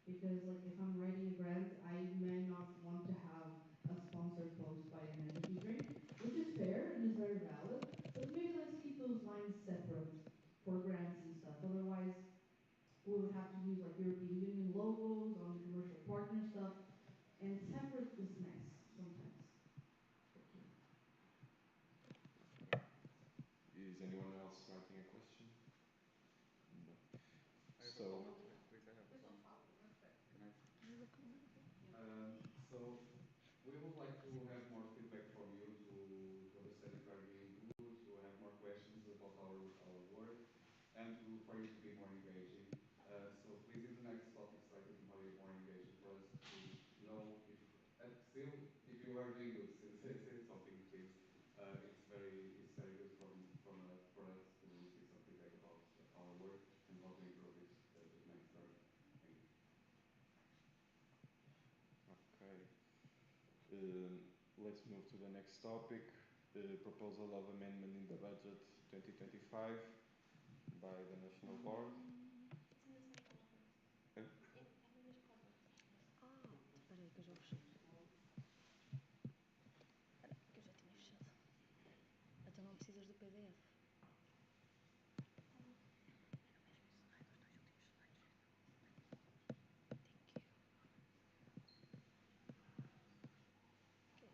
because like if I'm writing a grant, I may not want to have a sponsored post by an energy drink, which is fair and is very valid, but maybe let's keep those lines separate for grants and stuff. Otherwise, we would have to use like European Union logos on commercial partner stuff, and separate is nice sometimes. Thank you. Is anyone else writing a question? No. I have a So, comment, please. I have a comment. Can I? So we would like to have more feedback from you to understand if we are doing good, to have more questions about our work, and for you to be more engaging. So please, in the next topics, try to be more engaging for us to know if still if you are doing good. Say something, please. It's very good for us to receive some feedback about our work and how to improve it the next term. Thank you. okay. Let's move to the next topic. The proposal of amendment in the budget 2025 by the National Board. It's in the second one. Eh? É no mesmo tablet. Ah, espera aí que eu já fechei. Espera, que eu já tinha fechado. Então não precisas do PDF. Tá bom. Thank you. Okay.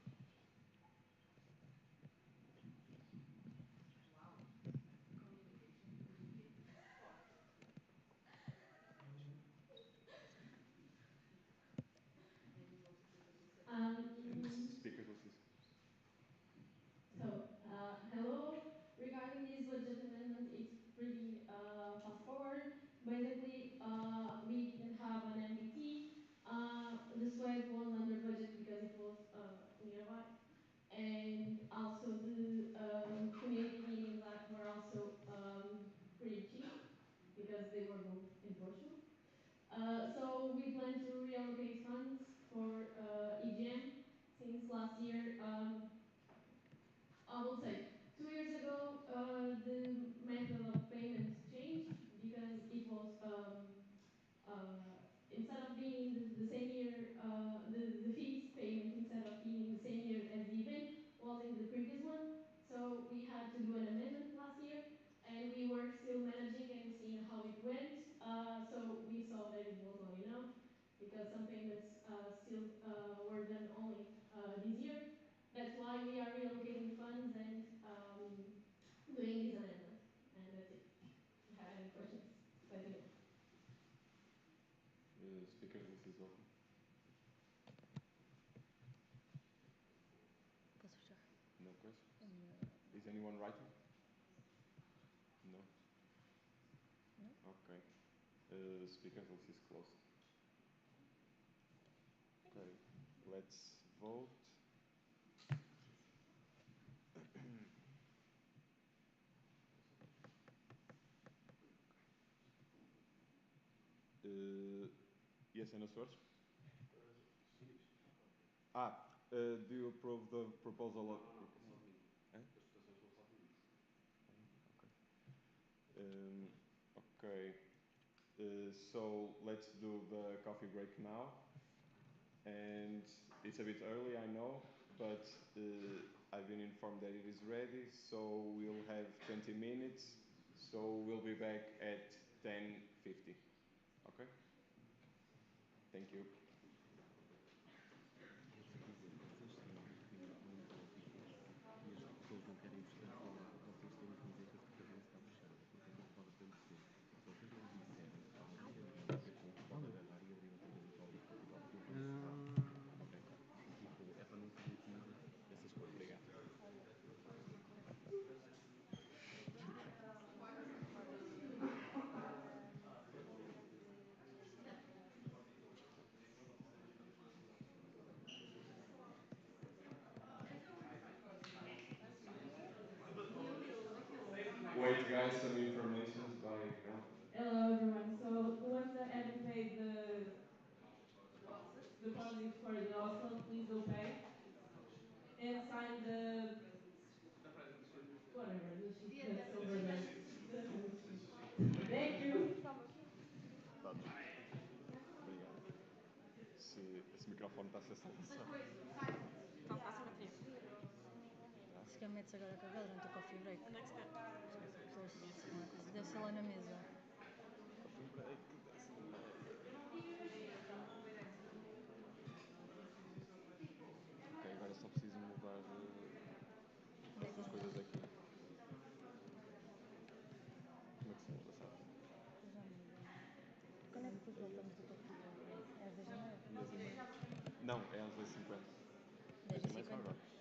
Wow. Communication really far. Maybe we'll speak as we said. And speakers will see. Hello. Regarding this budget amendment, it's pretty fast forward. Basically, we didn't have an MDT. The sweat was under budget because it was nearby, and also the community meetings that were also pretty cheap because they were both in Portugal. So we plan to reallocate funds for EGM since last year. I will say 2 years ago, the method of payment changed because it was instead of being in the same year, the fees payment instead of being in the same year as the event was in the previous one. So we had to do an amendment last year, and we were still managing and seeing how it went. So we saw that it was not enough because some payments still were done only this year. That's why we are reallocating funds and doing this amendment. And that's it. If you have any questions, let me know. Speaker list is open. Posso fechar? No questions. A minha... Is anyone writing? No. No? Okay. Speaker list is closed. Okay. Let's vote. Yes, any source? Do you approve the proposal? Não, não, não, é só domingo. Eh? As votações são só domingo. Okay. So let's do the coffee break now. And it's a bit early, I know, but I've been informed that it is ready, so we'll have 20 minutes. So we'll be back at 10:50. Okay? Thank you. Vocês sabem que não envolve e as pessoas não querem estar fora, vocês têm que dizer que a secretaria está fechada, porque aquilo pode acontecer. Se vocês não disserem, alguém pode agarrar e abrir outra vez o tópico e pode tudo encerrar. Ok? Tipo, é para não permitir essas coisas. Obrigado. Olha, microfone está a ser silenciado. Então passa a bateria. Se calhar metes agora a cagar durante o coffee break. Onde é que se quer? Pois, deve ser lá na mesa. Coffee break, 10h30. Ok, agora só preciso mudar estas coisas aqui. Como é que se muda, sabes? Já me lembro. Quando é que depois voltamos do coffee break? É às 10h30? 10h30. Não, é às 10h50. Mas começa 10h50? agora.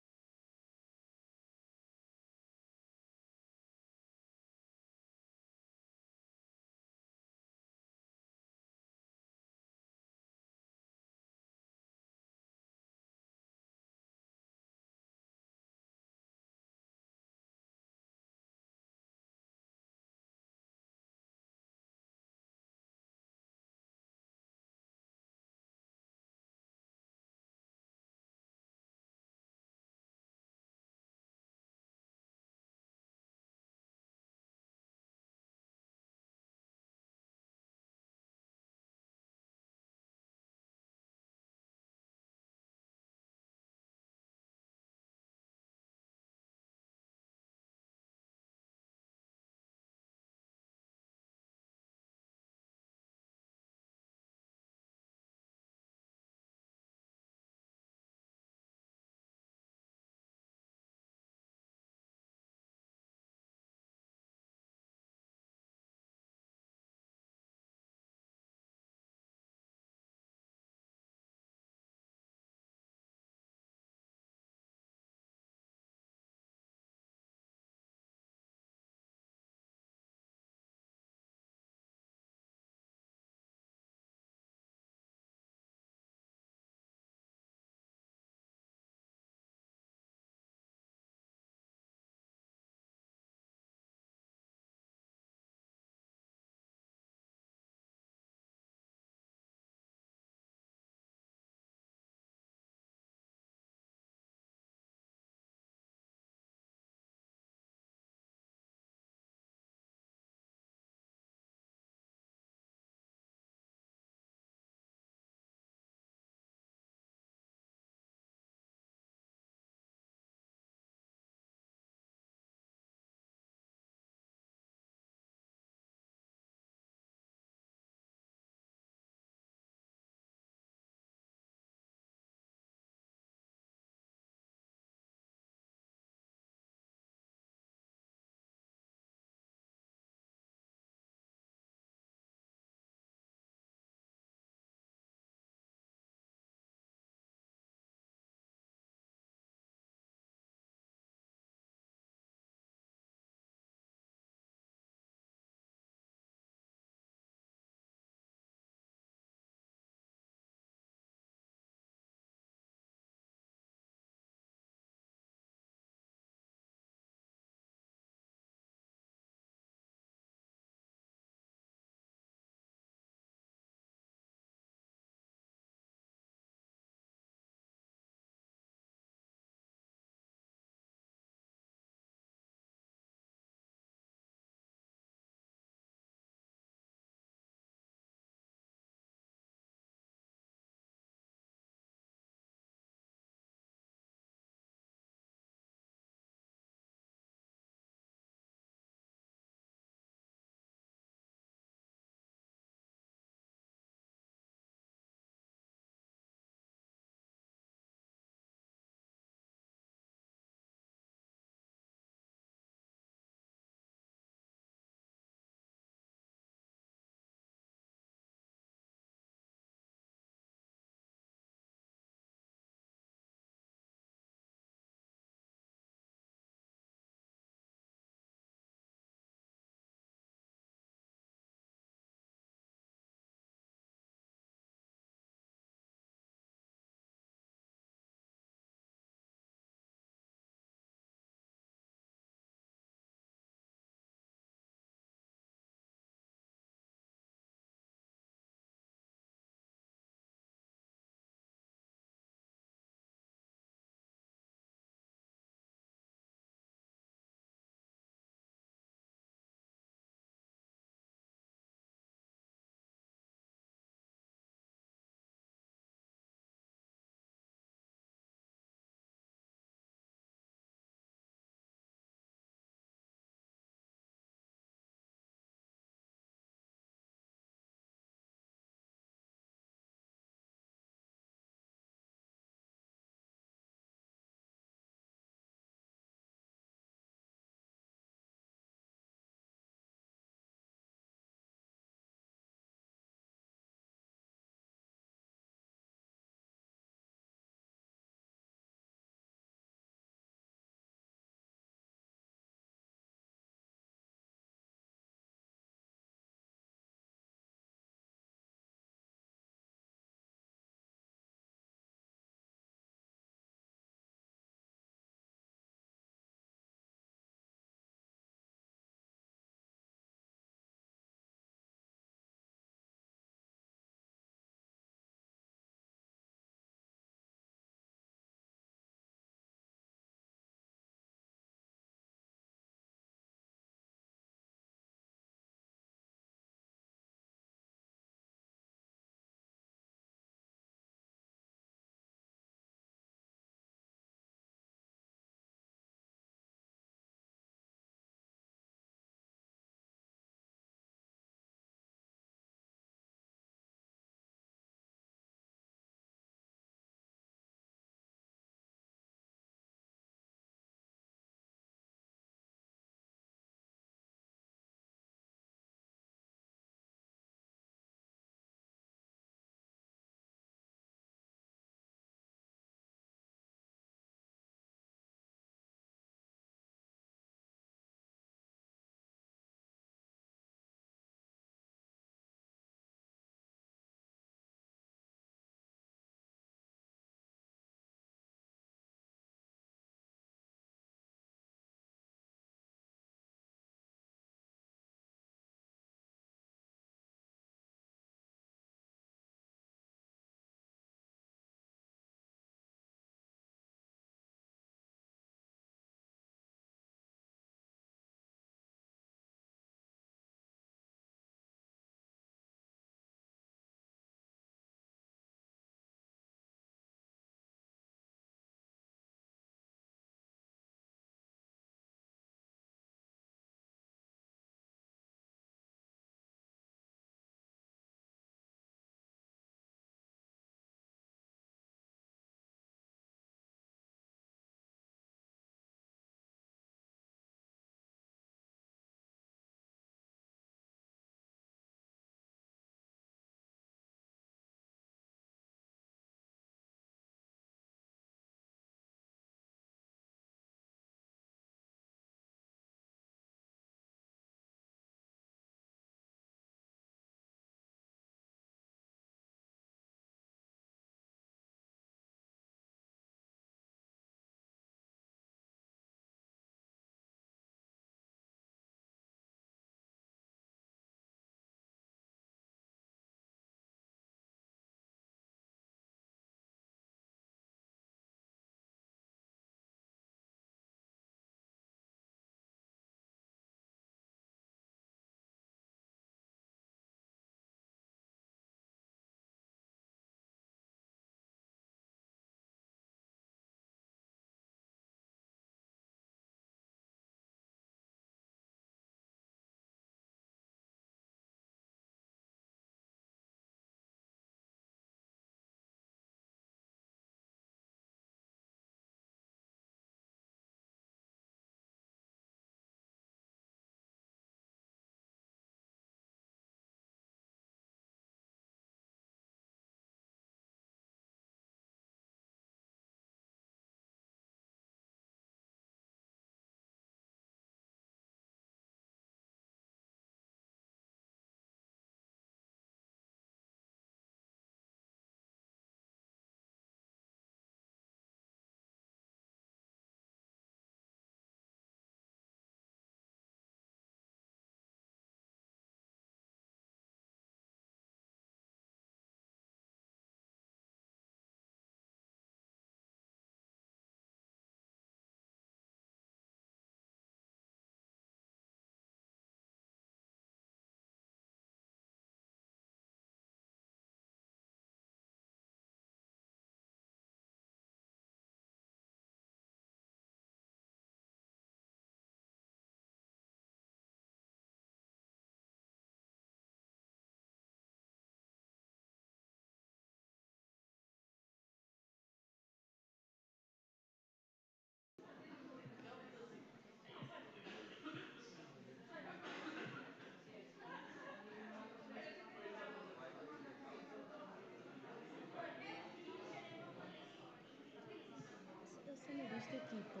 tipo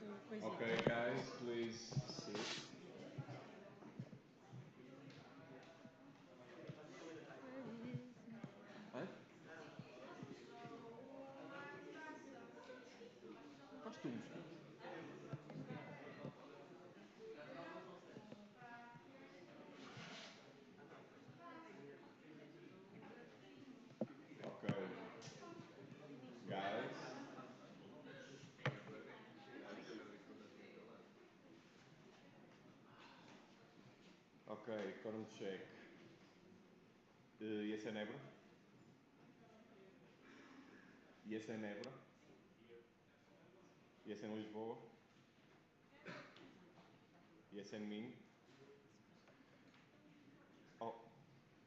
do coisito. Okay, guys, please sit. Hã? Costumes. Okay. Guys. Okay, quorum check. Yes and Ebro? Yes and Ebro? Yes and Lisboa? Yes and Minho? Oh,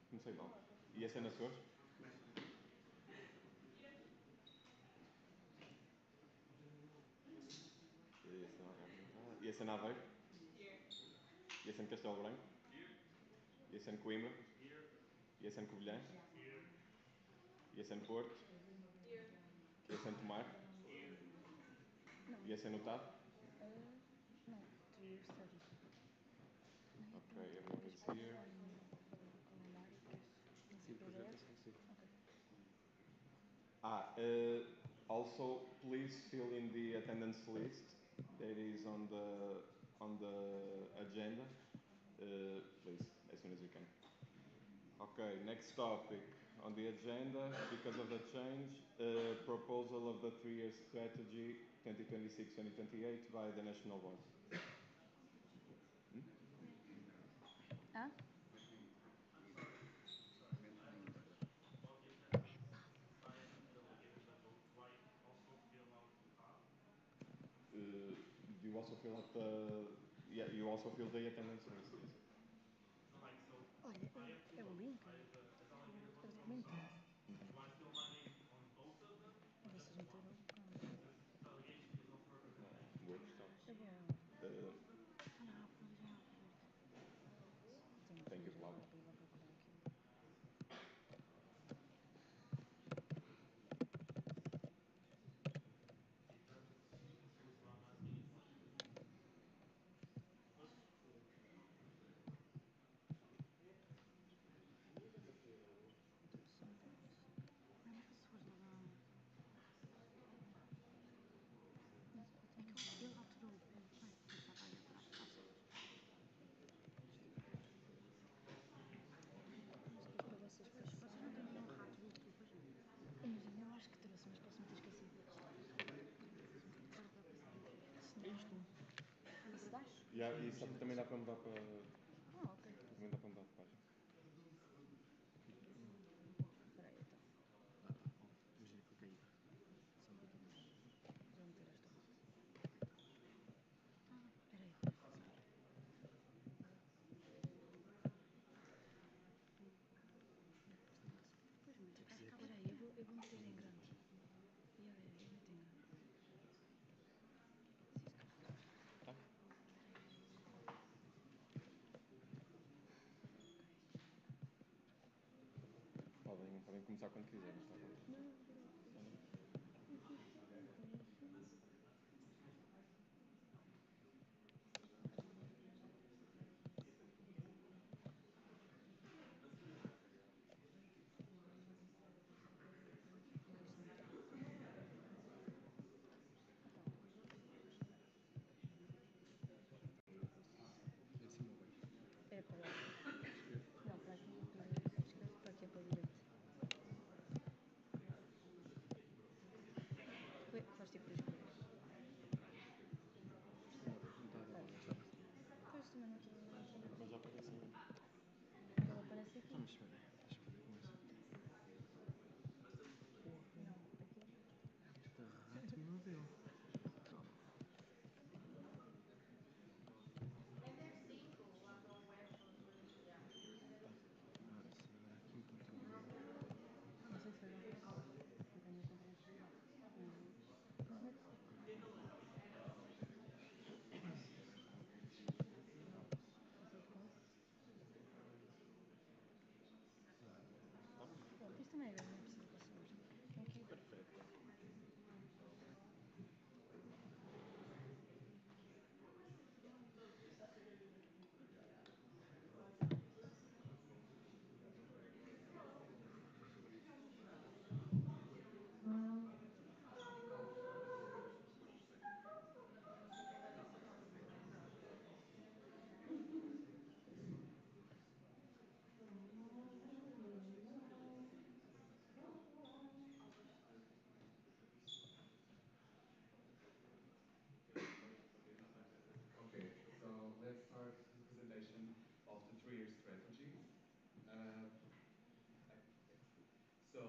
comecei mal. Yes and Açores? Yes and Aveiro? Yes and Castelo Branco? Yes and Coimbra? Yes and Covilhã? Yes and Porto? Yes and Tomar? Yes and Utah? Não, to your study. Okay, everyone is here. Calendário, Sim, projeto sim. Also, please fill in the attendance list that is on the agenda. Please, as soon as you can. Okay, next topic on the agenda, because of the change, proposal of the 3-year strategy 2026-2028 by the National Board. Ah? Do you also fill out you also fill the attendance list, yes? Olha, é o link. É o documento. A ver se a gente era o campo. Boa questão. É bom. Uh, Ah, pois já. Tenho Thank que you, ir Flávio. agora para ir lá procurar aquilo. Ele alterou. Vai, estava aí atrás. Mas depois para vocês passarem. Vocês não têm nenhum rato do YouTube, pois não? Imagina, eu acho que trouxe, mas posso-me ter esquecido. Agora vai passar aqui. Se não, se dá? E isso também dá para mudar para. Ah, ok. Também dá para mudar de página. Espera aí, então. Imagina que eu caí. Só um bocadinho. Já meter esta parte. Espera aí. Pois mete. Espera aí, eu vou meter em grande. Eu meto em grande. Tá? Podem começar quando quiserem, tá bom? É assim ou baixo? É para lá. Não, para aqui, para a esquerda, para aqui é para a direita. Faz tipo dois cliques. Não está a dar para baixar. Pois também não estou. Mas já aparece aí. Ele aparece aqui. Vamos ver. Deixa eu ver como é isso. Não, aqui. Este rato não deu. Agora sim, agora aqui encontrar o meu. Não sei se foi bom para ti. Eu tenho sempre necessidade. Mas mete só. Vocês quase. Pronto, isto também é grande, não é preciso passar. Aqui. Perfeito. three-year strategy. Uh, okay. So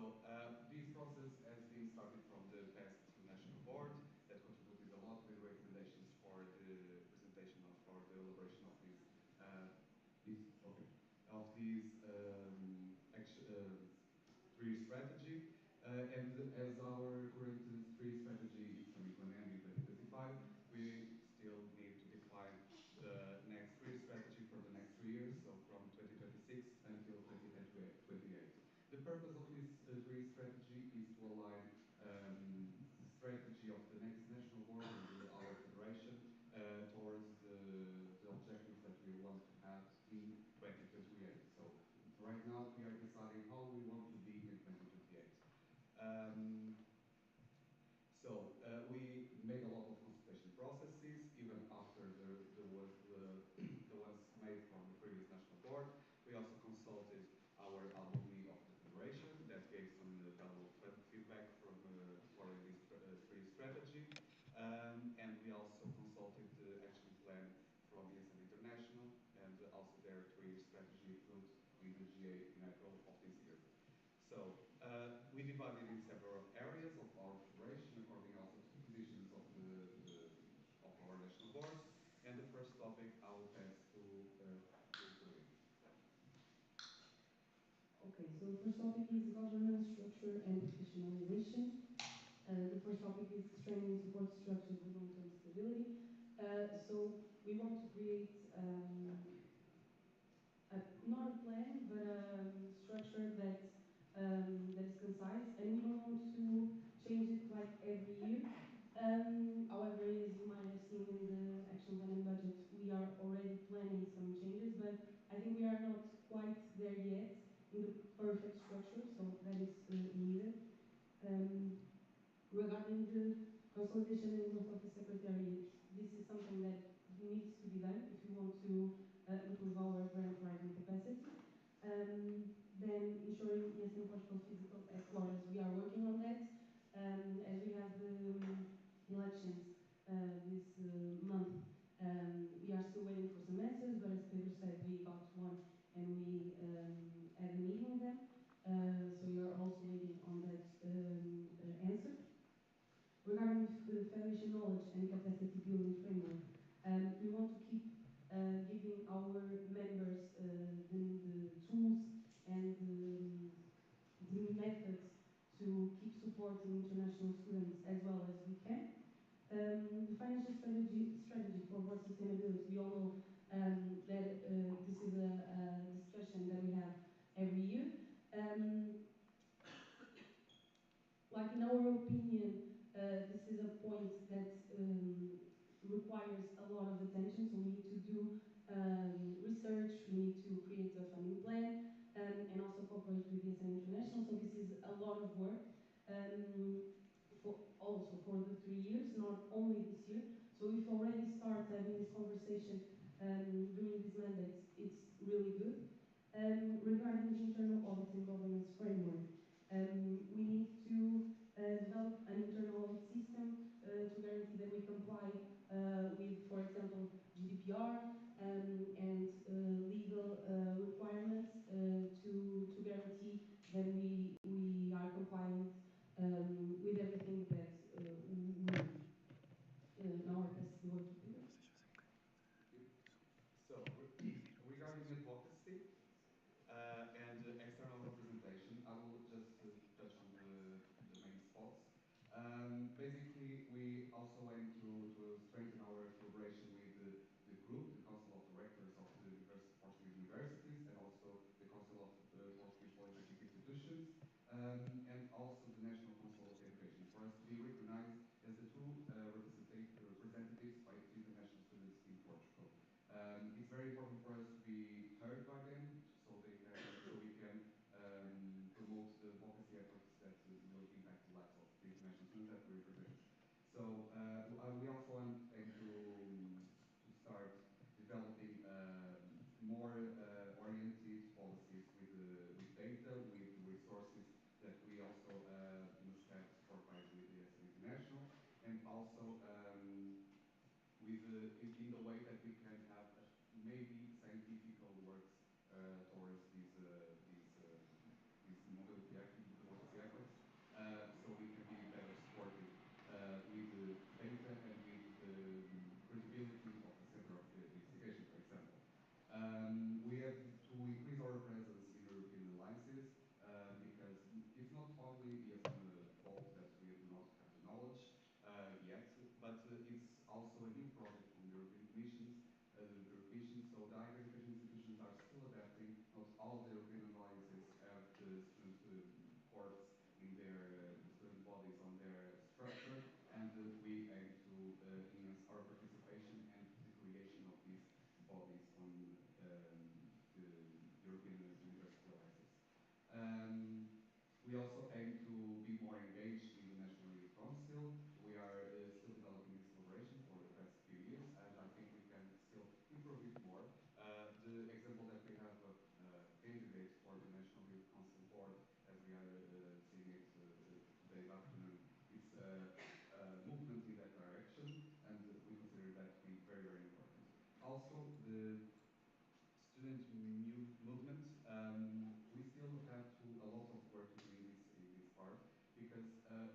this process has been started from the past national board that contributed a lot with recommendations for the presentation of or the elaboration of this okay of this action, three strategy. And as our current three strategy is coming to an end in 2025, we still need to define the next three strategy for the next 3 years, so from 2026 until 2028. The purpose of this three strategy is to align the strategy of the next national board and our federation towards the objectives that we want to have in 2028. So right now we are deciding how we want to be in 2028. Um, we made a lot of consultation processes, even after the ones made from the previous national board. We also consulted our alumni of the federation that gave some valuable feedback for this three strategy. And we also consulted the action plan from ESN International and also their three-year strategy approved in the GA in April of this year. So we divided in several areas of our federation according also to the positions of of our national board. And the first topic I will pass to Karina. Okay, so the first topic is governance, structure, and professionalization. The first topic is strengthening support structures with long-term stability. So we want to create not a plan, but a structure that is concise, and we don't want to change it like every year. However, as you might have seen in the action plan and budget, we are already planning some changes, but I think we are not quite there yet in the perfect structure, so that is needed. Um, Regarding the consolidation and growth of the Secretariat, this is something that needs to be done if we want to improve our grant writing capacity. Then ensuring yes in Portugal physical headquarters, we are working on that. As we have the elections this month, we are still waiting for some answers, but as Pedro said, we got one and we had a meeting with them. So we are also waiting on that answer. Regarding the Federation knowledge and capacity building framework, we want to keep giving our members the tools and the methods to keep supporting international students as well as we can. The financial strategy for board sustainability, we all know that this is a discussion that we have every year. Um, like in our opinion, this is a point that requires a lot of attention. So we need to do research, we need to create a funding plan, and also cooperate with DSN International. So this is a lot of work. Also for the 3 years, not only this year. So if already start having this conversation during these mandates, it's really good. Regarding the internal audit and governance framework, we need to develop an internal audit system to guarantee that we comply with, for example, GDPR and legal requirements to guarantee that we are compliant with everything that we do. Now I pass the word to Peter. Thank you. So, regarding advocacy, and external representation. I will just touch on the main spots. Basically, we also aim to strengthen our collaboration with the group, the Council of Directors of the Portuguese universities, and also the Council of Portuguese Polytechnic Institutions, and also the National Council of Education, for us to be recognized as the true representatives by international students in Portugal. It's very important for us to be heard by them, so we can promote the advocacy efforts that will impact the lives of the international students that we represent. So we also aim to start developing more oriented policies with data, with resources that we also must have supported with the ESN International, and also in the way that we can have maybe scientific works We have to increase our presence in European alliances because it's not only ESM fault that we do not have the knowledge yet, but it's also a new project from the European Commission. So the higher education institutions are still adapting. Not all of the European alliances have the student courts in their the student bodies on their structure, and we aim to enhance our participation and the creation of these bodies on the European University Alliances. Um, we also aim to be more engaged in the National Youth Council. We are still developing this collaboration for the past few years, and I think we can still improve it more. The example that we have of candidate for the National Youth Council board, as we are seeing it today's afternoon, it's a movement in that direction, and we consider that to be very, very important. Also, the student movement, we still have a lot of work to do in this part because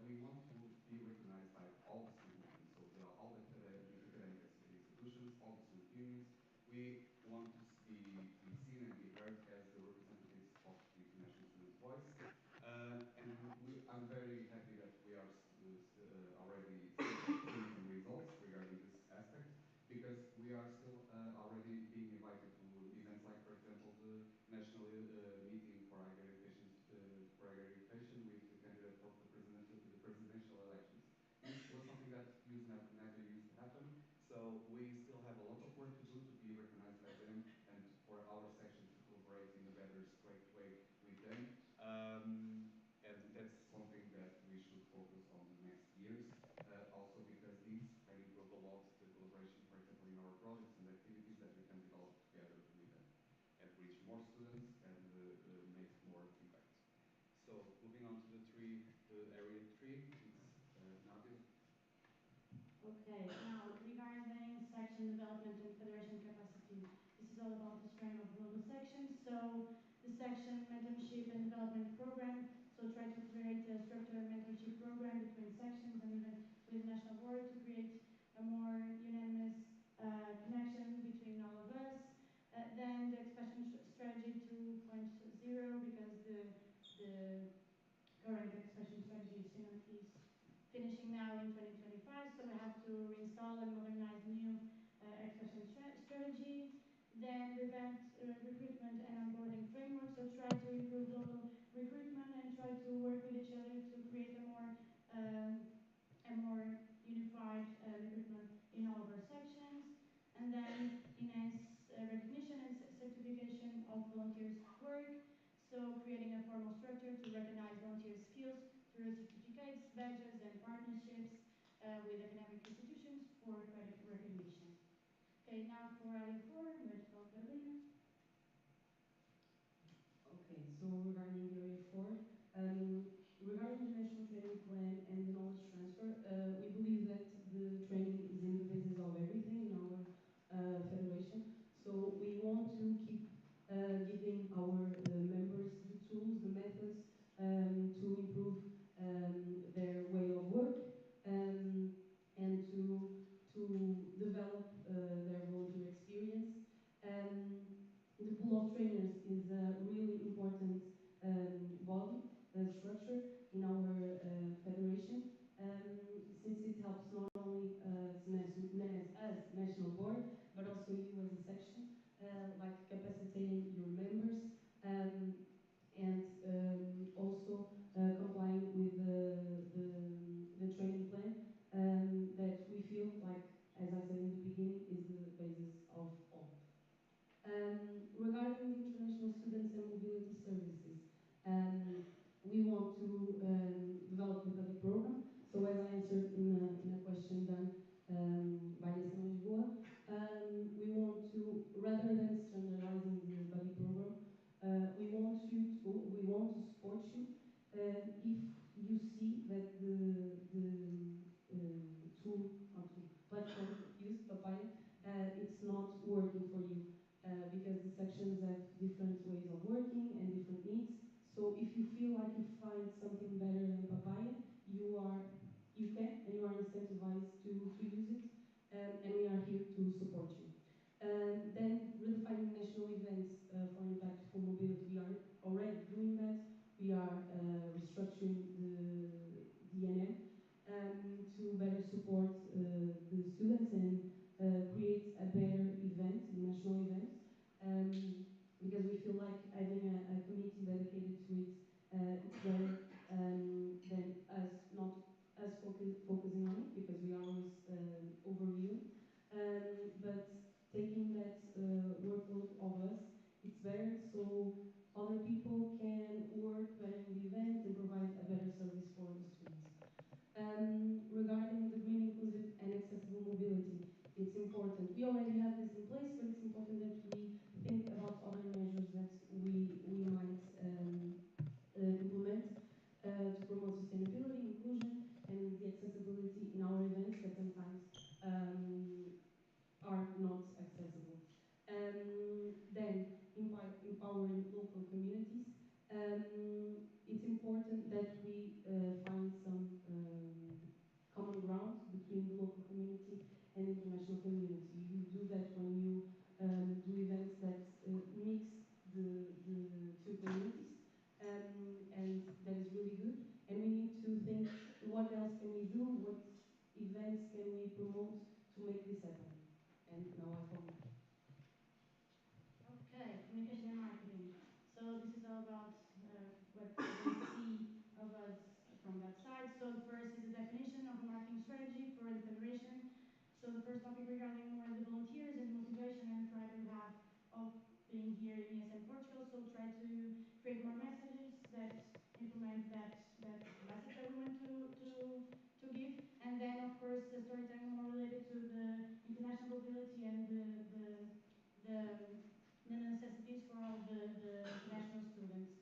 we want to be recognized by all the student movements, so all the academic institutions, all the student unions. We want to be seen and be heard as the representatives of the international student voice. I'm very happy that we are already seeing some results regarding this aspect because we are still already being invited to events like, for example, the national meeting for higher education with the candidate for the presidential elections. This was something that never used to happen. So we still have a lot of work to do to be recognized by them and for our sections to collaborate in a better, straight way with them. And that's something that we should focus on the next years, also because this can improve a lot the collaboration, for example, in our projects and activities that we can develop together with them and reach more students and make more impact. So moving on to the area three, it's Nadia. Okay, now regarding section development and federation capacity, this is all about the strength of global sections. So the section mentorship and development program, so try to create a structured mentorship program between sections and even with the national board to create a more unanimous connection between all of us. Then the expansion strategy 2.0, because the current expansion strategy is finishing now in 2025, so we have to reinstall and modernize new expansion strategy. Then revamped recruitment and onboarding framework, so try to improve local recruitment and try to work with each other to create um, a more unified recruitment in all of our sections. And then enhance recognition and certification of volunteers' work. So creating a formal structure to recognize volunteer skills through certificates, badges, and partnerships with academic institutions for recognition. Okay, now for area 4, I'm going to call Carolina. Okay, so regarding area 4, regarding the national training plan and the knowledge transfer, we believe that the training is in the basis of everything in our federation. So we want to keep giving our members the tools, the methods to improve their way of work and to develop their volunteer experience. The pool of trainers is a really important body, structure in our federation, since it helps not only as national board, but also you as a section, like capacitating your members um, and also complying with the training plan that we feel like, as I said in the beginning, is the basis of all. Regarding the international students and mobility services, we want to develop the buddy program. So as I answered in a question done by Lisboa, we want to, rather than standardizing the buddy program, we want to support you if you see that the platform used, Papaya, it's not working for you because the sections have different ways of working and different needs. So if you feel like you find something better than Papaya, you can and you are feel like having a committee dedicated to it, it's better than us not us focusing on it because we are always overviewing. But taking that workload of us, it's better so other people can work better in the event and provide a better service for the students. Regarding the green, inclusive, and accessible mobility, it's important. We already have this in place, but it's important that we think about other measures that we might implement to promote sustainability, inclusion, and the accessibility in our events that sometimes are not accessible. Then, empowering local communities. It's important that we find some common ground between the local community and the international community. You do that when you do events that mix the two communities, and that is really good. And we need to think what else can we do, what events can we promote to make this happen. And now I come. Okay, communication and marketing. So this is all about what they see of us from that side. So the first is the definition of a marketing strategy for the federation. So the first topic regarding more the volunteers and the motivation and pride that we have of being here in ESN Portugal. So try to create more messages that implement that message that we want to give. And then of course the storytelling more related to the international mobility and the the necessities for all the international students.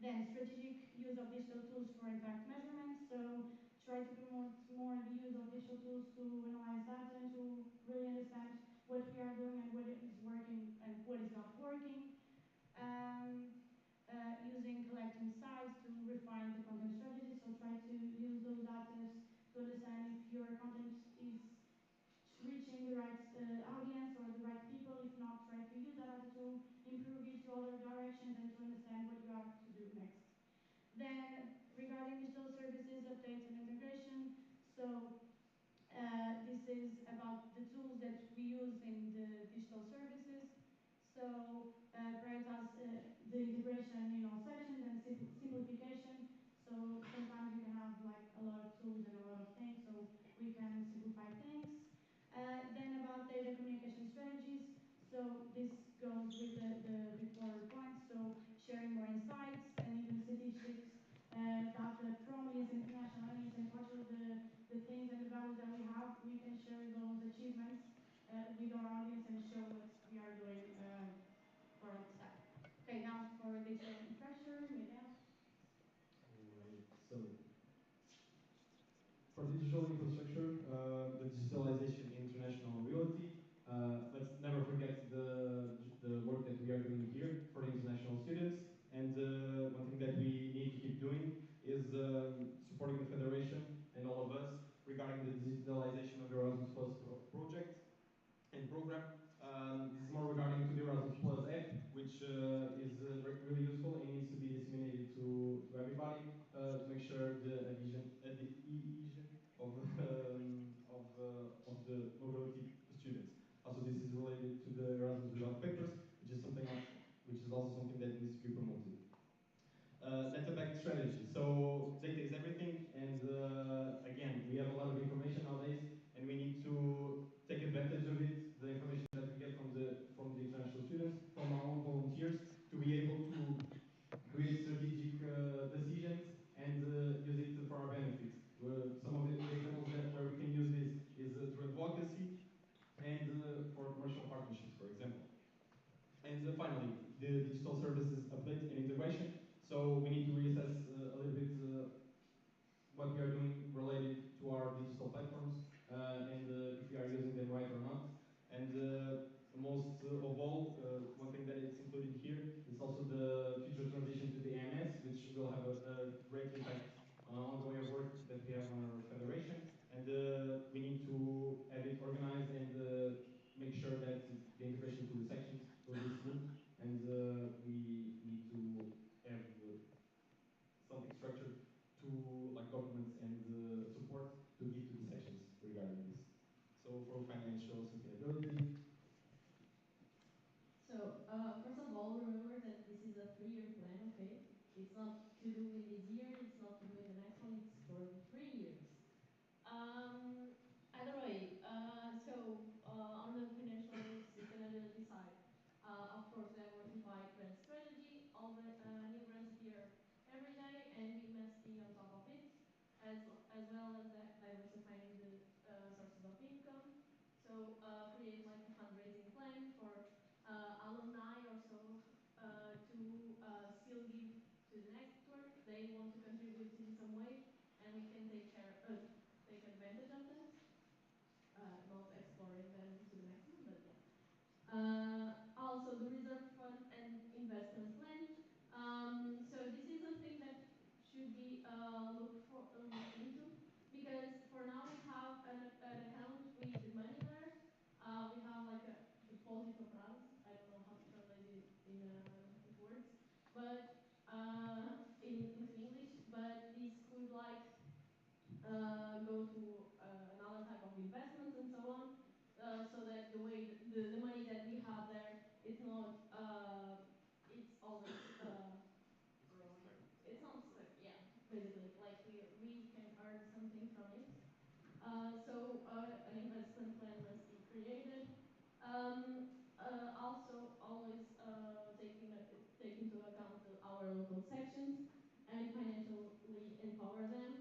Then strategic use of digital tools for impact measurement. So try to promote more the use of digital tools to analyze data and to really understand what we are doing and what is working and what is not working. Um, Using collect insights to refine the content strategy. So try to use those data to understand if your content is reaching the right audience or the right people. If not, try to use that data to improve it to other directions and to understand what you have to do next. Then, regarding digital services, updates, and integration, so this is about the tools that we use in the digital services. So prioritize the integration in all sections and simplification. So sometimes we can have like a lot of tools and a lot of things, so we can simplify things. Then about data communication strategies. So this goes with the before points. So sharing more insights and even statistics, data from ESN International and ESN Portugal, the things and the values that we have, we can share those achievements with our audience and show what we are doing for all the staff. Okay, now for digital infrastructure, Miguel. All right. So for digital infrastructure, the digitalization in international mobility. Let's never forget the work that we are doing here for the international students. And one thing that we need to keep doing is supporting the federation and all of us regarding the digitalization of the Erasmus Plus project and program. This is more regarding to the Erasmus Plus app, which is really useful and needs to be disseminated to everybody to make sure the adhesion of the mobility students. Also, this is related to the Erasmus without papers, which is also something that needs to be promoted. Data-backed strategy. So data is everything, and again, we have a lot of information nowadays, and we need to take advantage of it. The information that we get from the international students, from our own volunteers, to be able to create strategic decisions and use it for our benefit. Some of the examples where we can use this is through advocacy and for commercial partnerships, for example. And finally, the digital services update and integration. So we need to reassess a little bit what we are doing related to our digital platforms and if we are using them right or not. And most of all, one thing that is included here is also the future transition to the AMS, which will have a great impact on the way of work that we have on our federation. And we need to have it organized and make sure that the integration to the sections will be smooth. And we need to have something structured to like documents and support to give to the sections regarding this. So for financial sustainability. So, first of all, remember that this is a 3 year plan, okay? It's not to do in this year, it's not to do in the next one, it's for the 3 years. Um, Either way, on the financial sustainability side, of course, we have working by grant strategy. All the new grants appear every day, and we must be on top of it, as well as diversifying the sources of income. So create like a fundraising plan for alumni or so to still give to the network. They want to contribute in some way, and we can take advantage of that. Not exploring them to the maximum, but yeah. Also, the reserve fund and investment plan. So this is something that should be looked into, because for now we have an account with the money there. We have like a deposito prazo. I don't know how to translate it into words, but into English. But this could like go to another type of investments and so on, so that the way the money that we have there, it's not it's always growing. It's not stuck. Yeah, basically, like we can earn something from it. An investment plan must be created. Um, Also, always take into account our local sections and financially empower them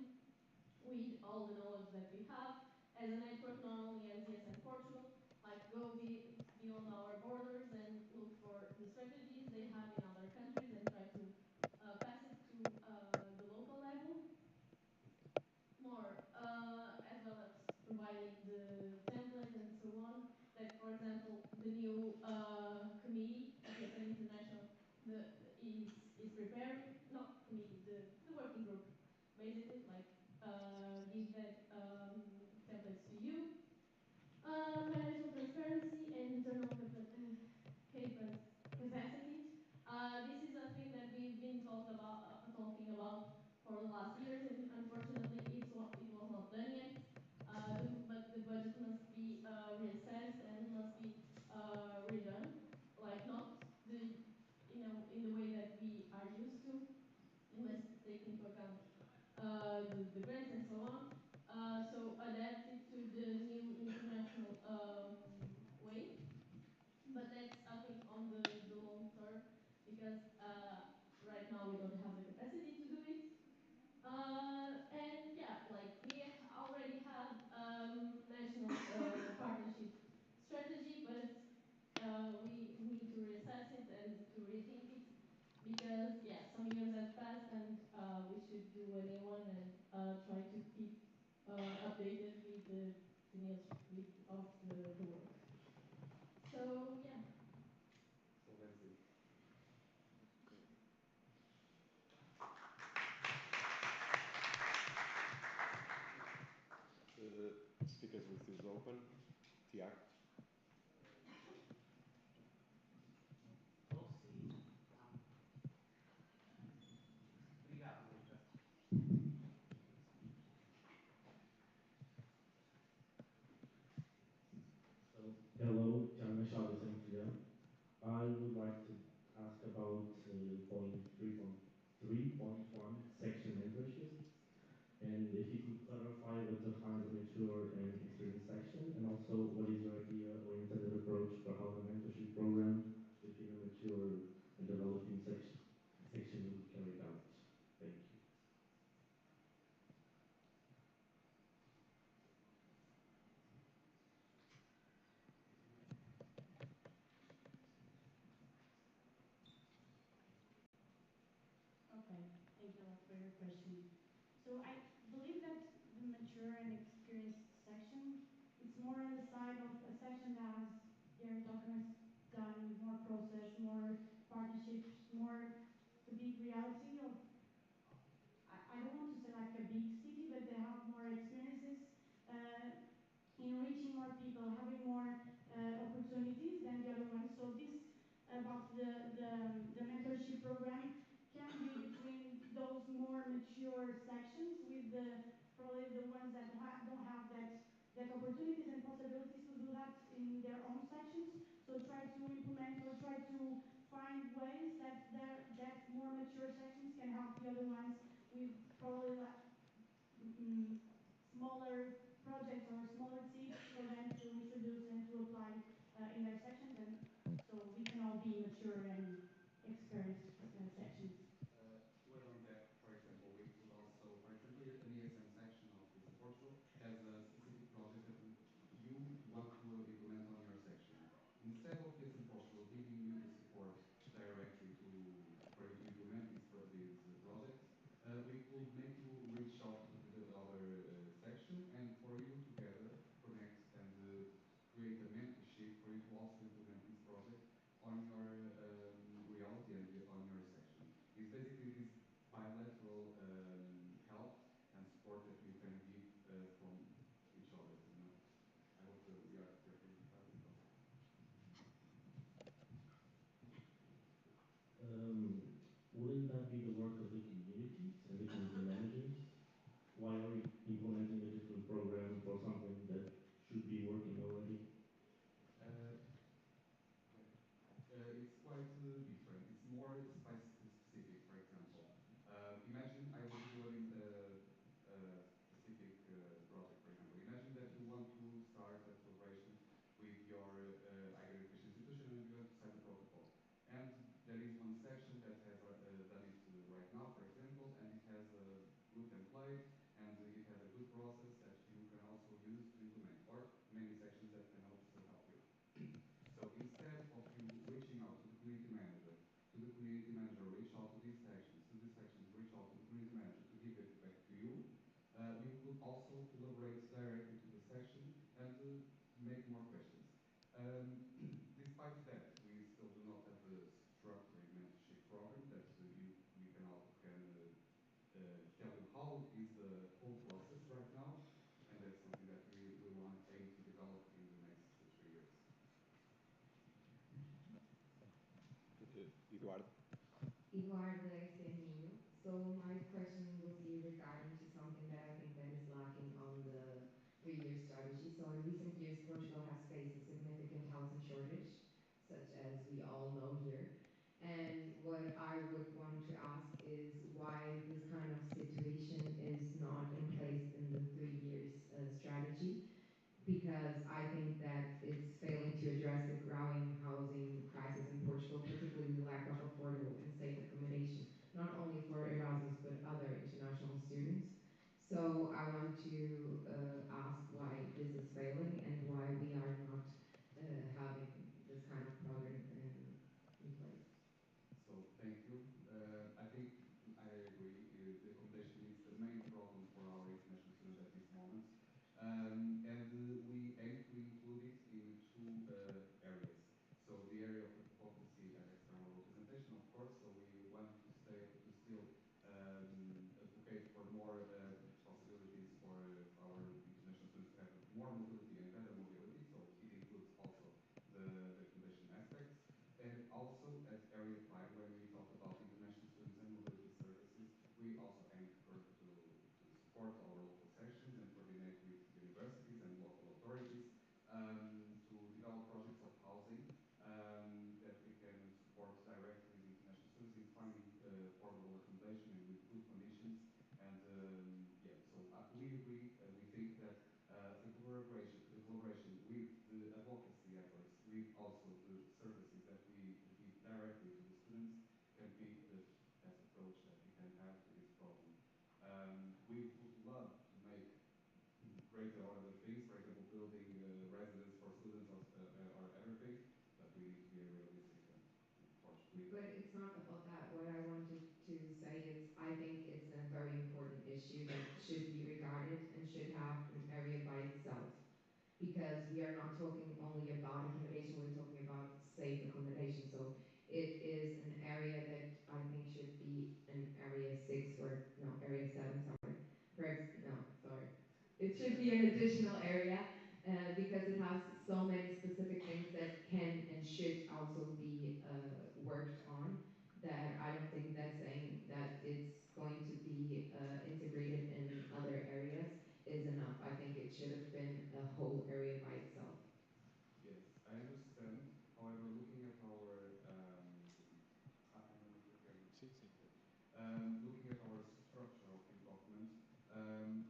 with all the knowledge that we have as a network, not only as ESN Portugal, like beyond our borders and look for the strategies they have in other countries and try to pass it to the local level more, as well as providing the template and so on. That, for example, the new committee of ESN International is preparing, not committee, the working group, basically, like give that templates to you. Financial transparency and internal capac- capacity. This is a thing that we've been talking about for the last years, and unfortunately, it was not done yet. But the budget must be reassessed and must be redone, like not the in the way that we are used to. It must take into account the grants and so on. So adapt it to the new international way. But that's I think on the long term, because right now we don't have the capacity to do it. And yeah, like we already have national partnership strategy, but we need to reassess it and to rethink it, because yeah, some years have passed, and we should do a new one and try to keep updated with the news with of the work. So yeah. So that's it. Okay. The speakers list is open. Tiago. Estou sim. Não. Obrigado, Luca. So, hello, Tiago Machado, Santilhão. I would like to ask about point 3.1 section mentorship, and if you could clarify what defines a mature and experienced section, and also what is your idea or intended approach for how the mentorship program between a mature and developing section will be carried out. Thank you. Okay, thank you a lot for your question. So I believe that the mature and experienced section, it's more on the side of a section that has Gary talking has done with more process, more partnerships, more the big reality of I don't want to say like a big city, but they have more experiences in reaching more people, having more opportunities than the other ones. So this about the mentorship program can be between those more mature sections with the probably the ones that don't have that opportunities and possibilities to do that in their own sections. So try to implement or try to find ways that mature sections can help the other ones with probably mm, smaller projects or smaller tips for them to introduce and to apply in their sections, and so we can all be mature and experienced sections. To add on that, for example, we could also, for example, an ESM section of this Portugal has a specific project that you want to implement on your section. Instead of ESM Portugal giving you the support directly for you to implement this project, we could make you reach out to the other section and for you together connect and create a mentorship for you to also implement this project on your reality and on your section. It's basically this bilateral help and support that you can give from each other. You know, I hope we are getting part of it. Um, wouldn't that be the work of the communities and the community managers? Why are we implementing a different program for something that should be working already? Uh, okay. It's quite different. It's more specific. For example, imagine I will give you a specific project. For example, imagine that you want to start a collaboration with your higher education institution and you want to set a protocol. And there is one section that has done it right now, for example, and it has a good template and it has a good process that you can also use to implement, or many sections that can also help you. So instead of you reaching out to the community manager reach out to these sections reach out to the community manager to give the feedback to you, you could also collaborate directly to the section and make more questions. Despite that, we still do not have a structured mentorship program that we can tell you how is the whole process right now, and that's something that we want aim to develop in the next 3 years. Eduardo. Eduarda Exterminho. So my question will be regarding to something that I think that is lacking on the three-year strategy. So in recent years, Portugal has faced a significant housing shortage, such as we all know here. And what I would want to ask is why this kind of situation is not in place in the 3 years strategy, because I think that it's failing to address the growing housing crisis in Portugal, particularly the lack of affordable and safe accommodation, not only for Erasmus but other international students. So I want to ask why this is failing and why we are not having this kind of program in place. So thank you. I think I agree. The accommodation is the main problem for our international students at this moment, and we aim to include it in two areas. So the area of advocacy and external representation, of course. So we want to still advocate for more possibilities for our international students to have more mobility and better mobility. So it includes also the accommodation aspects. And also at Area 5, when we talk about international students and mobility services, we also aim to support our local sections and coordinate with universities and local authorities to develop projects of housing that we can support directly the international students in finding affordable accommodation and with good conditions. And yeah, so we agree, we think that the collaboration with the advocacy efforts, with also the services that we give directly to the students, can be the best approach that we can have to this problem. We would love to make greater or other things, for example, building residence for students or everything, but we need to be realistic and unfortunately. But it's not about that. What I wanted to say is I think it's a very important issue that should be regarded and should have an area by itself, because we are not talking only about accommodation, we're talking about safe accommodation. So it is an area that I think should be an area 6 or no, area 7, sorry. No, sorry. It should be an additional area because it has so many specific things that can and should also be worked on, that I don't think that saying that it's going to be integrated in other areas is enough. I think it should have been a whole area by itself. Yes, I understand. However, looking at our Looking at our structure of this document,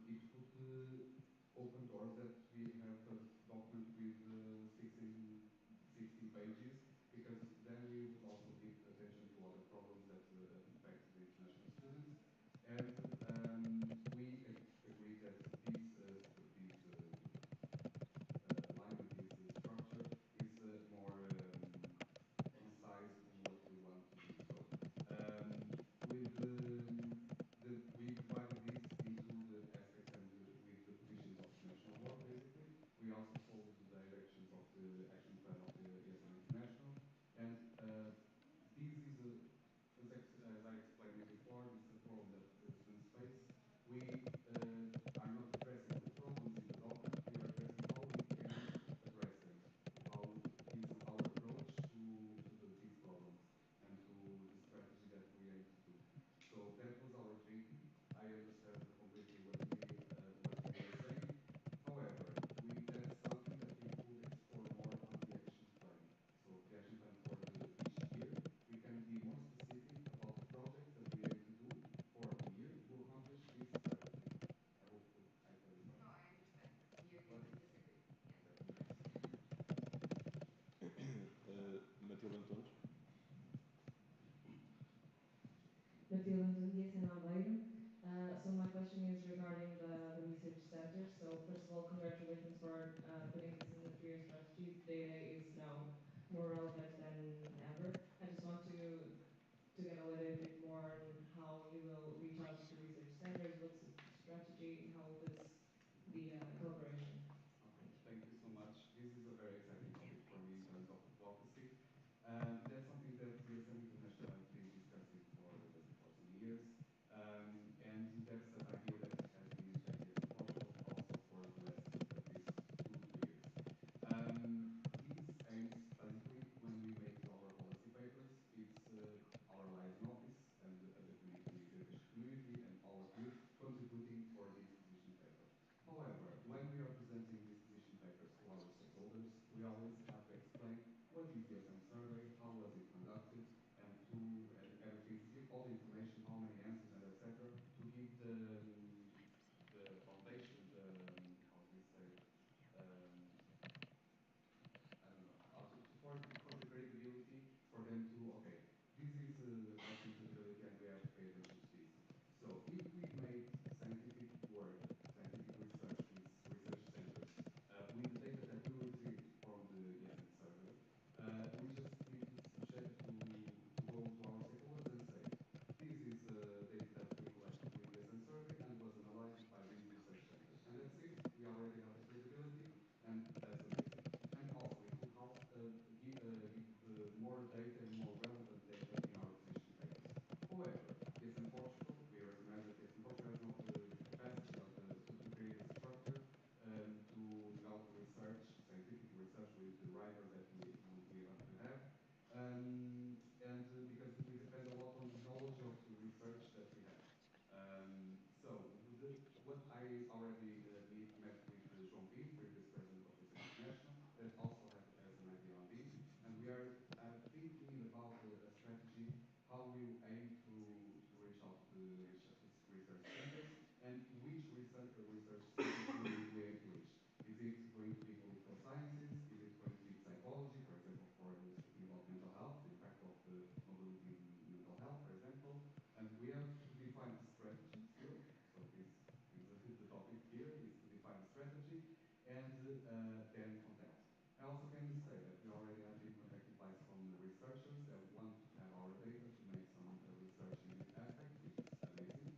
it could open doors that we have a document with 16 pages, because then we would also give attention to other problems that affect the international students. And we agreed that this alignment, this structure is more concise to what we want to do. So with we divided this into the aspects and with the positions of international work, basically. We also followed the directions of the action plan of the ESN International. And this is as I explained you before, this is a problem that students face. We are not addressing the problems in the document. We are addressing how we can address them, how is our approach to these problems and to the strategy that we aim to do. So that was our thinking. I understand completely what we were saying. However, that's something that we could explore more on the action plan. So the action plan for each year, we can be more specific about the projects that we aim to do for the year to accomplish this strategy. I hope I clarified. No, I understand. We agree But to disagree. Yeah. okay. Matilde Antunes. Matilde Antunes, DSN Aveiro. So my question is regarding the research center. So first of all, congratulations for putting this in the 3-year strategy. Data is now more relevant than ever. I just want to get a little bit more on how you will reach out to research centers, what's the strategy, how will this be the collaboration? Okay, thank you so much. This is a very exciting topic for me in terms of advocacy. That's something that ESN International has been discussing for some years. And that's an idea that has been injected in Portugal also for the last at least 2, 3 years. These aims, basically, when we make our policy papers, it's our liaison office and the community, the education community, and all of you contributing for this position paper. However, when we are presenting these position papers to our stakeholders, we always have to explain what is the SM survey, how was it conducted, and everything to give all the information, how many answers, and etc. To give the foundation, how do we say, um, I don't know, for the credibility for them to, okay, this is has some credibility and we have to pay attention to this. So if we made scientific work, scientific research with research centers, with the data that we retrieved from the ESN survey, we just need to go to our stakeholders and say, this is data that we collected with the ESN survey and was analyzed by these research centers. And that's it. We already have the credibility, and that's amazing. And also, it could help give more data and more relevant data in our position papers. However, ESN Portugal, we recognize that ESN Portugal has not the capacity or to create a structure to develop research, scientific research with the writers that we want to have. And because we depend a lot on the knowledge of the research that we have. So what I already met with João Pinto, previous president of ESN International, that also has an idea on this, and we are thinking about a strategy how we aim to reach out to the research centers and which research centers we aim to reach. Is it going to be political sciences? Is it going to be psychology, for example, for speaking about mental health, the impact of the mobility in mental health, for example? And we have to define a strategy still. So this is the topic here, is to define a strategy and then contact. I also can say that we already have been contacted by some researchers that want to have our data to make some research in this aspect, which is amazing.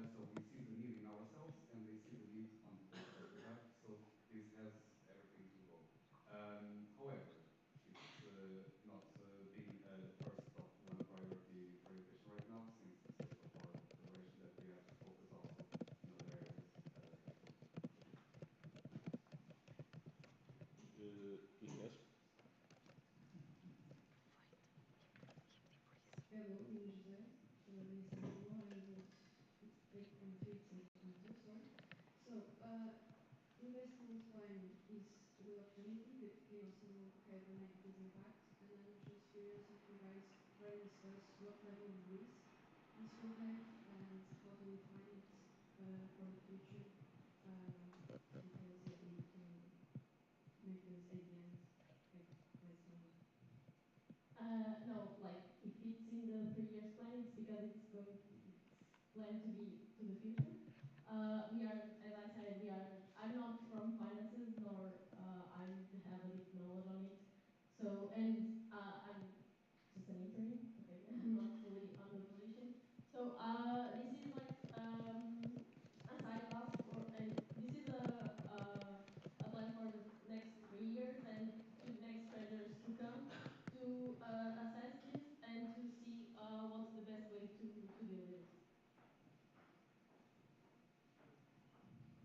So we see the need in ourselves, and they see the need on the data that we have. So this has everything to go. However, it's not being the first top one priority for education right now, since the sake of our federation that we have to focus also in other areas as well. That's it. Inês. Hello, Inês José, DSM Lisboa. I would 8.3 to 8.2, sorry. So, investment plan is a good opportunity, but can also have a negative impact. And I'm just curious if you guys already discussed what level of risk AstroTech and how do we find it for the future? Because yeah, we need to make this at the end get less money. No, like if it's in the 3 years plan, it's because it's planned to be to the future. We are, as I said, we are. I'm not from finances, nor I have a deep knowledge on it. So, and I'm just an intern. Okay, I'm not fully on the position. So, this is like a side task for, and this is a plan for the next 3 years and to next treasures to come to assess this and to see what's the best way to deal with it.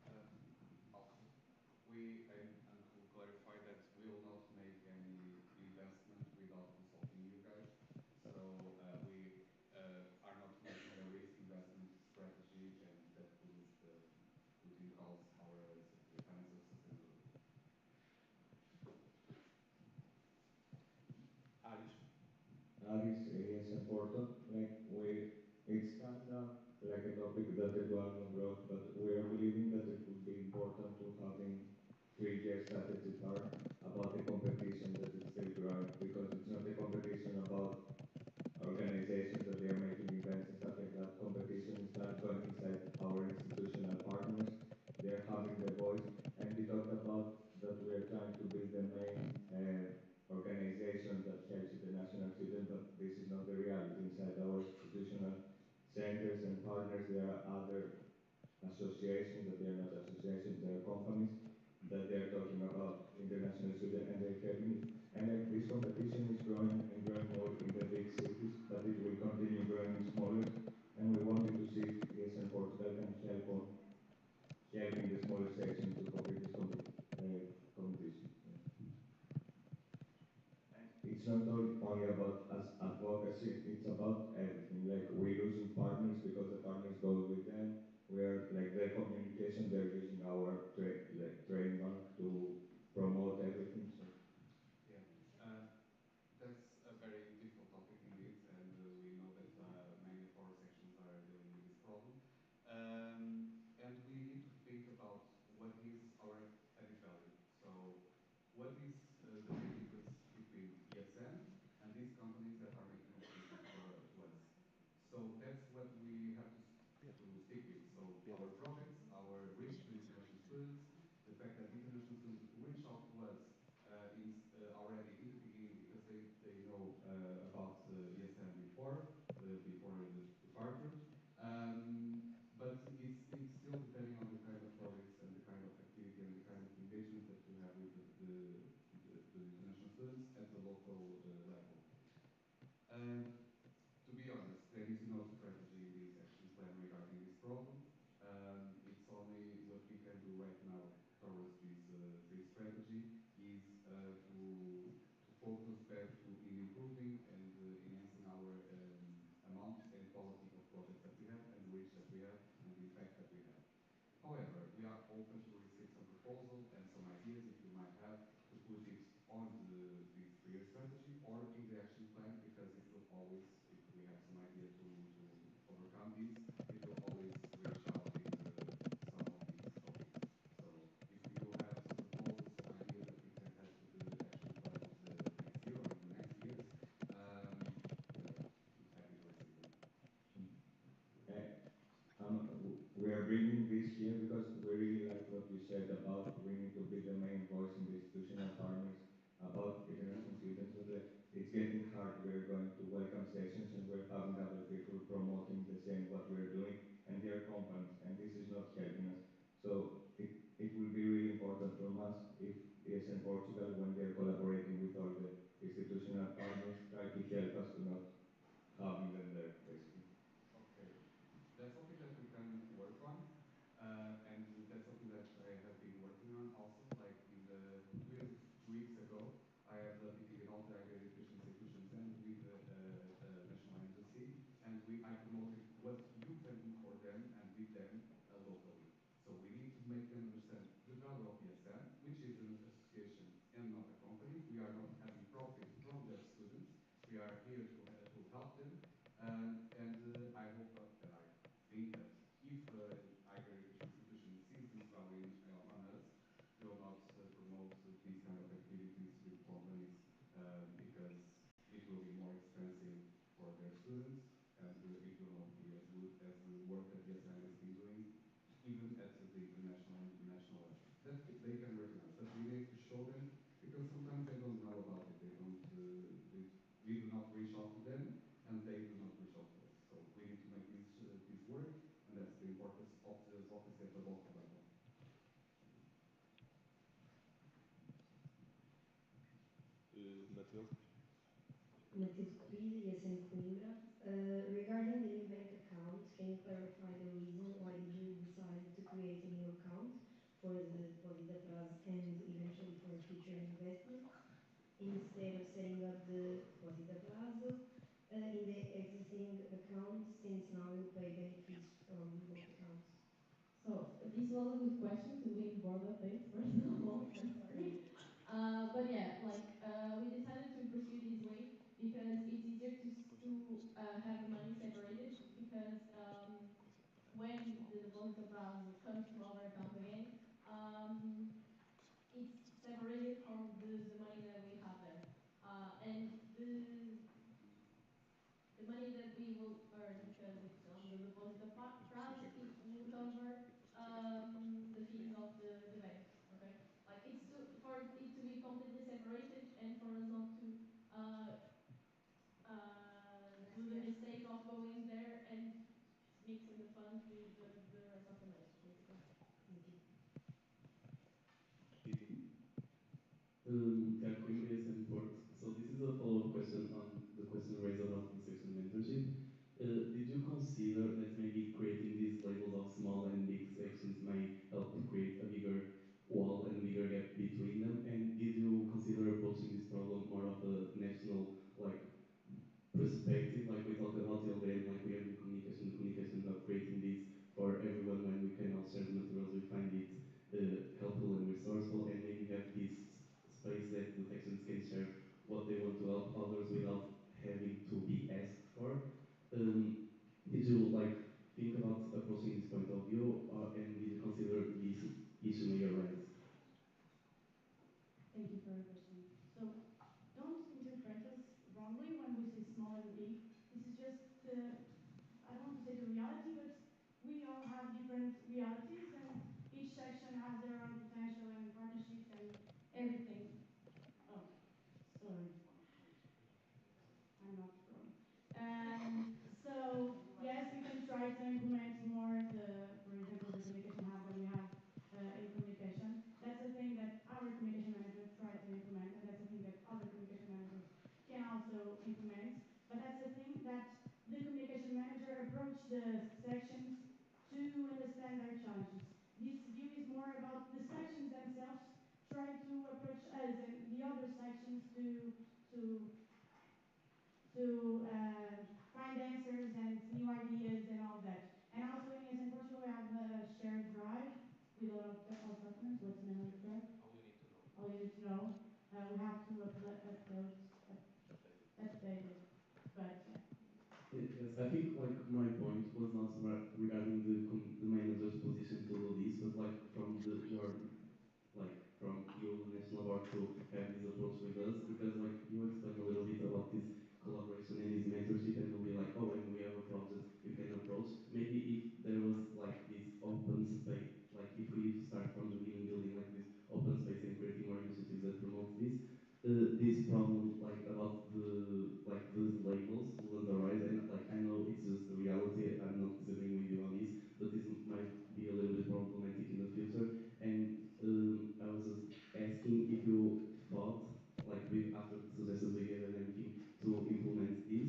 Uh, Also, we and to clarify that we will not make any investment without consulting you guys. So we are not making a risk investment strategy, and that could put in cause our financial sustainability. Aris? Aris, yes, important. Like it's kind of like a topic that Eduardo brought, but we are believing that it would be important to having 3 year strategy part about the competition that is still growing because it's not a competition about organizations that they are making events and stuff like that. Competition is start going inside our institutional partners. They're having their voice, and he talked about that we are trying to build the main organization that helps international students, but this is not the reality. Inside our institutional centers and partners, there are other associations that they are not associations, they are companies that they are talking about international students and they're helping it. And like this competition is growing and growing more in the big cities, but it will continue growing in smaller. And we wanted to see if yes, and Portugal can help on helping the smaller section to complete this competition. Yeah. And it's not only about as advocacy, it's about everything. Like we're losing partners because the partners go with them. We're like their communication, they're using our trademark to promote everything. So Yeah. That's a very difficult topic indeed, and we know that many of our sections are dealing with this problem. And we need to think about what is our added value. So, what is the main difference between ESN and these companies that are making competitions to us? So that's what we have Yeah. to stick with. So Yeah, our projects, our reach to international students, the fact that international students reach out to us already in the beginning because they know about ESN before the departure. Um, but it's still depending on the kind of projects and the kind of activity and the kind of engagement that you have with the international students at the local level. Uh, to be honest, there is no strategy in this action plan regarding this problem. It's only what we can do right now towards this strategy is to focus in improving and enhancing our amount and quality of projects that we have and the reach that we have and the impact that we have. However, we are open to receive some proposal and some ideas if you might have to put it on this 3 year strategy or in the action plan because it will always, if we have some idea to overcome this, it will always reach out in some of these topics. So if you have some proposals, some ideas that we can add to the action plan of the next year or in the next years, we are happy to receive them. uh, we are bringing this here because we really like what you said about we need to be the main voice in the institutional partners about international students. But it's getting hard. We're going to welcome sessions and we're having other people promoting the same what we're doing, and they're companies, and this is not helping us. So it will be really important from us if ESN Portugal, when they're collaborating with all the institutional partners, try to help us to not having them there, basically. Okay, that's something that we can work on. And that's something that I have been working on also. Like in the 2 weeks ago, I had a meeting with all the higher education institutions and with a national agency, and I promoted what you can do for them and with them locally. So we need to make them understand the value of ESN, which is an association and not a company. We are not having profit from the students. We are here to help them, and I hope students, and it will not be as good as the work that the SIL has been doing, even at the international and national level. That they can recognize, but we need to show them because sometimes they don't know about it. They don't. We do not reach out to them, and they do not reach out to us. So we need to make this work, and that's the importance of this office that you're both about. Matilde? Matilde Corrida, ESN Coimbra. Regarding the new bank account, can you clarify the reason why did you decide to create a new account for the Deposita Prazo and eventually for future investments instead of setting up the Deposita Prazo in the existing account since now you'll pay benefits from both accounts? So this was a good question to link board updates, first of all. So sorry. But yeah, like we decided to pursue this way because it's easier to have the money separated because when the deposit prazo comes to our account again, um, it's separated from the money that we have there, and the money that we will earn because it's on the deposit prazo, it will cover the fees of the bank. Okay, like it's for it to be completely separated and for us not to uh, do the mistake of going there and mixing the funds with the rest of the money, basically. Thank you. Pity. Tiago Coimbra, ESN Port. So this is a follow-up question on the question raised about the section mentorship. Did you consider that maybe creating these labels of small and big sections may help to create a bigger wall and a bigger gap between them? And did you consider approaching this problem more of a national, like, perspective, like we talked about the other end, like we have the communication hub, creating this for everyone when we can all share the materials, we find it helpful and resourceful, and maybe have this space that the sections can share what they want to help others without having to be asked for. Um, did you like think about approaching this point of view, and did you consider this issue may arise? Thank you for your question. So don't interpret us wrongly when we say small and big. This is just I don't want to say the reality, but we all have different realities, and each section has their own potential and partnerships and everything. Oh, sorry. I'm not pro. So yes, we can try to implement more for example, the communication hub that we have in communication. That's a thing that our communication manager tried to implement, and that's a thing that other communication managers can also implement. But that's the thing that the communication manager approach the sections to understand their challenges. This view is more about the sections themselves try to approach us and the other sections to to find answers and new ideas and all of that. And also in ESN Portugal, we have a shared drive with a lot of documents. What's the name of the drive? All you need to know. All you need to know. We have to up, update it. But yeah. Yes, I think like my point was not regarding the manager's position to do this, but like from your like from you, the national board, to have this approach with us, because like you explained a little bit about this collaboration and this mentorship, and will be like, oh, when we have a project, you can approach. Maybe if there was like this open space, like if we start from the beginning building like this open space and creating more initiatives that promote this problem like about like these labels wouldn't arise. And like I know it's just the reality, I'm not disagreeing with you on this, but this might be a little bit problematic in the future. And I was just asking if you thought, like with after the suggestions we gave and everything, to implement this,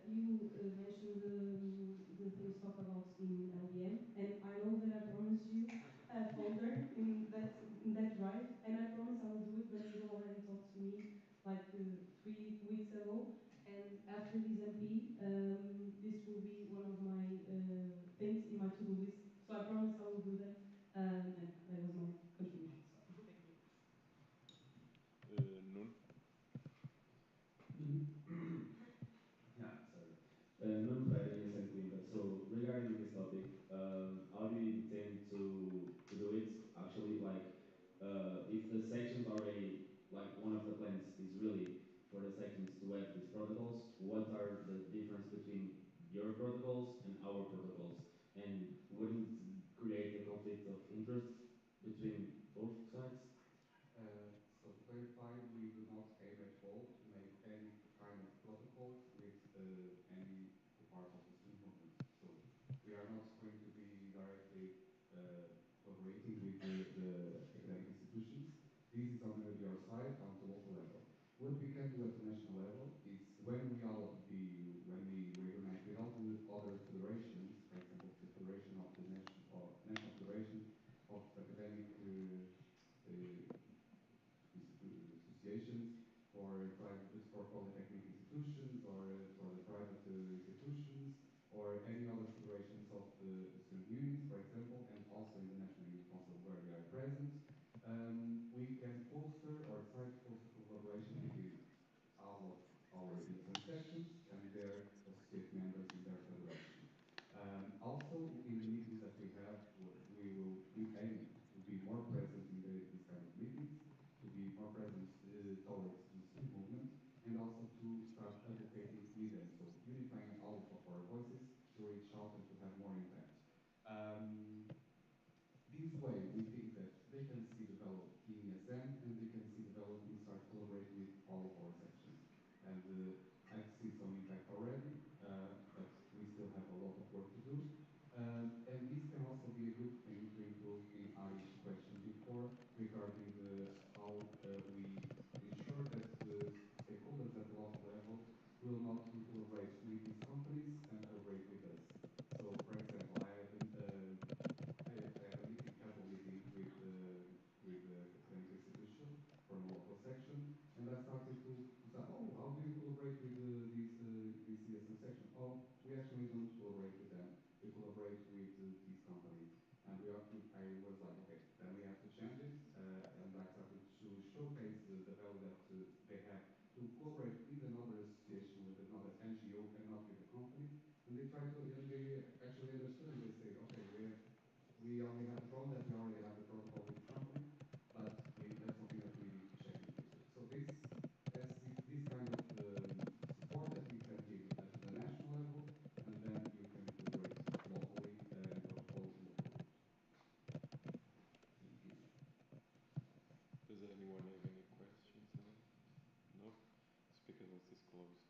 you mentioned the things talk about in LDM, and I know that I promised you a folder in that drive, and I promise I will do it. But you already talked to me like 3 weeks ago, and after this MP, this will be one of my things in my to-do list. So I promise I will do that, and that was my contribution. So thank you. Nuno? Yeah, sorry. Nuno Ferreira, Innocent Coimbra. So regarding this topic, how do you intend to do it? Actually, like, if the sections already, like, one of the plans is really for the sections to have these protocols, what are the difference between your protocols and our protocols? And wouldn't it create a conflict of interest between both sides? So to clarify, we do not aim at all to make any kind of protocol with any part of the student movement. So we are not going to be directly collaborating with the academic institutions. This is on your side, on the local level. What we can do at the national level is when we reunite with all the other federations, for example, the Federation of the National Federation of Academic associations for private for polytechnic institutions or for the private institutions or any other federations of the student unions, for example, and also in the National Youth Council where we are present, we can foster or try to foster collaboration between all of our innocent sections and their associate members in their federation. Also, in the meetings that we have, we aim to be more present in these kind of meetings, to be more present towards the student movement, and also to start advocating with them. So unifying all of our voices to reach out and to have more impact. Um, this way, we think that they can see develop in ESM and they can see develop and start collaborating with all of our sections. And I see some impact already, but we still have a lot of work to do. And this can also be a good thing to improve in Ari's question before regarding how we ensure that the stakeholders at the local level will not collaborate with these companies and collaborate with us. So, for example, I have a meeting, casual meeting with the academic institution from a local section, and I started to say, oh, how do you collaborate with this ESM section? Oh, we actually don't collaborate with them. We collaborate with this company, and I was like, okay, then we have to change it, and I started to showcase the value that they have to collaborate with another association, with another NGO, and not with a company. And they try to, and they actually understood, and they say, okay, we only have the problem that we already have the protocol with this company, but that's something that we need to check in the future. So this kind of support that we can give at the national level, and then you can collaborate locally and protocol locally. Thank you. Does anyone have any questions now? No? Speaker list is closed.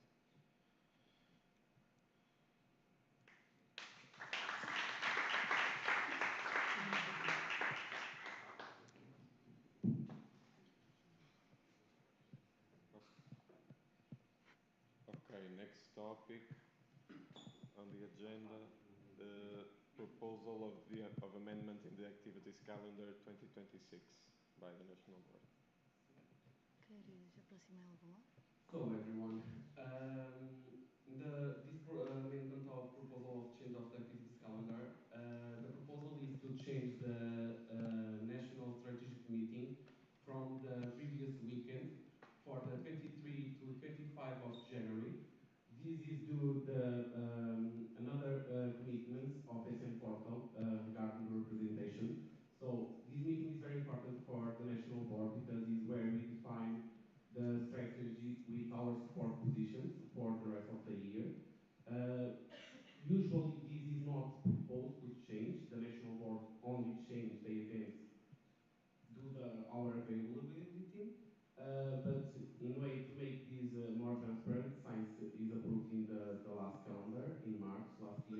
Okay, next topic on the agenda, proposal of amendment in the activities calendar 2026 by the National Board. Queres aproximar alguma? So everyone, this amendment of proposal of change of the activities calendar, the proposal is to change the national strategic meeting from the previous weekend for the 23 to 25 of January. This is due the another commitments of SM4 regarding the representation. So this meeting is very important for the national board because it's where we define the strategy with our support positions for the rest of the year. Uh, Usually this is not proposed to change. The national board only change the events due to our availability. But in way to make this more transparent, science is approved in the last calendar in March last year.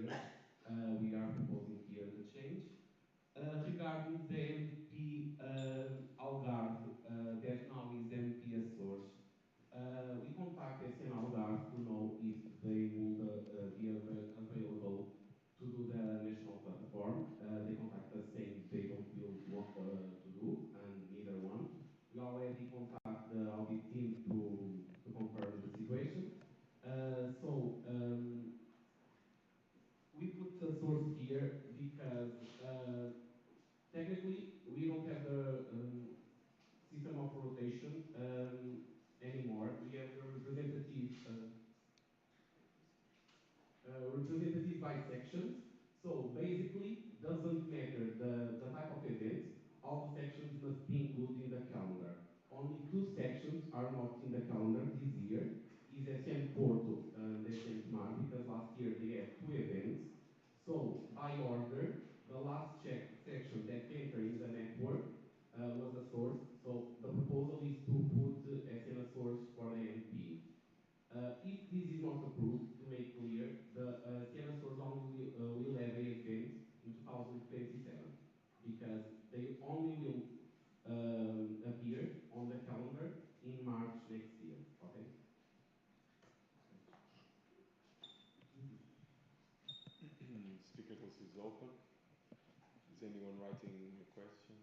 we don't have the system of rotation anymore. We have the representative by sections. So basically, doesn't matter the type of event, all the sections must be included in the calendar. Only two sections are not in the calendar this year, is SN Porto and SN Tomar, because last year they had two events. So by order, the last section that enter in the network was a source. So the proposal is to put SN a source for the NP. If this is not approved, to make clear, the Siena stores only will have a event in 2027 because they only will appear on the calendar in March next year. Okay. Speaker list is open. Is anyone writing a question?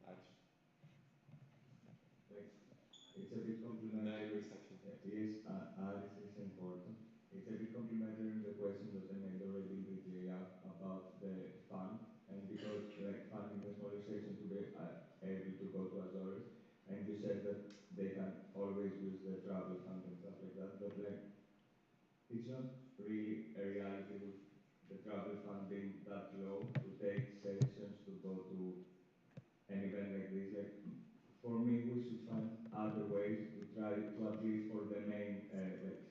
Aires? Like, it's a bit Name complimentary. and section. Yes, Alice is important. It's a bit complimentary in the question that I made already in the GA about the fund, and because like funding the smaller section to be able to go to Azores, and you said that they can always use the travel fund and stuff like that, but like it's not really a reality with the travel fund being that low to take sessions to go to an event like this. Like for me, we should find other ways to try to at least for the main like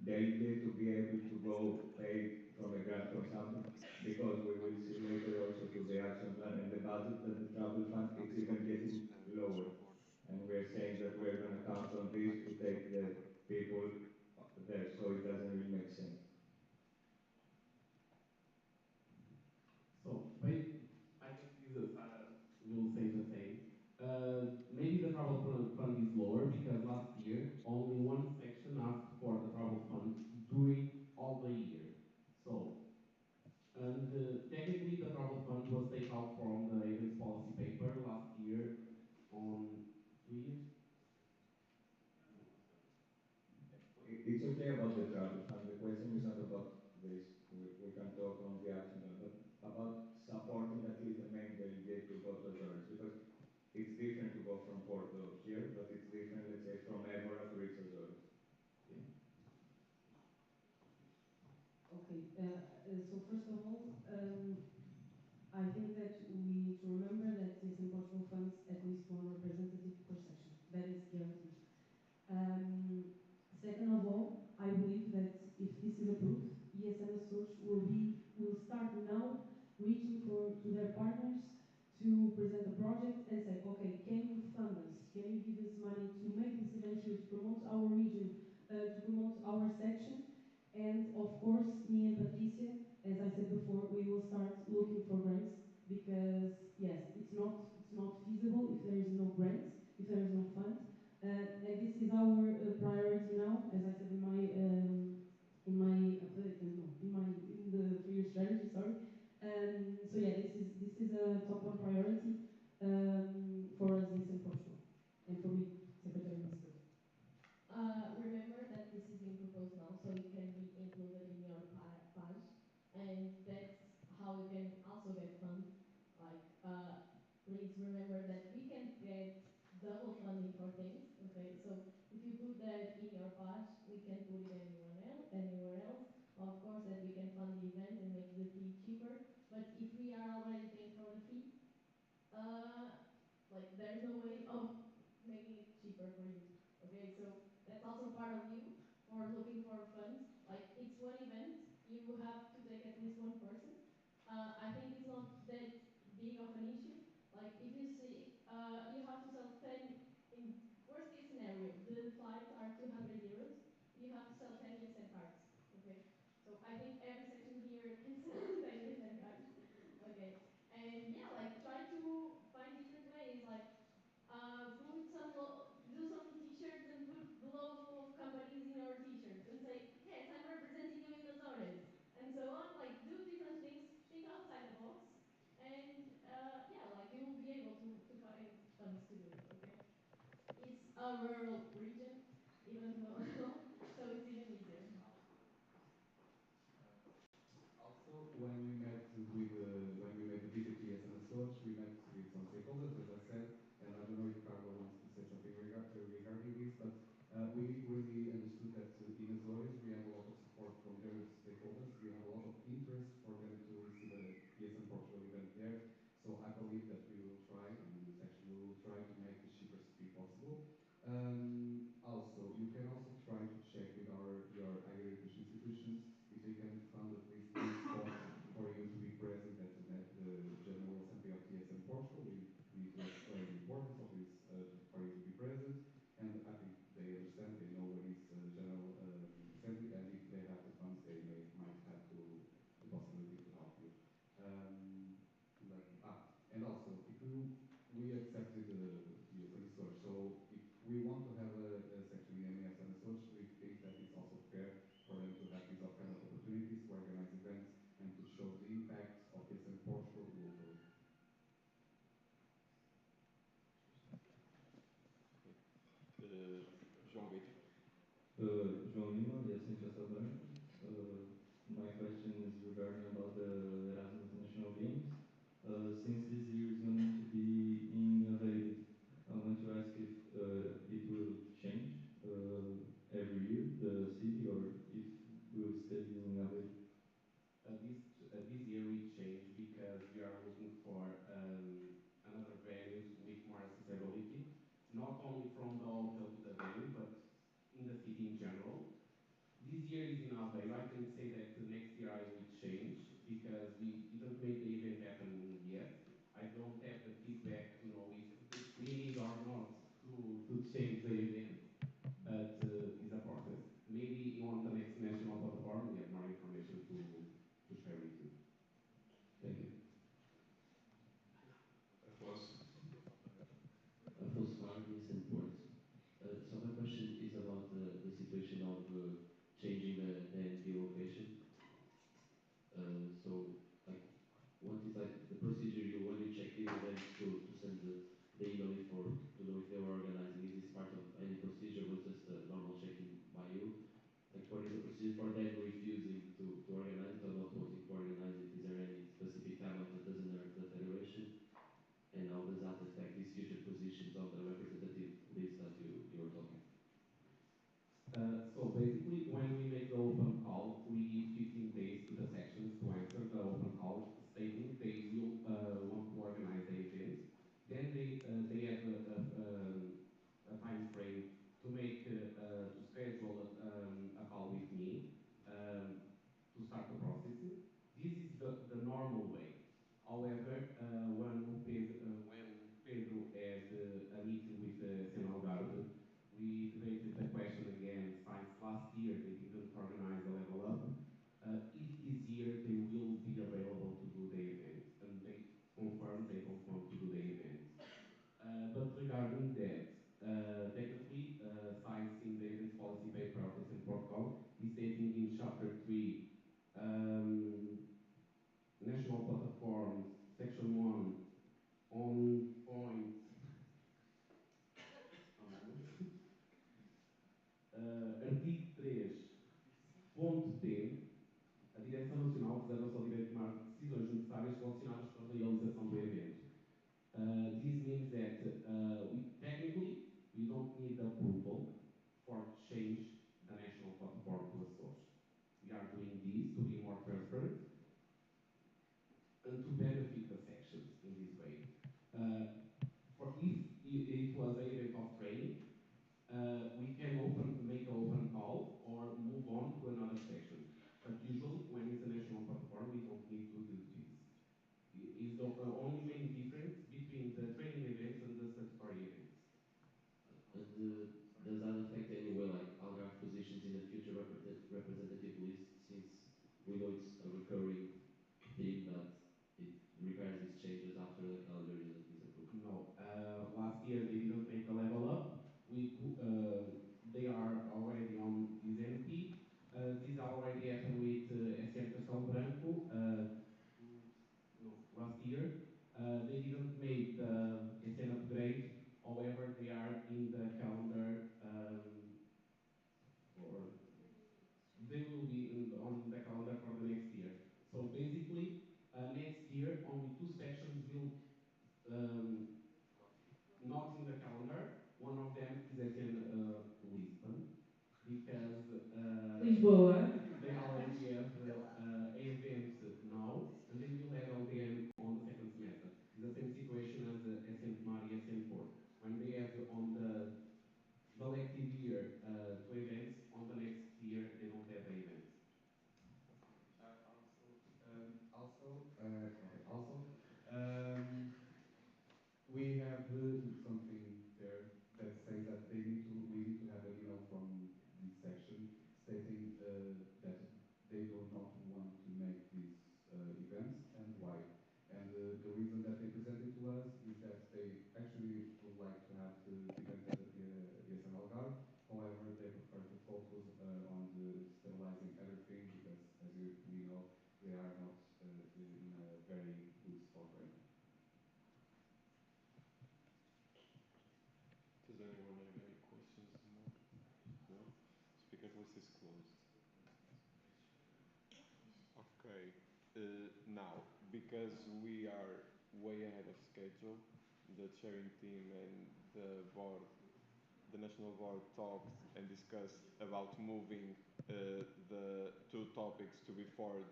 delegate to be able to go paid from a grant or something, because we will see later also to the action plan and the budget that the travel fund it's even getting lower, and we are saying that we are going to count on this to take the people there, so it doesn't really make sense. So, I guess Sarah will say the same. Maybe the travel fund is lower because last year only one section asked for the travel fund during all the year. So, and technically the travel fund was taken out from the events policy paper last year on 2 years. It's okay about the travel fund. The question is not about this. We can talk on the action plan, but about supporting at least the main delegate to go to Azores, because it's different to go from Porto here, but it's different, let's say, from Évora to reach Azores. Yeah. Okay, so first of all, I think that we need to remember that ESN Portugal funds at least one representative per section. That is guaranteed. Um, Second of all, I believe that if this is approved, ESN Açores will start now reaching to their partners to present the project and say, okay, can you fund us? Can you give us money to make this event here, to promote our region, to promote our section? And of course, me and Patricia, as I said before, we will start looking for grants because yes, it's not feasible if there is no grant, if there is no fund, and this is our priority now, as I said in my update, no, in the 3-year strategy. Sorry. So yeah, this is a top one priority for us in Portugal, and for me, Secretary of State. Remember that this is being proposed now, so it can be included in your page, and that's how you can also get fund. Like, please remember that we can get double funding for things. Okay, so if you put that in your page, we can put it anywhere else. Of course, that we can fund the event and make the fee cheaper. But if we are already paying for the fee, uh, like there's no way of making it cheaper for you. Okay, so that's also part of you for looking for funds. Like it's one event, you have to take at least one person. I think it's not that big of an issue. Like if you see, you have to sell 10 in worst case scenario, the flights are 200 euros. You have to sell 10 ESN cards. Okay, so I think every section here can sell 10 ESN cards. Okay, and yeah, like try to find different ways. Like put do some t-shirts and put the logo of companies in your t-shirts and say, yes, I'm representing you in the Azores and so on. Like do different things, think outside the box, and yeah, a rural region, even though, so it's even easier. Also, when we made the visit to ESN Açores, we met with some stakeholders, as I said, and I don't know if Carla wants to say something regarding this, but we really understood that in Azores we have a lot of support from their stakeholders. We have a lot of interest for them to receive a ESN Portugal event there. So I believe that we will try, and in the section we will try to make the cheapest fee possible. Also, you can also try to check with your higher education institutions if they can fund at least one spot for you to be present at the General Assembly of TSM Portugal. We need to explain the importance of this for you to be present, and I think they understand. They know when is the General Assembly, and if they have the funds, they might have the possibility to help you. Um, let me, and also, if we accepted yes and Açores, so if we want to have a section in MES and Açores, we think that it's also fair for them to have these kind of opportunities to organize events and to show the impact of TSM Portugal locally. João Vitor. João Lima, Yes Castelo Branco. My question is regarding about the Erasmus National Games. Since this year is going to be in Aveiro, I want to ask if it will change every year, the city, or if will stay in Aveiro. This year we changed because we are looking for another venues with more accessibility, not only from the hotel to the venue, but in the city in general. This year is in Aveiro. I can say that next year I will change because we didn't make the event happen yet. I don't have the feedback to know if we need or not to change the event, but it's a process. Maybe on the next national platform we have more information to share with you. Thank you. Afonso. Afonso Mar, DSN Porto. So my question is about the situation of changing the NP location. So, like, what is like the procedure you when you check the events to send the email if or to know if they were organizing? Is this part of any procedure? Was just a normal checking by you? Like, what is the procedure for them refusing to organize it or not wanting to organize it? Is there any specific timeline that doesn't hurt the federation? And how does that affect these future positions on the representative list that you were talking? So basically, when we make the open call, we give 15 days to the sections to answer the open call, stating they will want to organize the event. Then they have a time frame to make to schedule a call with me to start the processing. This is the normal way. However, when Pedro had a meeting with Senalgarde, we debated the question again since last year they didn't organize the level up. If this year they will be available to do the event, and they confirmed to do the event. But regarding that, technically, since in the events policy paper of this in Portugal is stating in chapter 3, national platforms, section 1, on point, a moment, artigo 3, ponto B, a Direção Nacional reserva-se ao direito de tomar decisões necessárias relacionadas com a realização do evento. This means that technically we don't need the approval for change the national platform to a source. We are doing this to be more transparent and to benefit the sections in this way. For if it was an event of training, we can make an open call or move on to another section. But usually, when it's a national platform, we don't need to do this. Is the only main difference between the training events and the statutory events. And does that affect any way, like Algarve positions in the future representative list, since we know it's a recurring theme that it requires these changes after the calendar is approved? No. Last year they didn't make the level up. They are already on this NP. This already happened with SN Castelo Branco last year. They didn't make the SN upgrade. However, they are in the calendar not in the calendar. One of them is as in Lisbon, because Lisboa. they already have a event now, and they will add on them on the second semester. It's the same situation as Saint Maria, Saint Port. When they add on the lective year two events, on the next year they don't have the event. Also, we have something there that says that we need to have an email from this section stating that they do not want to make these events and why. And the reason that they presented to us is that they actually would like to have the event at the ESN Algarve. However, they prefer to focus on the stabilizing everything because, we know, they are not in a very good spot right now. Does anyone have any questions more? No? Speaker list is closed. Okay. Now, because we are way ahead of schedule, the chairing team and the national board talked and discussed about moving the two topics to before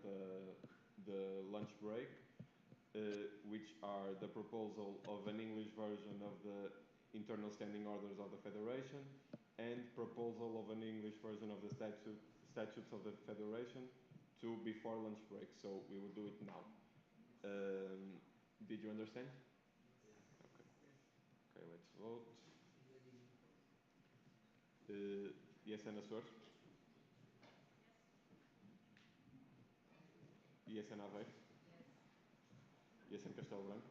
the lunch break, which are the proposal of an English version of the internal standing orders of the Federation and proposal of an English version of the statutes of the Federation to before lunch break. So we will do it now. Did you understand? Okay. Okay, let's vote. Yes, and Açores? Yes, and Aveiro? Yes. Yes, and Castelo Branco?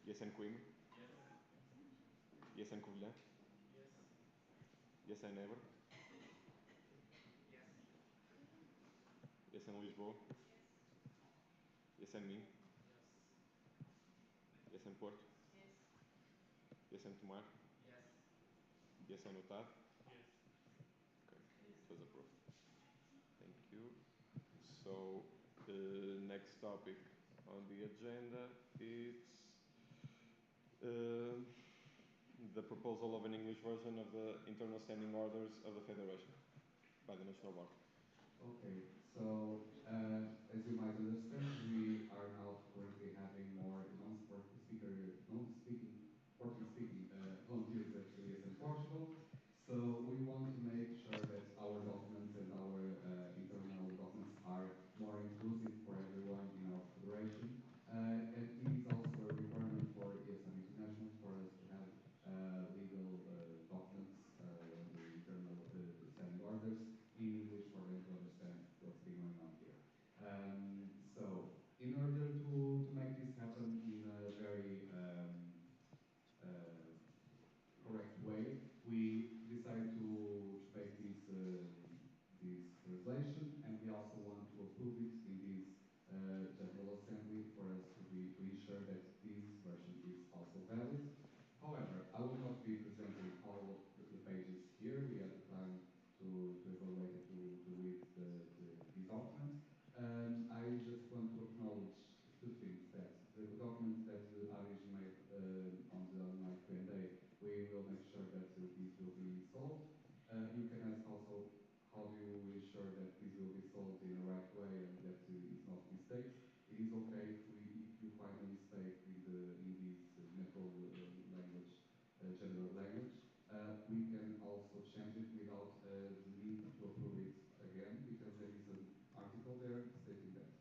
Yes, and Coimbra? Yes. Yes, and Covilhã? Yes. Yes, and Évora? Yes. Yes, and Lisboa? Yes. Yes, and Minho? Yes. Yes, and Porto? Yes. Yes, and Tomar? Yes. Yes, and Otávio? Yes. Okay, it was approved. Thank you. So, next topic on the agenda is uh, the proposal of an English version of the internal standing orders of the Federation by the National Board. Okay, so as you might understand, we are now currently having more non-speaking, Portuguese-speaking volunteers at ESN Portugal. So we want to make sure that our documents and our internal documents are more inclusive for everyone in our federation. And it is also a requirement for ESN International for us to have legal documents and internal standing orders in English for them to understand what's been going on here. So, in order to make this happen in a very uh, correct way, we decided to make this translation, and we also want to approve it in this General Assembly for us to ensure that this version is also valid. However, I will not be presenting all of the pages here. We had the time to evaluate and to read this document. I just want to acknowledge two things: that the document that Aris made on my Q&A, we will make sure that this will be solved. You can ask also, how do you ensure that this will be solved in a right way and that it's not mistakes? It is okay if you find a mistake in this natural language, general language. We can also change it without the need to approve it again, because there is an article there stating that.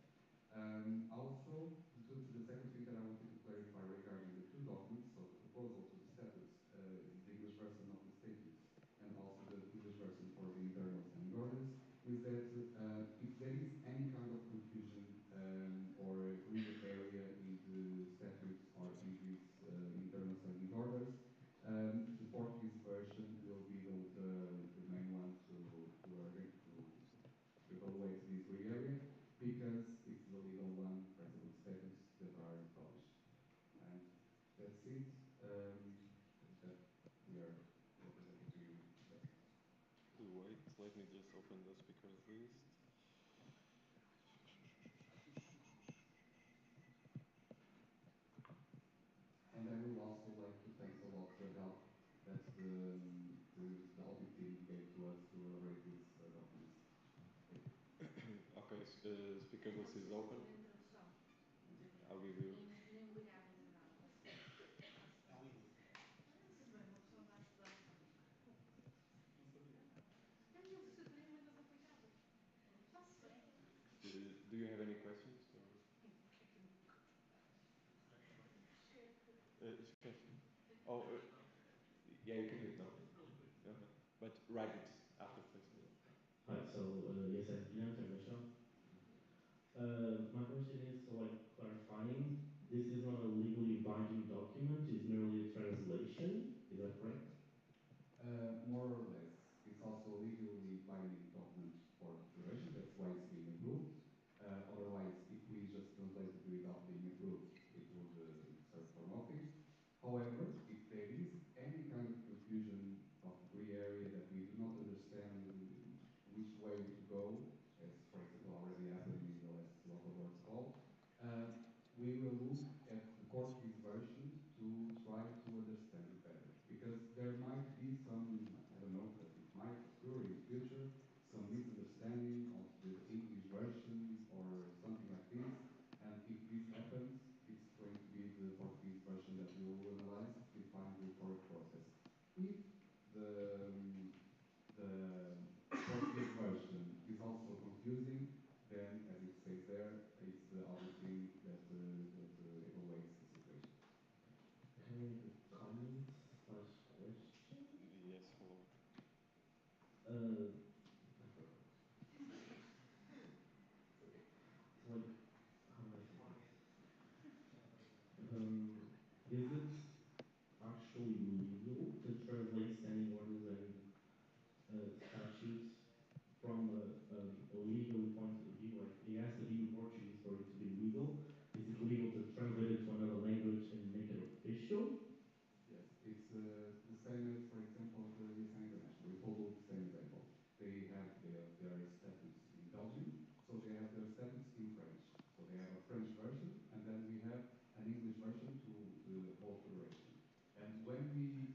Also, the second thing that I wanted to clarify regarding the two documents, so the proposal to the statutes, the English version of the statutes, and also the English version for the internal standing orders, is that if there is any kind of confusion or gray area in the statutes or in these internal standing orders, the Portuguese version will be the main one to evaluate this gray area, because it's the legal one, for example, the statutes that are published. And that's it. That we are representing to you right now. Wait, let me just open the speakers list. And I will also the audit team gave to us to elaborate these documents. Thank you. Okay, speaker list Pode is ser só open. como introdução. I'll give you. Nem obrigada a dizer nada, pode ser. Faço É um bem. livro. É, tudo bem, uma pessoa vai estudar e faz. Não sabia. É mesmo, eu tenho muitas aplicadas. Faço bem. Do you have any questions? Or? Porquê que eu nunca? Esquece. Esquece. Oh, yeah, you can do it now. Okay. But write it after first. Hi, so yes, I'm Guilherme International. My question is, so like clarifying, this is not a legally binding document, it's merely a translation, is that correct? More or less. It's also a legally binding document for the Federation. That's why it's being approved. Otherwise, if we just translated without being approved, it would serve for nothing. However, if there is any kind of confusion of gray area that we do not understand which way to go, as for example already happened in the last local boards call, uh, we will look at the Portuguese version to try to understand it better. Because there might be some, I don't know, but it might occur in the future, some misunderstanding of the English version or something like this. And if this happens, it's going to be the Portuguese version that we will analyze to define the correct process. If the Portuguese version is also confusing, then, as it says there, it's the audit team that evaluates the situation. Can I make a comment slash question? Yes, hello. I forgot. It's okay. So like, how would I say this? Is it actually legal to translate standing orders and statutes from a legal point of view? Like, it has to be in Portuguese for it to be legal. Is it legal to translate it to another language and make it official? Yes, it's the same as, for example, the Nissan International. We follow the same example. They have their statutes in Belgium, so they have their statutes in French. So they have a French version, and then we have an English version to the whole federation. And when we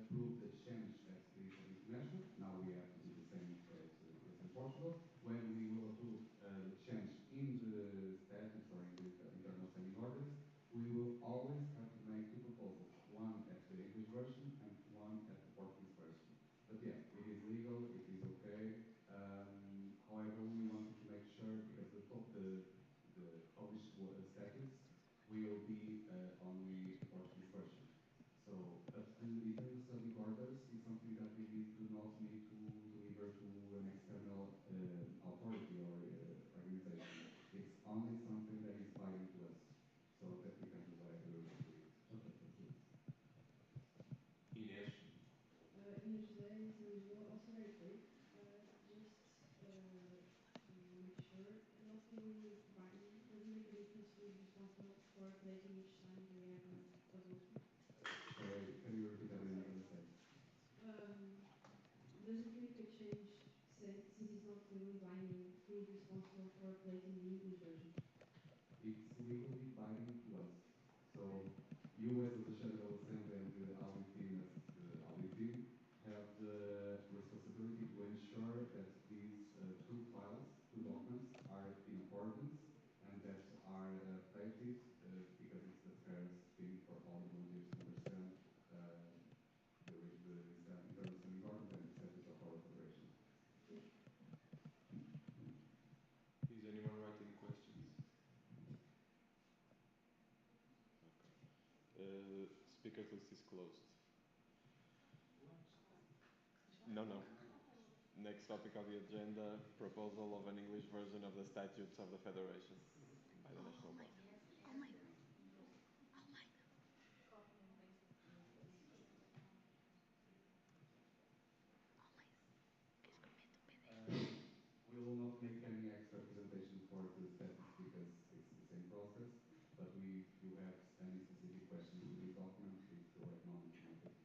prove the change at the Nissan International, now we have to do the same as in Portugal. When we will approve the change in the statutes or in the internal standing orders, we will always have to make two proposals, one at the English version and one at the Portuguese version. But yeah, it is legal, it is okay. However, we wanted to make sure, because the published statutes will be only the Portuguese version. So, but the internal standing orders is something that we do not need to deliver to an external authority or organization. It's only something that is binding to us, so that we can do whatever we want with it. Okay, thank you. Inês. Inês José, Nissan Lisboa, also very quick. Just to make sure, not legally binding doesn't make a difference who is responsible for updating each time we have a voting. Sorry, can you repeat? I didn't understand. Does it make a change since it's not legally binding? Who is responsible for updating the English version? It's legally binding to us. So you as the General Assembly and the audit team as the audit team have the responsibility to ensure that these two files, two documents, are in accordance and that are updated because it's the fairest thing for all the volunteers to understand the internal standing orders and the statutes of our federation. Yeah. Is anyone writing questions? Okay. Speaker list is closed. No, no. Next topic on the agenda, proposal of an English version of the statutes of the Federation by the National Board. Oh my God. Oh my God. Copy and paste it para apresentação. Oh my. Queres que eu meta o Uh, PDF? we will not make any extra presentation for the statutes because it's the same process. But if you have any specific questions to this document, please go ahead now to make it.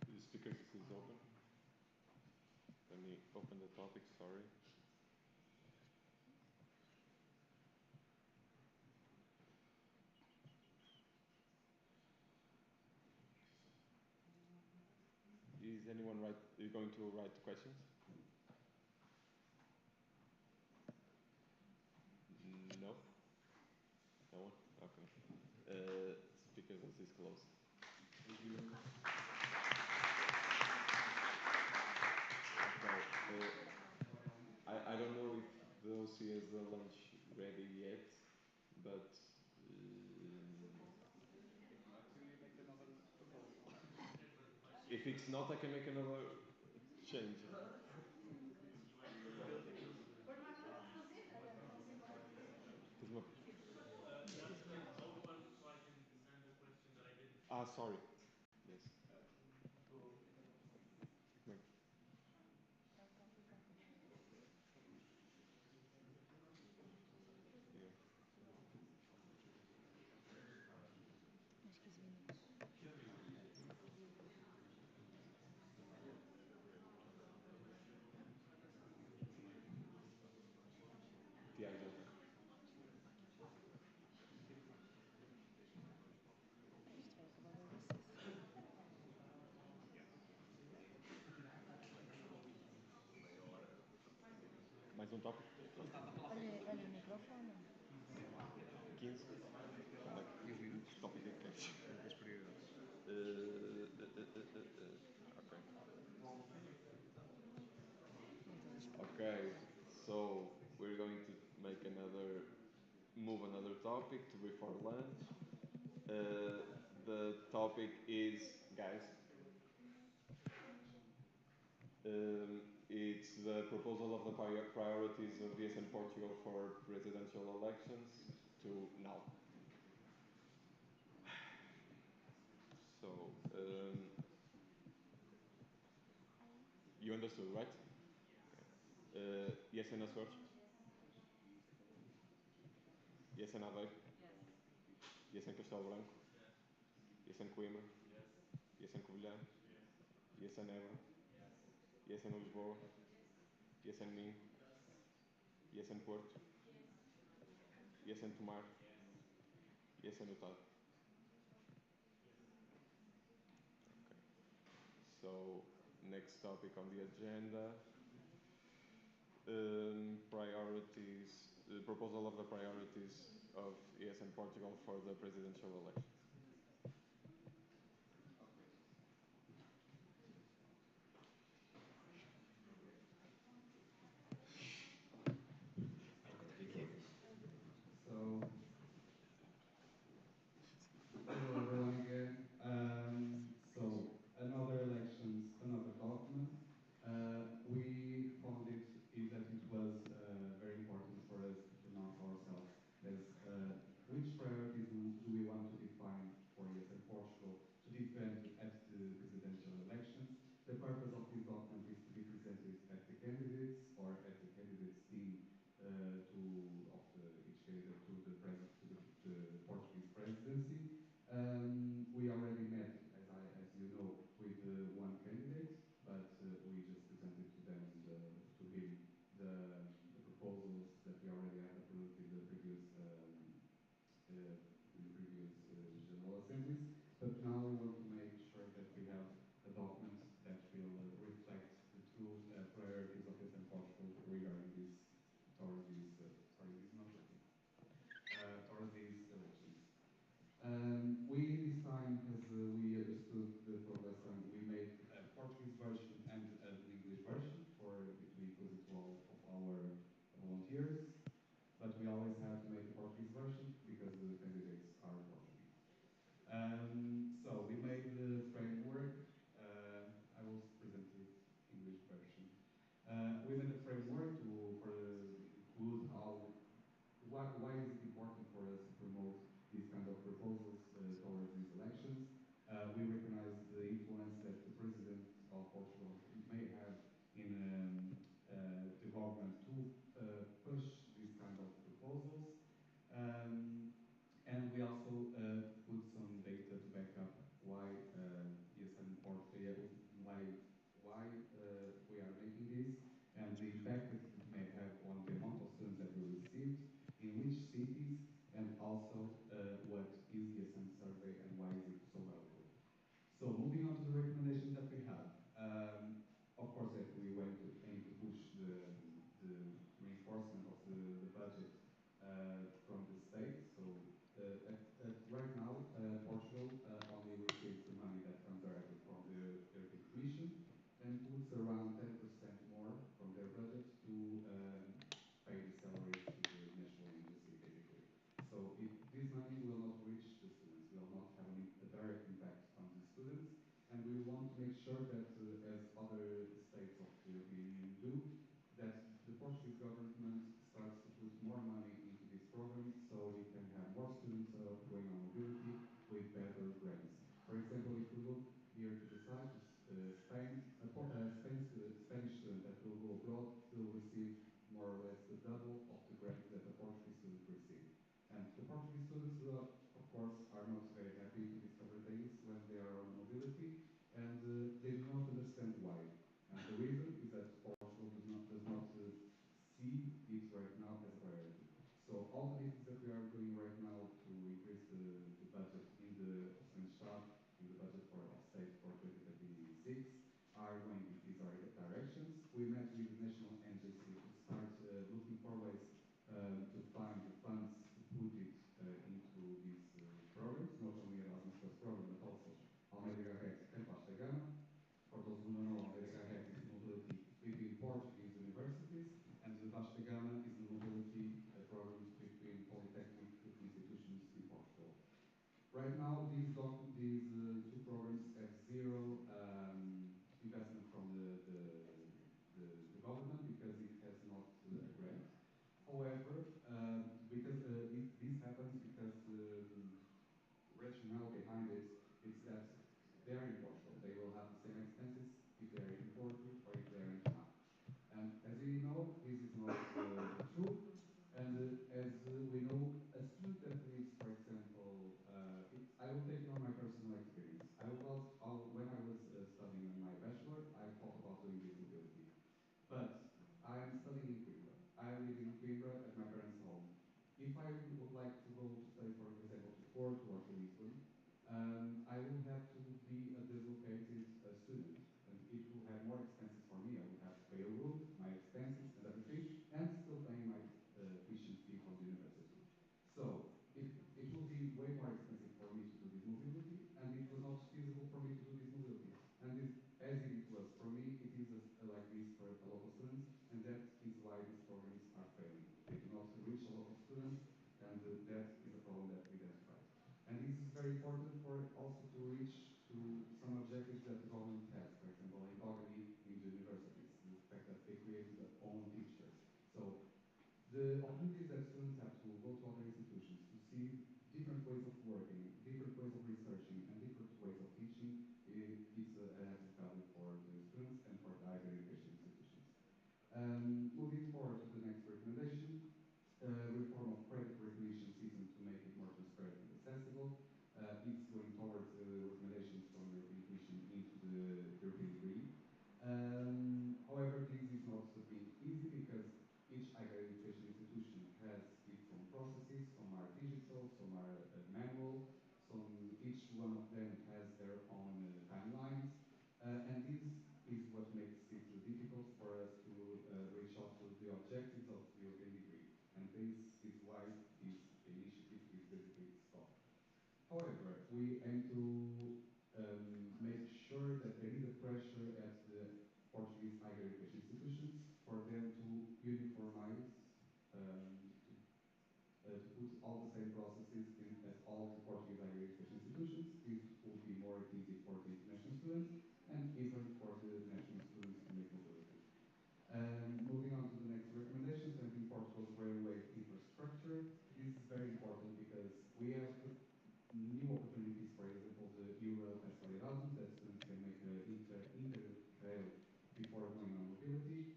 The speaker list is open. Let me open the topic, sorry. Is anyone going to write questions? No? No one? Okay. Speaker list is closed. Thank you. Okay. I don't know if those has the lunch ready yet, but If not, we make another proposal. if it's not, I can make another change. Depois mais tarde se fazer, não se importa. Fiz uma- Just open so I can send the question that I didn't. Sorry. Yes. Bem. Yeah. Mais 15 minutos. Tiago já está. Isto vai acabar logo assim. Mais um tópico? Olha o microfone. 15? Qual é que tópico é que queres? Das prioridades. Ok. Okay, so we're going to make move another topic to before lunch. The topic is, guys, it's the proposal of the priorities of the and Portugal for presidential elections to now. So, you understood, right? Yes and Açores? Yes and Aveiro? Yes and Castelo Branco? Yes and Coimbra? Yes and Covilhã? Yes and Évora? Yes and Lisboa? Yes and Minho? Yes and Porto? Yes and Tomar? Yes and Utah? Okay. So, next topic on the agenda. Priorities, the proposal of the priorities of ES and Portugal for the presidential elections. Okay. So, hello everyone again. So, another elections, another document. We found that it was very important for us to pronounce ourselves as which priorities do we want to define for yes and Portugal to defend at the presidential elections. The purpose of this document is to be presented at the candidates or at the candidates team of each candidate to the Portuguese presidency. We already met, as you know, with one candidate, but we just presented to him the proposals that we already had approved in the previous general assemblies. But now we want to make sure that we have a document that will reflect the true priorities of yes and Portugal regarding towards these sorry, this is not working towards these elections. We this time, as we understood for last time, we made a Portuguese version and an English version to be inclusive to all of our volunteers. But we always had to make a Portuguese version because the candidates are Portuguese. So we made the framework. I will present the English version. We made a framework to include why is it important for us to promote these kind of proposals towards these elections. We recognize the influence that the president of Portugal may have in the government to push these kind of proposals. And we also put some data to back up why yes and why we are making this and the impact that it may have on the amount of students that we received, in which cities, and also what is the Ascent survey and why is it so valuable. So moving on to the recommendations that we have. sure that, as other states of the European Union do, that the Portuguese government starts to put more money into this program so it can have more students going on mobility with better grants. For example, if we look here to the side, to Spain, Spanish student that will go abroad will receive more or less the double of the grant that a Portuguese student receive. And the Portuguese students, of course, are not very happy to discover this when they are on mobility, and they do not understand why. And the reason is that Portugal does not see it right now as a priority. So all the meetings that we are doing right now to increase the budget in the Orçamento-Chave, in the budget of state for 2026, are going in these directions. We met with the national agency to start looking for ways to find the funds to put it into these programs, not only Erasmus Plus program, but also Almeida Garrett and Vasta Gama. For those who don't know, Almeida Garrett is the mobility between Portuguese universities, and the Vasta Gama is the mobility programs between polytechnic institutions in Portugal. Right now, these two programs have zero investment from the government because it has not a grant. However, because this happens because the rationale behind it is that they are in Portugal. They will have the same expenses if they are in Porto or if they are in Fnac. And as we know, this is not true. And as we know, a student that lives, for example, I will take now my personal experience. When I was studying in my bachelor, I thought about doing this mobility. But I am studying in Coimbra. I live in Coimbra at my parents' home. If I would like to go to study, for example, to Porto or to Lisbon, I will have to be a dislocated student, and it will have more expenses for me. I will have to pay a room, my expenses, and everything, and still paying my tuition fee from the university. So it will be way more expensive for me to do this mobility, and it was not feasible for me to do this mobility. And this, as it was for me, it is like this for a lot of students, and that is why these programs are failing. They do not reach a lot of students, and that is a problem that we identified. And this is very important for also to reach to some objectives that the government has. For example, endogamy in the universities, the fact that they created their own teachers. So the opportunities that students have to go to other institutions to see different ways of working, different ways of researching, and different ways of teaching, it's an added value for the students and for the higher education institutions. Moving forward to the next recommendation, reform of credit recognition system to make it more transparent and accessible. It's going towards recommendations from the European Commission into the European degree. However, this is not being easy because each higher education institution has its own processes. Some are digital, some are manual. Each one of them has their own timelines, and this is what makes it difficult for us to reach out to the objectives of the European degree. And this is why this initiative is basically stopped. However, we aim to make sure that there is a pressure at the Portuguese higher education institutions for them to uniformize, to put all the same processes in at all the Portuguese higher education institutions. This will be more easy for the international students and even for the national students to make mobility. Moving on to the next recommendation, strengthening Portugal's railway infrastructure. This is very important because we have new opportunities, for example, the Eurail as for Erasmus, that students can make interrail before going on mobility.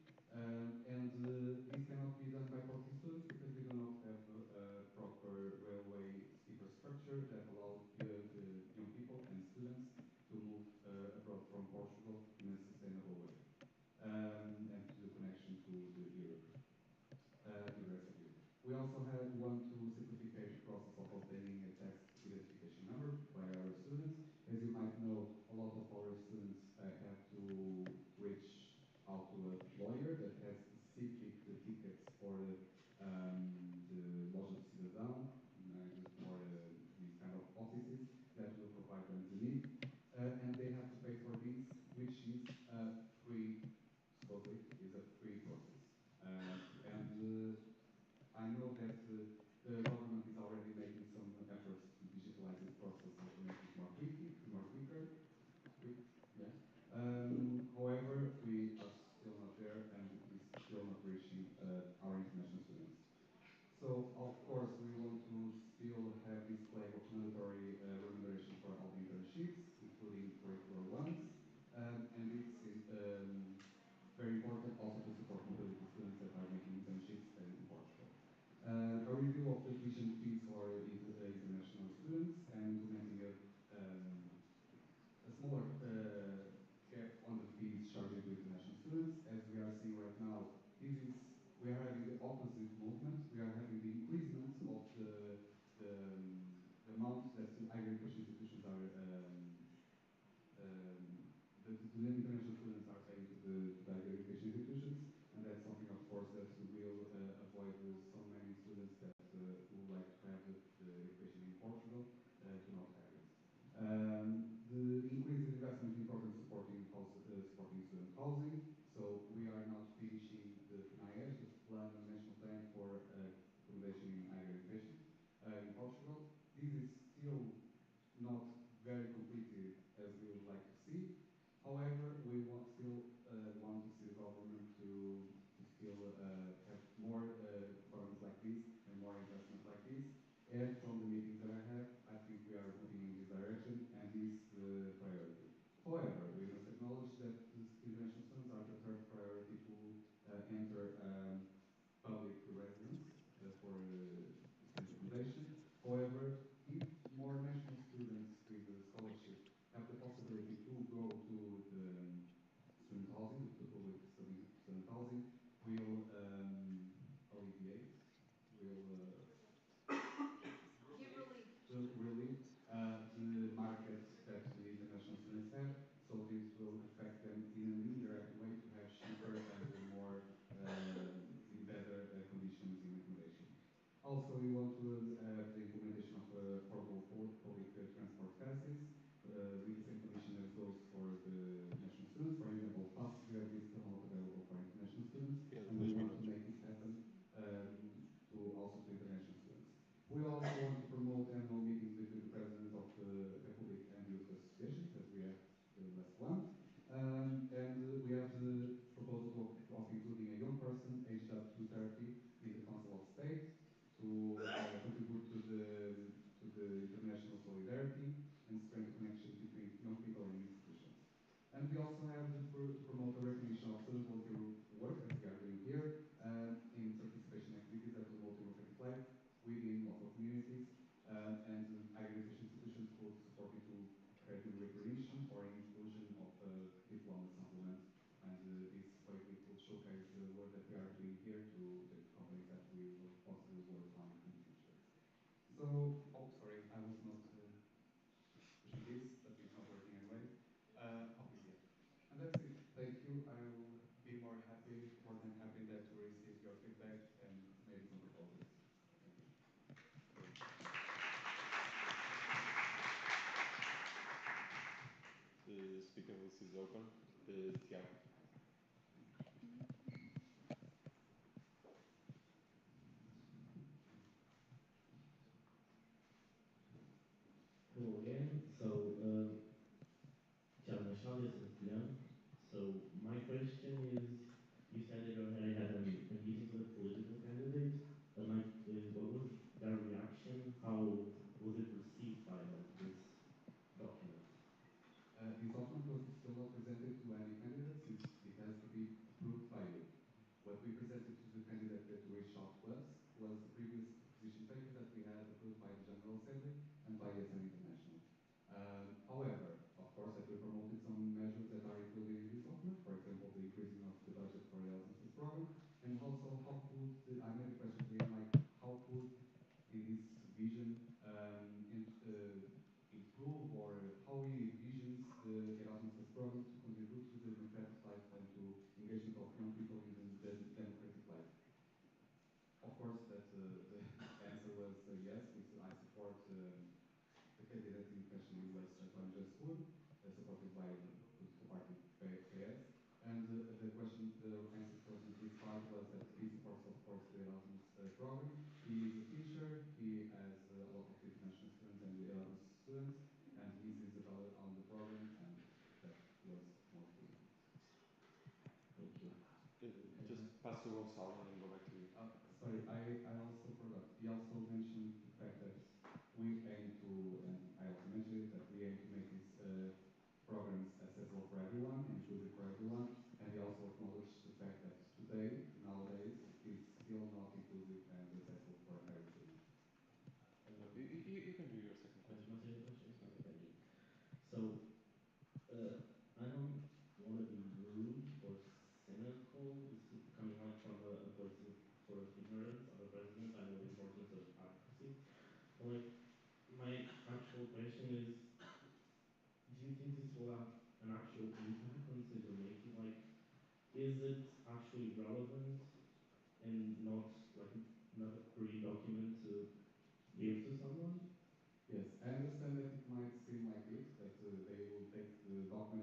This cannot be done by Portuguese students because we do not have a proper railway infrastructure that allows young people and students to move abroad from Portugal in a sustainable way, and to the connection to the Europe, to the rest of Europe. We also want to simplify the process of obtaining a tax identification number by our students. As you might know, a lot of our students have to reach out to a lawyer investment in programs supporting student housing. So we are not finishing the PNAES, the National Plan for Accommodation in Higher Education in Portugal. This is still not very completed as we would like to see. However, we still want to see the government to still have more programs like this and more investment like this. And from the meetings that I have, I think we are moving in this direction and is the priority. However, we must acknowledge that international students are the third priority to enter public residence for student accommodation. However, if more national students with scholarship have the possibility to go to the student housing, to the public student housing, will alleviate, will Give relief. will relieve the market that the international students have. So this will affect them in an indirect way to have cheaper and more in better conditions in accommodation. Also, we want to have the implementation of affordable public transport passes with the same condition as those for the national students. For example, pass grade is still not available for international students, and we want to make this happen to also to international students. We also want to promote annual meetings between the President of the Republic and Youth Associations, as we have the last one. We have the proposal of including a young person aged up to 30 in the Council of State to contribute to the international solidarity and strengthen connections between young people and institutions. And we also have to promote the recognition of student volunteer work, as we are doing here, in participation activities that promote democratic life within local communities, and higher education institutions could support into creating recognition or inclusion of diploma supplements. And this way we could showcase the work that we are doing here to the companies that we will possibly work on in the future. So, oh, sorry, I was not pushing this, but it's not working anyways. Okay, yeah. And that's it. Thank you. I will be more than happy that to receive your feedback and maybe some proposals. Thank you. The speaker list is open. Tiago. Hello again. So, Tiago Machado, Santillan. So, my question is, you said that you already had meetings with political candidates. What was their reaction? How was it received by them, this document? This document was still not presented to any candidates since it has to be approved by you. What we presented to the candidate that reached out to us was the previous position paper that we had approved by the General Assembly and by ESM International. However, of course, that we promoted some measures that are included in this document, for example, the increasing of the budget for the Erasmus program, and also how could, I made a question to him, like, how could, in this vision, improve or how he envisions the Erasmus program to contribute to the democratic life and to engagement of young people in the democratic life. Of course, that the answer was yes. I support the candidate in question. He was António Jascour, supported by the political party PS. And the answer for this part was that he supports, of course, the Erasmus program. He is a teacher. He has a lot of international students and the Erasmus students, and he sees the value on the program, and that was mostly. Thank you. Just pass to Gonçalo and then go back to you. Sorry, I also forgot. He also mentioned the fact that we aim to, and I also mentioned it, that we aim to make these programs accessible for everyone, inclusive for everyone, and he also acknowledged the fact that nowadays, it's still not inclusive and accessible for every student. You can do your second question. My second question? Okay, thank you. So, I don't want to be rude or cynical. This is coming like from a place of sort of ignorance of a president. I know the importance of advocacy. But like, my actual question is, do you think this will have an actual impact on decision making? Like, is it actually relevant and not like not a pretty document to give to someone? Yes, I understand that it might seem like it, that they will take the document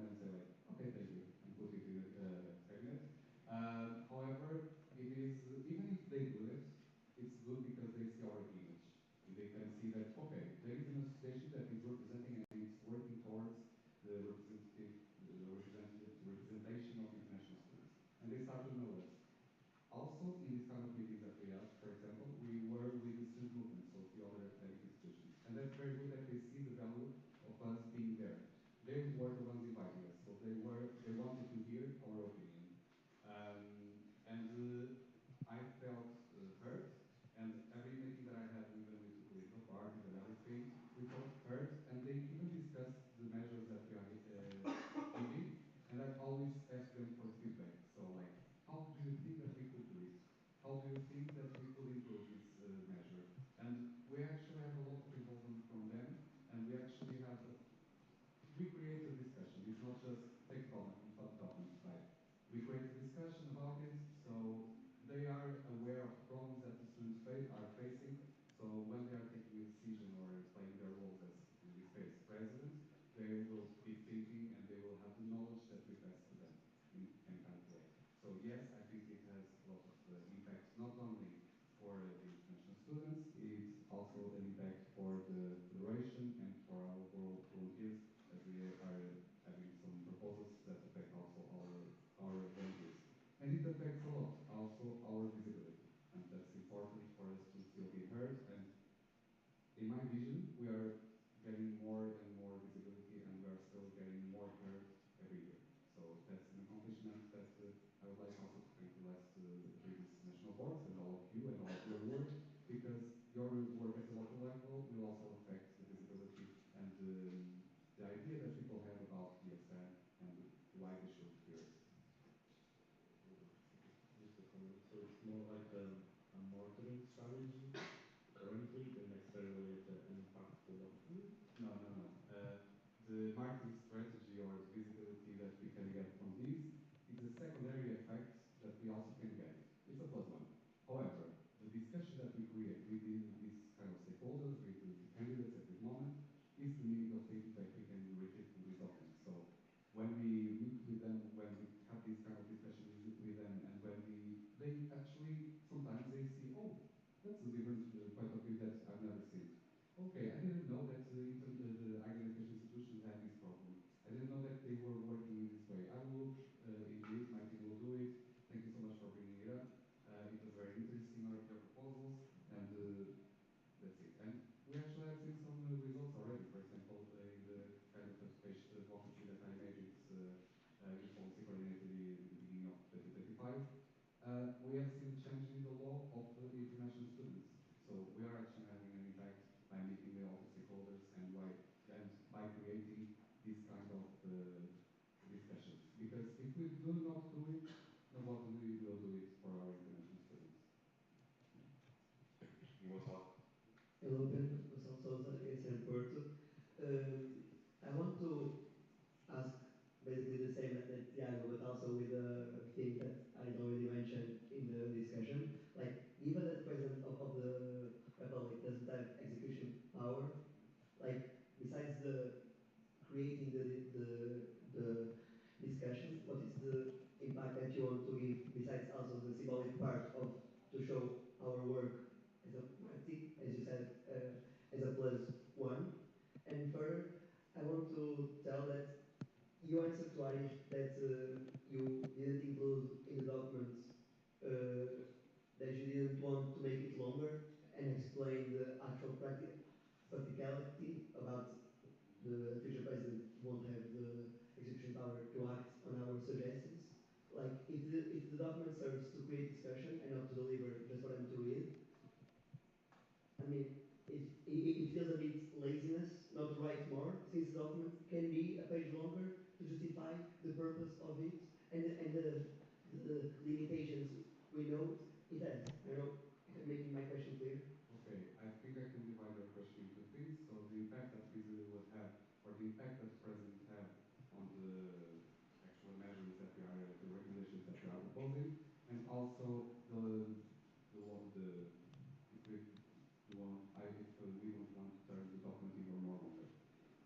just take the document, right? We create a discussion about it, so they are aware of the problems that the students are facing. So when they are taking a decision or playing their roles as, in this case, president, they will be thinking and they will have the knowledge that we pass to them in any kind of way. So yes, I think it has a lot of impact, not only for the international students, it's also an impact for the federation and for our volunteers, as we are having some proposals that affect also our volunteers. And it affects a lot also our visibility, and that's important for us to still be heard. And in my vision, we are getting more and more visibility, and we are still getting more heard every year. So that's an accomplishment that I would like also to thank the previous national boards and all of you and all of your work, because your work at the local level will also affect the visibility and the idea that people have about DSN and why they should hear us. Just a comment. So it's more like a marketing strategy currently than necessarily as an impactful document? No. The marketing strategy or the visibility that we can get from this is a secondary effect that we also can get it. It's a plus one. However, the discussion that we create with these kind of stakeholders, with the candidates at this moment, is the meaningful thing that we can retrieve from this document. So when we meet with them, when we have this kind of discussion with them, and when they actually, sometimes they see, oh, that's a different point of view that I've never seen. Okay, I didn't know that the higher education institutions had this problem. I didn't know that they were working in this way. I will look into it. My team will do it. Thank you so much for bringing it up. It was very interesting, your proposals, and that's it. And we actually have seen some results already. For example, in the kind of advocacy that I made with Youth Policy Coordinator in the beginning of 2025, we have seen a change in the law of international students. So we are actually having an impact by meeting all the stakeholders and by creating these kind of discussions. Because if we do not do it, nobody will do it for our international students. Gonçalo. Hello, Ben. Gonçalo Souza, ASM Porto. I want to ask basically the same that Tiago, but also with a theme that I already mentioned in the discussion. Like, given that the president of the republic doesn't have execution power, like besides the creating the discussion, what is the impact that you want to give besides also the symbolic part of to show our work as a party, as you said, as a plus one? And further, I want to tell that you answered to Arish that you didn't include in the documents that you didn't want to make it longer and explain the actual practicality about the future president won't have the execution power to act on our suggestions. Like, if the document serves to create discussion and not to deliver just for them to read, I mean, it feels a bit laziness not to write more, since the document can be a page longer to justify the purpose of it and the limitations we know it has. I don't know if I'm making my question clear. Okay, I think I can divide your question into things. So the impact that we would have, or the impact that the president have on the actual measures that we are, the recommendations that we are proposing, and also the if we if we don't want to turn the document even more longer.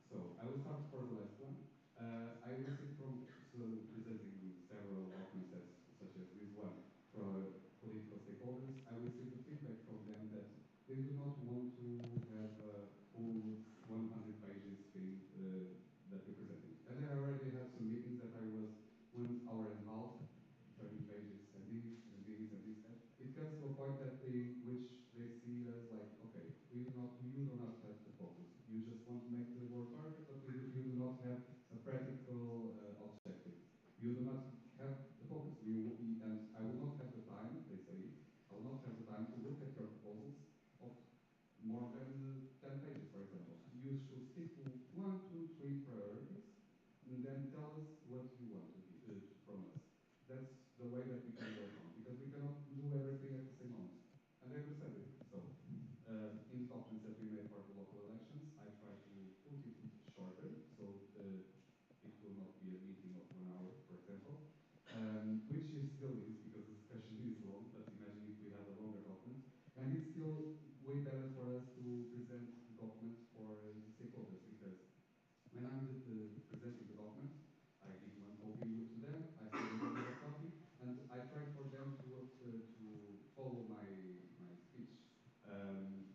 So I will start for the last one. I received from presenting several documents such as this one for political stakeholders. I received the feedback from them that they do not want to have a full 100 pages thing that we're presenting. And I already had some meetings that I was 1 hour and a half turning pages and this and this and this. And it comes to a point that which they see as like, okay, you do not have the focus. You just want to make the work perfect, but you do not have a practical objective. You do not have the focus. And I will not have the time, they say it, I will not have the time to look at your proposals of more than 10 pages, for example. You should stick to 1, 2, 3 priorities, and then tell us what you want from us. still is because the discussion is long, but imagine if we had a longer document. And it's still way better for us to present the document for the stakeholders because when I'm presenting the document, I give one copy to them. I say they got another copy, and I try for them to follow my speech. And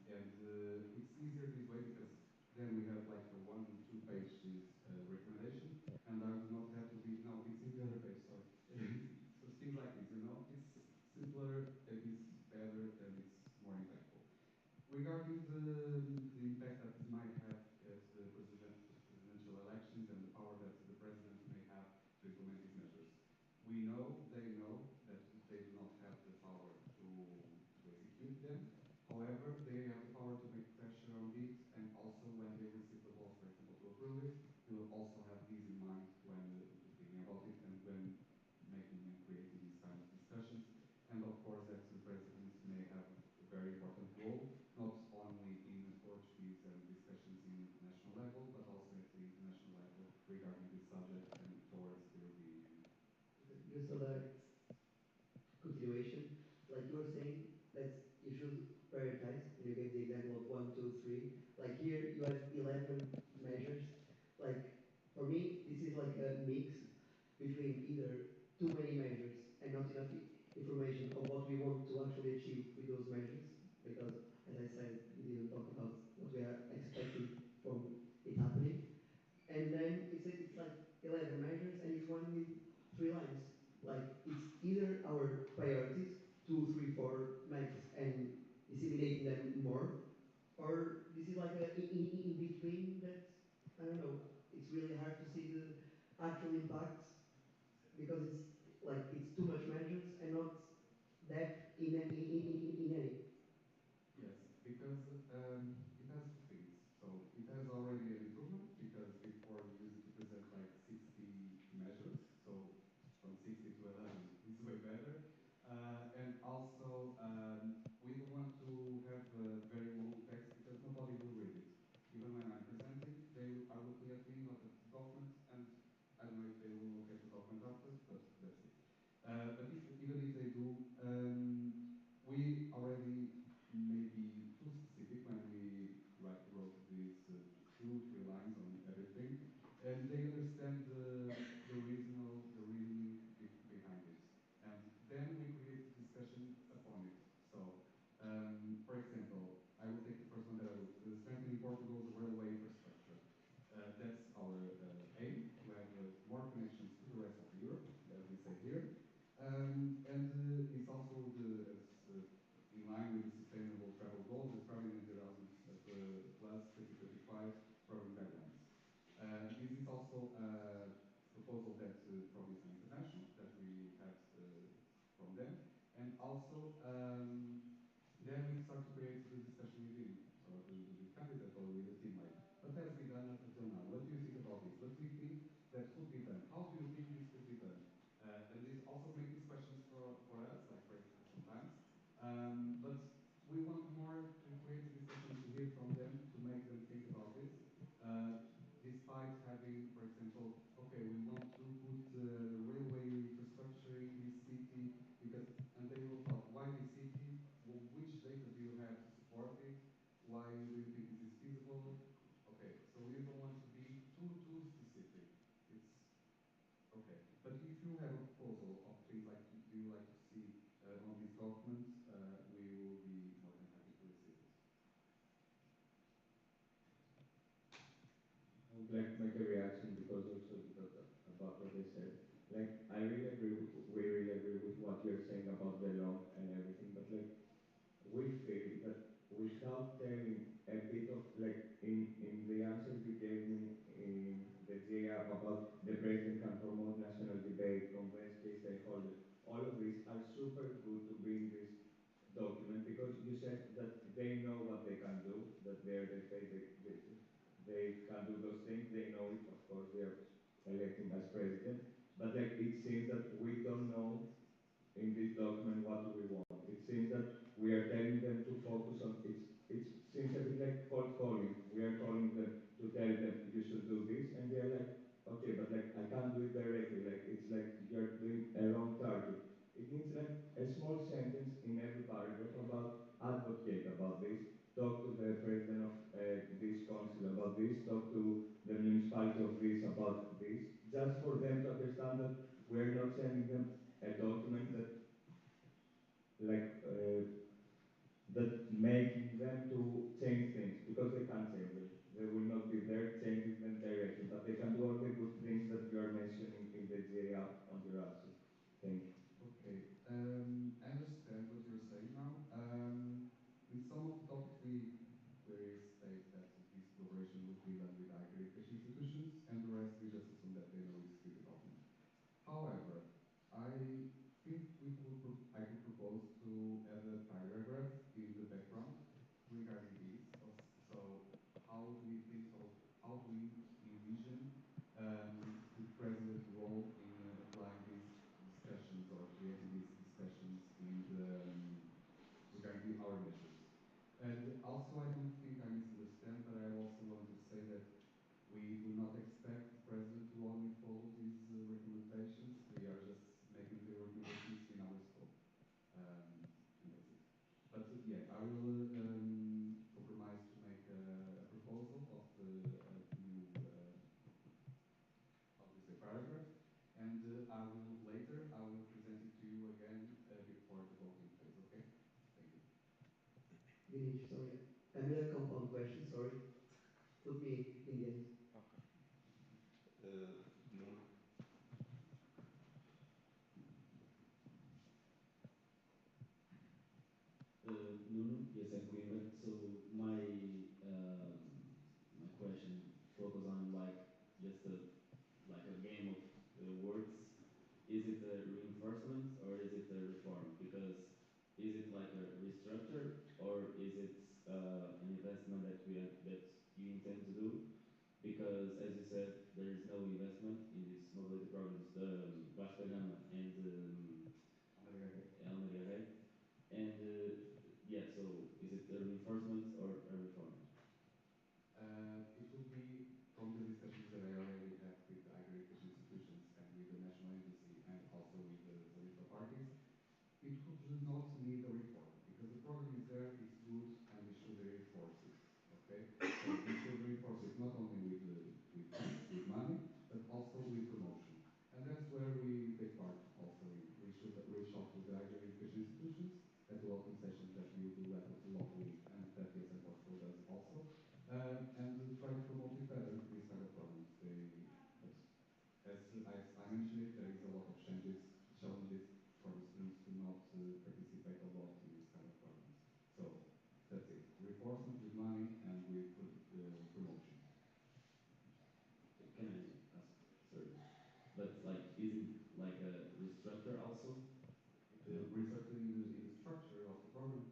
it's easier this way because then we have like a 1 2 pages recommendation, and I do not have to be. No, it's in the other page. Sorry. So things like this, it's simpler, it's better, and it's more impactful. Regarding the impact that it might have at the presidential elections and the power that the president may have to implement these measures, they know that they do not have the power to execute them. However, they have the power to make pressure on it, and also when they receive the laws, for example, to approve it, they will also have this in mind when thinking about it and when making and creating these kind of discussions. And of course, that the president may have a very important role, not only in Portuguese and discussions in national level, but also at the international level regarding this subject and towards the European Union. Just a direct continuation, like you were saying, that you should prioritize, and you gave the example of one, two, three. Like here, you have 11 measures. Like for me, this is like a mix between either too many measures and not enough information of what we want to actually achieve with those measures. Because, as I said, you didn't talk about what we are expecting from it happening. And then it's like 11 measures, and it's one with 3 lines. Like it's either our priorities, two, three, four max, and disseminating them more, or this is like a in between that I don't know. It's really hard to see the actual impacts because it's like it's too much measures and not depth in any. Yes, because it has two things. So it has already an improvement because before we used to present like 60 measures. So from 60 to 11 is way better. And also, we don't want to have very long text because nobody will read it. Even when I'm presenting, they are looking at me, not at the document, and I don't know if they will look at the document afterwards, but that's it. But even if they do, we already maybe too specific when we wrote these 2 3 lines on everything, and they understand the reasoning behind it, and then we create the discussion upon it. So, for example, I will take the first one that I wrote: strengthening Portugal's railway infrastructure. That's our aim, to have more connections to the rest of the Europe, as we say here. And it's also as in line with the sustainable travel goals described in the Erasmus Plus 2025 program guidelines. This is also a proposal that from Visa International that we had from them, and also then we start to create the discussion within, so with the candidate or with the team, like what has been done up until now? What do you think about this? What do you think that could be done? How do you think this could be done? And this also make these questions for us, like for instance, sometimes. But we want more to create a discussion to hear from them, to make them think about this. Uh, Despite having, for example, okay, we want to put railway infrastructure in this city because, and they will talk, why this city? Well, which data do you have to support it? Why do you think this is feasible? Okay, so we don't want to be too specific. It's okay. But if you have a proposal of things like do you like to see on this document, we will be more than happy to receive it. I would like to make a reaction because also about what they said. Like I really agree. We really agree with what you're saying about the law and everything. But like we feel that without telling a bit of like in the answers you gave me in the GA about the president can promote national debate, convince key stakeholders, all of these are super good to be in this document because you said that they know what they can do, that they are the face, they can do those things, they know it, of course, they are electing as president, but like it seems that we don't know in this document what do we want. It seems that we are telling them to focus on it seems a bit like cold calling. We are calling them to tell them you should do this and they're like, okay, but like I can't do it directly. Like it's like you're doing a wrong target. It much of this about this, just for them to understand that we're not sending them a document that like that making them to change things because they can't change them. They will not be there changing them directly, but they can do all the good things that you are mentioning in the GA on your answer. Thank you. Okay. I understand what you're saying now. In some of the topics, we clearly state that this collaboration will be done with higher education institutions, and the rest we just assume that they know it's critical things. However, I think I could propose to add a paragraph in the background regarding this. So, how do we think? So, how do we envision the president role in applying these discussions or creating these discussions in the regarding our measures? And also, I don't think I misunderstand, but I also want to say that we do not expect the president to only follow these recommendations. We are just making the recommendations in our scope, and that's it. But yeah, I will compromise to make a proposal of a new, how do you say, paragraph, and I will present it to you again before the voting phase. Okay? Thank you. Vinicius, sorry. I made a compound question, sorry. Put me in the end. Okay. Nuno? Nuno, yes, I'm Coimbra. So my question focus on like just like a game of words. Is it a reinforcement or is it a reform? Because is it like a restructure or is it an investment that you intend to do? Because as you said, there is no investment in these mobility programs, the Vasco da Gama and Almeria Gay. Almeria Gay. And yeah, so is it a reinforcement or a reform? It will be from the discussions that I already had with the higher education institutions and with the national agency and also with the political parties. It would not need a reform because the program is there, it's good, and we should reinforce it. Okay, so we should reinforce it not only with funds, with money, but also with promotion. And that's where we take part also in. We should reach out to the higher education institutions at the welcome sessions that we do at locally and that ESM Portugal does also, and try to promote it better, these kind of programs. But as I mentioned it, there is a lot of challenges for the students to not participate a lot in these kind of programs. So that's it. Reinforcement with money and with promotion. Can I ask, sorry, but like isn't like a restructure also? Restructure in the structure of the program?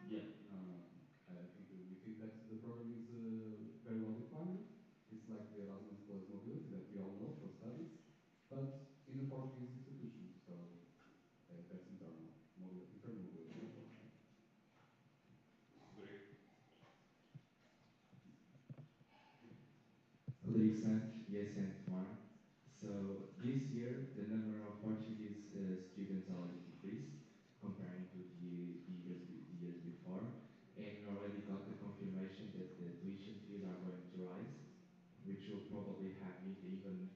Yeah. No. I think we think that the program is very well defined. It's like the Erasmus Plus mobility that we all know for studies, but in a Portuguese institution. So that's internal mobility of course. Rodrigo? Rodrigo Santos, ESN Tomorrow. So this year, the number of Portuguese students already decreased comparing to the years before, and we already got the confirmation that the tuition fees are going to rise, which will probably have even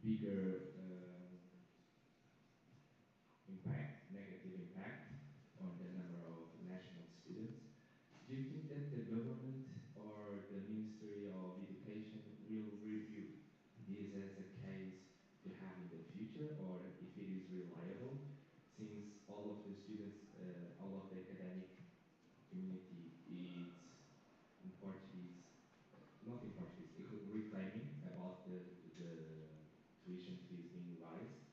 bigger negative impact on the number of national students. Do you think that the government or the Ministry of Education will review this as a case to have in the future, or if it is reliable, since all of the students, all of the academic community is in Portuguese, not in Portuguese, reclaiming about the tuition fees being raised?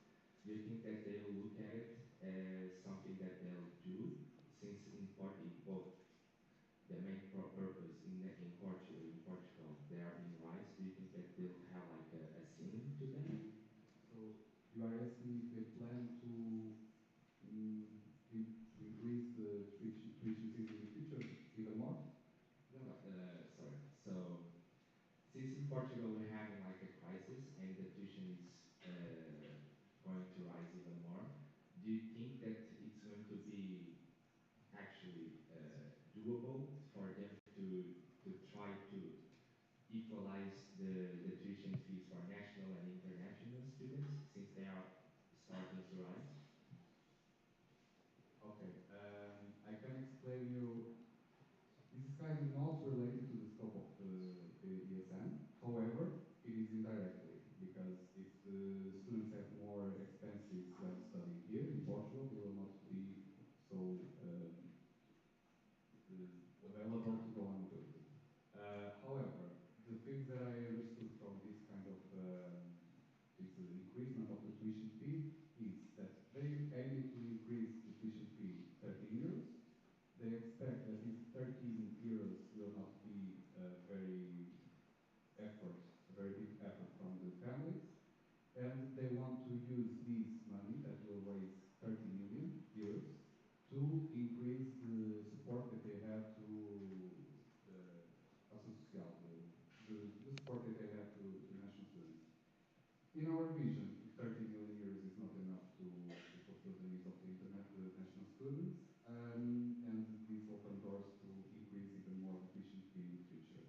Do you think that they'll look at it as something that they'll do, since in both the main purpose in Portugal they are being raised? Do you think that they'll have like a ceiling to them? So you are asking if they plan to and they want to use this money that will raise 30 million euros to increase the support that they have to the ação social, the support that they have to national students. In our vision, 30 million euros is not enough to fulfill the needs of the national students, and this opens doors to increase even more the tuition fee in the future.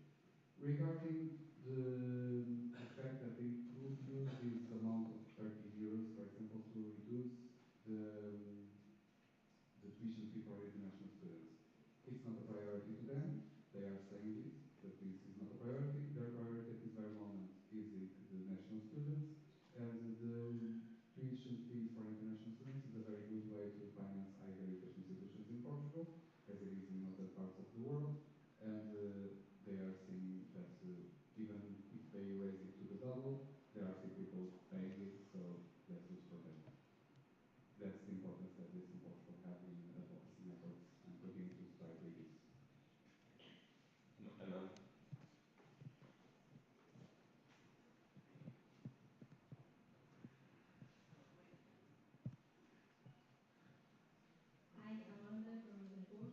Regarding the fact that they could use this amount of 30 euros, for example, to reduce the the tuition fee for international students. It's not a priority to them. They are saying this, that this is not a priority. Their priority at this very moment is the national students, and the tuition fees for international students is a very good way to finance higher education institutions in Portugal, as it is in other parts of the world, and they are seeing that even if they raise it to the double, there are still people paying it, so that's good for them. That's the importance that this in Portugal have in advocacy efforts and continue to strive with this. Anand? Hi, Amanda from Lisboa.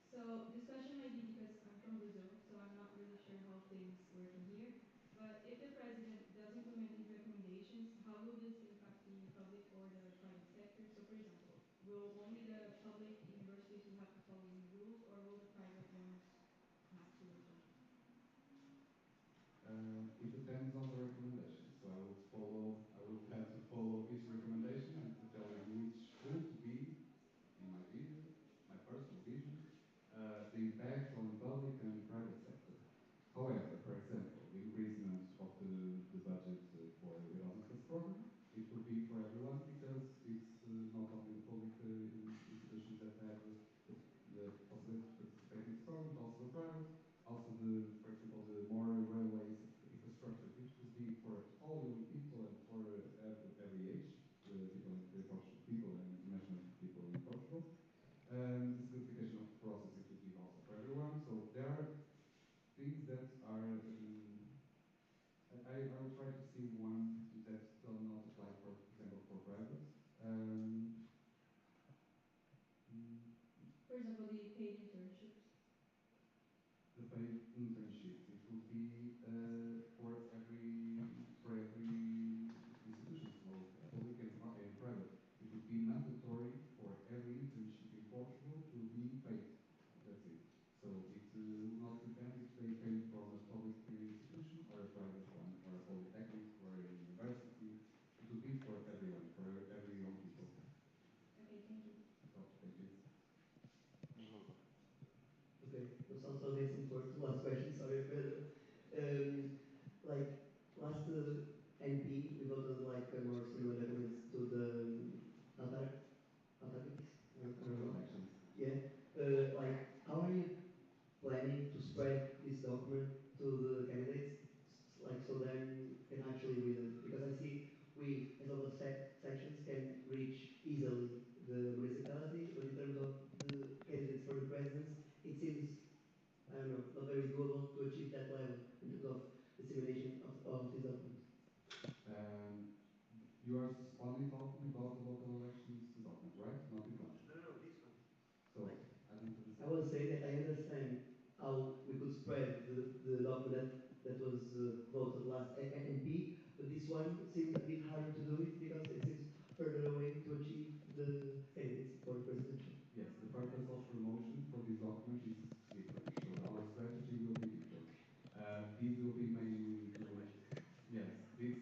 So this question might be because I'm from Brazil, so I'm not really sure how things work in here. But if the president does implement these recommendations, how will this impact the public or the private sector? So, for example, will only the public universities will have to follow the new rules, or will the private ones have to as well? It depends on the recommendation. So I will have to follow each recommendation and to tell you which would be, in my vision, my personal vision, the impacts on public and private sector. However, for example, the increasement of the budget for Erasmus Plus program, it would be for everyone because it's not only the public institutions that have the possibility to participate in this program, but also the private, also for example, the more railways infrastructure. It would be for all young people and for every age, people in Portugal, people and international people in Portugal. The simplification of the process, it would be also for everyone. So there are things that are, I will try to see one that does not apply, for example, for private. Um, mm, For example, the paid internships. the paid internships, it would be for every institutions, both public and private. It would be mandatory for every internship in Portugal to be paid. That's it. So it will not depend if they came from a public institution or a private one, or a polytechnic or a university. It would be for everyone, for every young people. Okay, thank you. So thank you. Okay, so this in Porto. Last question, sorry, Pedro. Um, like last NP, we voted like more similar documents to the autarkies. I don't know. Elections. Yeah. Like, how are you planning to spread this document to the candidates, like so them can actually read them? Because I see we, as other sections, can reach easily the municipality, but in terms of the candidates for the presidents, it seems, I don't know, not very doable to achieve that level in terms of dissemination of this document. You are only talking about the local elections document, right? Not this one. No, this one. So Like, I don't I understand. was saying that I understand how we could spread the document that was voted last NP, but this one seems a bit harder to do it because it seems further away to achieve the candidates for presidential. Yes, the purpose of promotion for this document is different. So our strategy will be different. This will be mainly to, yes, this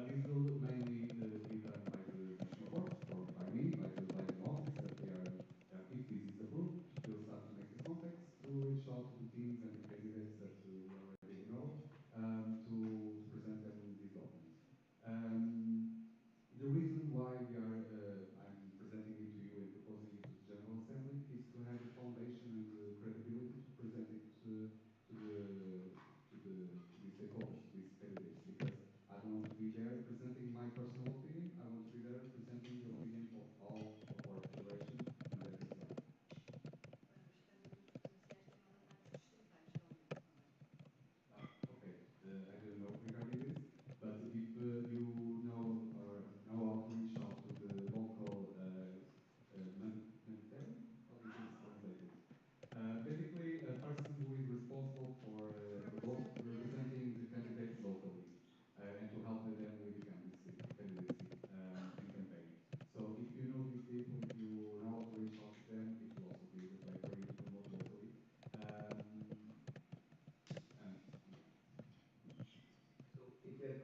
this will mainly be done by the national board, or by me, by the office that we are. If this is approved, we'll start to make the contacts to reach out to the teams and the candidates that we already know to present them these documents. The reason why I'm presenting it to you and proposing it to the General Assembly is to have the foundation and the credibility to present it to the stakeholders, to these candidates, because I don't want to be there presenting my personal opinion. I want to be there presenting the opinion of all of our federation, and that is right. Bem, os candidaturas presidenciais têm mandatados sustentáveis, geralmente, também. Okay, I didn't know regarding this.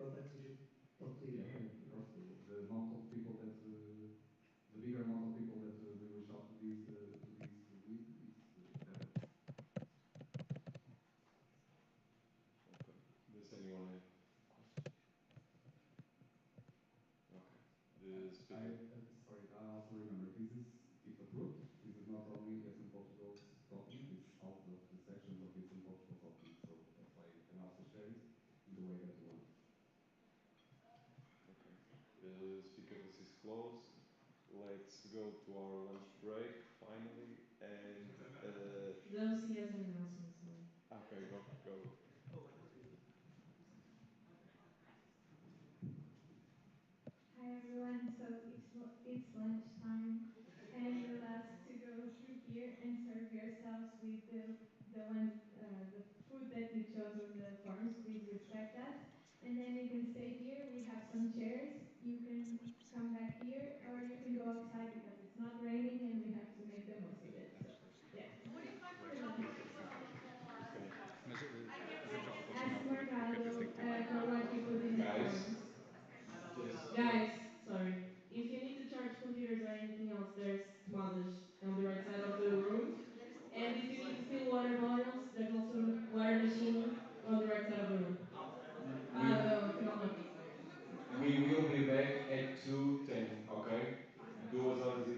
context we should talk to you. Yeah, of course. The amount of people that the bigger amount of people that we will shop to this with, it's better. Okay. Does anyone have questions? Okay. I Speaker. sorry. I also remember this is, if approved, this is not only Vism Portugal's document. It's out of the sections of Vism Portugal's document. So that's why you can also share it in the way that you want. Okay. Speaker list is closed. Let's go to our lunch break finally, and Those he has an announcement, sorry. okay, go go. Hi everyone. So it's lunchtime, and we'll ask to go through here and serve yourselves with the food that you chose on the forms. Please respect that. And then you can stay here. We have some chairs. You can come back here, or you can go outside because it's not raining and we have to make the most of it. So yeah, good luck. Okay. Ask Margado for what he put in the Guys, forms. just Guys, sorry. If you need to charge computers or anything else, there's tomadas on the right side of the room. And if you need to fill water bottles, there's also a water machine on the right side of the room. we Final. we will be back at 2:10. Okay, 2 horas e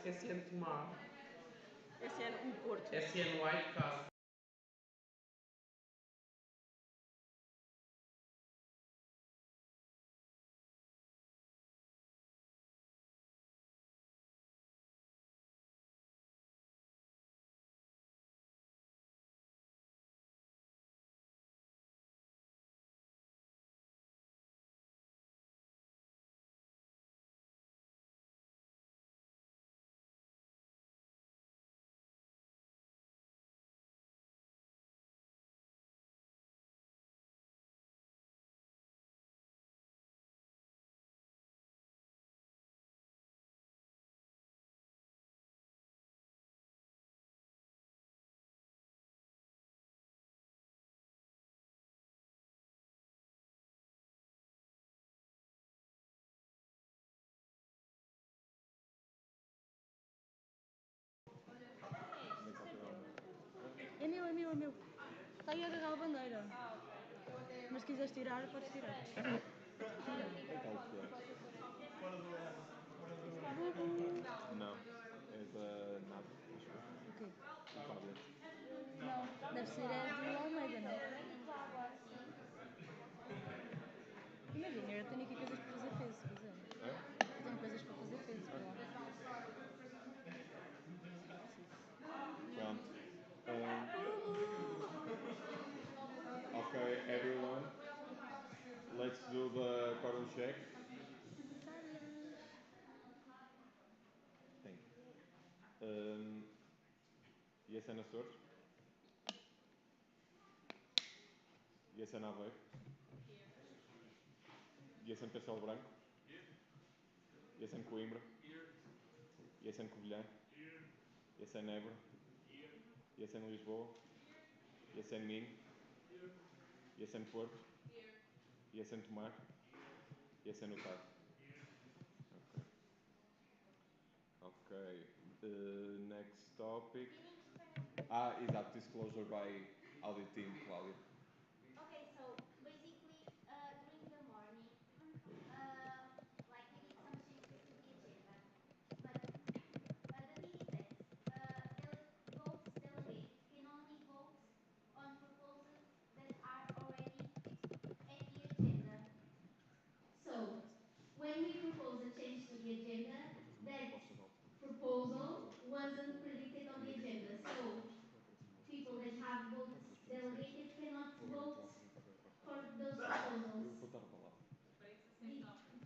SN Tomar. SN o Porto. SN White Castle. É meu, é meu, é meu. Está aí a agarrar a bandeira. Mas se quiseres tirar, podes tirar. Fora do ano. Não. É da nave. O quê? O tablet. Não, deve ser é do Almeida, não? Imagina, eu tenho aqui coisas para fazer peso, se quiser. Eu tenho coisas para fazer peso, para lá. Pronto. Okay, everyone. Let's do the quorum check. Thank you. Yes, and a search. Yes, and Aveiro. Here. Yes, and Castelo Branco. Here. Yes, and Coimbra. Here. Yes, and Covilhã. Here. Yes, and Évora. Here. Yes, and Lisboa. Here. Yes, and Minho. Here. Yes, and Porto. Here. Yes, and Tomar. Here. Yes, and Otávio. Here. Okay. Next topic. We need to turn off the Exato, disclosure by audit team, Cláudia. Okay, so basically, during the morning, like we did some changes to the agenda, but the thing is that votes delegated can only vote on proposals that are already at the agenda. So, when we propose a change to the agenda, that proposal wasn't predicted on the agenda. So, people that have votes delegated cannot vote for those proposals. But it's the same topic. What? But it's the same topic.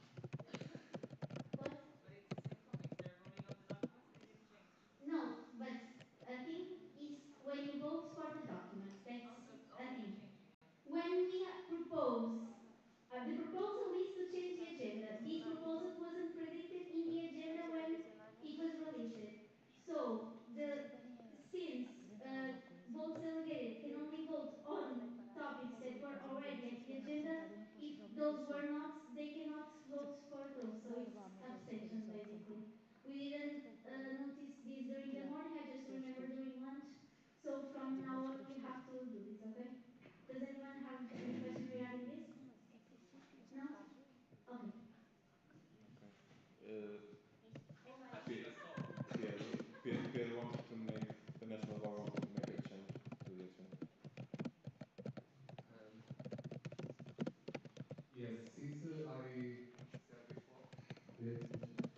They're voting on the documents. They didn't change. No, but a thing is when you vote for the documents, that's Oh, so it's a already thing. changing. When we propose, the proposal is to change the agenda. This proposal wasn't predicted in the agenda when it was released. So, since votes delegated can only vote on topics that were already at the agenda, if those were not, they cannot vote for those. So it's abstention basically. We didn't notice this during the morning. I just remember during lunch. So from now on, we have to do this, okay? Does anyone have any question regarding this? No? Okay. Pedro wanted to make the national government to make a change to the agenda. Yes, since I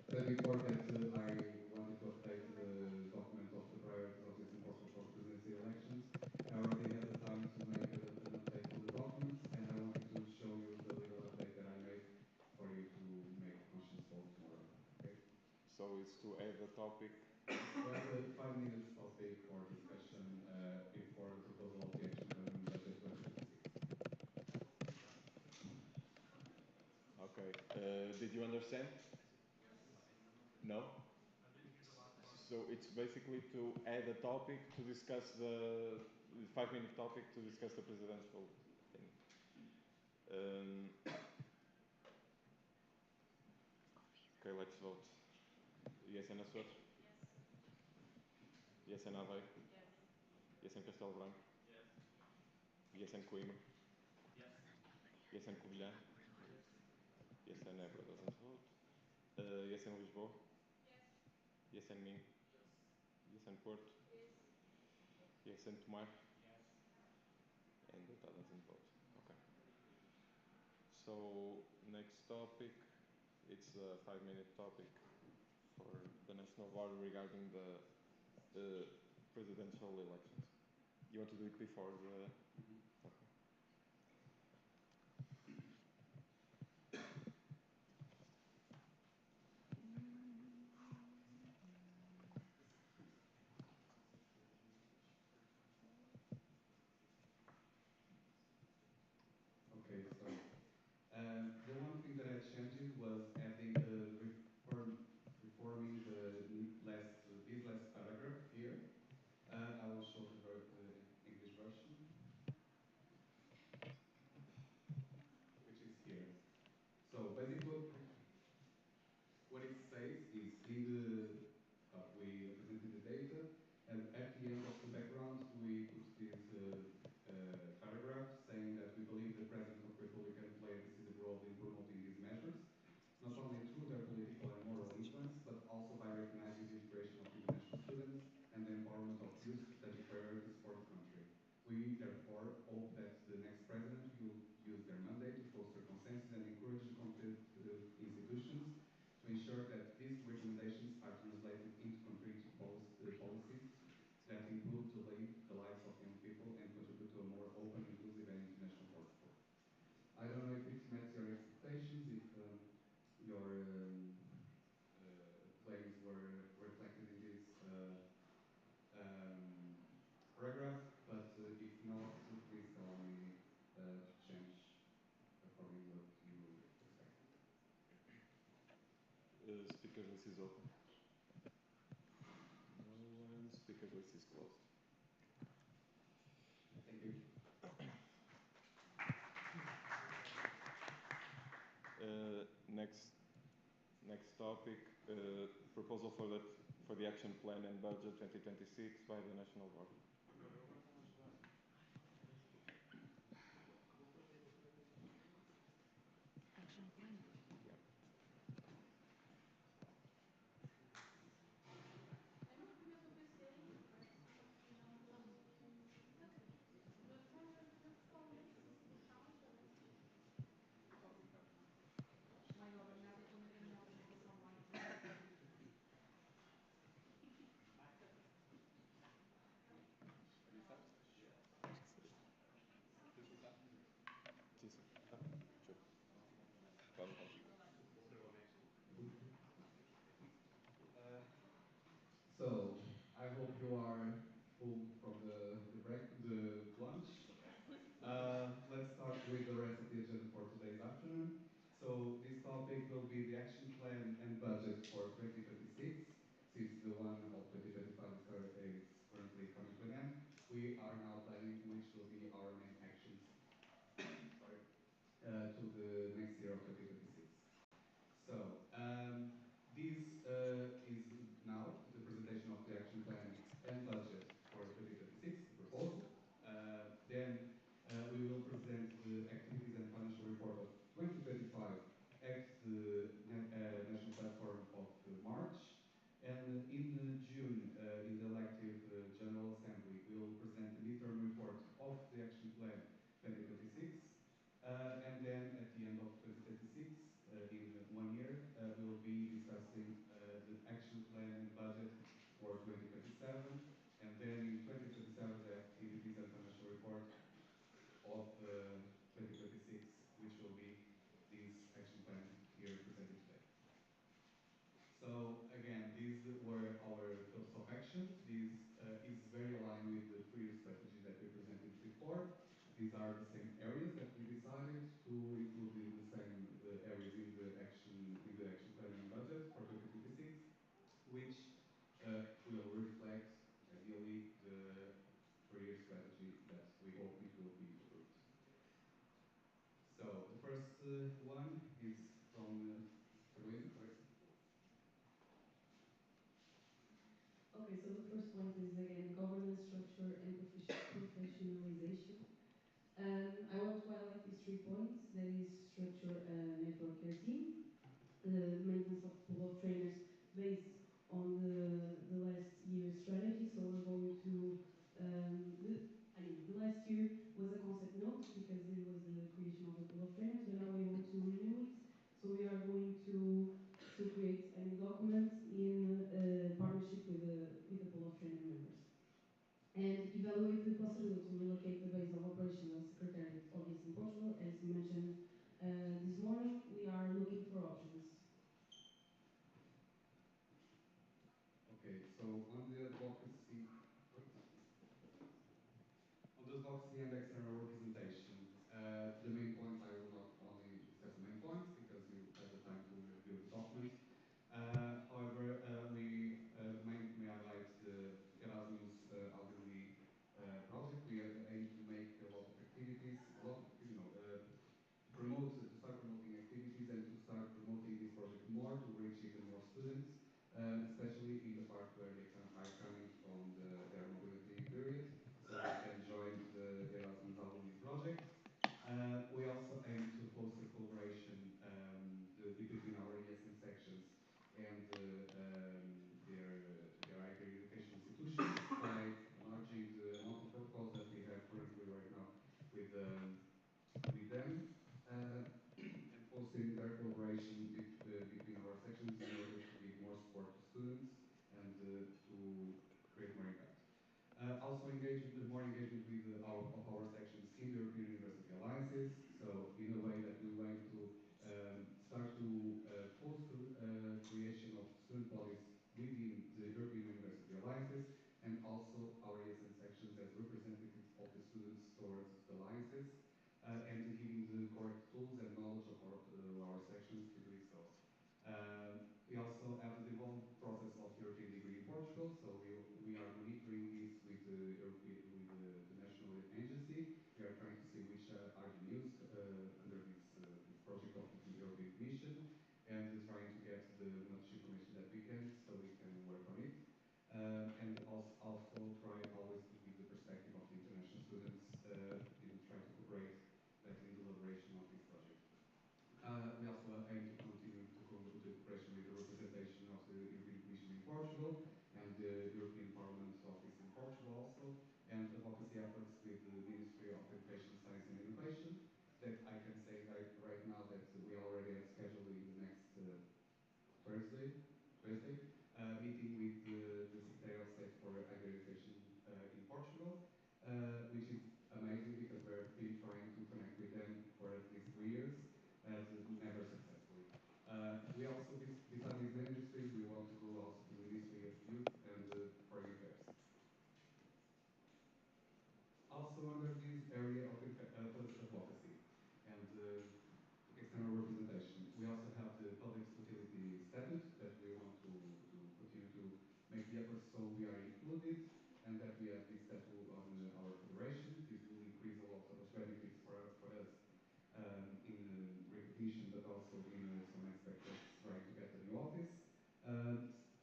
said before that I wanted to update the document of the priority process in Portugal for the presidency elections, I already had the time to make an update on the documents, and I wanted to show you the little update that I made for you to make a conscious vote tomorrow. Okay? So it's to add the topic. To add a 5 minutes topic for discussion before the proposal of the action plan on budget 2026. Okay. Did you understand? Yes. No? I didn't hear the last part. So it's basically to add a topic to discuss the 5-minute topic to discuss the presidential thing. Okay, let's vote. Yes, and Açores? Yes. Yes, and Aveiro? Yes. Yes, and Castelo Branco? Yes. Yes, and Coimbra? Yes. Yes, and Covilhã? Yes. Yes, and Évora doesn't vote. Yes, and Lisboa? Yes. Yes, and me. Yes, and Porto. Yes, and Tomar. And Dota doesn't vote. Okay. So next topic, it's a 5-minute topic for the national board regarding the presidential elections. You want to do it before the? Okay. Okay, so the one thing that I changed was adding reforming this last paragraph here. I will show the English version, which is here. So basically, what it says is in the we presented the data, and at the end of the background, we put this paragraph saying that we believe the President of the Republic can play a decisive role in promoting these measures, not only through their political and moral influence, but also by recognizing the integration of international students and the empowerment of youth that is priorities for the country. We therefore hope that the next president will use their mandate to foster consensus and encourage the competitive institutions to ensure that these recommendations are translated into concrete policies that improve the lives of young people and contribute to a more open, inclusive, and international workforce. I don't know if it met your expectations, if your claims were reflected in this um, paragraph, but if not, please tell me to change according what you expect. Speaker list is open. No one. Speaker list is closed. Thank you. Next topic, proposal for the action plan and budget 2026 by the National Board. Action plan. Yeah. É não porque eu sou PCI, e não mas provavelmente pessoalmente se puxarmos também sim. Mãe obrigada e quando ninguém morre na passar mais. Sim, sim. Show. Vamos, vamos. So I hope you are full from the lunch. Let's start with the rest of the agenda for today's afternoon. So this topic will be the action plan and budget for 2026. Since the one of 2025 is currently coming to an end, we are now planning which will be our main actions sorry, to the next year of 2026. So, this is now the presentation of the action plan and budget for 2026, the proposal. Then we will present the activities and financial report of 2025 at the national platform of March. And in June, in the elective General Assembly, we will present the midterm report of the action plan 2026. And then at the end of 2026, in 1 year, we will be discussing the action plan and budget for 2027. And then in 2027, the activities and financial report of 2026, which will be this action plan here presented today. So again, these were our fields of actions. This is very aligned with the 3-year strategy that we presented before. These are the same areas that we decided to include in the same areas in the action plan and budget for 2026, which will reflect ideally the 3-year strategy that we hope it will be approved. So the first one is from Carolina, correct? Okay, so the first point is again governance structure and professionalization. I want to highlight these 3 points. That is structure network care team, maintenance of pool of trainers based on and evaluate the possibility to relocate the base of operational secretariat office in Portugal. As mentioned this morning, we are looking for options. Okay, so on the advocacy, on the advocacy and external representation, the main points, I will not only discuss the main points because you had the time to review the document. However, we may highlight the Erasmus Elderly project. We aim to make a lot of activities, a lot of, to promote, to start promoting activities and to start promoting this project more to reach even more students, especially in the part where they are coming from their mobility period, so they can join the Erasmus Alumni project. We also aim to foster collaboration between our ESN sections and their higher education institutions by enlarging the amount of protocols that we have currently right now with with them, uh, and fostering their collaboration between our sections in order to give more support to students and to create more impact. Also, more engagement with of our sections in the European University Alliances. So, in a way that we will aim to start to foster creation of student bodies within the European University Alliances, and also our ESN sections as representatives of the students towards the alliances, and giving the correct tools and knowledge of our sections to do so. We also have the development process of the European degree in Portugal, so we are monitoring this with the the national agency. We are trying to see which are the news under this project of the European Commission, and trying to get the much information that we can so we can work on it. And also try always to give the perspective of the international students and try to cooperate better in the elaboration of this project. We also aim to continue the cooperation with the representation of the European Commission in Portugal and the European Parliament office in Portugal also, and advocacy efforts with the Ministry of Education, Science and Innovation that I can say right now that we already have scheduled in the next Thursday, Thursday, meeting with the Secretary of State for Higher Education in Portugal, which is amazing because we've been trying to connect with them for at least 3 years, never successfully. We also, besides these ministries, we want to go also to the Ministry of Youth and Foreign Affairs. Also under this area of advocacy and external representation, we also have the Public Utility Statute that we want to continue to make the efforts so we are included and that we have this statute on our federation. This will increase a lot of benefits for us in recognition, but also in some aspects of trying to get a new office.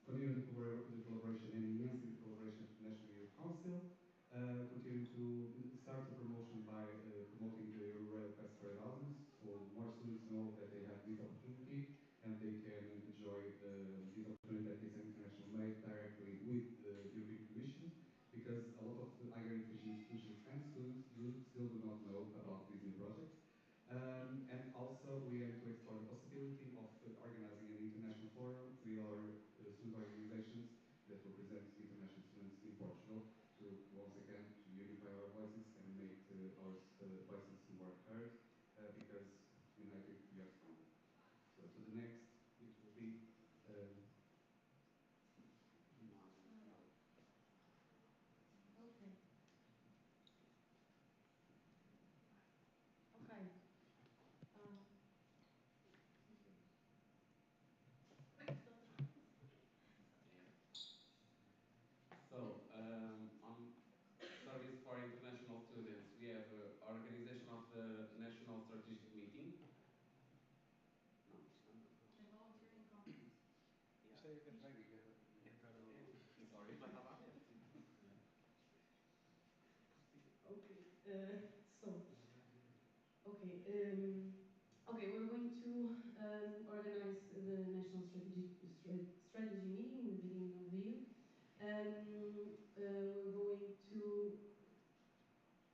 Continuing the collaboration and enhancing the collaboration with the National Youth Council. Continuing to start the promotion by promoting the Euro Quest for Erasmus, so more students know that they have this opportunity and they can enjoy this opportunity that is an international made directly with the European Commission, because a lot of higher education institutions and students still do not know about this new project. And also, we aim to explore the possibility of organizing an international forum with our student organizations that represent international students in Portugal to once again to unify our voices and make our voices more heard, because united we are stronger. So to the next, which will be. Okay. Okay. So, on Service for International Students, we have organization of the National Strategic Meeting. No, Tem volunteering conference. Isto é velho, entrar no. Sorry. Já estava aberto. Okay. So. Okay. Okay, we're going to organize the national strategy meeting in the beginning of the year. We're going to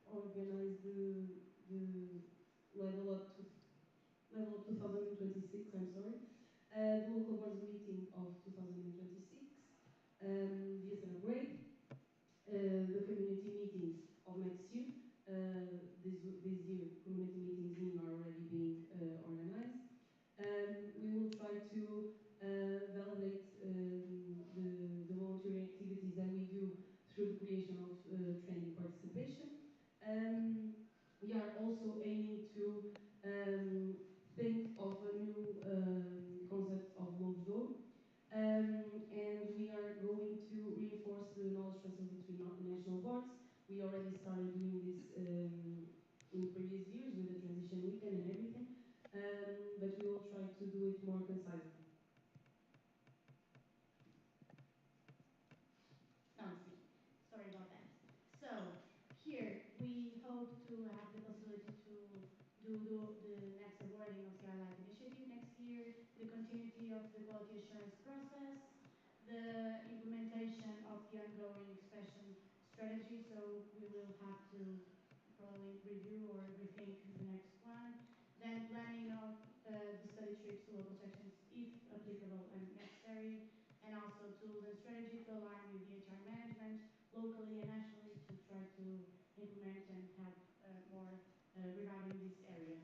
organize the level up to level of 2026. I'm sorry, the local boards meeting of 2026, the SN upgrade, the community meetings of next year. This year, community meetings are already being organized. We will try to validate the volunteering activities that we do through the creation of training participation. We are also aiming to think of a new concept of Lisboa. And we are going to reinforce the knowledge transfer between national boards. We already started doing this in previous years with the transition weekend and everything, but we will try to do it more concisely. Now it's me. Sorry about that. So here we hope to have the possibility to do the next awarding of the iLife initiative next year, the continuity of the quality assurance process, the implementation of the ongoing expression strategy. So we will have to probably review or rethink the next one. Then planning of the study trips to local sections if applicable and necessary, and also tools and strategy to align with the HR management locally and nationally to try to implement and have more regarding this area.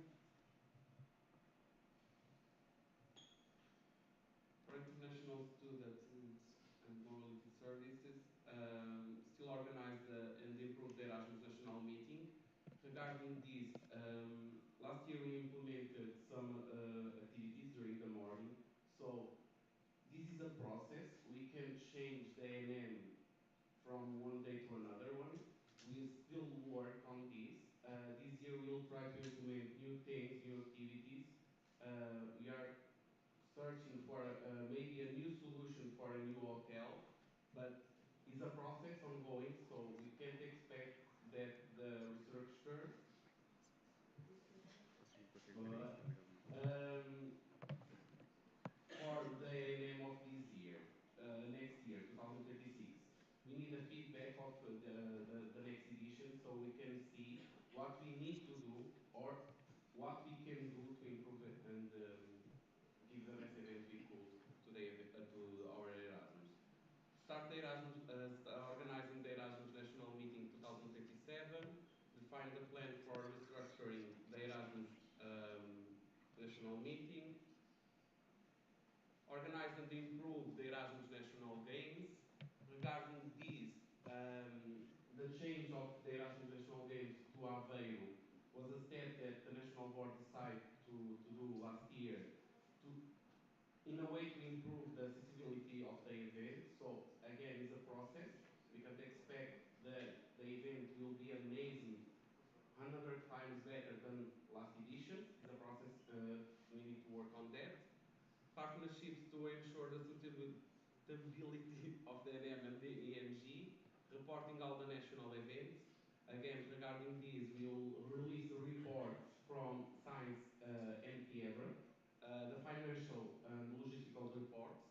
For international students and mobility services, still organize and improve the Erasmus National Meeting. Regarding this, last year we implemented some activities during the morning. So this is a process. We can change the NM from one day to another one. We still work on this. This year we'll try to implement new things, new activities. We are searching for maybe a new solution for a new hotel, but it's a process ongoing, so we can't expect that the restructure um, for the ANM of this year, next year, 2026. We need the feedback of the next edition so we can see what we need to do or what we can do to improve it and give the best event we could to, to our Erasmus. Start the Erasmus, organizing the Erasmus National Meeting 2027, define the plan for restructuring the Erasmus National Meeting, organize and improve the Erasmus National Games. Regarding this, the change of the Erasmus National Games to Aveiro was a step that the National Board decided to do last year to, in a way, to improve the accessibility of the event. So again, it's a process. We can't expect that the event will be amazing, 100 times better than last editions. It's a process. We need to work on that. Partnerships to ensure the suitability of the NM and the ENG, reporting all the national events. Again, regarding this, we will release reports from Science and Fiebra, the financial and logistical reports,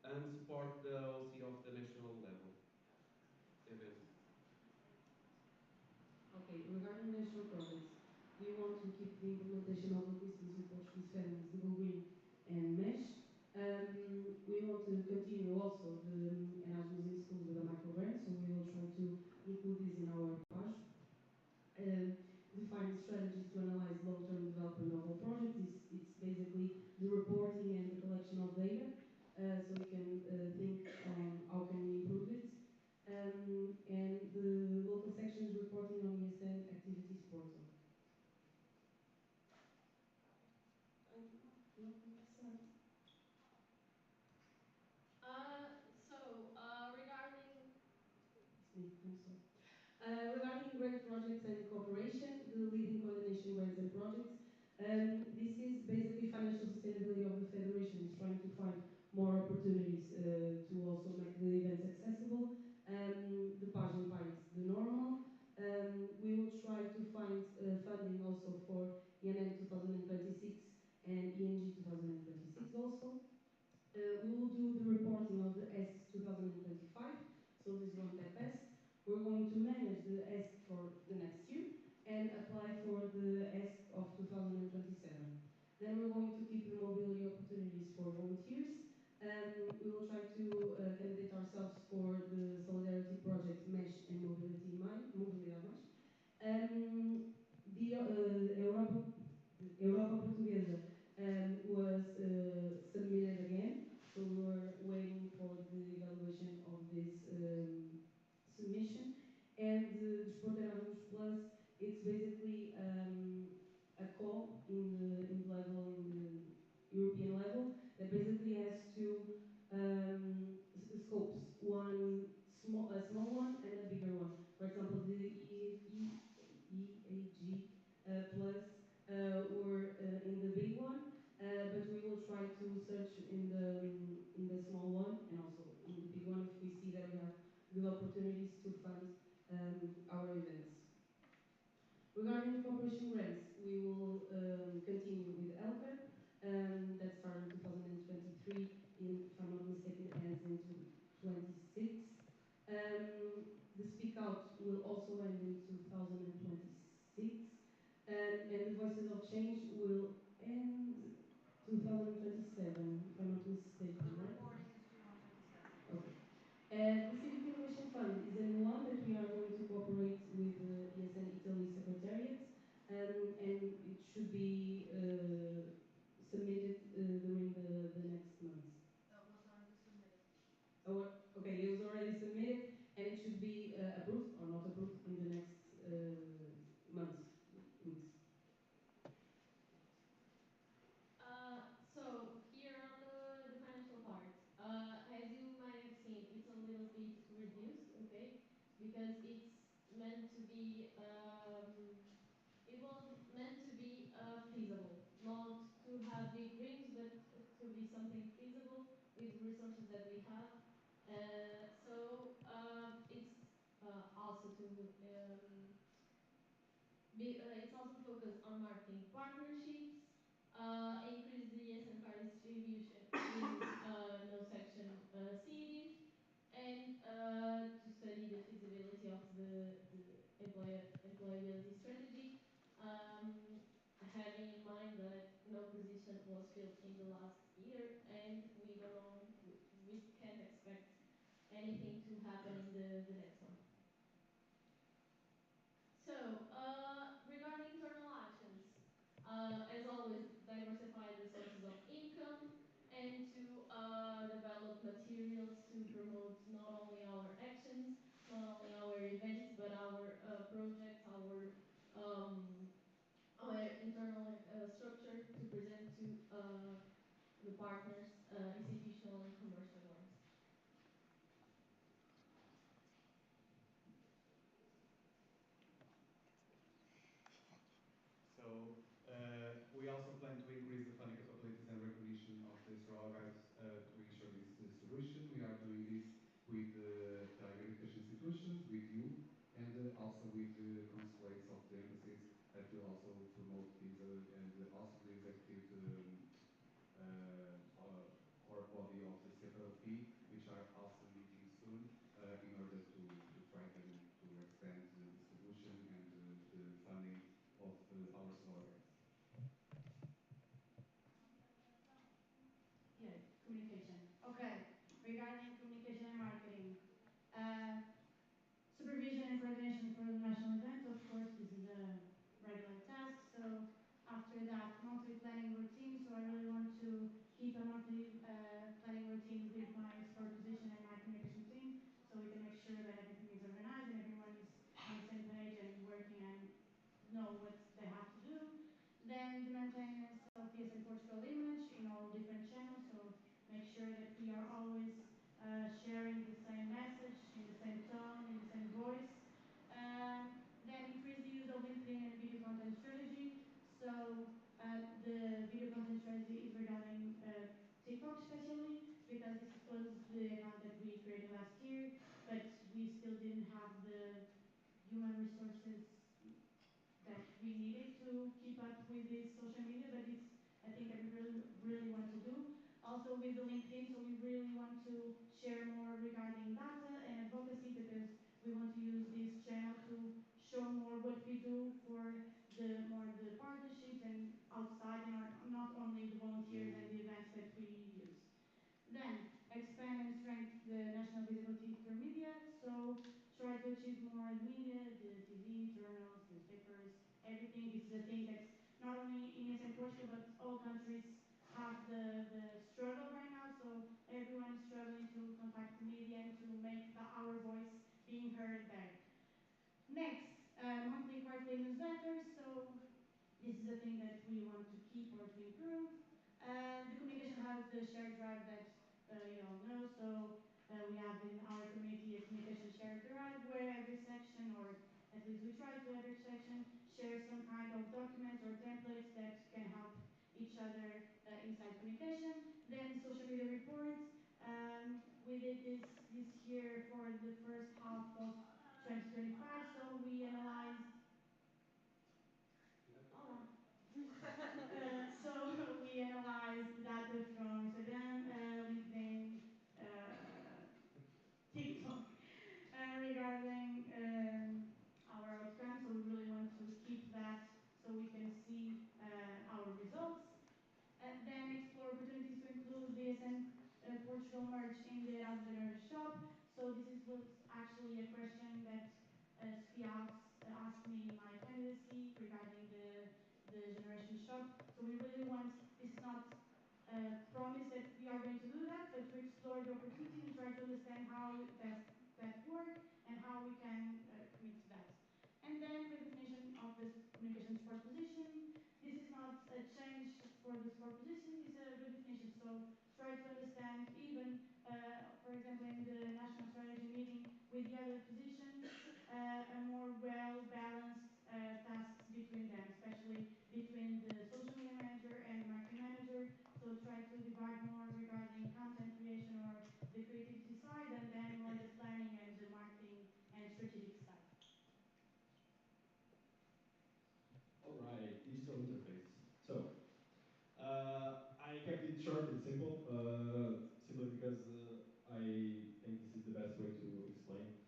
and support the OC of the national level event. Okay, regarding national projects, we want to keep the implementation of the Christmas with Portuguese families, the Go Green and MESH. We want to continue also the Erasmus in schools with a microgrant, so we will try to include this in our page. Define strategies to analyze long-term development of all projects. It's basically the reporting and the collection of data, so we can think on how can we improve it. And the local sections reporting on ESN activities portal. Regarding It's me, I'm sorry. Regarding grant projects and cooperation, the leading coordination grants and projects, this is basically financial sustainability of the federation. It's trying to find more opportunities to also make the events accessible. The pageant it's the normal. We will try to find funding also for ENM 2026 and ENG 2026 also. We will do the reporting of the ESC 2025, so this is one that passed. We're going to manage the ESC for the next year and apply for the ESC of 2027. Then we're going to keep the mobility opportunities for volunteers. We will try to candidate ourselves plus it's basically a call in the level in the European level that basically has two scopes, a small one and a bigger one. For example, the EAG plus or in the big one, but we will try to search in the small one and also in the big one if we see that we have good opportunities to fund our events. Regarding the cooperation grants, we will continue with ELCA that started in 2023, if I'm not mistaken, ends in 2026. The Speak Out will also end in 2026, and the Voices of Change will end 2027, if I'm not mistaken, right? Okay. The Civic Innovation Fund is a new one that we are going to cooperate with the ESN Italy Secretariat, and it should be submitted during the next months. Was already submitted. Okay, it was already submitted, and it should be approved or not approved in the next months, weeks. So here on the financial part, as you might have seen, it's a little bit reduced, okay, because meant to be it was meant to be feasible, not to have big dreams, but to be something feasible with resources that we have. It's also to it's also focused on marketing partnerships, increase the ESN card distribution in no section cities, and to study the feasibility of the employability strategy, having in mind that no position was filled in the last year, and we don't know, we can't expect anything to happen in the next one. Regarding internal actions, as always, diversify the sources of income and to develop materials to promote not only our actions, not only our events, but our projects, um, our internal structure to present to the partners, institutional and commercial ones. So we also plan to increase the funding capabilities and recognition of the Estrela Guides to ensure this solution. We are doing this with the higher education institutions, with you, and also with the consulates of the embassies that will also promote this, and also the executive core body of the CFLP, which are also meeting soon in order to try them to expand the solution and the funding of our smaller guides. Yeah, communication. Okay, regarding communication and marketing. Uh, Supervision and coordination for the national event, of course, this is a regular task. So after that, monthly planning routine. So I really want to keep a monthly planning routine with my sport position and my communication team, so we can make sure that everything is organized and everyone is on the same page and working and know what they have to do. Then the maintenance of the SN Portugal image in all different channels. So make sure that we are always sharing the same message in the same tone, in the same voice. Then increase the use of LinkedIn and video content strategy. So the video content strategy is regarding TikTok especially, because this was the account that we created last year, but we still didn't have the human resources that we needed to keep up with this social media, but it's I think that we really want to do. Also with the LinkedIn, so we really want to share more regarding data and advocacy, because we want to use this channel to show more what we do for the partnerships and outside, and not only the volunteers and the events that we use. Then expand and strengthen the national visibility through media. So try to achieve more in media, the TV, journals, newspapers, everything. This is a thing that's not only in ES and Portugal, but all countries have the struggle right now. So everyone is struggling to contact the media and to make our voice being heard there. Next, monthly newsletters. So this is a thing that we want to keep or to improve. The communication has the shared drive that you all know. So we have in our community a communication shared drive where every section, or at least we try to every section, share some kind of documents or templates that can help each other inside communication. Then social media reports. We did this year for the first half of 2025. So we analyzed. Hola. So we analyzed the data from Instagram, LinkedIn, TikTok, regarding our outcome. So we really want to keep that so we can see our results. Then explore opportunities to include DSN Portugal merge in the Erasmus Generation Shop. So was actually a question that Sophia asked me in my candidacy regarding the Generation Shop. So we really want, this is not promise that we are going to do that, but to explore the opportunity and try to understand how that work and how we can commit to that. And then redefinition of this communication support position. This is not a change for the support position, it's a redefinition. So try to understand even, for example, in the national strategy meeting with the other positions, a more well-balanced tasks between them, especially between the social media manager and the marketing manager. So try to divide more regarding content creation or the creativity side, and then more the planning and the marketing and strategic side. All right, digital interface. So, I kept it short and simple, simply because I think this is the best way to explain.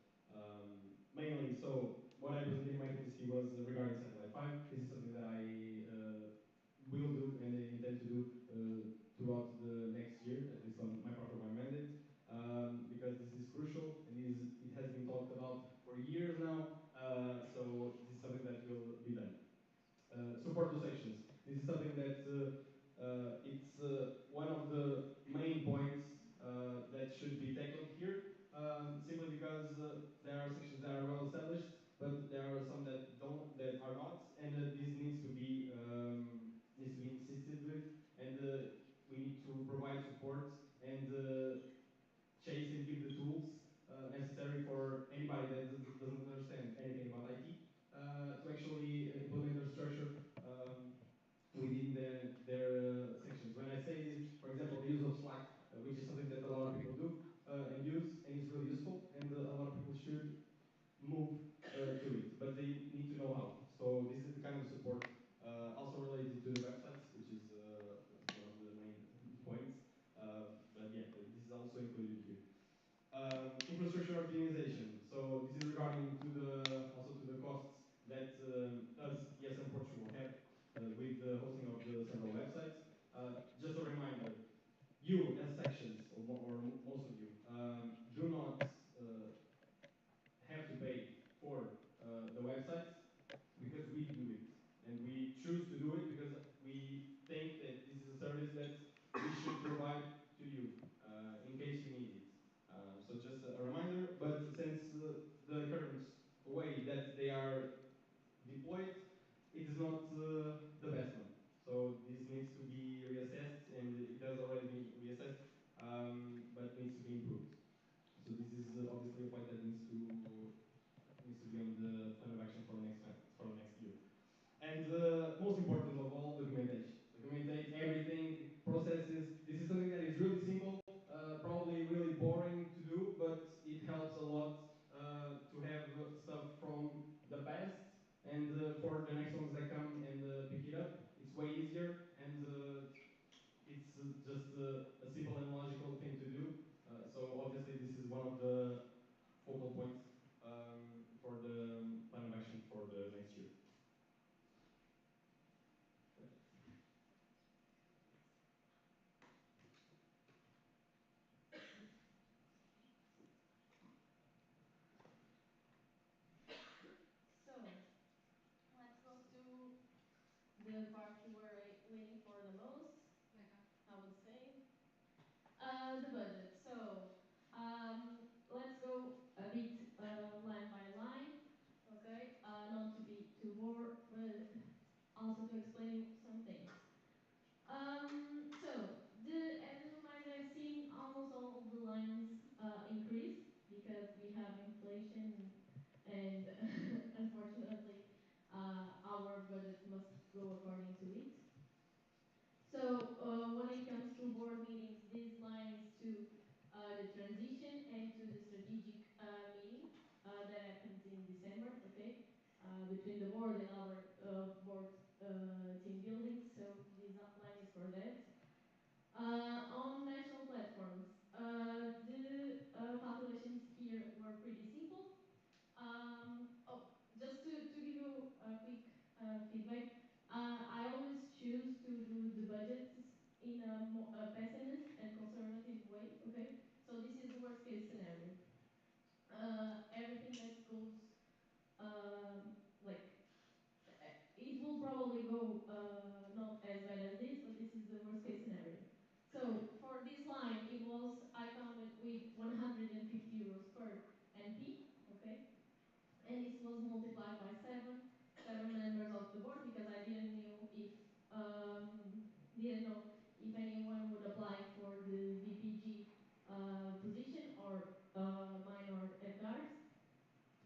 Mainly, so what I presented in my candidacy was regarding Satellite 5. This is something that I will do and I intend to do throughout the next year, at least on my part of my mandate, because this is crucial and it has been talked about for years now. So this is something that will be done. Support to sections. This is something that it's one of the main points that should be tackled here, simply because there are sections that are well established, but there are some that that are not, and this needs to be insisted with, and we need to provide support and chase and give the tools necessary for anybody that doesn't understand anything about IT to actually implement their structure within their sections. When I say this, for example, the use of Slack, which is something that a lot of people do and use, and it's really useful, and a lot of people should move to it, but they need to know how. So this is the kind of support also related to the websites, which is one of the main points. But yeah, this is also included here. Infrastructure optimization. So this is regarding to the also to the costs that us, ESM Portugal, have with the hosting of the several websites. Just a reminder, you as sections, or most of you, do not have to pay for the websites because we do it. And we choose to do it because we think that this is a service that we should provide to you in case you need it. So just a reminder, but since the current way that they are deployed, it is not the best one. So this needs to be reassessed, and it has already been reassessed, but needs to be improved. So this is obviously a point that needs to be on the plan of action for the next year. And most important of all, documentation. Documentate everything, processes. This is something that is really simple, probably really boring to do, but it helps a lot to have stuff from the past, and for the next ones that come and pick it up, it's way easier, and it's just a simple and logical thing to do. So obviously this is one of the focal points for the plan of action for the next year. So, let's go to the part you were waiting for the most, I would say. The budget. So, let's go a bit line by line, okay? Not to be too also to explain you some things. As you might have seen, almost all the lines increased because we have inflation, and unfortunately, our budget must go according to it. When it comes to board meetings, this line is to the transition and to the strategic meeting that happens in December, okay, between the board and other board team buildings. So this line is for that. On national platforms, the calculations here were pretty simple. Oh, just to give you a quick feedback, I always choose to do the budgets in a pessimist and conservative way, okay? So this is the worst case scenario. Everything that goes, like, it will probably go not as bad as this, but this is the worst case scenario. So for this line, I counted with 150 euros per NP, okay? And this was multiplied by seven members of the board, because I didn't know if anyone would apply for the VPG position, or mine or Edgar's,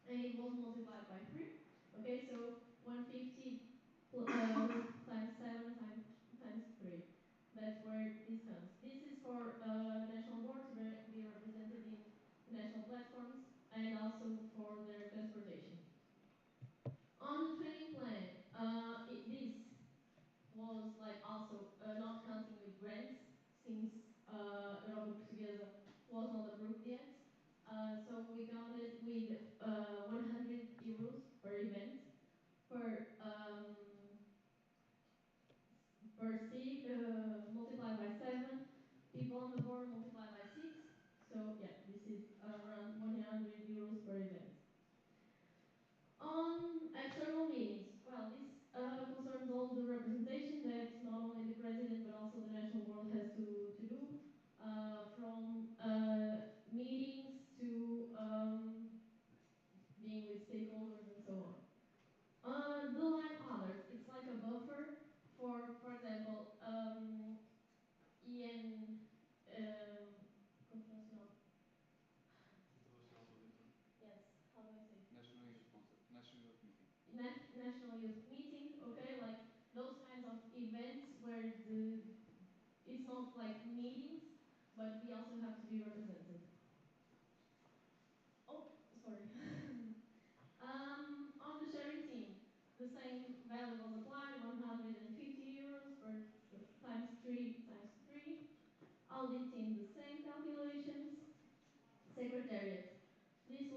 and it was multiplied by 3. Okay, so 150 times 7 times 3. That's where this comes. This is for the national board to be represented in the national platforms, and also for their transportation. On the training plan, this was like also not counting with grants, since Europa Portuguesa was not approved yet. So we counted with 100 euros per event, per multiplied by 7, people on the board multiplied by 6. So yeah, this is around 100 euros per event. On external meetings, well, this concerns all the representation that not only the president but also the national board has to do, from meetings to being with stakeholders and so on. The line others, it's like a buffer for example, EN, International. Yes, how do I say? National Youth Meeting. National Youth Meeting, okay, like those kinds of events where it's not like meetings, but we also have to be represented. Oh, sorry. On the sharing team, the same value was applied, 150 euros per times 3 times 3. Audit team, the same calculations. Secretariat, this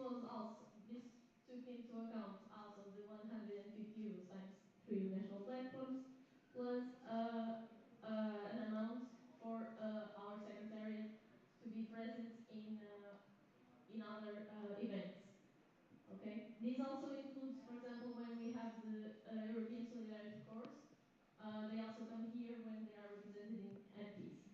took into account also the 150 euros times 3 national platforms, plus an amount for our secretariat to be present in other events. Okay. This also includes, for example, when we have the European Solidarity Course, they also come here when they are represented in NPs.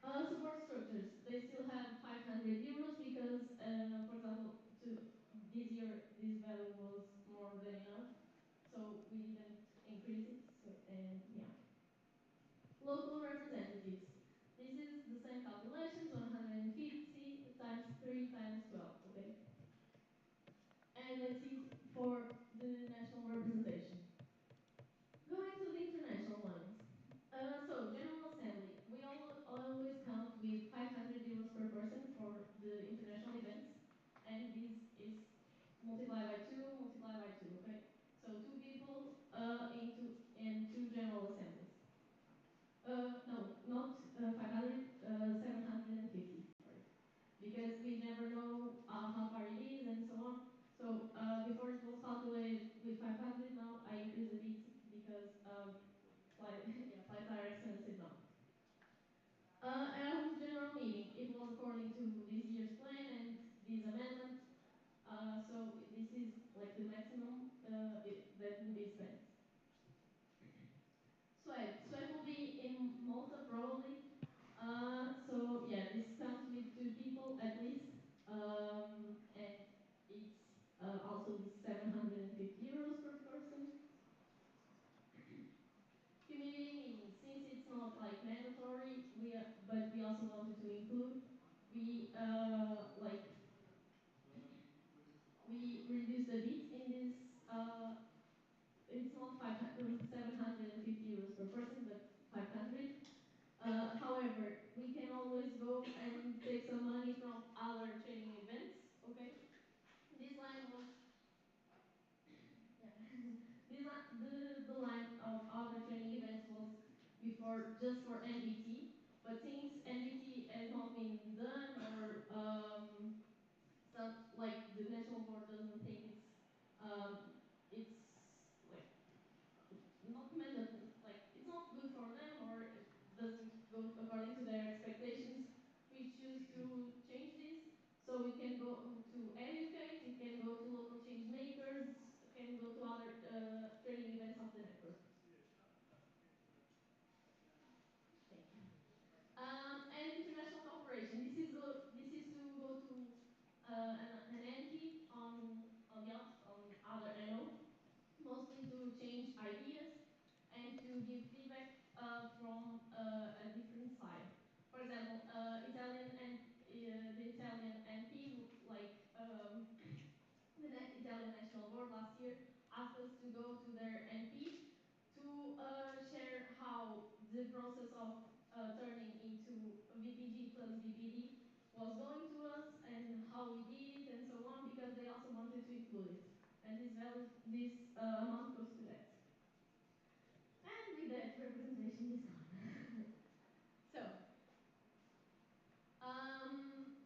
Support structures, they still have 500 euros because, for example, this year this value was more than enough, so we didn't increase it. And yeah, local representatives. This is the same calculations, 150 times 3 times 12. Okay. And let's see for the national representation. Going to the international ones. General Assembly, we always count with 500 euros per person for the international events, and this is multiplied by 2, multiplied by 2, okay? So 2 people in 2 General Assemblies. No, not 500, 750, sorry. Because we never know how far it is and so on. So before it was calculated just go and take some money from other training events. Okay, this line was yeah. The line of other training events was before just for NVT, but since NVT has not been done or some like the national board doesn't think it's like not like it's not good for them or it doesn't go according to their expectations, we choose to change this so it can go to educate, it can go to local change makers, it can go to other training events of the network. Thank you. And international cooperation. This is to go to an NP on on other NO, mostly to change ideas and to give feedback from a different side. For example, Italian and the Italian NP, like the Italian National Board last year, asked us to go to their NP to share how the process of turning into VPG plus VPD was going to us and how we did it and so on, because they also wanted to include it. And this value, this amount goes to that. And with that, representation is gone. So,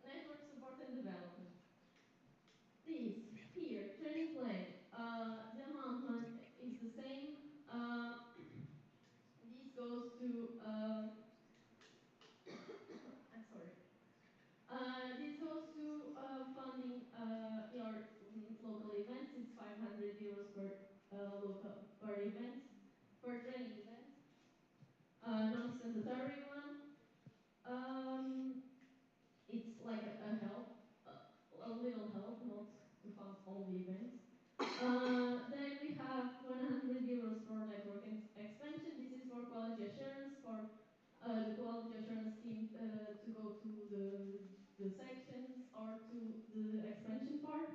network support and development. This here, training plan, the amount is the same. This goes to, I'm sorry. This goes to funding your local events. It's 500 euros per local per event, per training event. Non-statutory one. It's like a help, a little help, not to fund all the events. Then we have 100 euros for network expansion. This is for quality assurance, for the quality assurance team to go to the sections or to the expansion part.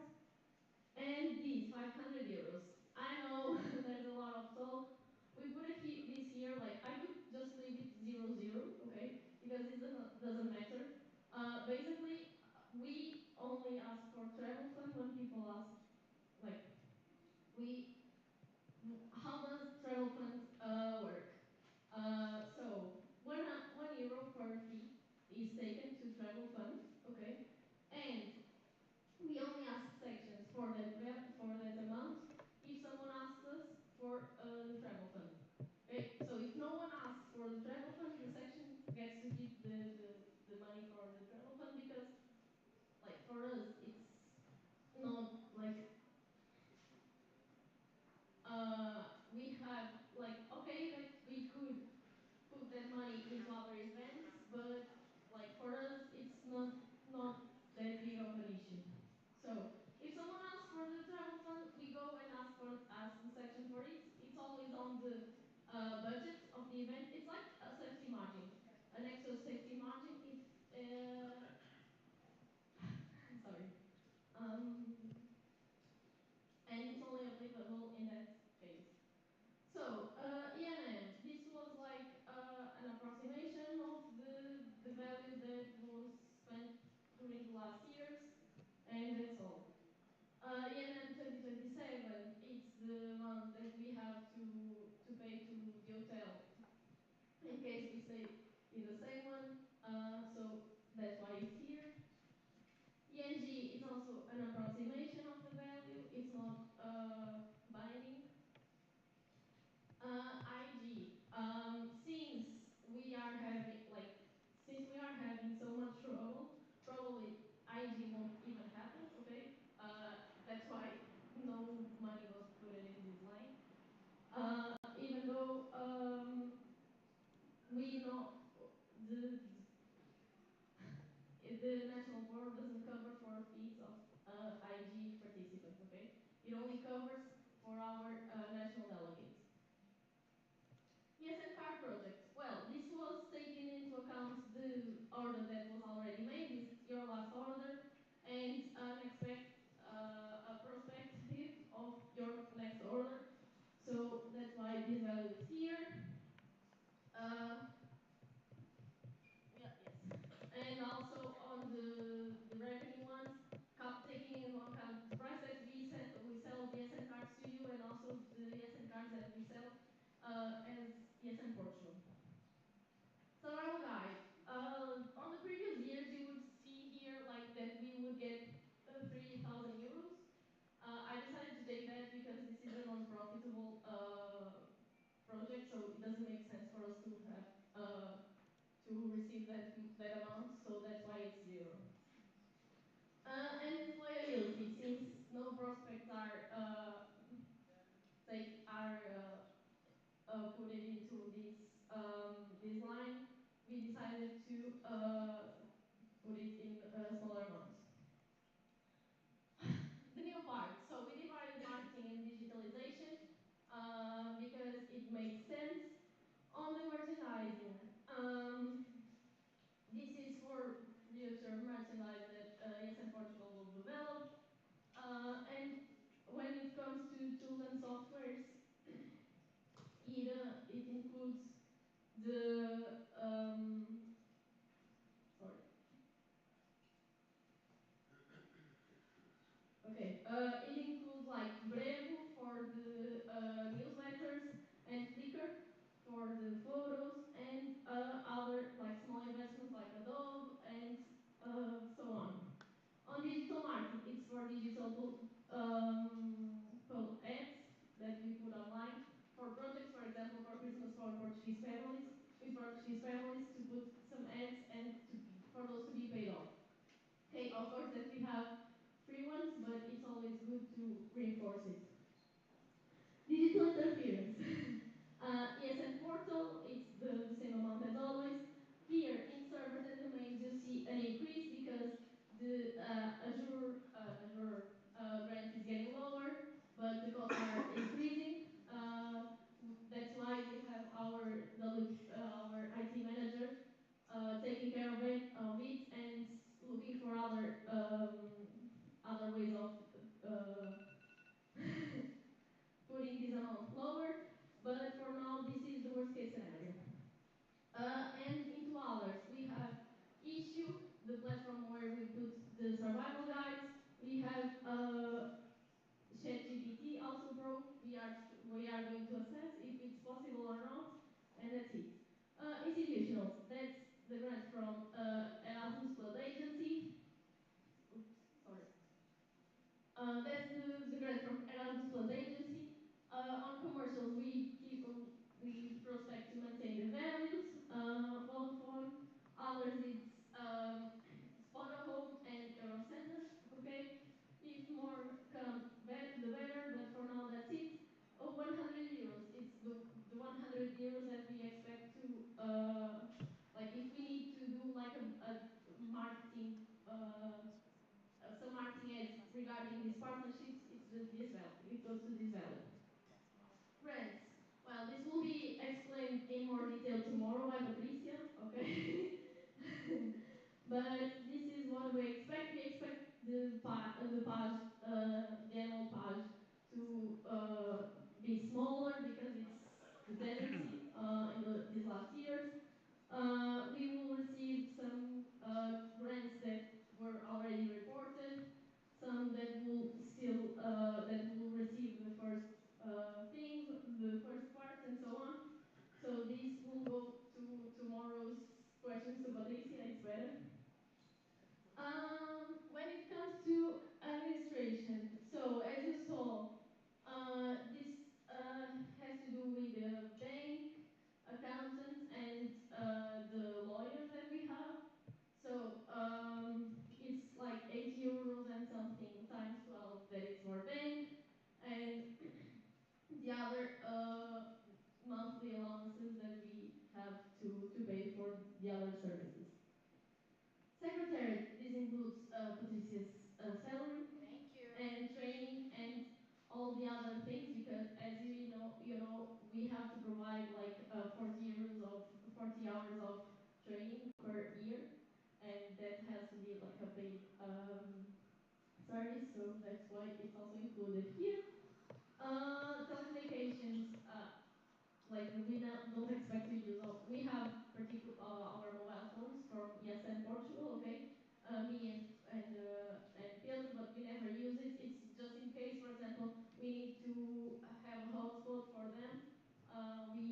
And these 500 euros. I know there's a lot of talk. We put it this here, like I could just leave it 0, 0, okay? Because this doesn't matter. Basically, we only ask for travel fund when people ask, like, we, how does travel fund work? So, 1 euro per fee is taken to travel fund, okay? And we only ask sections for for that amount if someone asks us for the travel fund. Okay, so if no one asks for the travel fund, the section gets to keep the money for the travel fund because, like, for us, it's not like we have like okay that we could put that money into other events, but like for us, it's not that big of an issue. So if someone asks for the travel fund, we go and ask the section for it. It's always on the budget of the event. It's like a safety margin, an extra safety margin. If sorry, and it's only applicable in that case. So, ENM, this was like an approximation of the value that was spent during the last years, and that's all. ENM 2027, it's the amount that we have to pay to the hotel in case we stay in the same one, so that's why it's here. ENG is also an approximation of the value, it's not binding. IG. Since we are having so much trouble, probably IG won't even happen. Okay. That's why no money was put in this line. Even though we know the the national board doesn't cover for fees of IG participants. Okay. It only covers for our national delegates. Yes, and car project. Well, this was taking into account the order that was already made, this your last order, and a perspective of your next order. So that's why this value is here. Yeah, yes. as ESN Portugal. Survival guide. On the previous years, you would see here like that we would get 3,000 euros. I decided to take that because this is a non-profitable project, so it doesn't make sense for us to have to receive that amount. So that's why it's zero. And loyalty, since no prospects are put it into this line, we decided to put it in smaller amounts. The new part. So we divided marketing and digitalization because it made sense. On the merchandising, this is for future merchandise that ESN Portugal will develop. And when it comes to tools and softwares, it includes the sorry. Okay. It includes like Brevo for the newsletters and Flickr for the photos and other like small investments like Adobe and so on. On digital marketing, it's for digital ads that we put online for projects, for example, for Christmas for Portuguese families, with Portuguese families to put some ads and for those to be paid off. Okay, of course that we have free ones, but it's always good to reinforce it. Digital interference. ESN portal, it's the same amount as always. Here in servers and domains, you see an increase because the Azure grant is getting lower, but the costs are increasing. That's why we have our IT manager taking care of it and looking for other ways of uh, putting this amount lower. But for now, this is the worst case scenario. And into others, we have issue, the platform where we put the survival guides. We have ChatGPT also broke. We are going to assess if it's possible or not, and that's it. Institutionals. That's the grant from Erasmus Plus agency. Oops, sorry. That's the grant from Erasmus Plus agency. On commercials, we prospect to maintain the values. Vodafone. Others, it's Spotto Home and Eurocenter. Okay. If more come, the better. But for now, that's it. 100 euros. It's the 100 euros that we expect to like if we need to do like a marketing some marketing ads regarding these partnerships, this value. It goes to this value. Grants. Well, this will be explained in more detail tomorrow by Patricia. Okay. But this is what we expect. We expect the annual page to be smaller because it's the tendency in these last years. We will receive some grants that were already reported, some that will receive the first things, the first parts, and so on. So this will go to tomorrow's questions to Patricia. It's better. When it comes to administration, so as you saw, this has to do with the bank, accountants, and the lawyers that we have. So it's like 80 euros and something times 12 that it's for bank, and the other monthly allowances that we have to pay for the other services. Secretariat, this includes Patricia's salary and training and all the other things because as you know, we have to provide like 40 hours of training per year, and that has to be like a paid service, so that's why it's also included here. Telecommunications, like we don't expect to use all. We have our mobile phones from ESN Portugal, okay. Me and Pedro, but we never use it. It's just in case, for example, we need to have a hotspot for them. We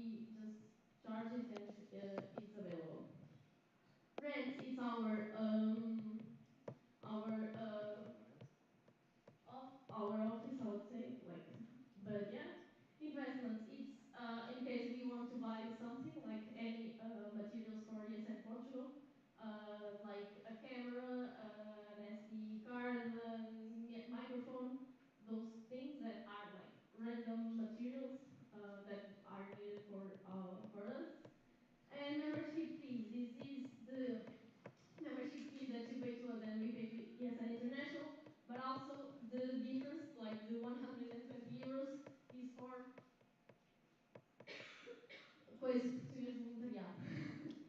coisa português de voluntariado.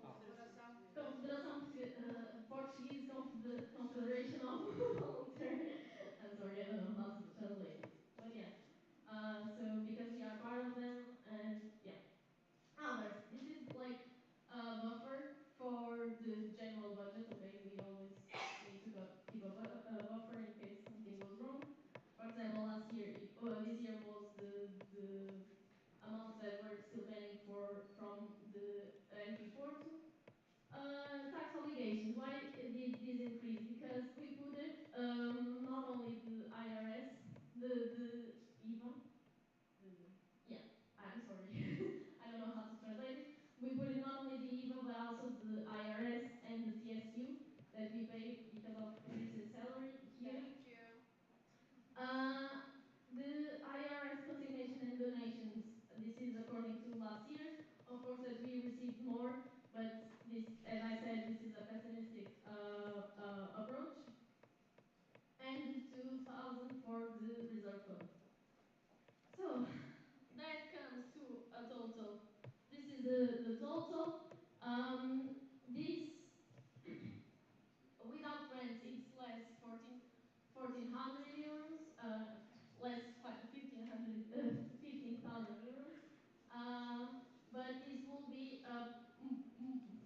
Confederação. Confederação Portuguese Confederation of Volunteer. I'm sorry, I don't know how to translate it, but yes. So because we are part of them, and yeah, others. This is like a buffer for the general budget. Okay, we always need to keep a buffer in case something goes wrong. For example, this year was the amounts that were still pending from the NP Porto. Tax obligations. Why did this increase? Because we put it not only the IRS, the IVA, the yeah. I'm sorry, I don't know how to translate it. We put it not only the IVA but also the IRS and the TSU that we pay because of police's salary here. Thank you. Uh, the IRS consignation and donations. This is according to last year's. Of course, that we received more, but this, as I said, this is a pessimistic approach. And the 2,000 for the reserve fund. So that comes to a total. This is the total. This without grants, it's less 1,400 euros, less 1,500, 15,000 euros. But this will be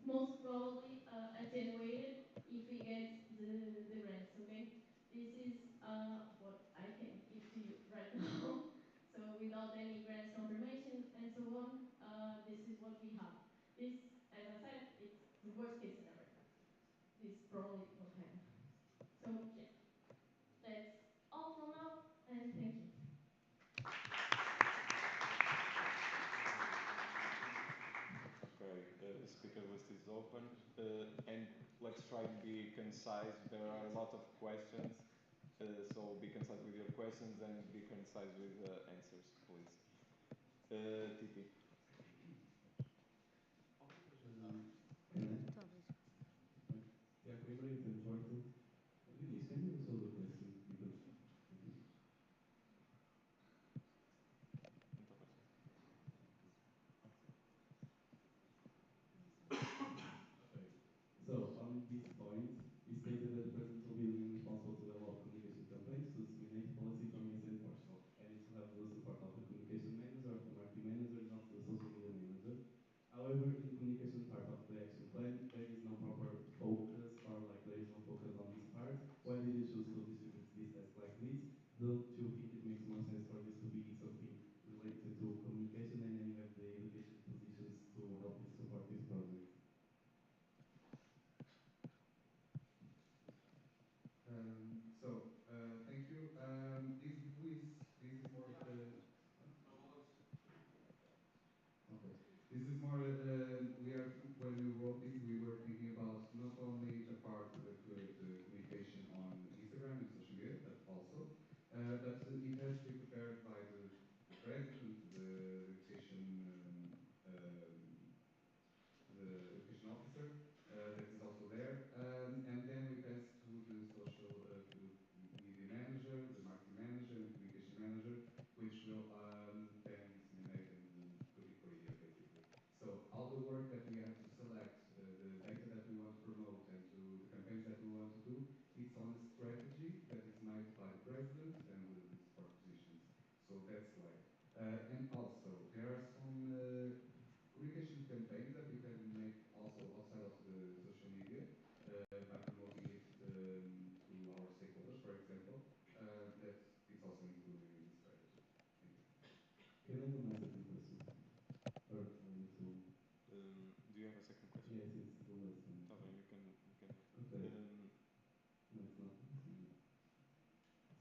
most probably attenuated if we get the grants. Okay, this is what I can give to you right now. So without any grants confirmation and so on, this is what we have. This, as I said, it's the worst case scenario. This probably won't happen. So yeah, that's all from now, and thank you. Okay, speaker list is open, and let's try to be concise. There are a lot of questions, so be concise with your questions and be concise with answers, please. Titi. Can I? Okay. Tiago Coimbra, Incêndio Porto. Vinícius, can you show the question? Because, thank you. Okay. So, on this point, he stated that the President will be the main responsible to develop communication campaigns to disseminate policy from ESA in Portugal, and it will have the support of the communication manager, of the marketing manager, and of the social media manager. However, in the communication part of the action plan, there is no proper focus, or like there is no focus on this part. Why did you choose to distribute this task like this? Don't you think it makes more sense for this to be something related to communication, and then you have the education positions to help this support this project? Thank you. This is more. Okay. This is more. When we wrote this, we were thinking about not only the part, the communication on Instagram and social media, but also, but it has to be prepared by the president, the education. The education officer that is also there, and then we pass to the social media manager, the marketing manager, and the communication manager, which will then disseminate and put it per year, basically. So all the work that we have to select, the data that we want to promote, and to the campaigns that we want to do, it's on a strategy that is made by the president and the support positions. So that's why. And also, there are some communication campaigns that we can make also outside of the social media by promoting it to our stakeholders, for example. That it's also included in the strategy. Thank you. Can I do my second question? Or I need to. Do you have a second question? Yes, it's the last one. Okay, you can. Okay. No, it's not.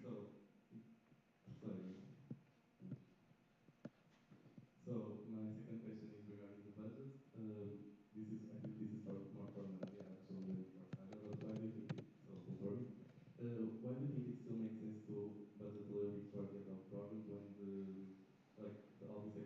So, sorry. So my second question is regarding the budget. I think this is more for Nadia actually than for Sara, but why do you think it, so for me, why do you think it still makes sense to budget a little bit for the adult programs when all these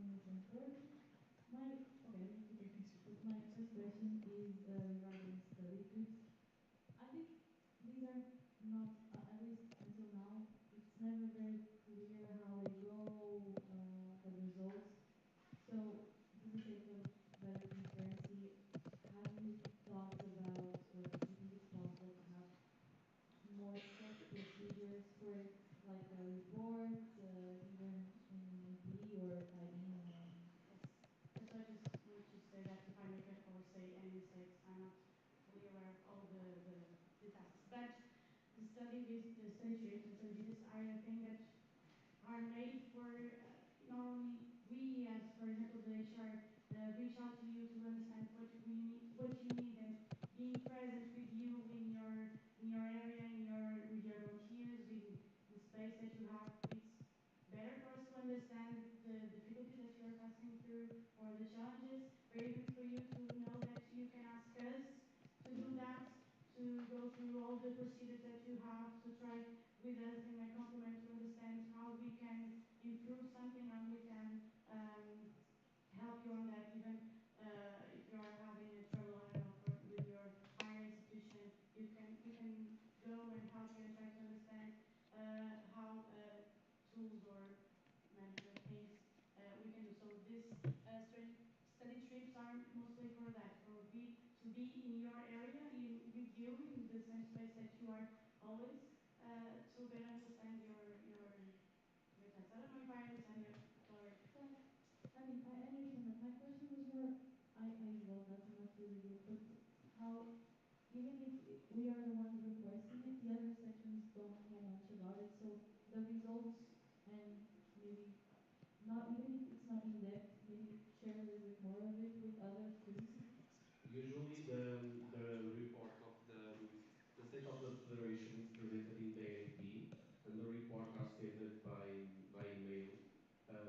understand. Okay, I have two questions, but my first question is regarding study trips. I think these are not, at least until now, it's never very clear how they go, the results. So, for the sake of better transparency, have you thought about, or do you think it's possible to have more set procedures for it, like reports, either in MP or by email? Yes. So I just need to say that if I make or say any mistakes, I'm not fully aware of all the tasks. But the study trips and study visits are a thing that are made for not only we, as for example the HR, reach out to you to understand what you need, and being present with you in your area, in your with your volunteers, with the space that you have. It's better for us to understand the difficulties that you are passing through or the challenges, or even for you to know that you can ask us to do that, to go through all the procedures that you have, to try with us in a compliment to understand how we can improve something, how we can help you on that. Even if you are having a trouble, I don't know, with your higher institution, we can go and help you and try to understand how tools or management things we can do. So these study trips are mostly for that, for we to be in your area, in with you, in the same space that you are always, to better understand your tasks. I don't know if I understand you, Gloria. Yeah, I mean, I understand that. My question was more, I wrote that, and that's really good. But how, even if we are the ones requesting it, the other sections don't know much about it. So the results, and maybe not, even if it's not in depth, maybe share a little bit more of it with others, please. Usually, the report of the state of the federation is presented in the NP, and the report are sent by email.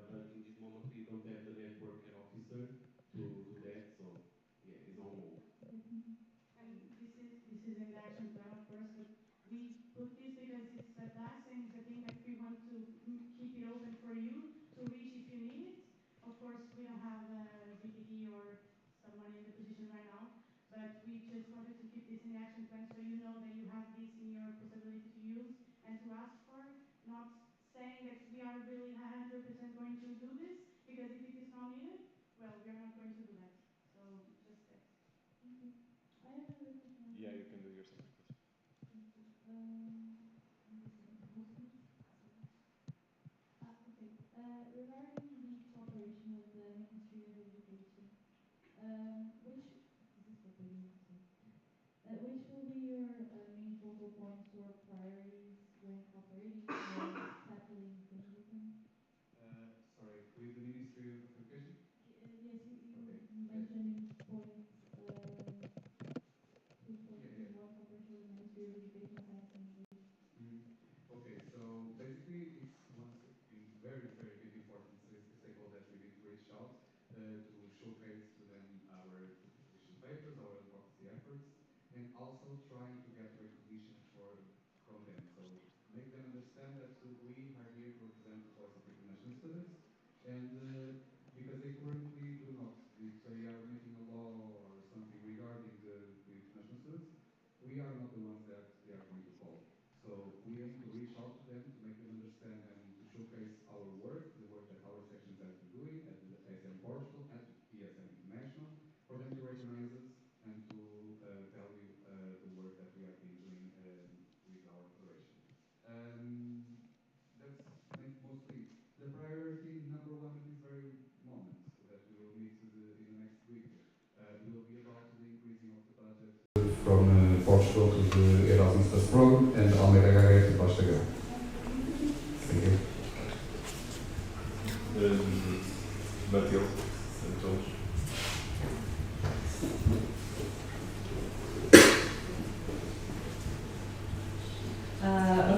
But in this moment, we don't have the network head officer to do that, so yeah, it's on hold. Okay, thank you. And this is in the action plan, of course, but we put this because it's a task and it's a thing that we want to keep it open for you to reach if you need it. Of course, we don't have a VPT or someone in the position right now, but we just wanted to keep this in the action plan so you know that you have this in your possibility to use and to ask for, not saying that we are really 100% going to do this, because if it is not needed, well, we are not going to do that. So just that. Thank you. I have another question after Yeah, this, you can but do your second question. thank you. The second question. Sorry. Okay. Regarding the cooperation with the Ministry of Education, which this is for Pedro, so which will be your main focal points or priorities when cooperating or tackling things with them? Sorry, with the Ministry of Education? Yes, you Okay. Yes. mentioned in point Yeah, yeah. 2.1 cooperation with the Ministry of Education, Science and English. Mhm. Okay, so basically, it's very, very big important stakeholder that we need to reach out to showcase to them our position papers, our advocacy efforts, and also trying to get recognition from them. So make them understand that we are here to represent the voice of international students, and because they currently do not, if they are making a law or something regarding the international students, we are not the ones that they are going to call. So we aim to reach out to them to make them understand and to showcase our work, the work that our sections has been doing at the SM Portugal, at ESM International, for them to recognize us and to value the work that we have been doing with our federation. Um, that's mostly it. The priority number one at this very moment that we will meet in the next week will be about the increasing of the budget from Portugal to the Erasmus Plus program and Almeida Garrett to Costa. Thank you. Matilde, Santos.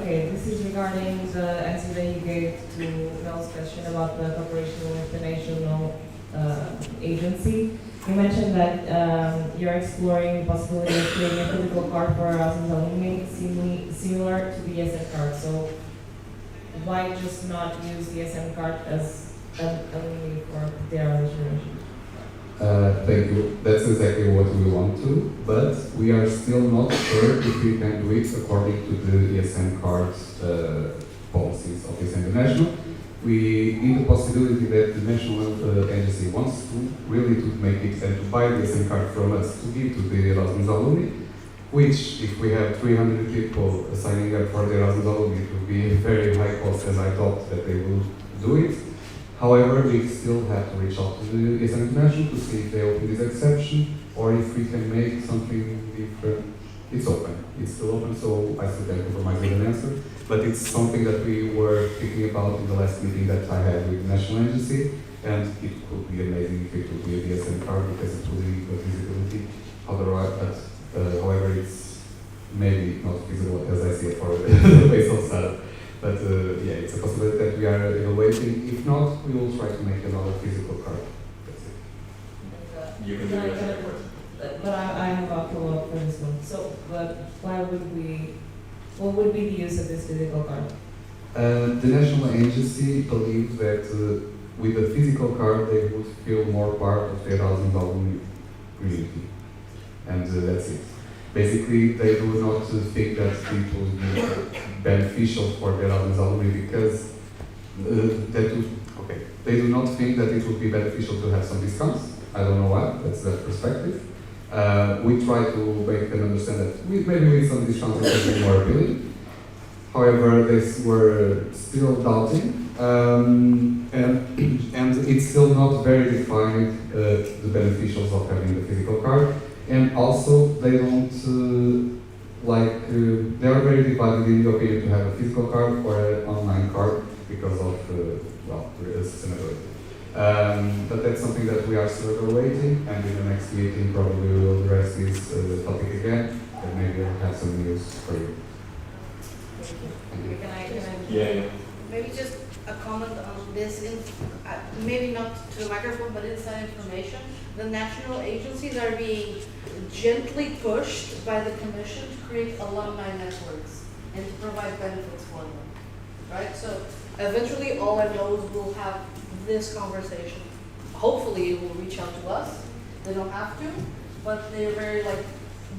Okay, this is regarding the answer that you gave to Mel's question about the cooperation with the national agency. You mentioned that you're exploring the possibility of creating a physical card for Erasmus alumni similar to the ESM card. So why just not use the ESM card as only for their generation. Thank you. That's exactly what we want to, but we are still not sure if we can do it according to the ESM cards policies of ESM International. We need the possibility that the national agency wants to really to make it and to buy the ESM card from us to give to the Erasmus alumni, which if we have 300 people signing up for the Erasmus alumni, it will be a very high cost, and I thought that they will do it. However, we still have to reach out to the ESM International to see if they open this exception or if we can make something different. It's open. It's still open, so I still can't compromise with an answer. But it's something that we were thinking about in the last meeting that I had with the national agency, and it could be amazing if it would be a DSM card because it would give us visibility. However, it's maybe not feasible as I see it for the basal startup. But yeah, it's a possibility that we are evaluating. If not, we will try to make another physical card. That's it. You can do your second question. But I have a follow-up for this one. So, but why would we, what would be the use of this physical card? The national agency believes that with a physical card they would feel more part of the Erasmus alumni community. And that's it. Basically, they do not think that it will be beneficial for the Erasmus alumni because they do not think that it would be beneficial to have some discounts. I don't know why, that's their perspective. We try to make them understand that maybe with some discounts it can be more appealing. However, they were still doubting, and it's still not very defined the beneficials of having the physical card. And also, they don't they are very divided in the opinion to have a physical card or an online card because of sustainability. But that's something that we are still evaluating, and in the next meeting probably we will address this topic again, and maybe I'll have some news for you. Yeah. Maybe just a comment on this, maybe not to the microphone, but inside information. The national agencies are being gently pushed by the commission to create alumni networks and to provide benefits for them, right? So eventually all our nodes will have this conversation. Hopefully it will reach out to us. They don't have to, but they're very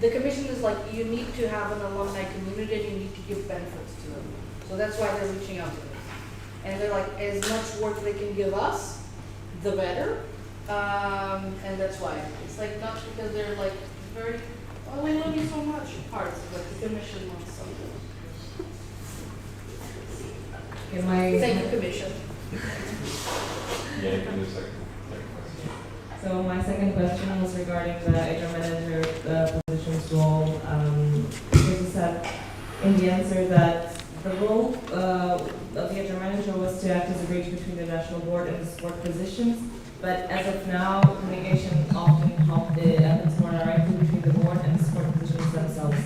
the commission is you need to have an alumni community and you need to give benefits to them. So that's why they're reaching out to us. And they're as much work they can give us, the better. And that's why. It's not because they're very, oh, we love you so much parts, but the commission wants something. Thank you, commission. Yeah, you can do second question. So my second question was regarding the HR manager position's role. Because you said in the answer that the role of the HR manager was to act as a bridge between the national board and the sport positions. But as of now, communication often happens more directly between the board and the sport positions themselves.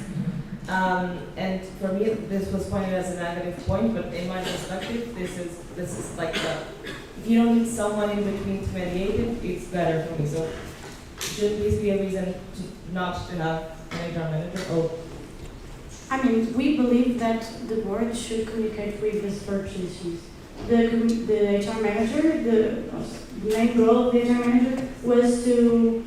And for me, this was pointed as a negative point, but in my perspective, this is if you don't need someone in between to mediate it, it's better for me. So should this be a reason not to have an HR manager? I mean, we believe that the board should communicate with the sport positions. The HR manager, the main role of the HR manager was to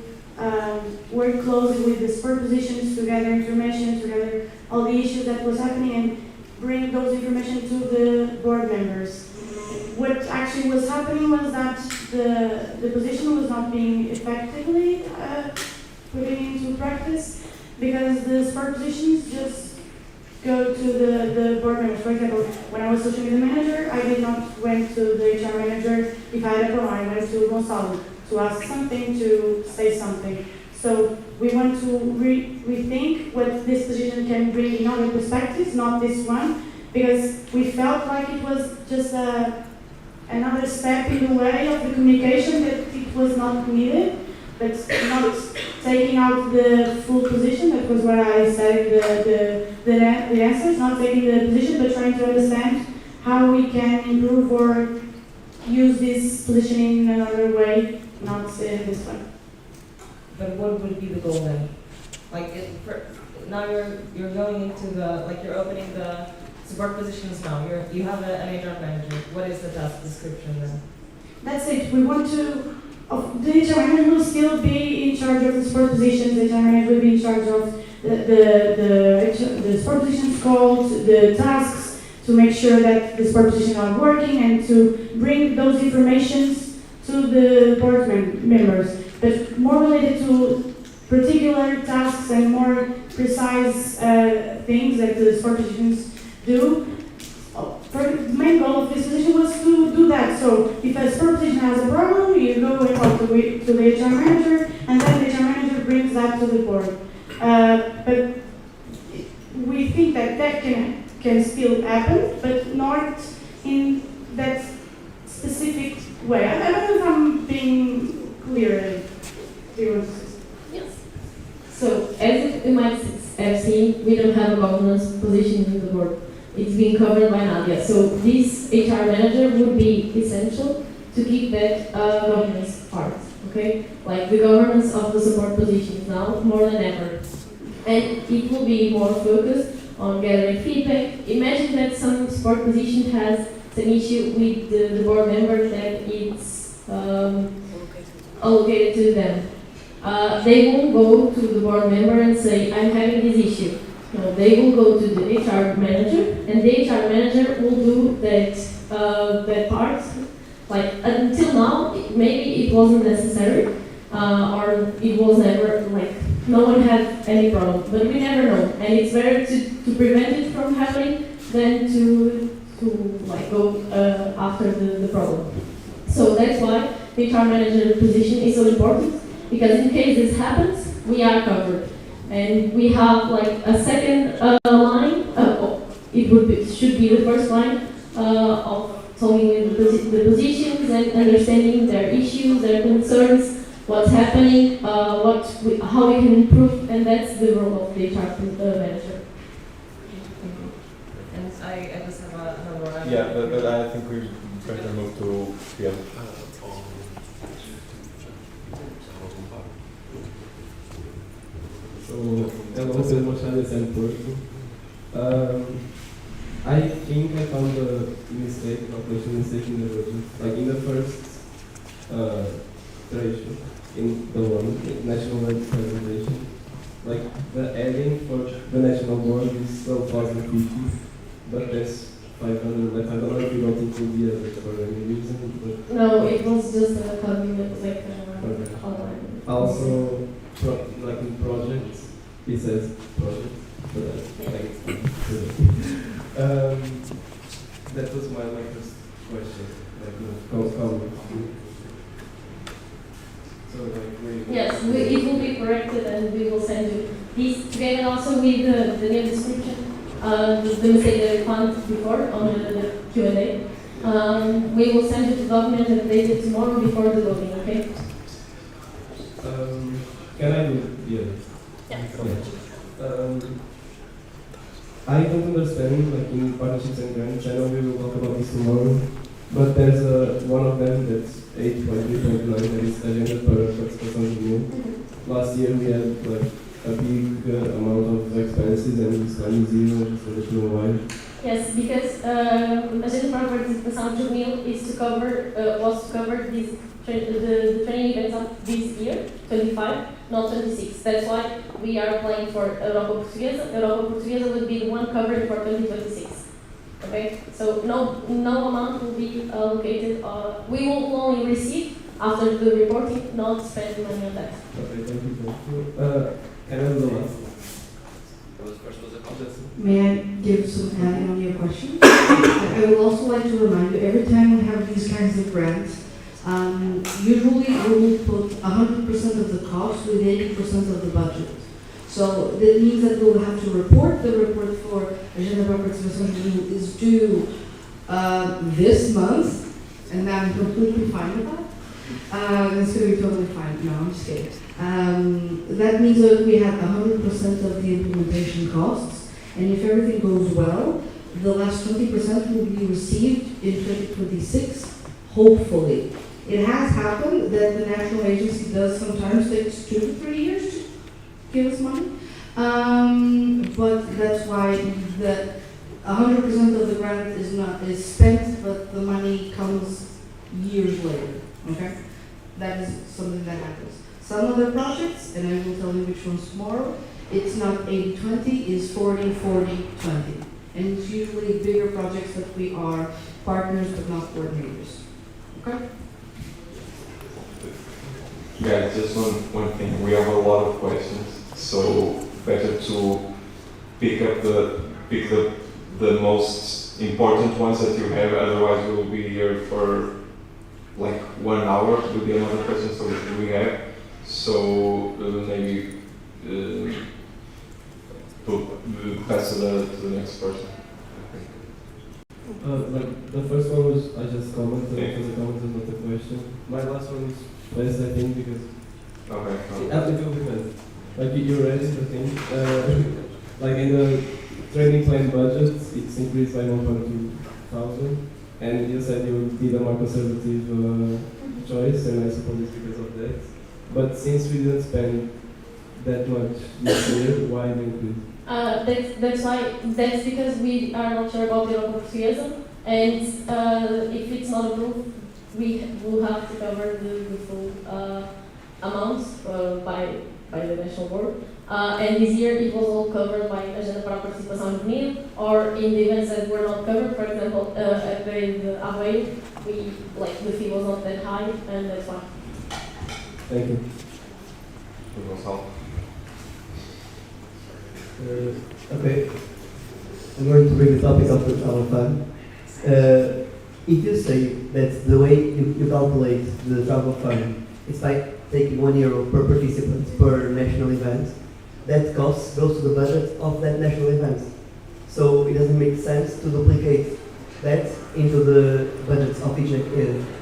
work closely with the sport positions to gather information, to gather all the issues that was happening and bring those information to the board members. What actually was happening was that the position was not being effectively put into practice because the sport positions just go to the board members. For example, when I was social media manager, I did not went to the HR manager if I had a problem. I went to Gonçalo to ask something, to say something. So we want to rethink what this position can bring in other perspectives, not this one, because we felt like it was just another step in the way of the communication that it was not needed, but not taking out the full position. That was what I said, the answers, not taking the position, but trying to understand how we can improve or use this position in another way, not this one. But what would be the goal then? Now you're going into you're opening the support positions now. You have an HR manager. What is the task description then? that's it. We want to. The HR manager will still be in charge of the sport positions. The HR manager will be in charge of the sport positions calls, the tasks, to make sure that the sport positions are working and to bring those informations to the board members. But more related to particular tasks and more precise things that the sport positions do. The main goal of this position was to do that. So if a sport position has a problem, you go and talk to the HR manager, and then the HR manager brings that to the board. But we think that can still happen, but not in that specific way. I don't know if I'm being clear. Yes. So, as you might have seen, we don't have a governance position in the board. It's being covered by Nadia. So, this HR manager would be essential to keep that governance part. Okay? Like the governance of the support positions now, more than ever. And it will be more focused on gathering feedback. Imagine that some sport position has an issue with the board member that it's allocated to them. They won't go to the board member and say, I'm having this issue. No, they will go to the HR manager, and the HR manager will do that part. Like until now, maybe it wasn't necessary, or it was never like no one had any problem. But we never know, and it's better to prevent it from happening than to like go after the problem. So that's why the HR manager position is so important, because in case this happens, we are covered. And we have like a second line, should be the first line of talking with the positions and understanding their issues, their concerns, what's happening, how we can improve, and that's the role of the HR manager. And I just have another one. Yeah, but I think we better move to the other. So, hello, Pedro Machado, and Porto. I think I found a mistake, calculation mistake in the budget. Like in the first iteration, in the one, national representation, like the adding for the national board is 12,050, but that's 500 left. I don't know if you don't include the other for any reason. But no, it was just a calculation, like okay. online. Also, like in projects, it says projects, but I think it's that was my first question. Like, so like yes, it will be corrected, and we will send you these together also with the new description. The mistake that we found before on the Q&A. We will send you the document and update it tomorrow before the voting. Okay? Can I do it? Yeah. I don't understand, like in partnerships and grants, I know we will talk about this tomorrow, but there's one of them that's 8.3.9 that is agenda per person new. Last year we had like a big amount of expenses and this one is zero, so I don't know why. Yes, because agenda per person meal is to cover, was to cover this the training events of this year, 25, not 26. That's why we are applying for Europa Portuguesa. Europa Portuguesa would be the one covered for 2026. Okay, so no amount will be allocated. We will only receive after the reporting, not spend money on that. Okay, thank you. Can I have the last? May I give some adding on your question? I would also like to remind you, every time we have these kinds of grants, usually we will put 100% of the cost with 80% of the budget. So that means that we will have to report. The report for Agenda para a Participação is due this month, and I'm completely fine with that. That's going to be totally fine. No, I'm just kidding. That means that we have 100% of the implementation costs, and if everything goes well, the last 20% will be received in 2026, hopefully. It has happened that the national agency does sometimes takes 2 to 3 years to give us money, but that's why the 100% of the grant is spent, but the money comes years later, okay? That is something that happens. Some other projects, and I will tell you which ones tomorrow, it's not 80-20, it's 40-40-20. And it's usually bigger projects that we are partners but not coordinators, okay? Guys, just one thing. We have a lot of questions, so better to pick the most important ones that you have. Otherwise, we will be here for like 1 hour with the amount of questions that we have. So maybe pass to the next person. Like the first one was I just commented because the comment is not a question. My last one is fast, I think, because it will be fast. Like you read it, I think. Like in the training plan budget, it's increased by 1.2 thousand, and you said you did a more conservative choice, and I suppose it's because of that. But since we didn't spend that much this year, why the increase? That's because we are not sure about the Portuguesa, and if it's not approved, we will have to cover the full amount by the national board. And this year it was all covered by Agenda para a Participação Juvenil, or in the events that were not covered, for example, at the Aveiro, the fee was not that high, and that's why. Thank you. Okay, I'm going to bring the topic of the travel fund. If you say that the way you calculate the travel fund is by taking €1 per participant per national event, that cost goes to the budget of that national event. So it doesn't make sense to duplicate that into the budgets of each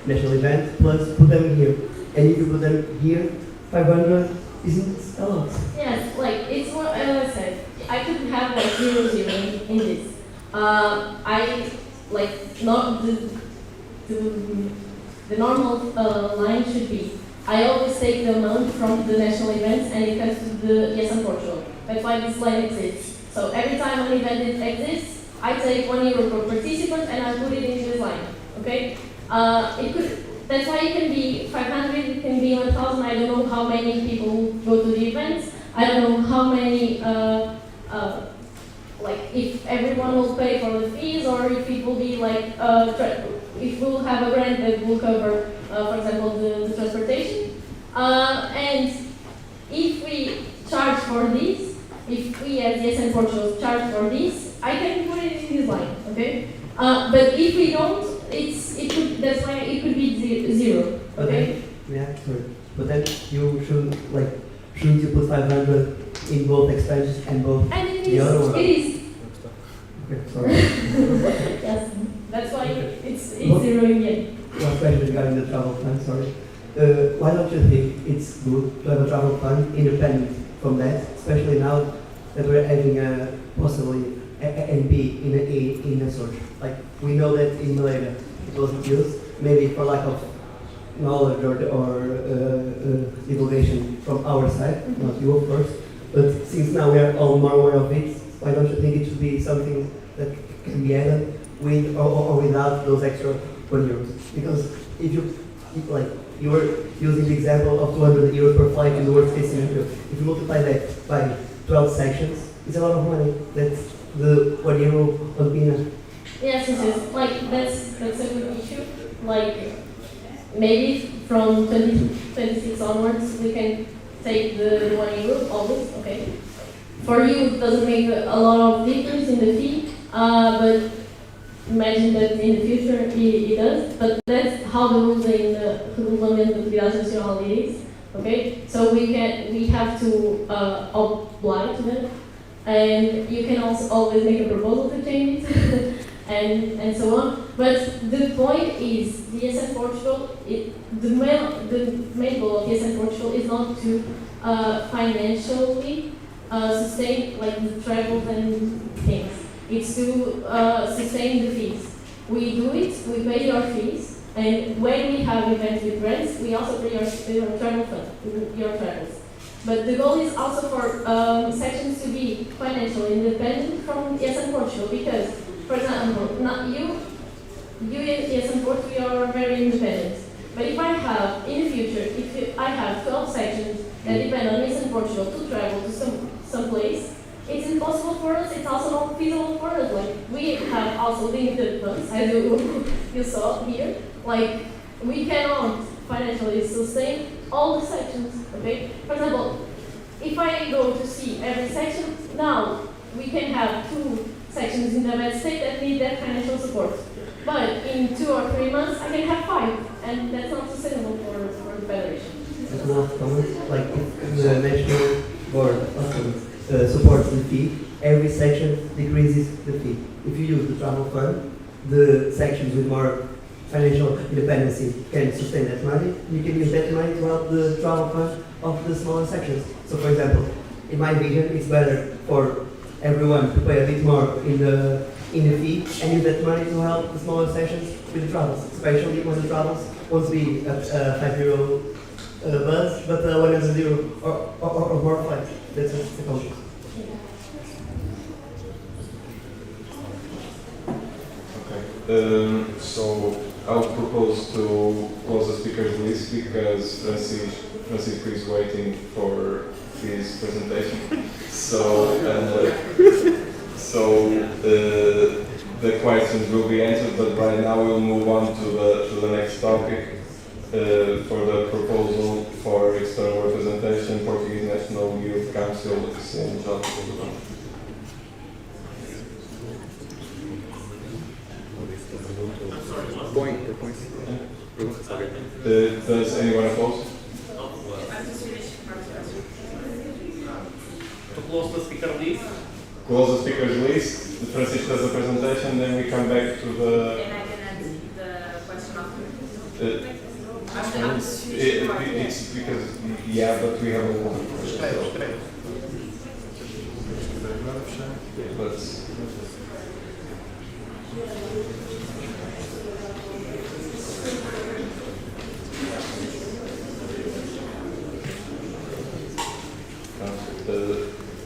national event, plus put them here. And if you put them here, 500 isn't a lot. Yes, it's what I said. I could have 0 in this. Not the normal line should be. I always take the amount from the national events and it comes to the ESM Portugal. That's why this line exists. So every time an event exists, I take €1 per participant and I put it into this line. Okay? That's why it can be 500, it can be 1,000. I don't know how many people go to the events. I don't know how many, if everyone will pay for the fees, or if it will be if we'll have a grant that will cover, for example, the transportation. And if we charge for this, if we as ESN Portugal charge for this, I can put it in this line, okay? But if we don't, that's why it could be 0, okay? Yeah, sorry. But then you shouldn't you put 500 in both expenses and both the other one? It is. Okay, sorry. Yes, that's why it's 0 in the end. One question regarding the travel fund, sorry. Why don't you think it's good to have a travel fund independent from that, especially now that we're having possibly NP in a search? Like, we know that in Malaysia it wasn't used, maybe for lack of knowledge or divulgation from our side, not you of course. But since now we are all more aware of it, why don't you think it should be something that can be added with or without those extra €1? Because if you were using the example of €200 per flight in the worst case scenario, if you multiply that by 12 sections, it's a lot of money. That's the €1 on peanut. Yes, that's a good issue. Maybe from 2026 onwards, we can take the €1 always, okay? For you, it doesn't make a lot of difference in the fee, but imagine that in the future it does. But that's how the rules in the Regulamento de Atividades Nacional is, okay? So we have to oblige to them, and you can also always make a proposal to change it. And so on. But the point is, the ESN Portugal, the main goal of ESN Portugal is not to financially sustain the travels and things. It's to sustain the fees. We do it, we pay your fees, and when we have events with grants, we also pay your travel fund, your travels. But the goal is also for sections to be financially independent from ESN Portugal, because, for example, you yes, of course, we are very independent. But if I have, in the future, if I have 12 sections that depend on Miss and Portugal to travel to some place, it's impossible for us, it's also not feasible for us. Like, we have also limited funds, as you saw here. Like, we cannot financially sustain all the sections, okay? For example, if I go to see every section, now we can have 2 sections in the bad state that need that financial support. But in 2 or 3 months, I can have 5, and that's not sustainable for the federation. As last comment, like if the national board also supports the fee, every section decreases the fee. If you use the travel fund, the sections with more financial independence can sustain that money. You can use that money to help the travel fund of the smaller sections. So, for example, in my vision, it's better for everyone to pay a bit more in the fee and use that money to help the smaller sections with the travels, especially when the travels won't be at €5 bus, but €100 or more flights. That's the concept. Okay. So I'll propose to close the speakers list because Francisco is waiting for his presentation. So the questions will be answered, but right now we'll move on to the next topic for the proposal for external representation, Portuguese National Youth Council, CNJ. Does anyone oppose? To close the speaker list? Close the speakers list. Francisco does the presentation, then we come back to the. And I can answer the question after. It's because, yeah, but we have a lot of questions. But.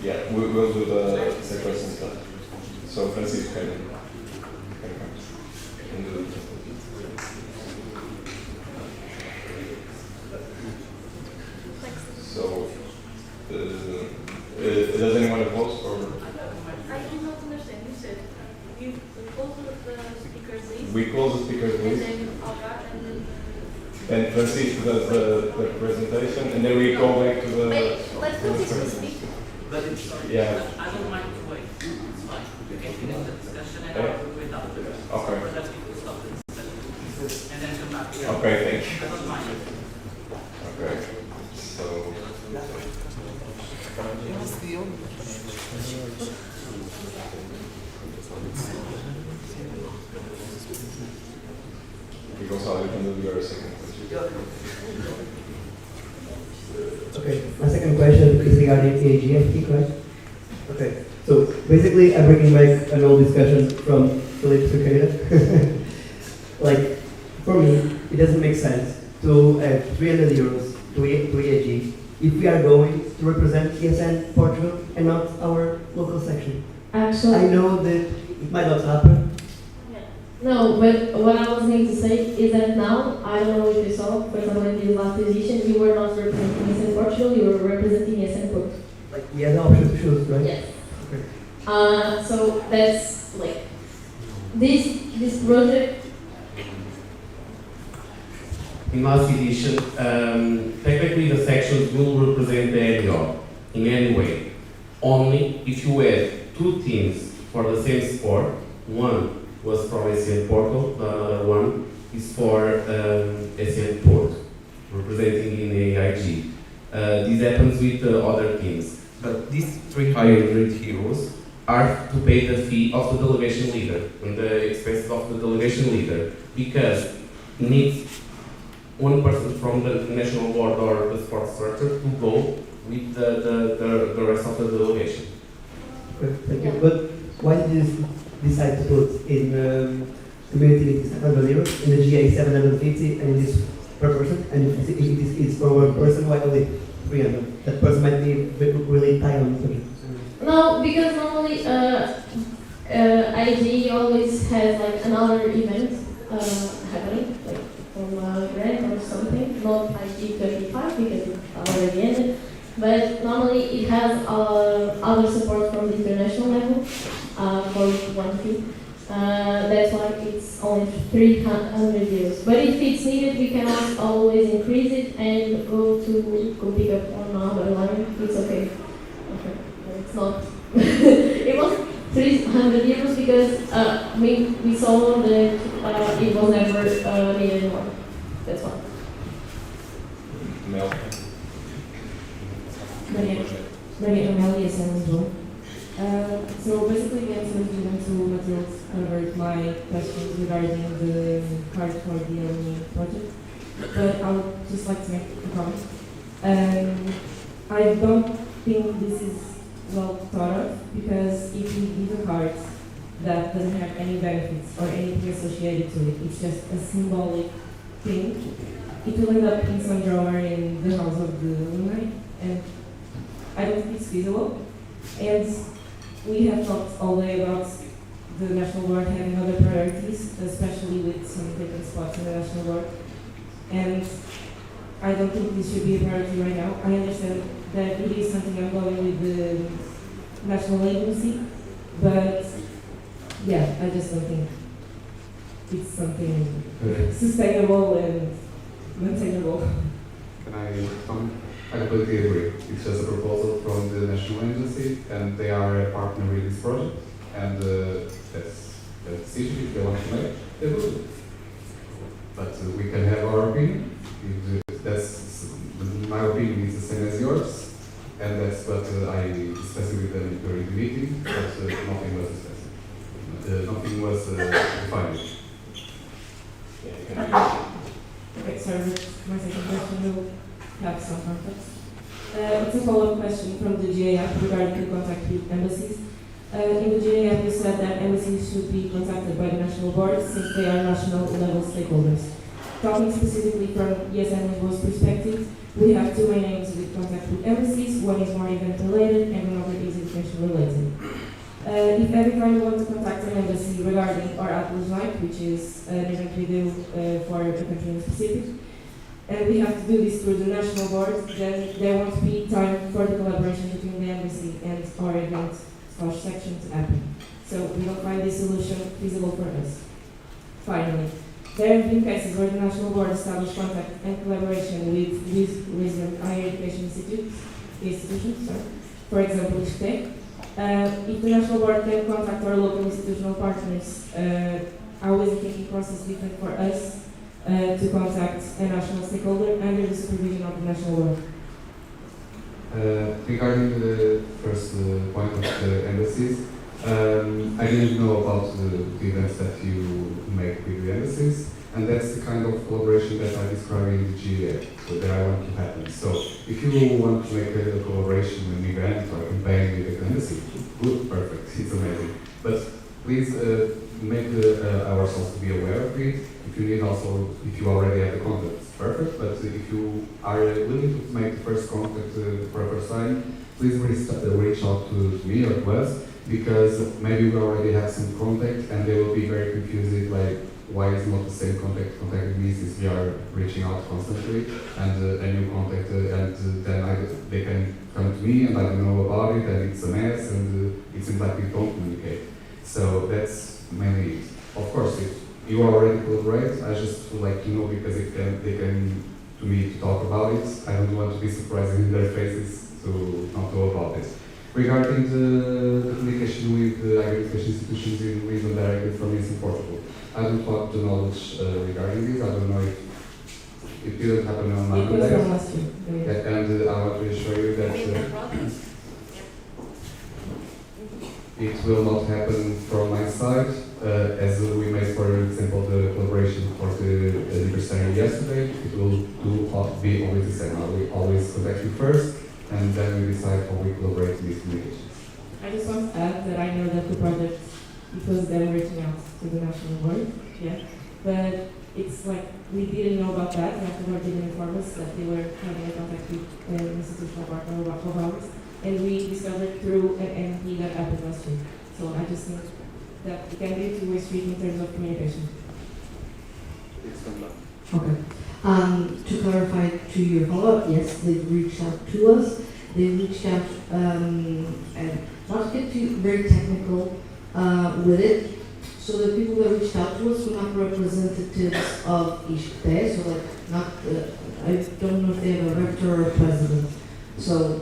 Yeah, we'll do the question stuff. So Francisco can come and do it. So, does anyone oppose or? I did not understand. You said you close the speakers list. We close the speakers list. And then Algar and then Francisco does the presentation, and then we go back to the. Let's Francisco speak. But it's yeah. I don't mind to wait. It's fine. You can finish the discussion and I will wait after. Okay. Or that we will stop the discussion and then come back. Okay, thank you. I don't mind. Okay. So. Gonçalo, you can do your second question. Okay, my second question is regarding AGFT, right? Okay, so basically I'm bringing back an old discussion from Felipe Sequeira. Like, for me, it doesn't make sense to have €300 to EAG if we are going to represent ESN Portugal and not our local section. Actually, I know that it might not happen. No, but what I was going to say is that now, I don't know if you saw, for example, in the last edition, you were not representing ESN Portugal, you were representing ESN Porto. Like, we had the option to choose, right? Yes. Okay. So that's like, this project. In last edition, technically the sections will represent the NEO in any way. Only if you had 2 teams for the same sport, one was from SN Porto, the other one is for SN Porto, representing in AIG. This happens with other teams. But these 300 euros are to pay the fee of the delegation leader and the expenses of the delegation leader, because needs one person from the national board or the sports structure to go with the rest of the delegation. Okay, thank you. But why did you decide to put in community meetings €700, in the GA 750, and in this per person? And if it is for one person, why only 300? That person might be really tight on the budget. No, because normally IG always has like another event happening, like from a grant or something, not IG25 because it already ended. But normally it has other support from the international level for one fee. That's why it's only 300 euros. But if it's needed, we can always increase it and go pick up on another line. It's okay. Okay, but it's not. It was 300 euros because we saw that it was never needed anymore. That's why. Mel. Maria Amelia Lisboa. So basically, the answer is given to Matilde covered my questions regarding the card for the alumni project. But I would just like to make a comment. I don't think this is well thought of because if we give a card that doesn't have any benefits or anything associated to it, it's just a symbolic thing, it will end up in some drawer in the house of the alumni, and I don't think it's feasible. And we have talked all day about the National Board having other priorities, especially with some vacant spots in the National Board. And I don't think this should be a priority right now. I understand that it is something ongoing with the National Agency, but yeah, I just don't think it's something sustainable and maintainable. Can I respond? I completely agree. It's just a proposal from the National Agency, and they are a partner with this project, and that's a decision if they want to make, they will do. But we can have our opinion. My opinion is the same as yours, and that's what I discussed with them during the meeting, but nothing was discussed. Nothing was defined. Okay, sorry, my second question will have some context. It's a follow-up question from the GAF regarding the contact with embassies. In the GAF, you said that embassies should be contacted by the National Board since they are national level stakeholders. Talking specifically from ESN Lisboa's perspective, we have two main aims with contact with embassies. One is more event related and another is education related. If every time we want to contact an embassy regarding our Atlas Night, which is an event we do for a country in specific, and we have to do this through the National Board, then there won't be time for the collaboration between the embassy and our event/section to happen. So we don't find this solution feasible for us. Finally, there have been cases where the National Board established contact and collaboration with resident higher education institutions, for example, LXXV. If the National Board can contact our local institutional partners, how is the thinking process different for us to contact a national stakeholder under the supervision of the National Board? Regarding the first point of the embassies, I didn't know about the events that you make with the embassies, and that's the kind of collaboration that I described in the GA, so that I want to happen. So if you want to make a collaboration, an event or a campaign with the embassy, good, perfect, it's amazing. But please make ourselves to be aware of it. If you need also, if you already have the contact, it's perfect, but if you are willing to make the first contact for a first time, please reach out to me or to us, because maybe we already have some contact and they will be very confused, like why is not the same contact contacting me since we are reaching out constantly, and a new contact, and then they can come to me and I don't know about it, and it's a mess, and it seems like we don't communicate. So that's mainly it. Of course, if you already collaborate, I just would like to know, because if they can to me to talk about it, I don't want to be surprised in their faces to not know about it. Regarding the communication with the higher education institutions in Lisbon directly from me in Portugal, I don't have the knowledge regarding this. I don't know if it didn't happen on Monday. It was from last year. And I want to assure you that it will not happen from my side. As we made, for example, the collaboration for the anniversary yesterday, it will be always the same. I will always contact you first, and then we decide how we collaborate in these communications. I just want to add that I know that the project, it was them reaching out to the National Board, yeah, but it's like we didn't know about that. The National Board didn't inform us that they were having a contact with an institutional partner of ours, and we discovered through an MP that happened last year. So I just think that it can be a two-way street in terms of communication. Okay. To clarify to your follow-up, yes, they've reached out to us. They reached out, and not to get too very technical with it. So the people that reached out to us were not representatives of ISPTE, so like not, I don't know if they have a rector or a president. So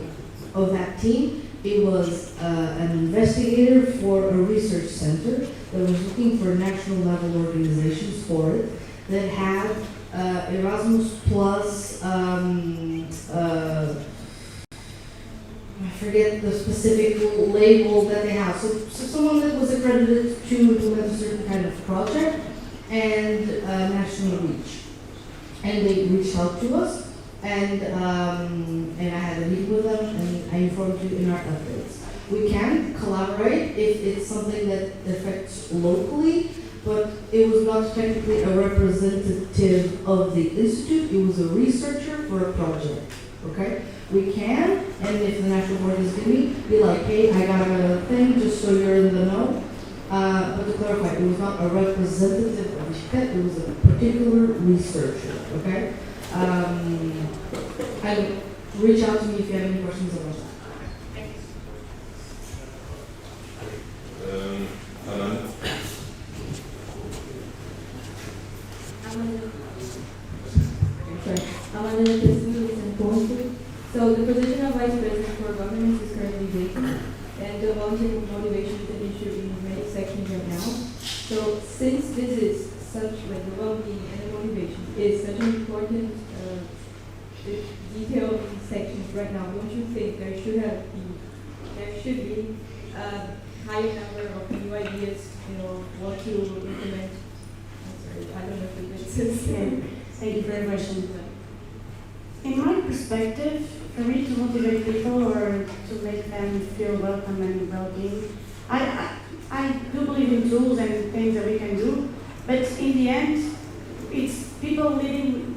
of that team, it was an investigator for a research center that was looking for national level organizations for it that had Erasmus Plus, I forget the specific label that they have. So someone that was accredited to implement a certain kind of project and national reach. And they reached out to us, and I had a meeting with them, and I informed you in our updates. We can collaborate if it's something that affects locally, but it was not technically a representative of the institute. It was a researcher for a project. Okay, we can, and if the national board is giving me, be like, hey, I got a thing, just so you're in the know. But to clarify, it was not a representative of ISPTE, it was a particular researcher. Okay, and reach out to me if you have any questions about that. So the position of Vice President for Governance is currently vacant, and the volunteer motivation is an issue in many sections right now. So since this is such, like the well-being and the motivation is such an important detail in sections right now, don't you think there should be a higher number of new ideas, what to implement? I'm sorry, I don't know if it makes sense. Thank you very much. In my perspective, for me to motivate people or to make them feel welcome and well-being, I do believe in tools and things that we can do, but in the end, it's people being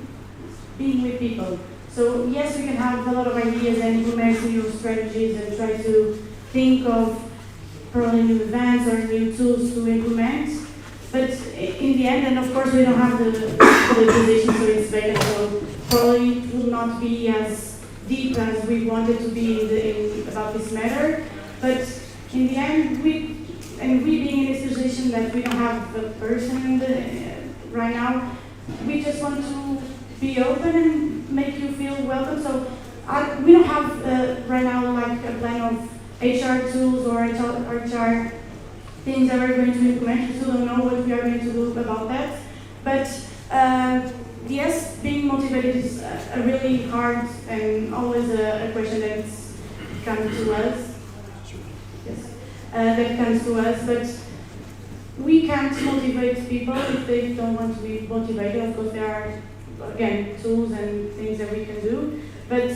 with people. So yes, we can have a lot of ideas and implement new strategies and try to think of probably new events or new tools to implement. But in the end, and of course we don't have the position, so it's vacant, so probably it will not be as deep as we wanted to be about this matter. But in the end, we being in this position that we don't have a person right now, we just want to be open and make you feel welcome. So we don't have right now like a plan of HR tools or HR things that we're going to implement. We still don't know what we are going to do about that. But yes, being motivated is a really hard and always a question that comes to us. Yes, that comes to us. But we can't motivate people if they don't want to be motivated. Of course, there are, again, tools and things that we can do. But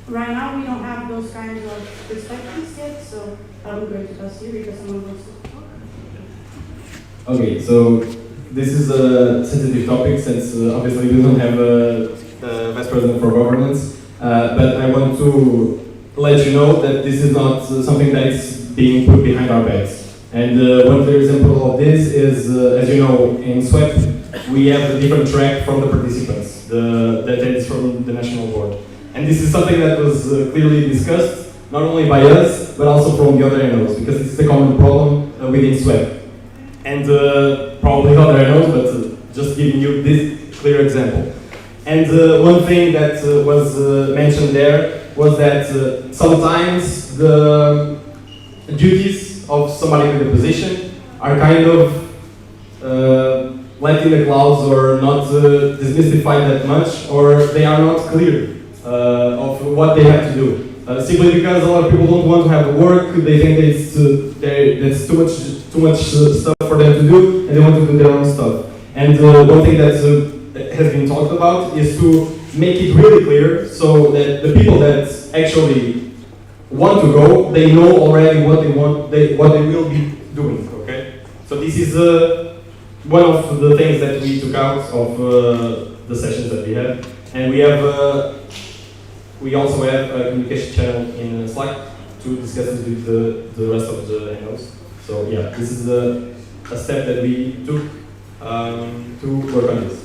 right now, we don't have those kinds of perspectives yet. So I'm going to pass you because someone wants to talk. Okay, so this is a sensitive topic since obviously we don't have a vice president for governance, but I want to let you know that this is not something that is being put behind our backs. And one clear example of this is, as you know, in SWEP, we have a different track from the participants, that is from the national board. And this is something that was clearly discussed, not only by us, but also from the other NOs, because this is a common problem within SWEP. And probably other NOs, but just giving you this clear example. And one thing that was mentioned there was that sometimes the duties of somebody with a position are kind of left in the clouds or not demystified that much, or they are not clear of what they have to do. Simply because a lot of people don't want to have work, they think that's too much stuff for them to do, and they want to do their own stuff. And one thing that has been talked about is to make it really clear so that the people that actually want to go, they know already what they want, what they will be doing. Okay, so this is one of the things that we took out of the sessions that we had, and we have. We also have a communication channel in Slack to discuss it with the rest of the NOs. So yeah, this is a step that we took to work on this.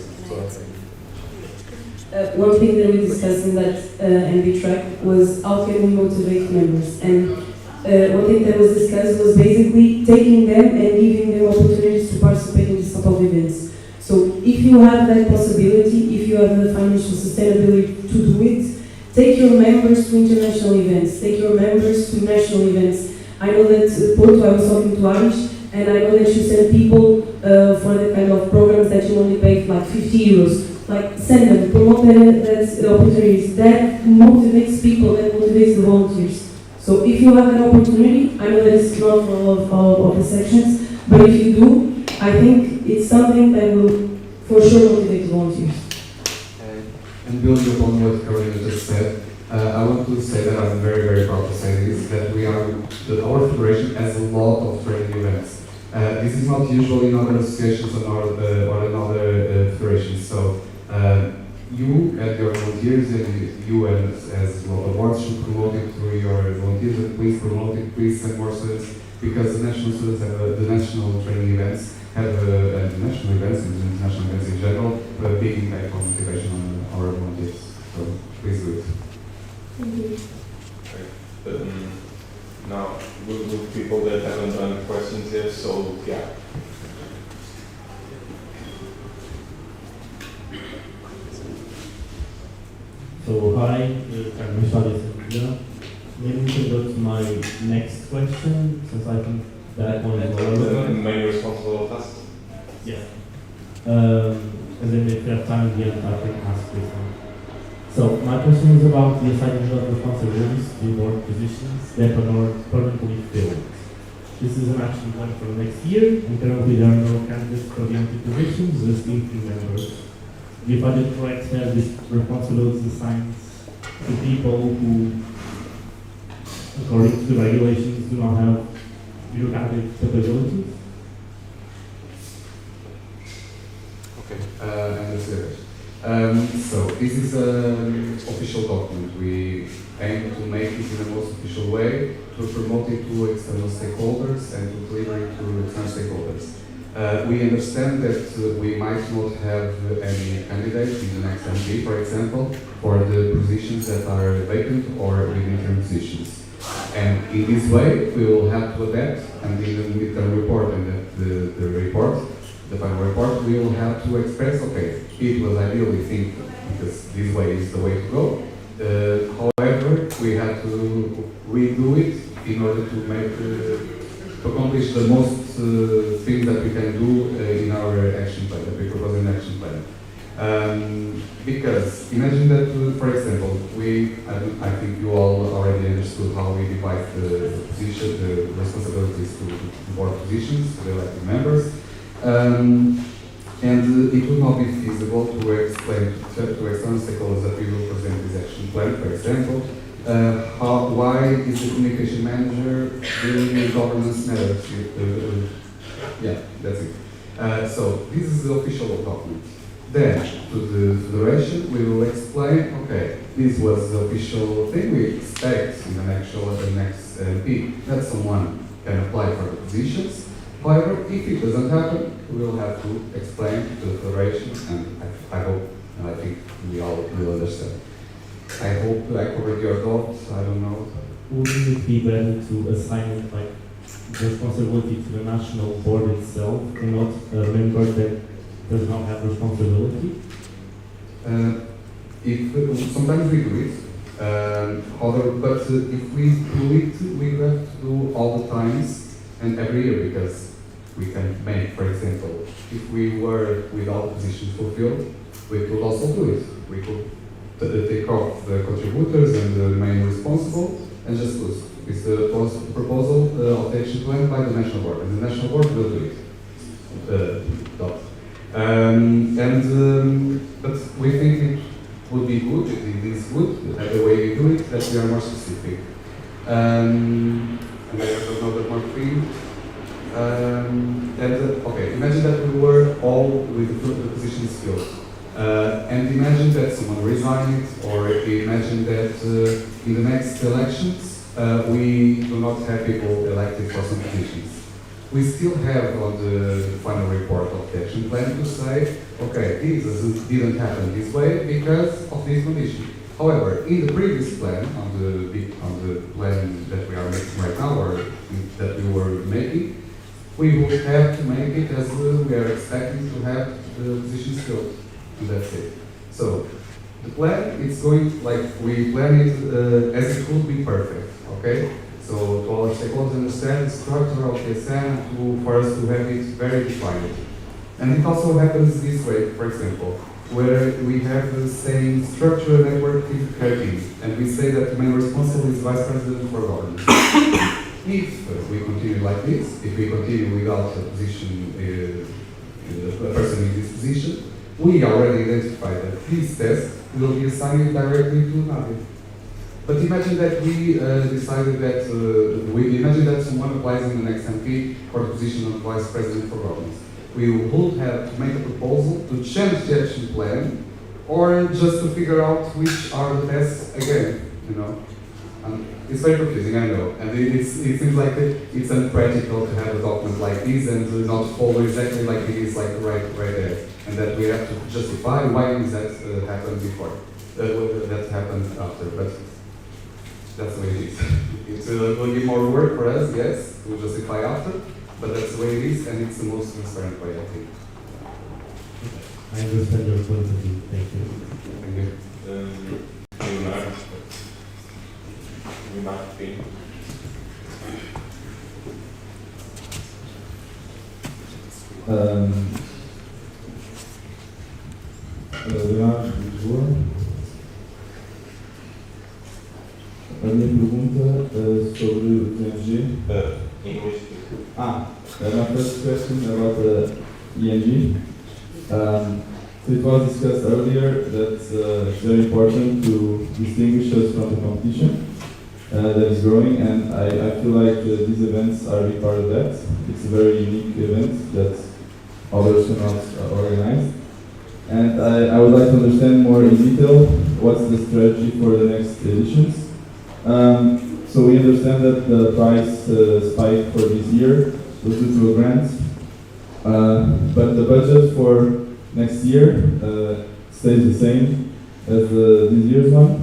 One thing that we discussed in that MB track was how can we motivate members. And one thing that was discussed was basically taking them and giving them opportunities to participate in this type of events. So if you have that possibility, if you have the financial sustainability to do it, take your members to international events, take your members to national events. I know that Porto, I was talking to Arish, and I know that you send people for the kind of programs that you only pay like 50 euros. Like, send them, promote that opportunities. That motivates people, that motivates the volunteers. So if you have an opportunity, I know that it's not for all of the sections, but if you do, I think it's something that will for sure motivate the volunteers. And building upon what Carolina just said, I want to say that I'm very, very proud to say this, that our federation has a lot of training events. This is not usual in other associations or in other federations. So you and your volunteers and you and as local boards should promote it through your volunteers, and please promote it, please send more students, because the national students have the national training events have and the national events and international events in general have a big impact on motivation on our volunteers. So please do it. Thank you. Okay. Now, with people that haven't done questions yet, so yeah. So hi, maybe we can go to my next question, since I think that one is more relevant. The main responsible task? Yeah. And then if we have time at the end, I can ask this one. So my question is about the assignment of responsibilities to board positions that are not permanently filled. This is an action plan for the next year, and currently there are no candidates for the empty positions, just interim members. If I did correct, have this responsibility assigned to people who, according to the regulations, do not have bureaucratic capabilities? Okay, and that's it. So this is an official document. We aim to make it in the most official way, to promote it to external stakeholders and to deliver it to external stakeholders. We understand that we might not have any candidates in the next MD, for example, for the positions that are vacant or with interim positions. And in this way, we will have to adapt, and in the midterm report and the report, the final report, we will have to express, okay, it was ideally think because this way is the way to go. However, we have to redo it in order to make to accomplish the most things that we can do in our action plan, that we propose in the action plan. Because imagine that, for example, I think you all already understood how we divide the position, the responsibilities to board positions, to the elected members. And it would not be feasible to explain to external stakeholders that we will present this action plan, for example, why is the communication manager dealing with governance matters? Yeah, that's it. So this is the official document. Then, to the federation, we will explain, okay, this was the official thing we expect in the next MP, that someone can apply for the positions. However, if it doesn't happen, we will have to explain to the federation, and I hope, and I think we all will understand. I hope I covered your thoughts, I don't know. Wouldn't it be better to assign like responsibility to the national board itself and not a member that does not have responsibility? If sometimes we do it, but if we do it, we have to do all the times and every year, because we can make, for example, if we were with all the positions fulfilled, we could also do it. We could take off the contributors and the main responsible and just lose. It's the proposal of the action plan by the national board, and the national board will do it. But we think it would be good, it is good, the way we do it, that we are more specific. And I have another more thing. Okay, imagine that we were all with the positions filled. And imagine that someone resigned, or imagine that in the next elections we do not have people elected for some positions. we still have on the final report of the action plan to say, okay, this didn't happen this way because of this condition. However, in the previous plan, on the plan that we are making right now, or that we were making, we would have to make it as we are expecting to have the positions filled, and that's it. So the plan is going like we plan it as it could be perfect, okay? So to all our stakeholders understand the structure of the SM for us to have it very defined. And it also happens this way, for example, where we have the same structure network with care team, and we say that the main responsible is Vice President for Governance. If we continue like this, if we continue without a position, a person in this position, we already identified that this test will be assigned directly to Nadia. But imagine that we decided that, imagine that someone applies in the next MP for the position of Vice President for Governance. We would have to make a proposal to change the action plan, or just to figure out which are the tests again, you know. It's very confusing, I know, and it seems like it's unpractical to have a document like this and to not follow exactly like it is like right there, and that we have to justify why is that happened before, that happened after, but that's the way it is. It will give more work for us, yes, to justify after, but that's the way it is, and it's the most transparent way, I think. I understand your point of view. Thank you. Thank you. Leonardo, Lisboa. A minha pergunta sobre o ENG. English. My first question about the ENG. So it was discussed earlier that it's very important to distinguish us from the competition that is growing, and I feel like these events are a big part of that. It's a very unique event that others cannot organize. And I would like to understand more in detail what's the strategy for the next editions. So we understand that the price spike for this year was due to a grant, but the budget for next year stays the same as this year's one.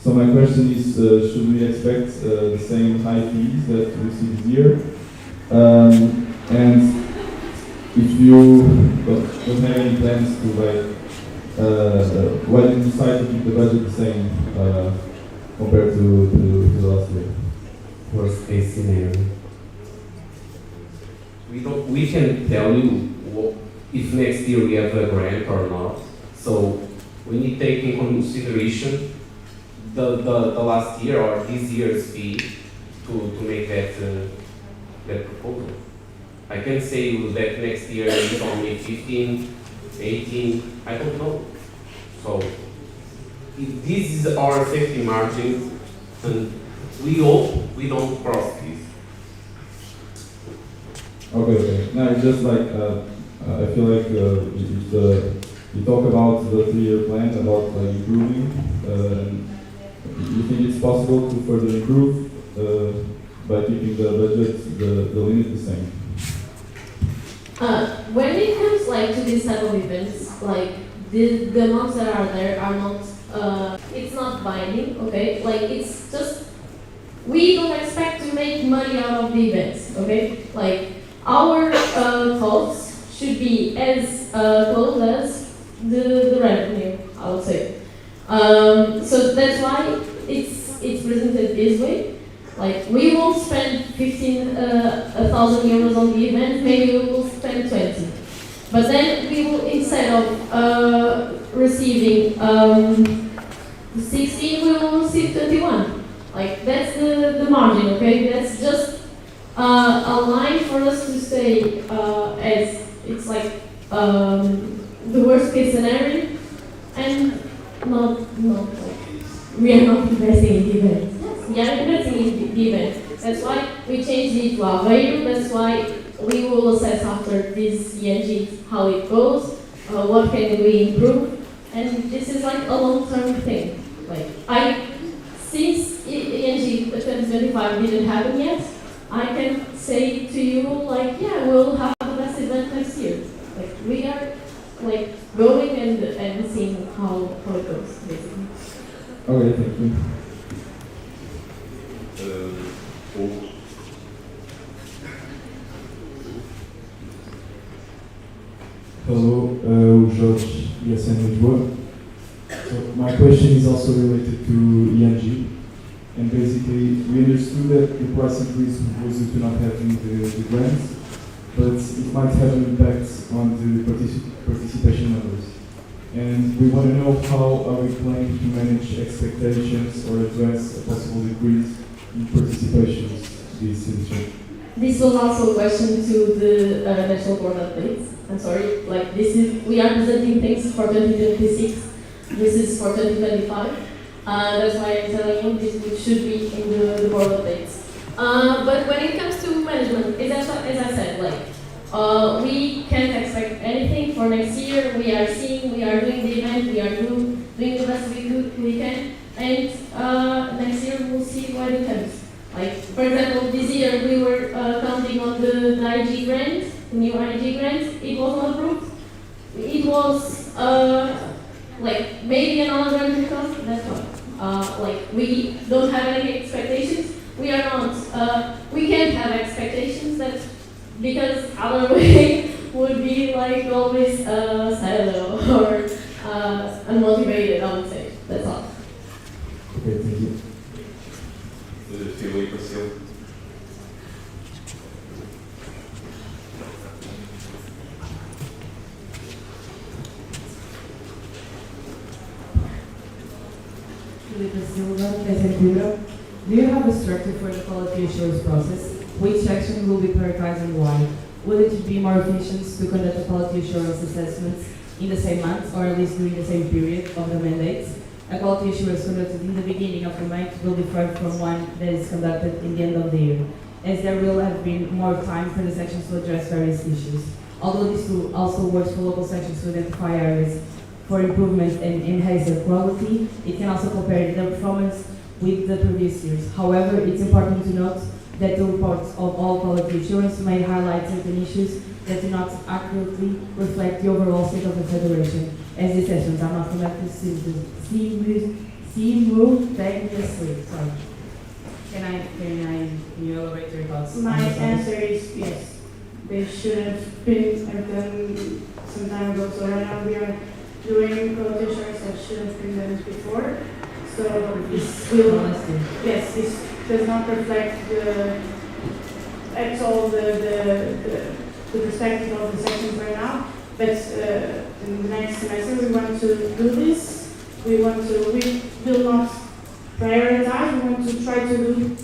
So my question is, should we expect the same high fees that we see this year? And if you don't have any plans to why did you decide to keep the budget the same compared to the last year? Worst case scenario. We can tell you if next year we have a grant or not. So we need to take in consideration the last year or this year's fee to make that proposal. I can say that next year is only 15, 18, I don't know. So if this is our safety margin, and we hope we don't cross this. Okay. Now it's just like I feel like you talk about the 3-year plan about improving. You think it's possible to further improve by keeping the budget, the limit the same? When it comes to this type of events, the amounts that are there are not, it's not binding, okay? It's just, we don't expect to make money out of the events, okay? Our costs should be as close as the revenue, I would say. So that's why it's presented this way. We won't spend 1,000 euros on the event, maybe we will spend 20. But then we will, instead of receiving 16, we will receive 21. That's the margin, okay? That's just a line for us to say as it's the worst case scenario, and not we are not investing in the event. We are investing in the event. That's why we changed it to Aveiro. That's why we will assess after this ENG how it goes, what can we improve, and this is a long-term thing. Since ENG 2025 didn't happen yet, I can say to you like, yeah, we'll have the best event next year. Like we are like going and seeing how it goes basically. Okay, thank you. Hello, Jorge, ESN Lisboa. So my question is also related to ENG. And basically, we understood that the price increase was due to not having the grants, but it might have an impact on the participation numbers. And we want to know how are we planning to manage expectations or address a possible decrease in participations this semester. This was also a question to the National Board updates. I'm sorry, like we are presenting things for 2026. This is for 2025. That's why I'm telling you this should be in the board updates. But when it comes to management, as I said, like we can't expect anything for next year. We are doing the event, we are doing the best we can, and next year we'll see what it comes. Like for example, this year we were counting on the IG grant, the new IG grant. It was not approved. It was like maybe another grant because that's fine. Like we don't have any expectations. We are not. We can't have expectations. That because other way would be like always sad or unmotivated. I would say that's all. Okay, thank you. Filipe Silva. Felipe Silva, Presentura. Do you have a structure for the quality assurance process? Which section will be prioritized and why? Will it be more efficient to conduct the quality assurance assessments in the same month or at least during the same period of the mandates? A quality assurance conducted in the beginning of the month will differ from one that is conducted in the end of the year, as there will have been more time for the sections to address various issues. Although this tool also works for local sections to identify areas for improvement and enhance their quality, it can also compare their performance with the previous years. However, it's important to note that the reports of all quality assurance may highlight certain issues that do not accurately reflect the overall state of the Federation, as the sessions are not conducted simultaneously. Sorry. Can you elaborate your thoughts? My answer is yes. They should have been done some time ago. So right now we are doing quality assurance that should have been done before. So this will, yes, this does not reflect at all the perspective of the sections right now. But in the next semester we want to do this. We will not prioritize. We want to try to do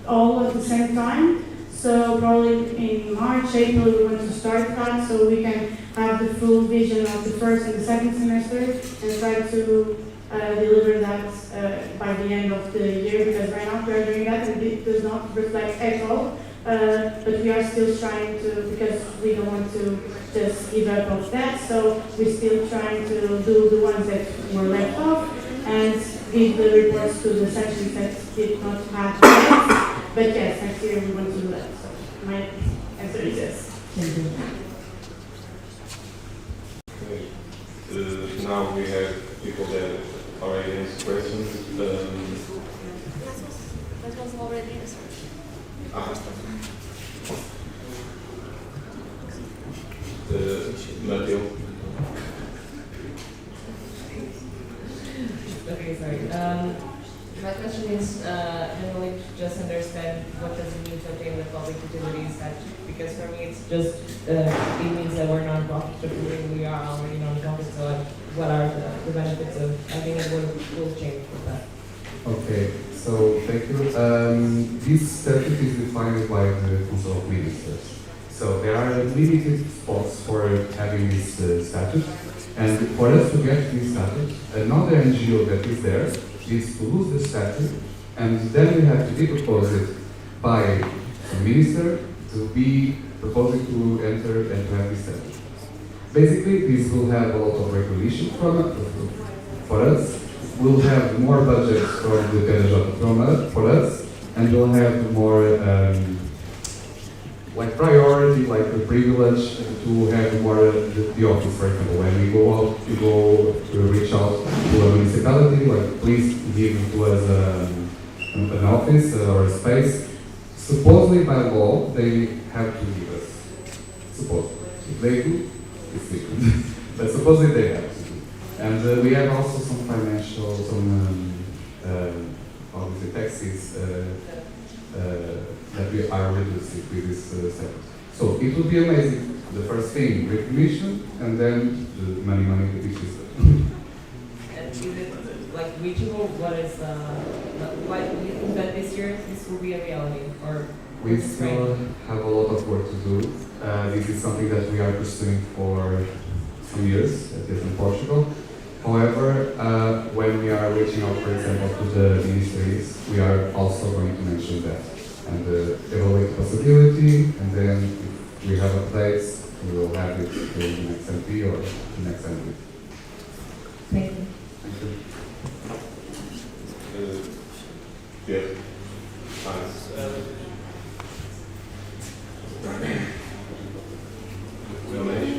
all at the same time. So probably in March, April, we want to start that so we can have the full vision of the first and the second semester and try to deliver that by the end of the year, because right now we are doing that and it does not reflect at all. But we are still trying to, because we don't want to just give up on that, so we're still trying to do the ones that were left off and give the reports to the sections that did not have that. But yes, next year we want to do that. So my answer is yes. Thank you. Okay. Now we have people that already asked questions. That was already answered. Mateo. Okay, sorry. My question is, generally, to just understand what does it mean to obtain the public utility statute? Because for me, it's just, it means that we're non-profit, we are already non-profit, so what are the benefits of having it will change with that? Okay, so thank you. This statute is defined by the Council of Ministers. So there are limited spots for having this statute, and for us to get this statute, another NGO that is there is to lose the statute, and then we have to be proposed by the minister to be proposing to enter and to have this statute. Basically, this will have a lot of regulation for us. We'll have more budgets from the PNJ for us, and we'll have more like priority, like a privilege to have more the office, for example. When we go out, we go to reach out to a municipality, like please give to us an office or a space. Supposedly by law, they have to give us. Supposedly. If they do, it's different. But supposedly they have to do. And we have also some financial, obviously taxes that we are reducing with this sector. So it would be amazing. The first thing, recognition, and then the money, the big system. And is it like reachable? What is why do you think that this year this will be a reality? Or we still have a lot of work to do. This is something that we are pursuing for some years, at least in Portugal. However, when we are reaching out, for example, to the ministries, we are also going to mention that and evaluate the possibility, and then if we have updates, we will have it in the next MP or the next MP. Thank you. Thank you. Yes.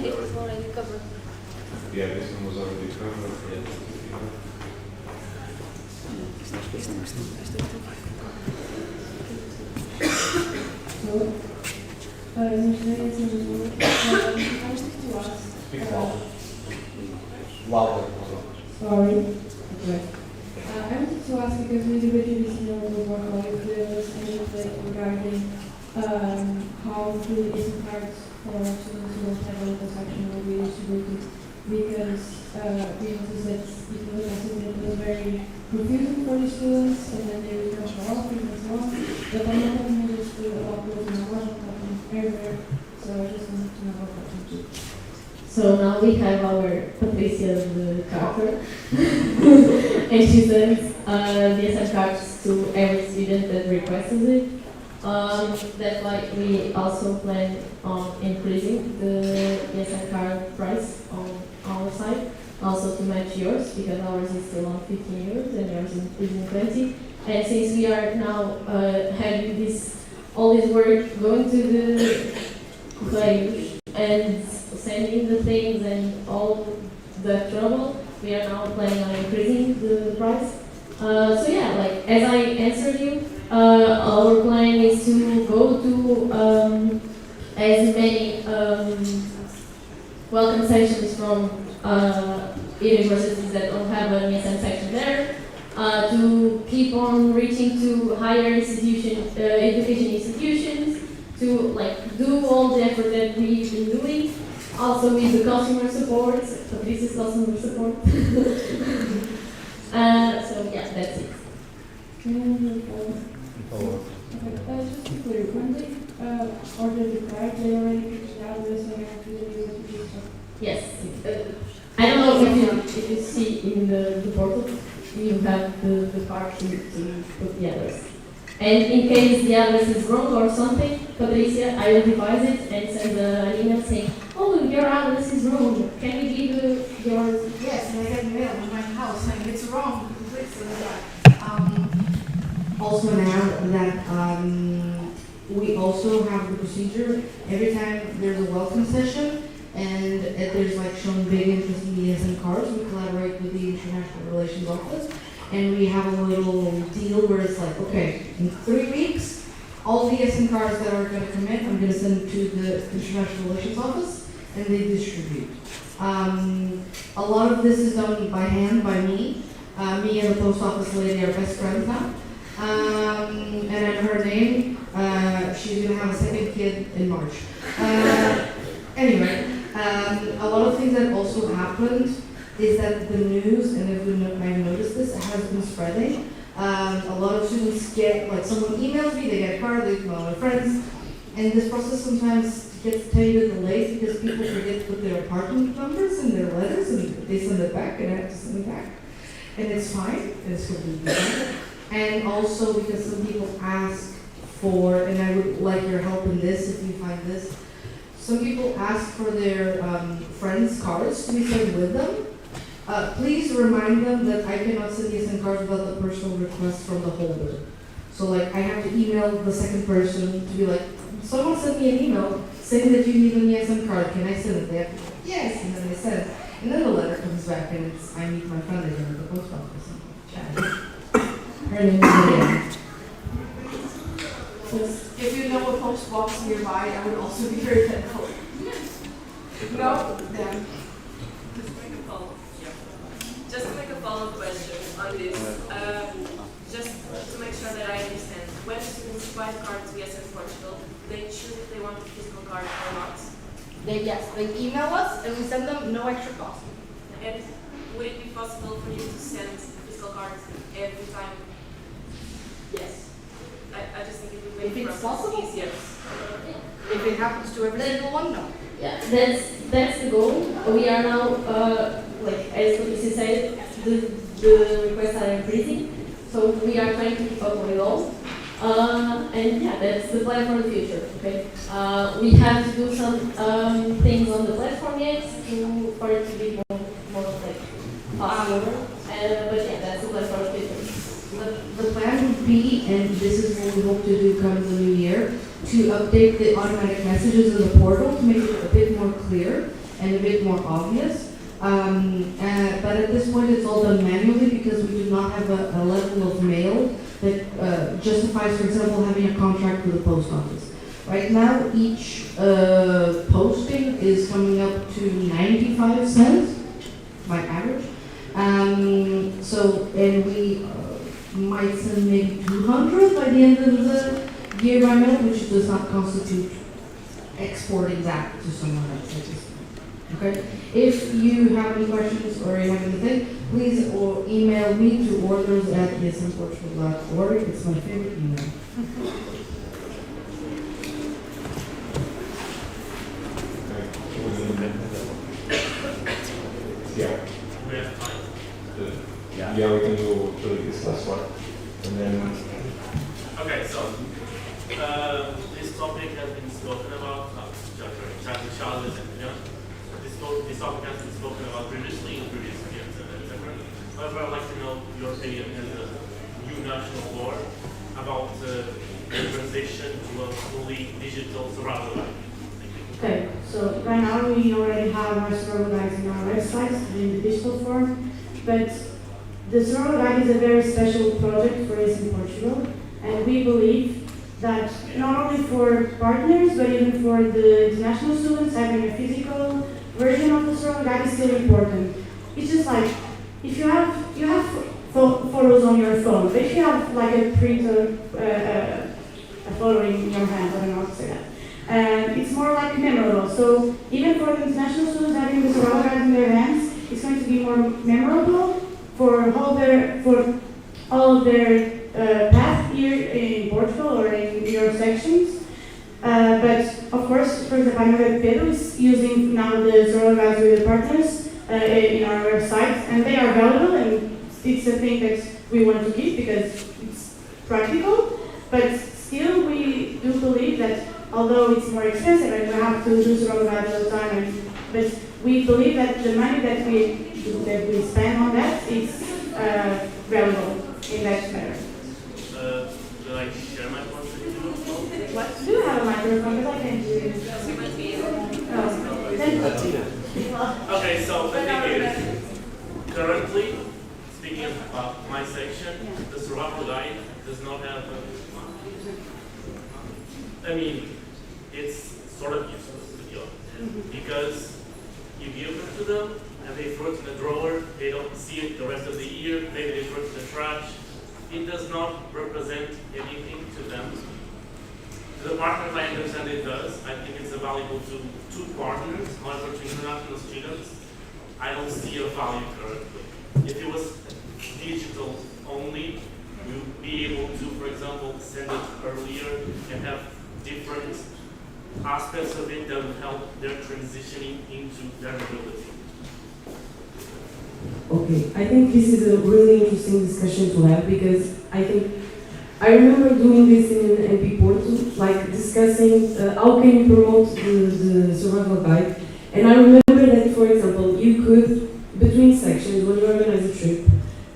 It was already covered. Yeah, this one was already covered. Speak louder. Sorry. Okay. I wanted to ask because we debated this in our work if there was anything regarding how the ESM cards for students who don't have a local section will be distributed, because we noticed that it was a system that was very confusing for the students, and then they would rush off and so on. But I'm not having just to upload in a large everywhere, so I just wanted to know about that too. So now we have our Patricia's Carter, and she sends the SM cards to every student that requests it. That's why we also plan on increasing the SM card price on our side, also to match yours, because ours is still on 15 euros and yours is in 20. And since we are now having all this work going to the players and sending the things and all the trouble, we are now planning on increasing the price. So yeah, like as I answered you, our plan is to go to as many welcome sessions from universities that don't have an ESM section there, to keep on reaching to higher education institutions, to like do all the effort that we've been doing, also with the customer support, Patricia's customer support. So yeah, that's it. Okay, just to be clear, when they order the card, they already put the address and everything. Yes. I don't know if you see in the portal, you have the card to put the address. And in case the address is wrong or something, Patricia identifies it and sends an email saying, oh, your address is wrong. Can we give yours? Yes, and I get mail in my house saying it's wrong. Also now that we also have the procedure every time there's a welcome session and if there's like shown big interest in the ESM cards, we collaborate with the International Relations Office and we have a little deal where it's like, okay, in 3 weeks, all the ESM cards that are going to come in, I'm going to send to the International Relations Office and they distribute. A lot of this is done by hand by me. Me and the post office lady are best friends now. And I know her name. She's going to have a second kid in March. Anyway, a lot of things that also happened is that the news, and if you might have noticed this, has been spreading. A lot of students get, like someone emails me, they get a card, they email their friends, and this process sometimes gets totally delayed because people forget to put their apartment numbers in their letters and they send it back and I have to send it back. And it's fine, it's completely fine. And also because some people ask for, and I would like your help in this if you find this, some people ask for their friends' cards to be sent with them. Please remind them that I cannot send ESM cards without the personal request from the holder. So like I have to email the second person to be like, someone sent me an email saying that you need an ESM card. Can I send it there? Yes, and then they said. And then the letter comes back and it's, I meet my friend again at the post office. Chat. Her name is Maria. If you know a post box nearby, I would also be very thankful. No? Then. Just to make a follow-up question on this, just to make sure that I understand, when students buy cards to ESM Portugal, they choose if they want a physical card or not? Yes, they email us and we send them no extra cost. And would it be possible for you to send physical cards every time? Yes. I just think it would make If the it's process possible, easier. If it happens to every single one, no. Yeah, that's the goal. We are now, like as Lucy said, the requests are increasing, so we are trying to keep up with all. And yeah, that's the plan for the future. Okay, we have to do some things on the platform yet for it to be more like faster. But yeah, that's the plan for the future. The plan would be, and this is what we hope to do come the new year, to update the automatic messages in the portal to make it a bit more clear and a bit more obvious. But at this point it's all done manually because we do not have a level of mail that justifies, for example, having a contract with the post office. Right now each posting is coming up to 95 cents by average. And we might send maybe 200 by the end of the year by mail, which does not constitute exporting that to someone else. Okay? If you have any questions or you have anything, please or email me to orders@esmportugal.org. It's my favorite email. Yeah, we can do this last one. And then. Okay, so this topic has been spoken about, Charles and John. This topic has been spoken about previously in previous years, etc. However, I'd like to know your opinion as a new national board about the transition to a fully digital survival guide. Okay, so right now we already have our survival guides in our website in the digital form, but the survival guide is a very special project for us in Portugal, and we believe that not only for partners, but even for the international students, having a physical version of the survival guide is still important. It's just like, if you have photos on your phone, but if you have like a printer, a photo in your hand, I don't know how to say that, and it's more like memorable. So even for the international students having the survival guide in their hands, it's going to be more memorable for all of their path here in Portugal or in your sections. But of course, for example, I know that Pedro is using now the survival guides with the partners in our website, and they are valuable, and it's a thing that we want to keep because it's practical. But still, we do believe that although it's more expensive and we have to do survival guides all the time, but we believe that the money that we spend on that is valuable in that matter. Do I share my point of view? What? Do you have a microphone? Because I can't do it. Okay, so the thing is, currently, speaking about my section, the survival guide does not have I mean, it's sort of useless to be honest, because you give it to them and they throw it in the drawer, they don't see it the rest of the year, maybe they throw it in the trash. It does not represent anything to them. To the partners, I understand it does. I think it's valuable to partners, however, to international students, I don't see a value currently. If it was digital only, we would be able to, for example, send it earlier and have different aspects of it that would help their transitioning into their ability. Okay, I think this is a really interesting discussion to have because I remember doing this in MP Porto, like discussing how can you promote the survival guide. And I remember that, for example, you could, between sections, when you organize a trip,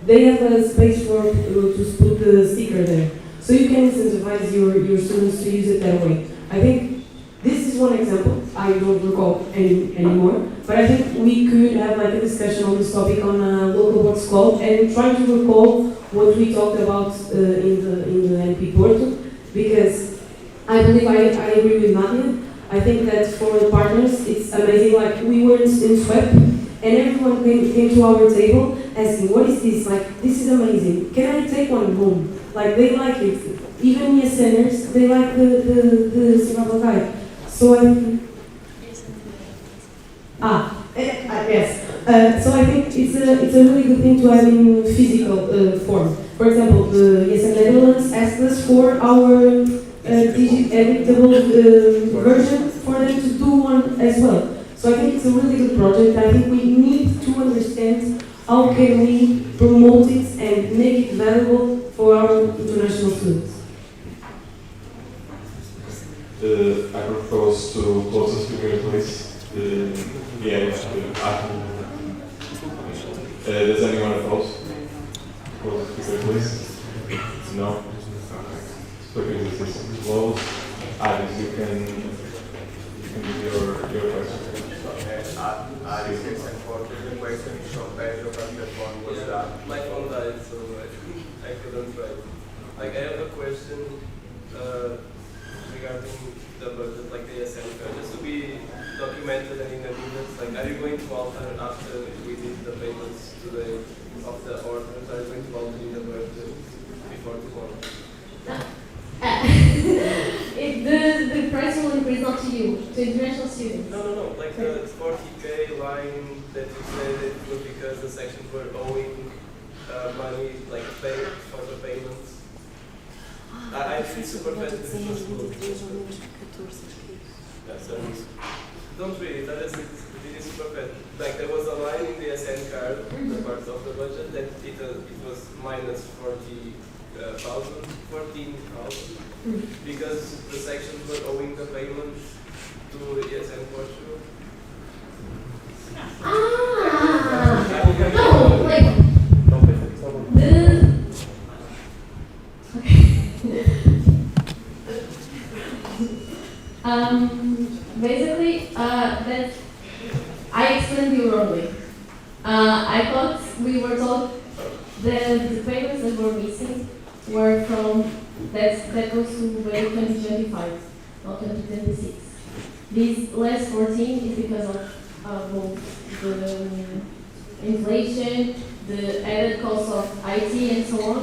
they have a space for to put the sticker there. So you can incentivize your students to use it that way. I think this is one example. I don't recall anymore, but I think we could have like a discussion on this topic on a local works club and try to recall what we talked about in the MP Porto, because I believe I agree with Nadia. I think that for the partners, it's amazing. Like we were in SWEP, and everyone came to our table asking, "What is this? Like this is amazing. Can I take one home?" Like they like it. Even ESNers, they like the survival guide. So I think yes. So I think it's a really good thing to have in physical form. For example, the ESN Netherlands asked us for our editable version for them to do one as well. So I think it's a really good project. I think we need to understand how can we promote it and make it valuable for our international students. I propose to close the speaker, please. Does anyone oppose? Close the speaker, please. No? Speaker is closed. Alice, you can give your question. My phone died, so I couldn't write. Like, I have a question regarding the budget, like the ESN card, just to be documented and in the minutes. Like, are you going to alter after we did the payments today of the orders? Are you going to alter in the budget before tomorrow? The price will increase not to you, to international students. No. Like the 40K line that you said it was because the sections were owing money, like pay for the payments. I feel super bad that this was good. Don't read it, it is super bad. Like there was a line in the SN card, the part of the budget, that it was minus 14,000, because the sections were owing the payment to ESN Portugal. No, like basically, that I explained you wrongly. I thought we were told that the payments that were missing were from that goes to 2025, not 2026. This last 14 is because of both the inflation, the added cost of IT and so on.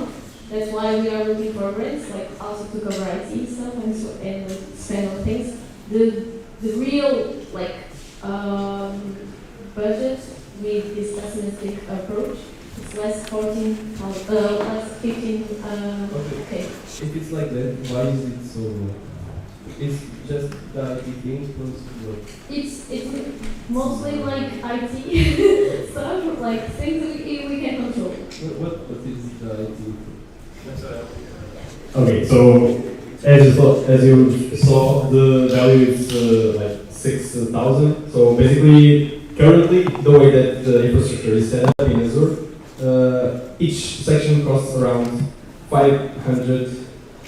That's why we are looking for grants, like also to cover IT stuff and spend on things. The real budget with this pessimistic approach is less 14,000, less 15. Okay. If it's like that, why is it so low? It's just the IT thing plus what? It's mostly like IT stuff, like things we can control. What is the IT? Okay, so as you saw, the value is like 6,000. So basically, currently, the way that the infrastructure is set up in Azure, each section costs around 500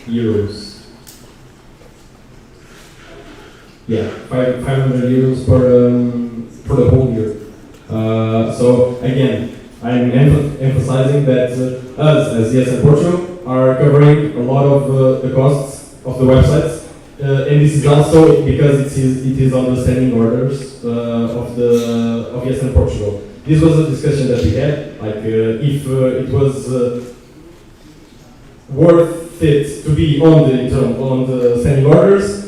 euros. Yeah, 500 euros for the whole year. So again, I'm emphasizing that us as ESN Portugal are covering a lot of the costs of the websites, and this is also because it is on the standing orders of ESN Portugal. This was a discussion that we had, like if it was worth it to be on the standing orders.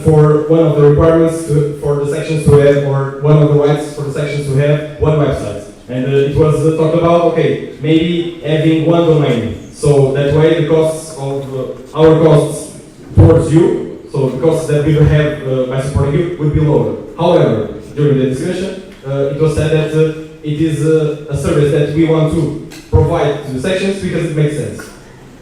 For one of the requirements for the sections to have, or one of the rights for the sections to have one website. And it was talked about, okay, maybe having one domain. So that way the costs of our costs towards you, so the costs that we will have by supporting you would be lower. However, during the discussion, it was said that it is a service that we want to provide to the sections because it makes sense.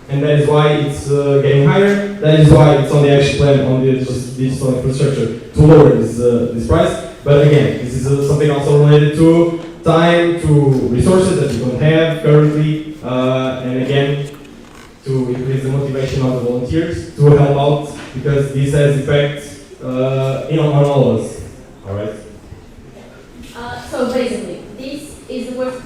And that is why it's getting higher. That is why it's on the action plan on the digital infrastructure to lower this price. But again, this is something also related to time, to resources that we don't have currently, and again, to increase the motivation of the volunteers to help out, because this has effects on all of us. All right. So basically, this is the worst.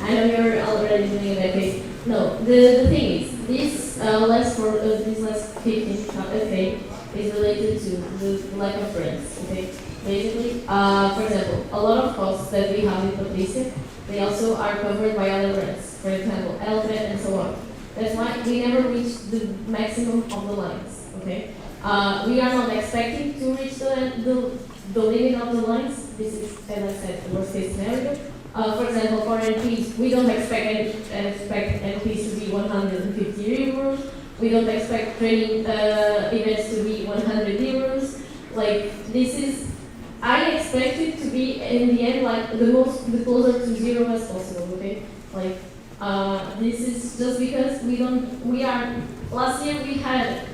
I know you're already doing that case. No, the thing is, this last 15K is related to the lack of grants. Okay, basically, for example, a lot of costs that we have in Patricia, they also are covered by other grants. For example, LVET and so on. That's why we never reach the maximum of the lines. Okay, we are not expecting to reach the limit of the lines. This is, as I said, the worst case scenario. For example, for NPs, we don't expect NPs to be 150 euros. We don't expect training events to be 100 euros. Like this is, I expect it to be in the end like the closer to zero as possible. Okay, like this is just because we are. Last year we had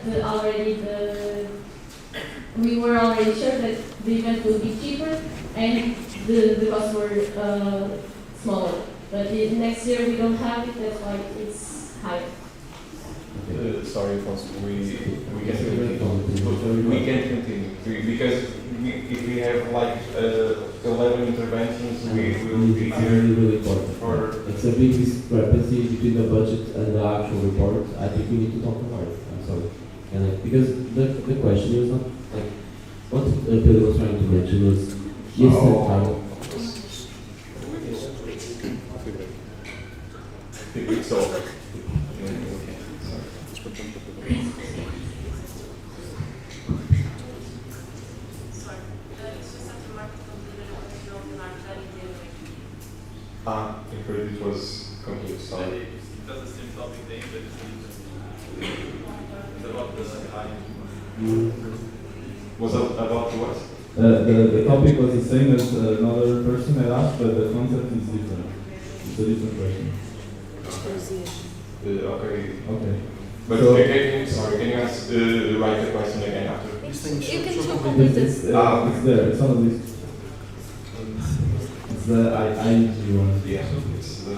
we were already sure that the event would be cheaper and the costs were smaller. But next year we don't have it, that's why it's higher. Sorry, we can continue. We can continue because if we have like 11 interventions, we will be here. Really important. It's a big discrepancy between the budget and the actual report. I think we need to talk about it. I'm sorry. And because the question is not like what Pedro was trying to mention was yes, It's over. I heard it was complete, sorry. Because the same topic, the English it's about the Was it about what? The topic was the same as another person had asked, but the concept is different. It's a different question. Okay. But so, can you write the question again after? You can talk with this. It's there, it's on the list. It's the IG one. Yeah, it's the...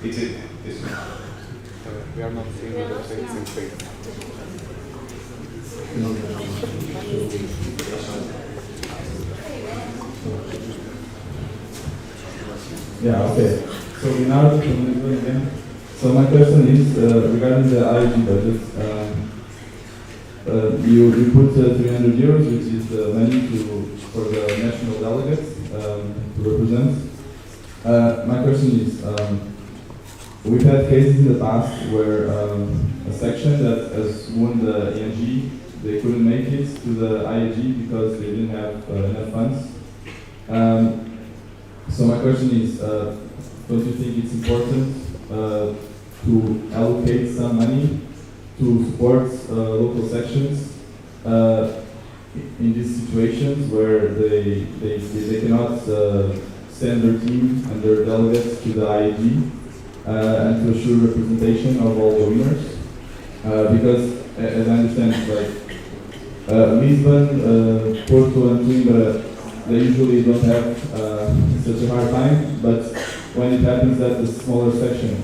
It's it. This one. We are not seeing the same thing. Yeah, okay. So in order to Lisbon again. So my question is regarding the IG budget. You put 300 euros, which is the money for the national delegates to represent. My question is, we've had cases in the past where a section that has won the ENG, they couldn't make it to the IAG because they didn't have enough funds. So my question is, don't you think it's important to allocate some money to support local sections in these situations where they cannot send their team and their delegates to the IAG and to assure representation of all the winners? Because as I understand, like Lisbon, Porto and Coimbra, they usually don't have such a hard time, but when it happens that the smaller section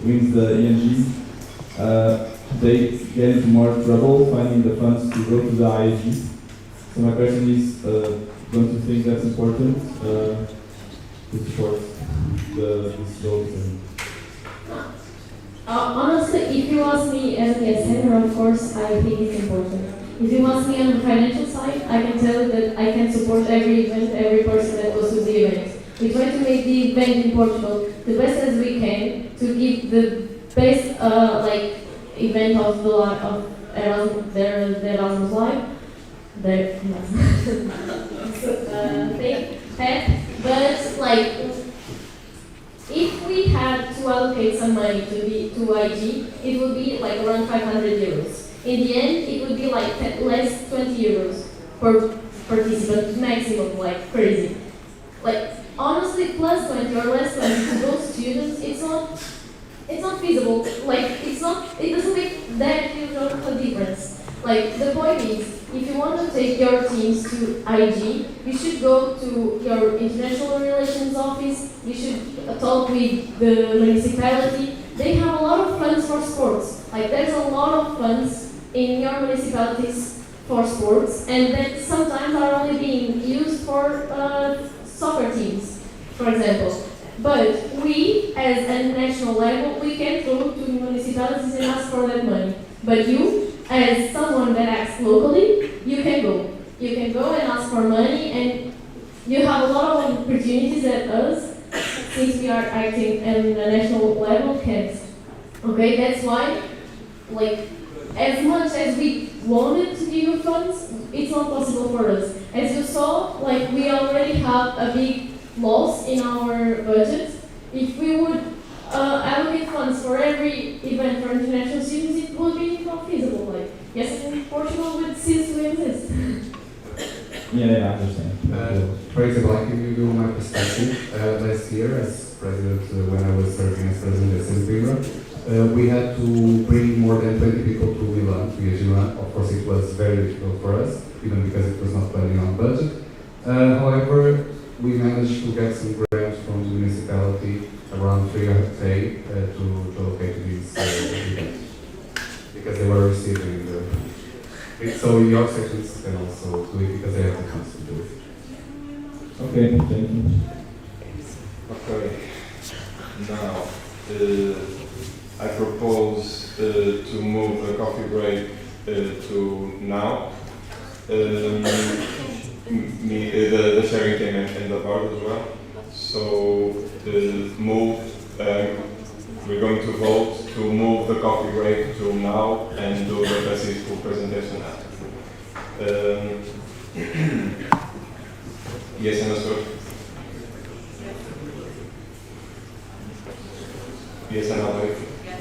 wins the ENG, they get into more trouble finding the funds to go to the IAG. So my question is, don't you think that's important to support this goals? Honestly, if you ask me as a center, of course, I think it's important. If you ask me on the financial side, I can tell you that I can support every event, every person that goes to the event. We try to make the event in Portugal the best as we can to give the best event of the Erasmus Live. But if we had to allocate some money to IG, it would be like around 500 euros. In the end, it would be like less 20 euros per participant maximum, like crazy. Like honestly, plus 20 or less 20 to those students, it's not feasible. Like it doesn't make that huge of a difference. Like, the point is, if you want to take your teams to IG, you should go to your international relations office, you should talk with the municipality. They have a lot of funds for sports. Like, there's a lot of funds in your municipalities for sports, and that sometimes are only being used for soccer teams, for example. But we, as a national level, we can go to municipalities and ask for that money. But you, as someone that acts locally, you can go. You can go and ask for money, and you have a lot of opportunities that us, since we are acting at the national level, can't. Okay, that's why, like, as much as we wanted to give you funds, it's not possible for us. As you saw, like, we already have a big loss in our budget. If we would allocate funds for every event for international students, it would be not feasible. Like, yes, in Portugal would cease to exist. Yeah, I understand. For example, I can give you my perspective. Last year, as president, when I was serving as president at St. we had to bring more than 20 people to Milan, to Milan. Of course, it was very difficult for us, even because it was not planning on budget. However, we managed to get some grants from the municipality, around 300K, to allocate to these events, because they were receiving so your sections can also do it because they have the funds to do it. Okay, thank you. Okay. Now, I propose to move the coffee break to now. The sharing team and the board as well. So we're going to vote to move the coffee break to now and do the basic school presentation after. Yes, and also. Yes, and Albert. Yes.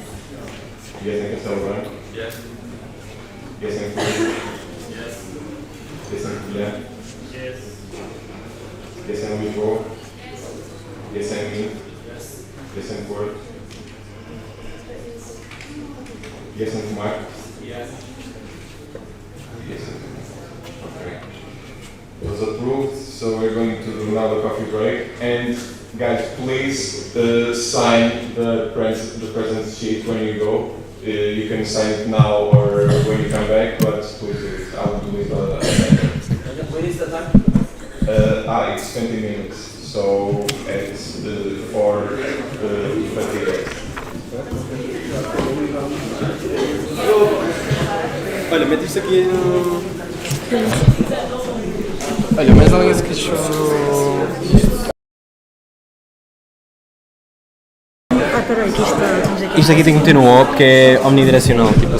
Yes, and Castelo Branco. Yes. Yes, and Coimbra. Yes. Yes, and Colher. Yes. Yes, and Lisboa. Yes, and Minho. Yes. Yes, and Porto. Yes, and Tomar. Yes. Yes. Okay. It was approved, so we're going to do another coffee break. And guys, please sign the presence sheet when you go. You can sign it now or when you come back, but please do it. I'll do it When is the time? It's 20 minutes, so it's 4:20 days. Olha, mete isto aqui no... Olha, mas alguém se queixou... Peraí, que isto aqui tem que meter no O, porque é omnidirecional, tipo,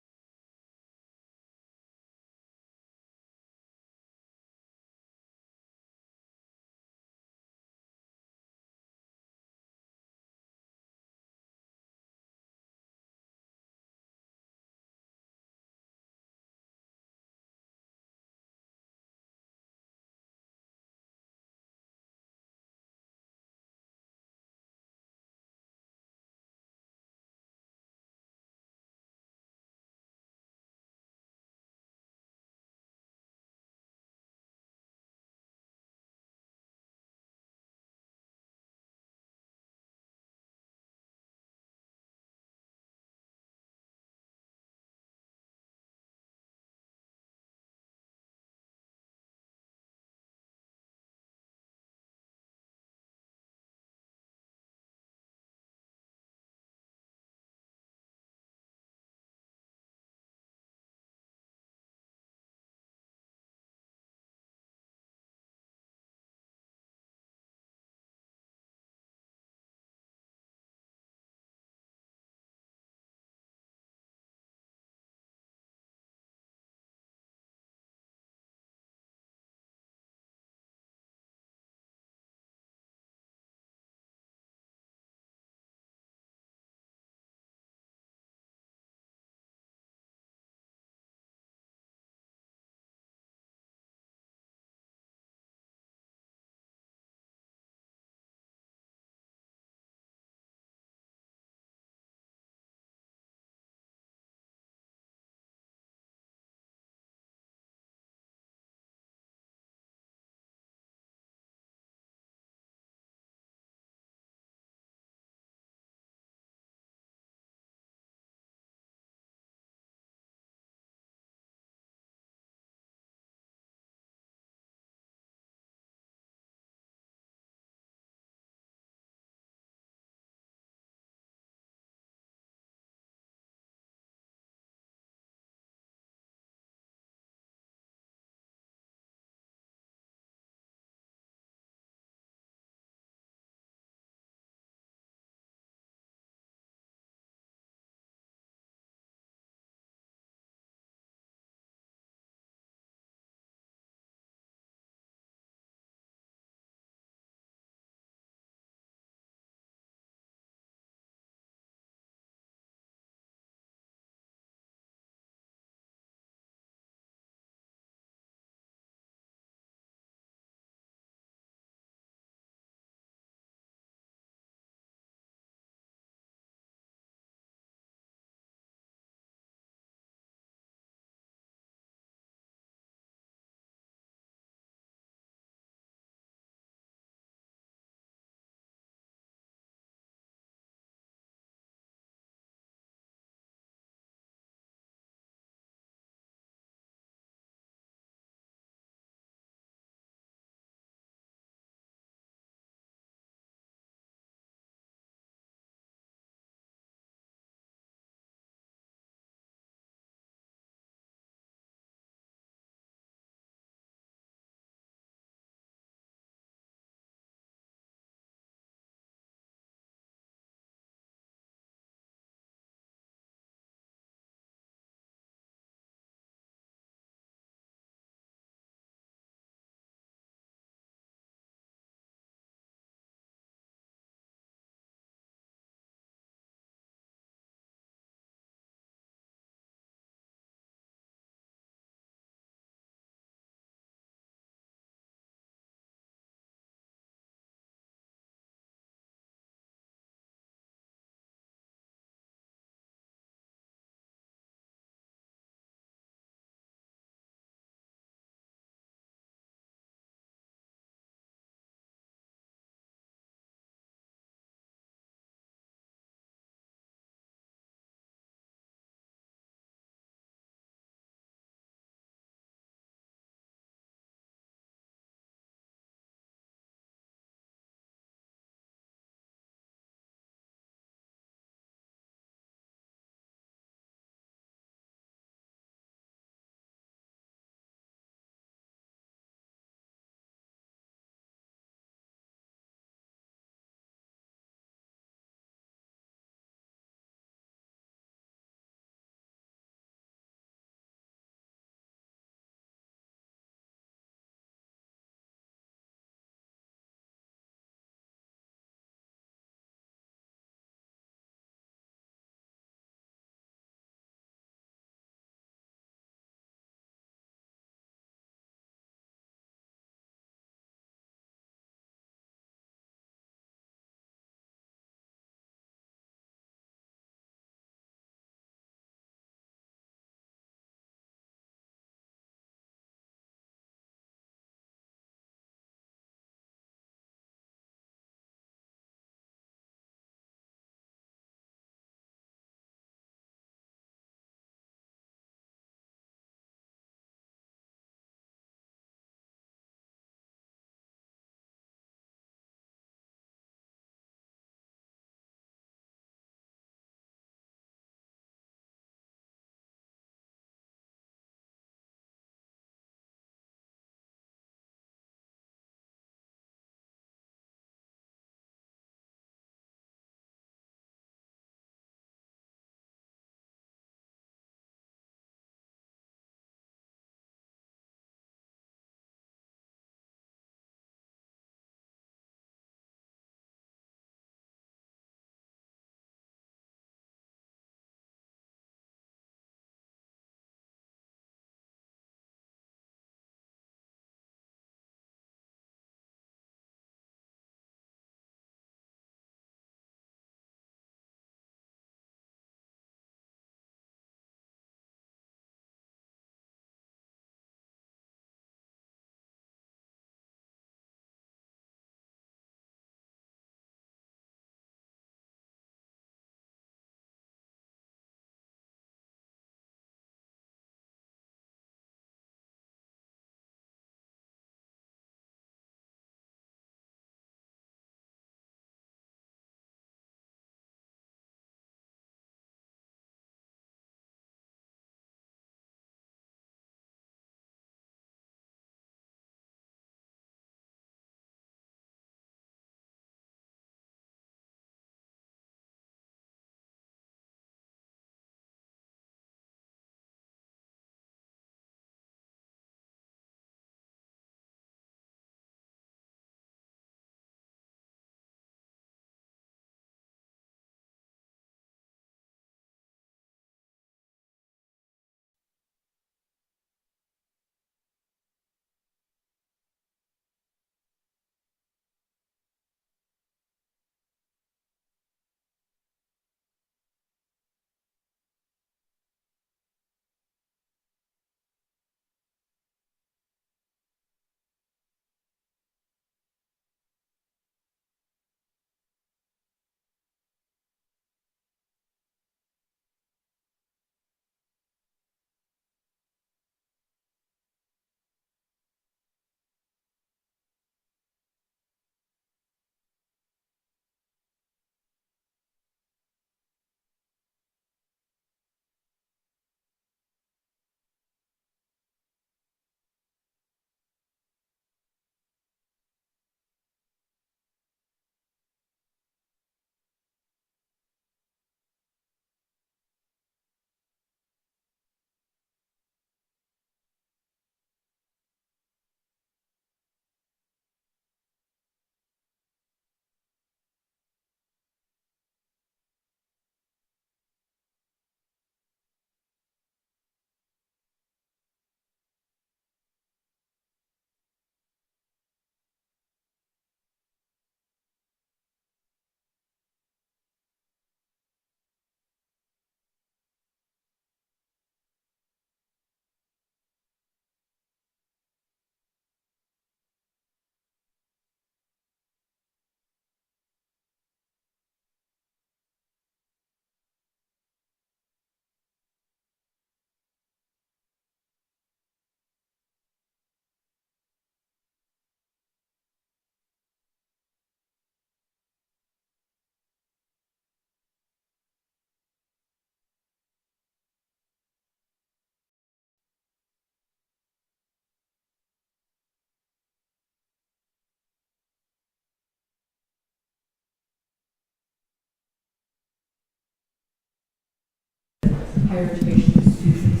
higher education institutions.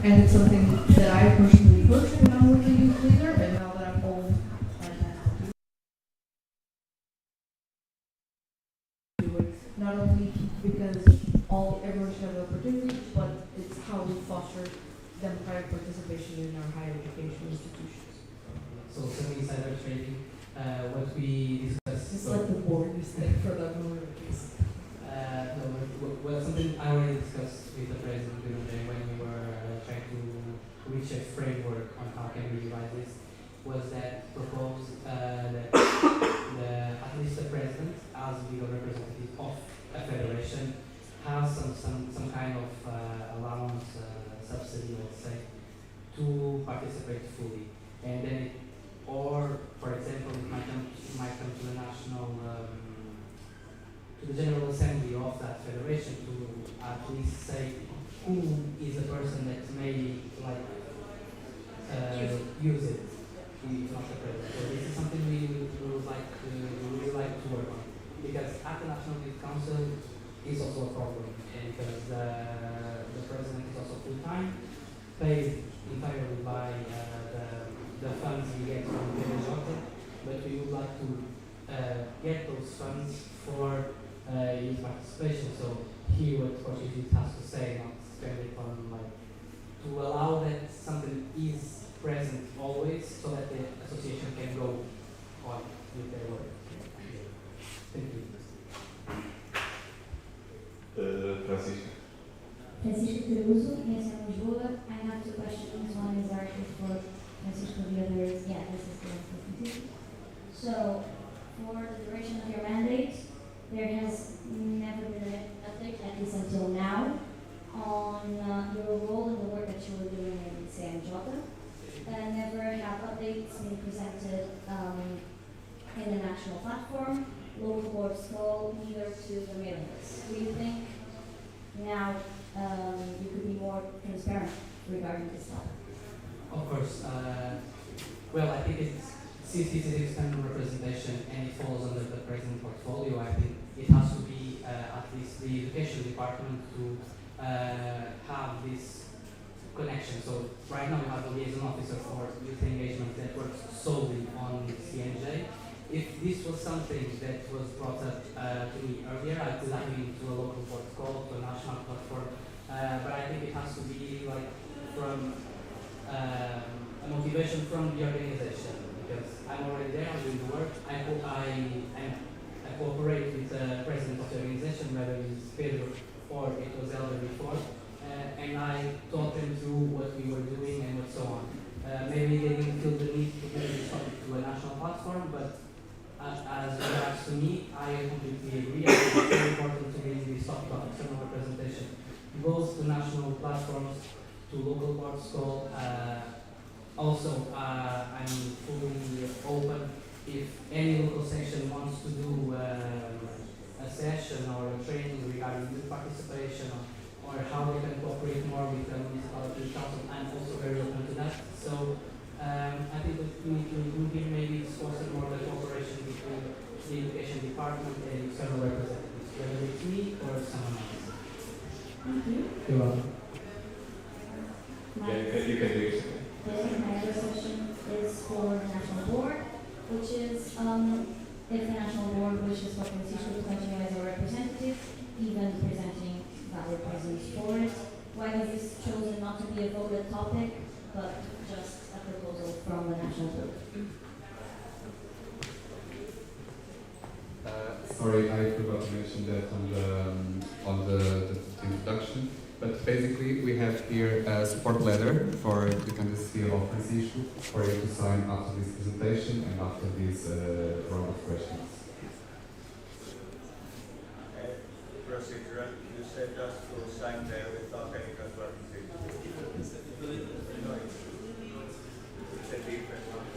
And it's something that I personally pushed when I was a youth leader, and now that I'm old, I can't do it. Not only because everyone should have the opportunity, but it's how we foster democratic participation in our higher education institutions. So some insider trading, what we discussed. It's like the board instead for the moment. No, well, something I already discussed with the president when we were trying to reach a framework on how can we revise this, was that proposed that at least the president, as legal representative of a federation, has some kind of allowance, subsidy, let's say, to participate fully, and then or for example, it might come to the national. To the General Assembly of that federation to at least say who is the person that may use it, if not the president. So this is something we would really like to work on, because at the National Youth Council is also a problem, because the president is also full-time, paid entirely by the funds we get from the LXXV, but we would like to get those funds for youth participation, so hear what Portuguese youth has to say, not spend it on to allow that something is present always, so that the association can go on with their work. Thank you. Francisco. Francisco Caruso, yes, I'm Lisboa. I have two questions. One is directed for Francisco, the other is, this is the one for Francisco. So, for the duration of your mandate, there has never been an update, at least until now, on your role in the work that you were doing in CMJ. Never have updates been presented in the national platform, local boards call, neither to the mailing list. Do you think now you could be more transparent regarding this topic? Of course. Well, I think since this is external representation and it falls under the present portfolio, I think it has to be at least the education department to have this connection. So right now we have a liaison officer for youth engagement that works solely on CNJ. If this was something that was brought up to me earlier, I could have been to a local board call, to a national platform, but I think it has to be from a motivation from the organization, because I'm already there, I'm doing the work. I cooperate with the president of the organization, whether it's Pedro or it was Elder before, and I taught them through what we were doing and so on. Maybe they didn't feel the need to bring this topic to a national platform, but as regards to me, I completely agree. I think it's very important to bring this topic of external representation both to national platforms, to local boards call. Also, I'm fully open if any local section wants to do a session or a training regarding youth participation or how they can cooperate more with the municipality council. I'm also very open to that. So I think that we can maybe foster more the cooperation between the education department and external representatives, whether it's me or someone else. Thank you. You're welcome. You can do it. My other question is for the National Board, which is if the National Board wishes for Francisco to continue as a representative, even presenting valid reasons for it, why has this chosen not to be a voted topic, but just a proposal from the National Board? Sorry, I forgot to mention that on the introduction. But basically, we have here a support letter for the candidacy of Francisco for you to sign after this presentation and after this round of questions. Procedure, you said just to sign there without any confirmation. It's a different one.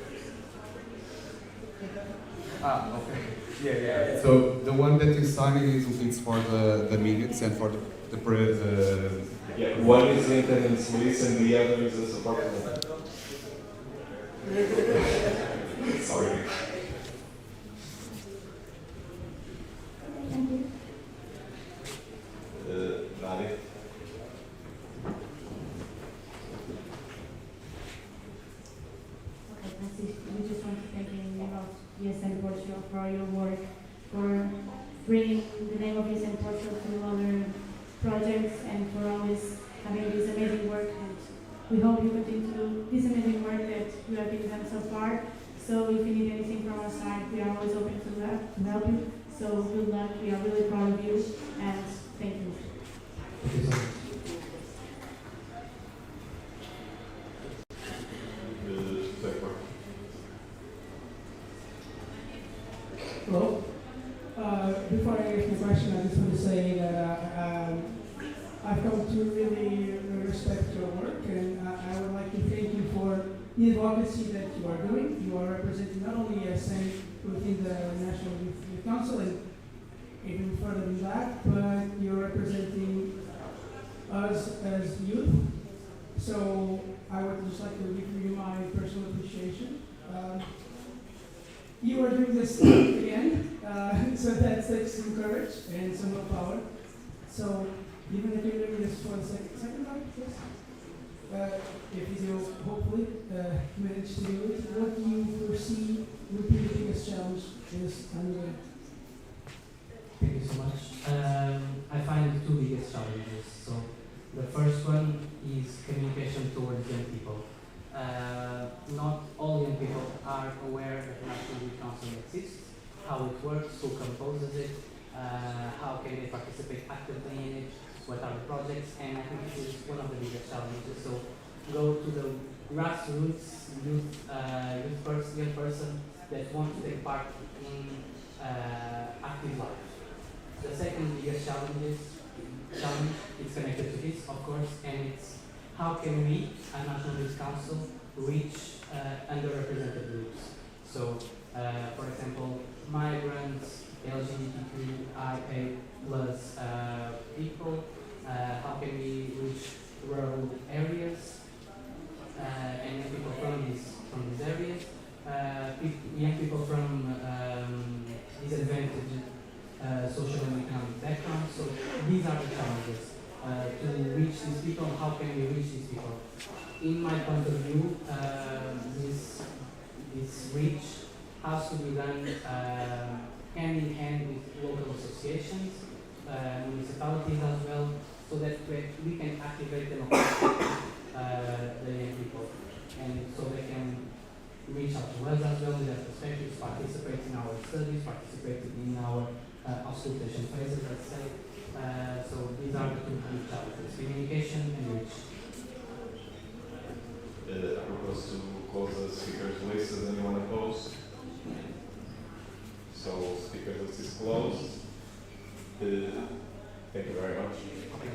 Okay. Yeah. So the one that you signed is for the minutes and for the one is the attendance list and the other is the support letter. Sorry. Thank you. Nadia? for all your work, for bringing the name of ESN Portugal to other projects, and for always having this amazing work. And we hope you continue to do this amazing work that you have been done so far. So if you need anything from our side, we are always open to that, to help you. So good luck. We are really proud of you, and thank you. Thank you so much. Hello. Before I ask my question, I just want to say that I've come to really respect your work, and I would like to thank you for the advocacy that you are doing. You are representing not only ESN within the National Youth Council and even further than that, but you're representing us as youth. So I would just like to give you my personal appreciation. You are doing this again, so that takes some courage and some willpower. So even if you're doing this for the second time, yes, if you do hopefully manage to do it, what do you foresee would be the biggest challenge this time around? Thank you so much. I find the two biggest challenges. So the first one is communication towards young people. Not all young people are aware that the National Youth Council exists, how it works, who composes it, how can they participate actively in it, what are the projects, and I think this is one of the biggest challenges. So go to the grassroots young person that wants to take part in active life. The second biggest challenge is connected to this, of course, and it's how can we, as National Youth Council, reach underrepresented groups. So, for example, migrants, LGBTQIA plus people, how can we reach rural areas and young people from these areas, young people from disadvantaged social and economic backgrounds. So these are the challenges. To reach these people, how can we reach these people? In my point of view, this reach has to be done hand in hand with local associations, municipalities as well, so that we can activate democratically the young people, and so they can reach out to us as well with their perspectives, participate in our studies, participate in our auscultation phases, let's say. So these are the two big challenges: communication and reach. I propose to close the speakers list. Does anyone oppose? So speakers list is closed. Thank you very much. Okay.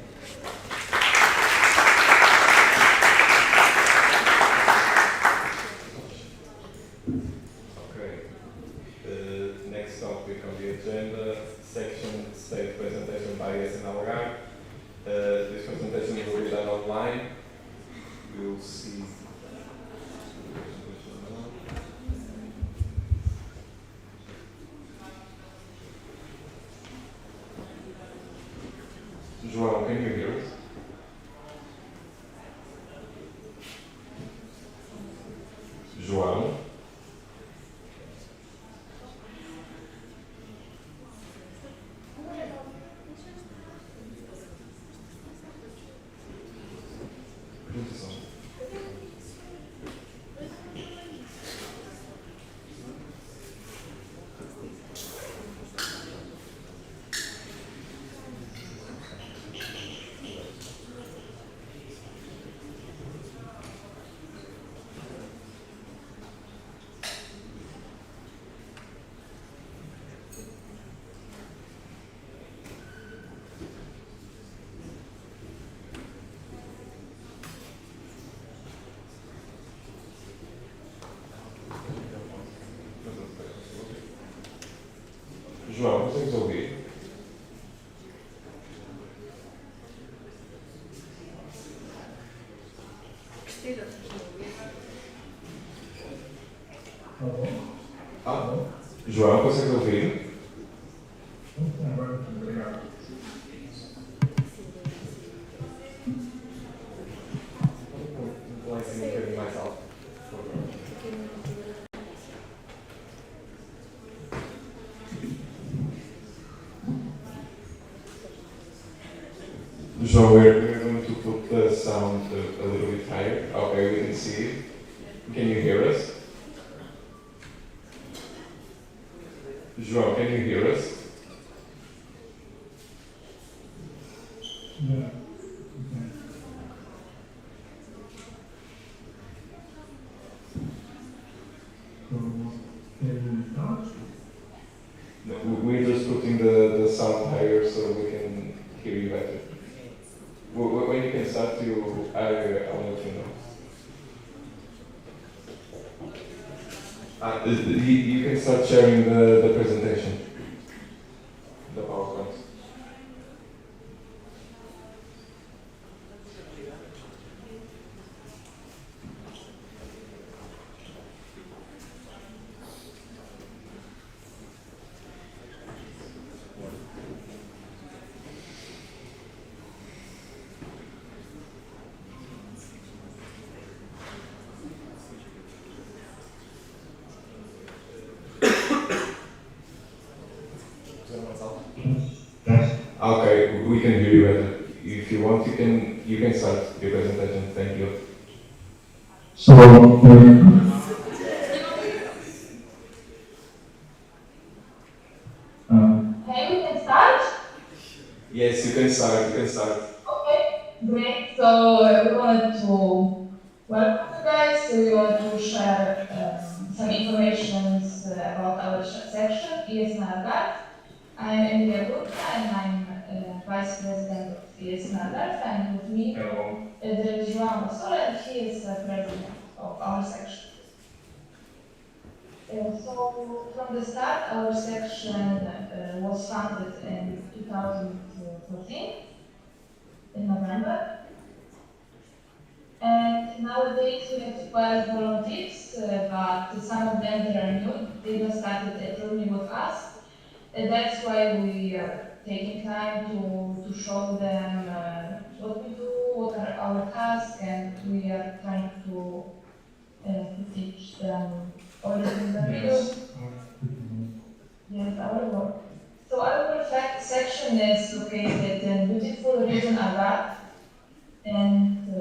Next topic on the agenda, section state presentation by ESN Algarve. This presentation will be done online. We will see. João, can you hear us? João? João, consegues ouvir? João, consegues ouvir? Vai ser um bocadinho mais alto, por favor. João, we're going to put the sound a little bit higher. Okay, we can see it. Can you hear us? João, can you hear us? Yeah. So, can we start? No, we're just putting the sound higher so we can hear you better. When you can start, I'll let you know. You can start sharing the presentation, the PowerPoint. Okay, we can hear you better. If you want, you can start your presentation. Thank you. So, Hey, we can start? Yes, you can start. You can start. Okay, great. So we wanted to welcome you guys. So we want to share some information about our section, ESN Algarve. I'm Emilia Burka and I'm Vice President of ESN Algarve, and with me there is João Vassoura and he is President of our section. So from the start, our section was founded in 2014, in November. And nowadays we have 12 volunteers, but some of them that are new, they just started a journey with us. And that's why we are taking time to show them what we do, what are our tasks, and we are trying to teach them everything that we do. Yes, our work. So our section is located in beautiful region Algarve, and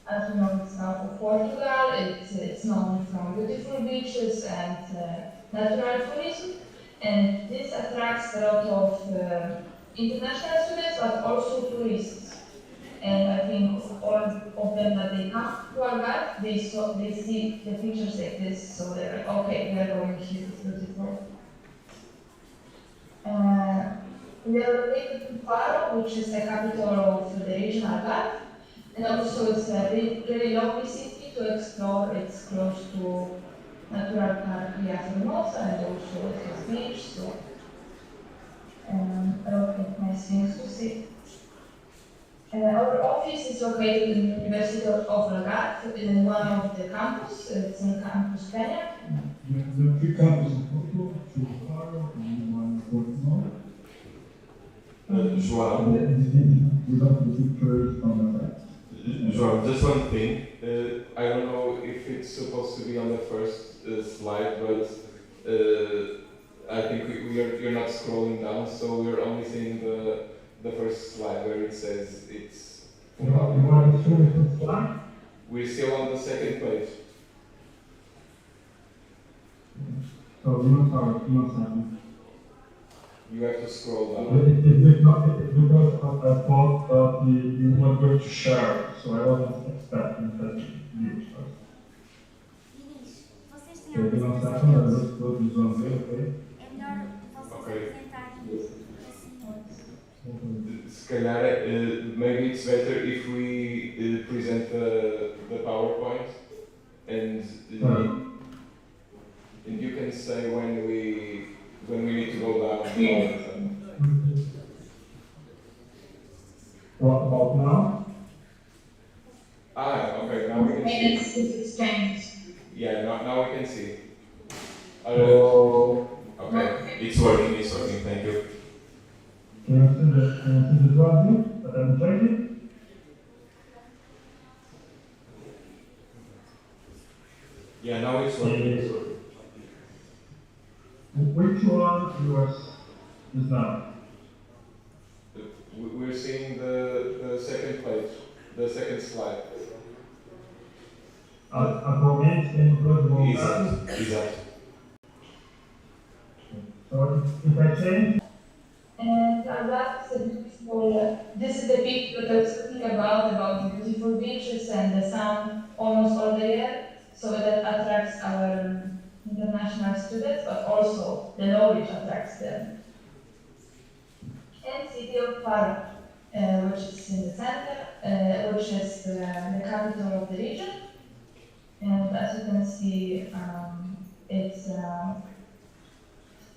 as we know, it's south of Portugal. It's known from beautiful beaches and natural tourism, and this attracts a lot of international students, but also tourists. And I think all of them that they come to Algarve, they see the pictures like this, so they're like, okay, we are going here. It's beautiful. We are located in Faro, which is the capital of the region Algarve, and also it's a really lovely city to explore. It's close to Natural Park Ria Formosa, and also it has beach, so a lot of nice things to see. Our office is located in the University of Algarve, in one of the campus. It's in Campus Peña. There are three campuses in Portugal, two in Faro and one in Portugal. João. João, just one thing. I don't know if it's supposed to be on the first slide, but I think you're not scrolling down, so we're only seeing the first slide where it says it's. We're still on the second page. So you have to scroll down. It's because I thought that you were going to share, so I wasn't expecting that you first. Okay, give me a second, I'll just go to zone 0, okay? Okay. Se calhar, maybe it's better if we present the PowerPoint and you can say when we need to go down. What about now? Okay, now we can see. It's changed. Yeah, now we can see. Okay, it's working, thank you. Can you see the drawing that I'm changing? Yeah, now it's working. Which one is now? We're seeing the slide. Atualmente tem todos voltados. Exato. So if I change. And Algarve is a beautiful, this is the picture that I was talking about the beautiful beaches and the sun almost all the year. So that attracts our international students, but also the knowledge attracts them. And city of Para, which is in the center, which is the capital of the region. And as you can see, it's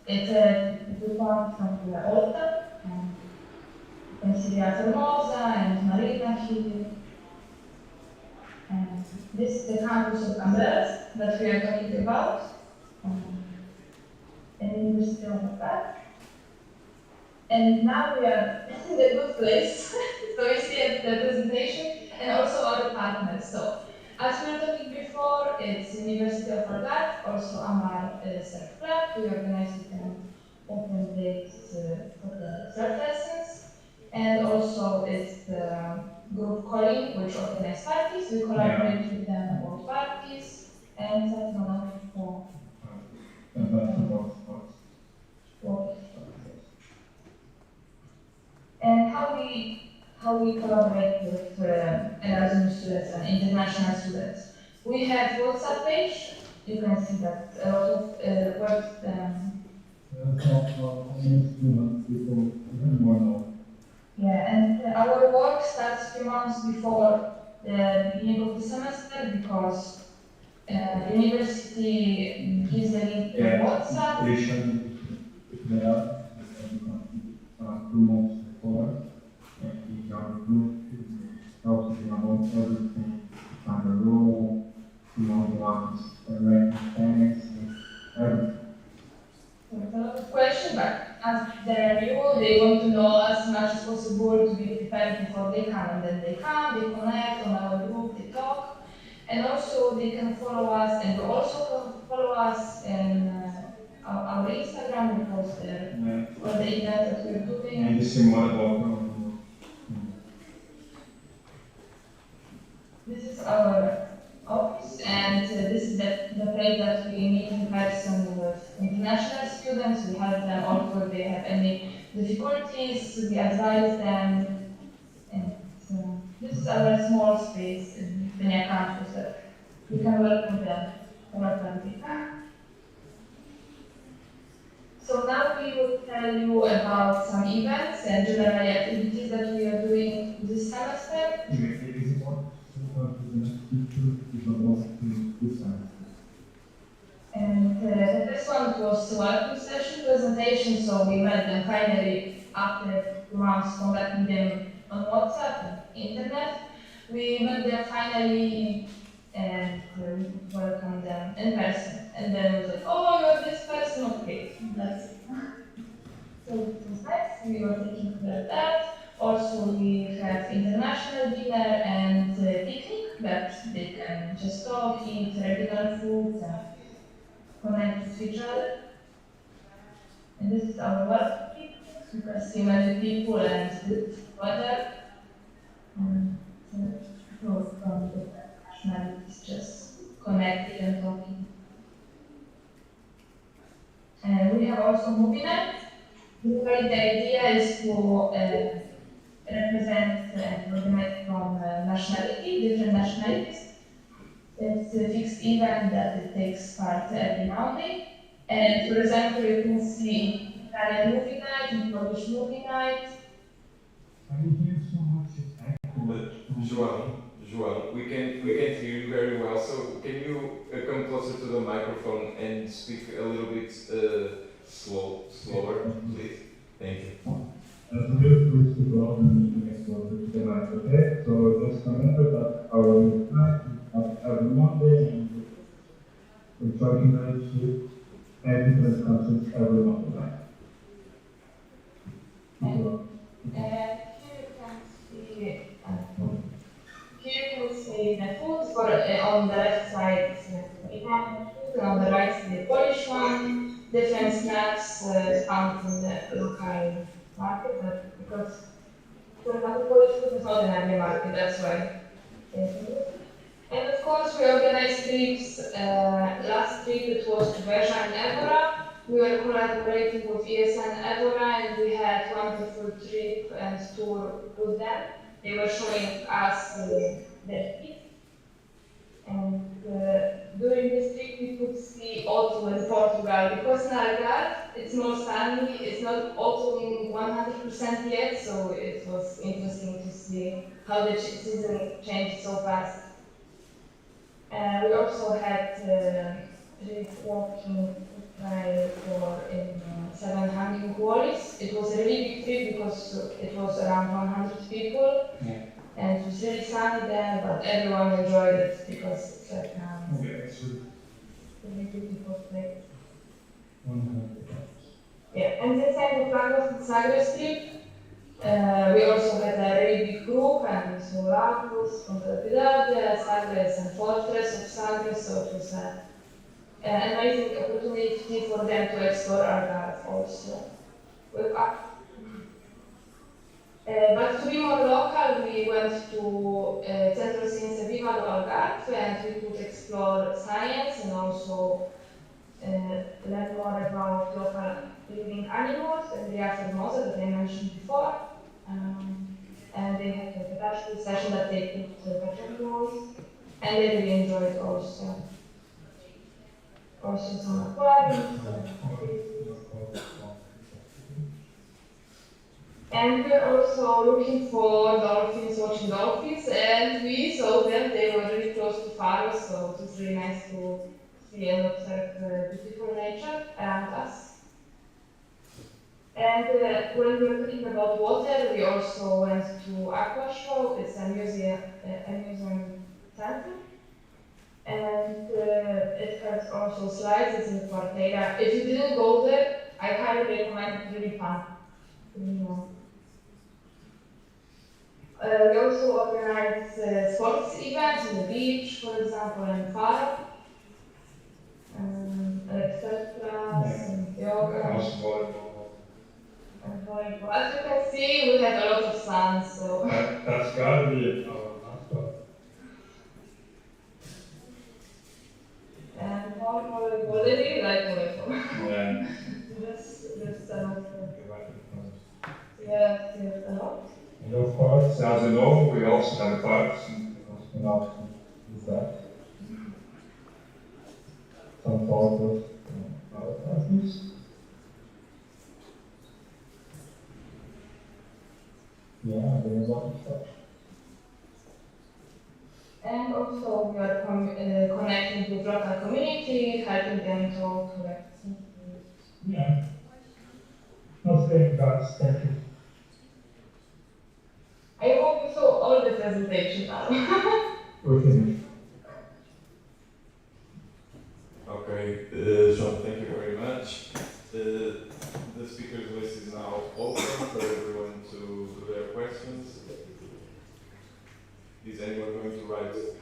we come from the Alta, and you can see Via Formosa and Marina here. And this is the campus of Amberes that we are talking about, and University of Algarve. And now we are in the good place. So we see the presentation and also our partners. So as we were talking before, it's University of Algarve, also Amar Surf Club. We organized an open days for the surf lessons. And also it's the group Calling, which organize parties. We collaborate with them about parties and setting up for and how we collaborate with Erasmus students and international students. We have WhatsApp page. You can see that a lot of yeah, and our work starts 3 months before the beginning of the semester because the university gives the link to WhatsApp. 2 months before, and we are group talking about everything on the role, ones, ranking tanks, everything. It's a lot of questions, but as they're new, they want to know as much as possible to be prepared before they come, and then they come, they connect on our group, they talk, and also they can follow us, and you also can follow us in our Instagram. We post there all the events that we're doing. And see more about This is our office, and this is the place that we meet in person with international students. We help them also if they have any difficulties, we advise them. And this is our small space in the near campus that we can welcome them welcome. So now we will tell you about some events and general activities that we are doing this semester. And the first one was a welcome session presentation, so we met them finally after 2 months contacting them on WhatsApp and internet. We met them finally and welcomed them in person. And then it was like, oh, you're this person, okay, that's it. So it was nice, we were taking care of that. Also, we have international dinner and picnic that they can just talk, eat regular foods, and connect with each other. And this is our welcome picnic. You can see many people and good weather. So people from different nationalities just connecting and talking. And we have also movie night. Usually the idea is to represent and organize from different nationalities. It's a fixed event that it takes part every Monday. And for example, you can see Italian movie night, and Polish movie night. João, we can't hear you very well. So can you come closer to the microphone and speak a little bit slower, please? Thank you. As we used to go and explore the night, okay? So just remember that our night is every Monday, and we're talking to different countries every Monday night. Here you can see the food for on the left side is Italian food, and on the right is the Polish one. Different snacks found in the local market, because for example, Polish food is not in every market. That's why Thank you. And of course, we organized trips. Last trip it was to Beja and Evora. We were collaborating with ESN Evora, and we had wonderful trip and tour with them. They were showing us their kit. And during this trip, we could see autumn in Portugal because in Algarve it's more sunny. It's not autumn 100% yet, so it was interesting to see how the season changed so fast. We also had trip walking trail for in seven hanging walls. It was a really big trip because it was around 100 people. Yeah. And it was really sunny then, but everyone enjoyed it because it's like really beautiful place. 100. Yeah, and the same with Lagos and Sagres trip. We also had a really big group, and we saw Lagos, Ponte Piedade, Sagres, and Fortress of Sagres, so it was an amazing opportunity for them to explore Algarve also. But to be more local, we went to Centro Ciencia Viva do Algarve, and we could explore science and also learn more about local living animals and the Formosa that I mentioned before. And they had a vegetable session that they put vegetables, and they really enjoyed also some aquariums. And we're also looking for dolphins, watching dolphins, and we saw them. They were really close to Faro, so it was really nice to see and observe beautiful nature around us. And when we were talking about water, we also went to Aqua Show. It's a museum center. And it has also slides. It's in Quarteira. If you didn't go there, I highly recommend. It's really fun. We also organize sports events on the beach, for example, in Faro. Exercise class and yoga. And volleyball. As you can see, we had a lot of sun, so. That's gotta be our mascot. And volleyball, they really like volleyball. Yeah. Just a lot. Yes, a lot. And of course, as you know, we also have parks and cosmonauts with that. Some photos from our classes. Yeah, there's a lot of stuff. And also we are connecting with local community, helping them to collect things. Yeah. Okay, guys, thank you. I hope you saw all the presentation now. We're finished. Okay, John, thank you very much. The speakers list is now open for everyone to do their questions. Is anyone going to write questions?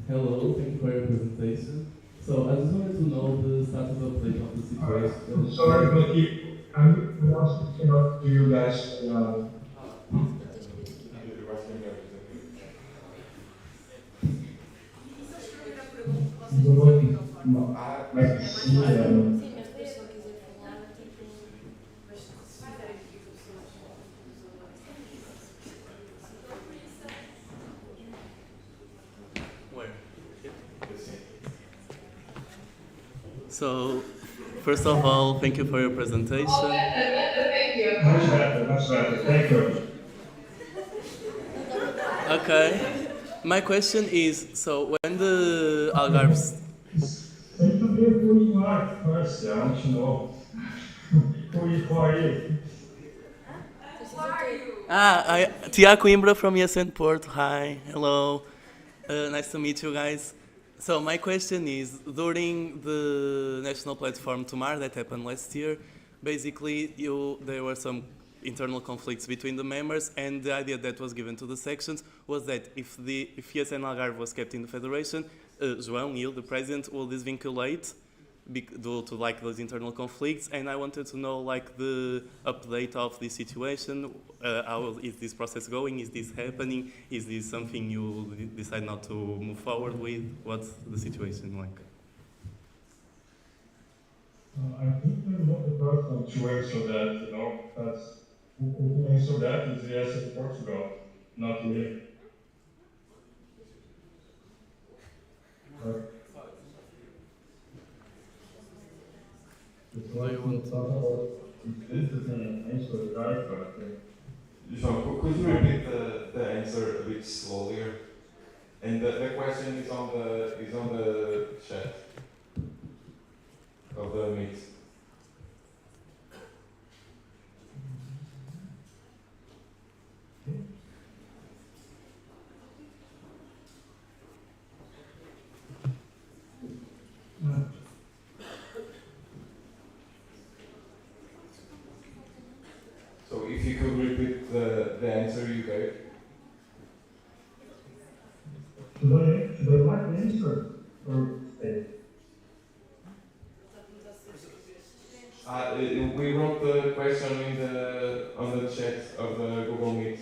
Hello, thank you for your presentation. So I just wanted to know the status update of the situation. Sorry, but we also cannot do you guys. So, first of all, thank you for your presentation. Thank you. Much better. Thank you. Okay. My question is, so when the Algarves... Say to me who you are first, I want to know. Who are you? Tia Coimbra from ESN Port. Hi, hello. Nice to meet you guys. So my question is, during the National Platform Tomar that happened last year, basically there were some internal conflicts between the members, and the idea that was given to the sections was that if ESN Algarve was kept in the federation, João, you, the president, will disvinculate due to like those internal conflicts, and I wanted to know like the update of the situation. How is this process going? Is this happening? Is this something you decide not to move forward with? What's the situation like? I think I'm not the person to answer that, that's who can answer that is yes in Portugal, not me. Just want to talk about if this is an answer right, but João, could you repeat the answer a bit slower? And the question is on the chat of the meet. So if you could repeat the answer you gave. Should I like the answer or stay? We wrote the question on the chat of the Google Meet.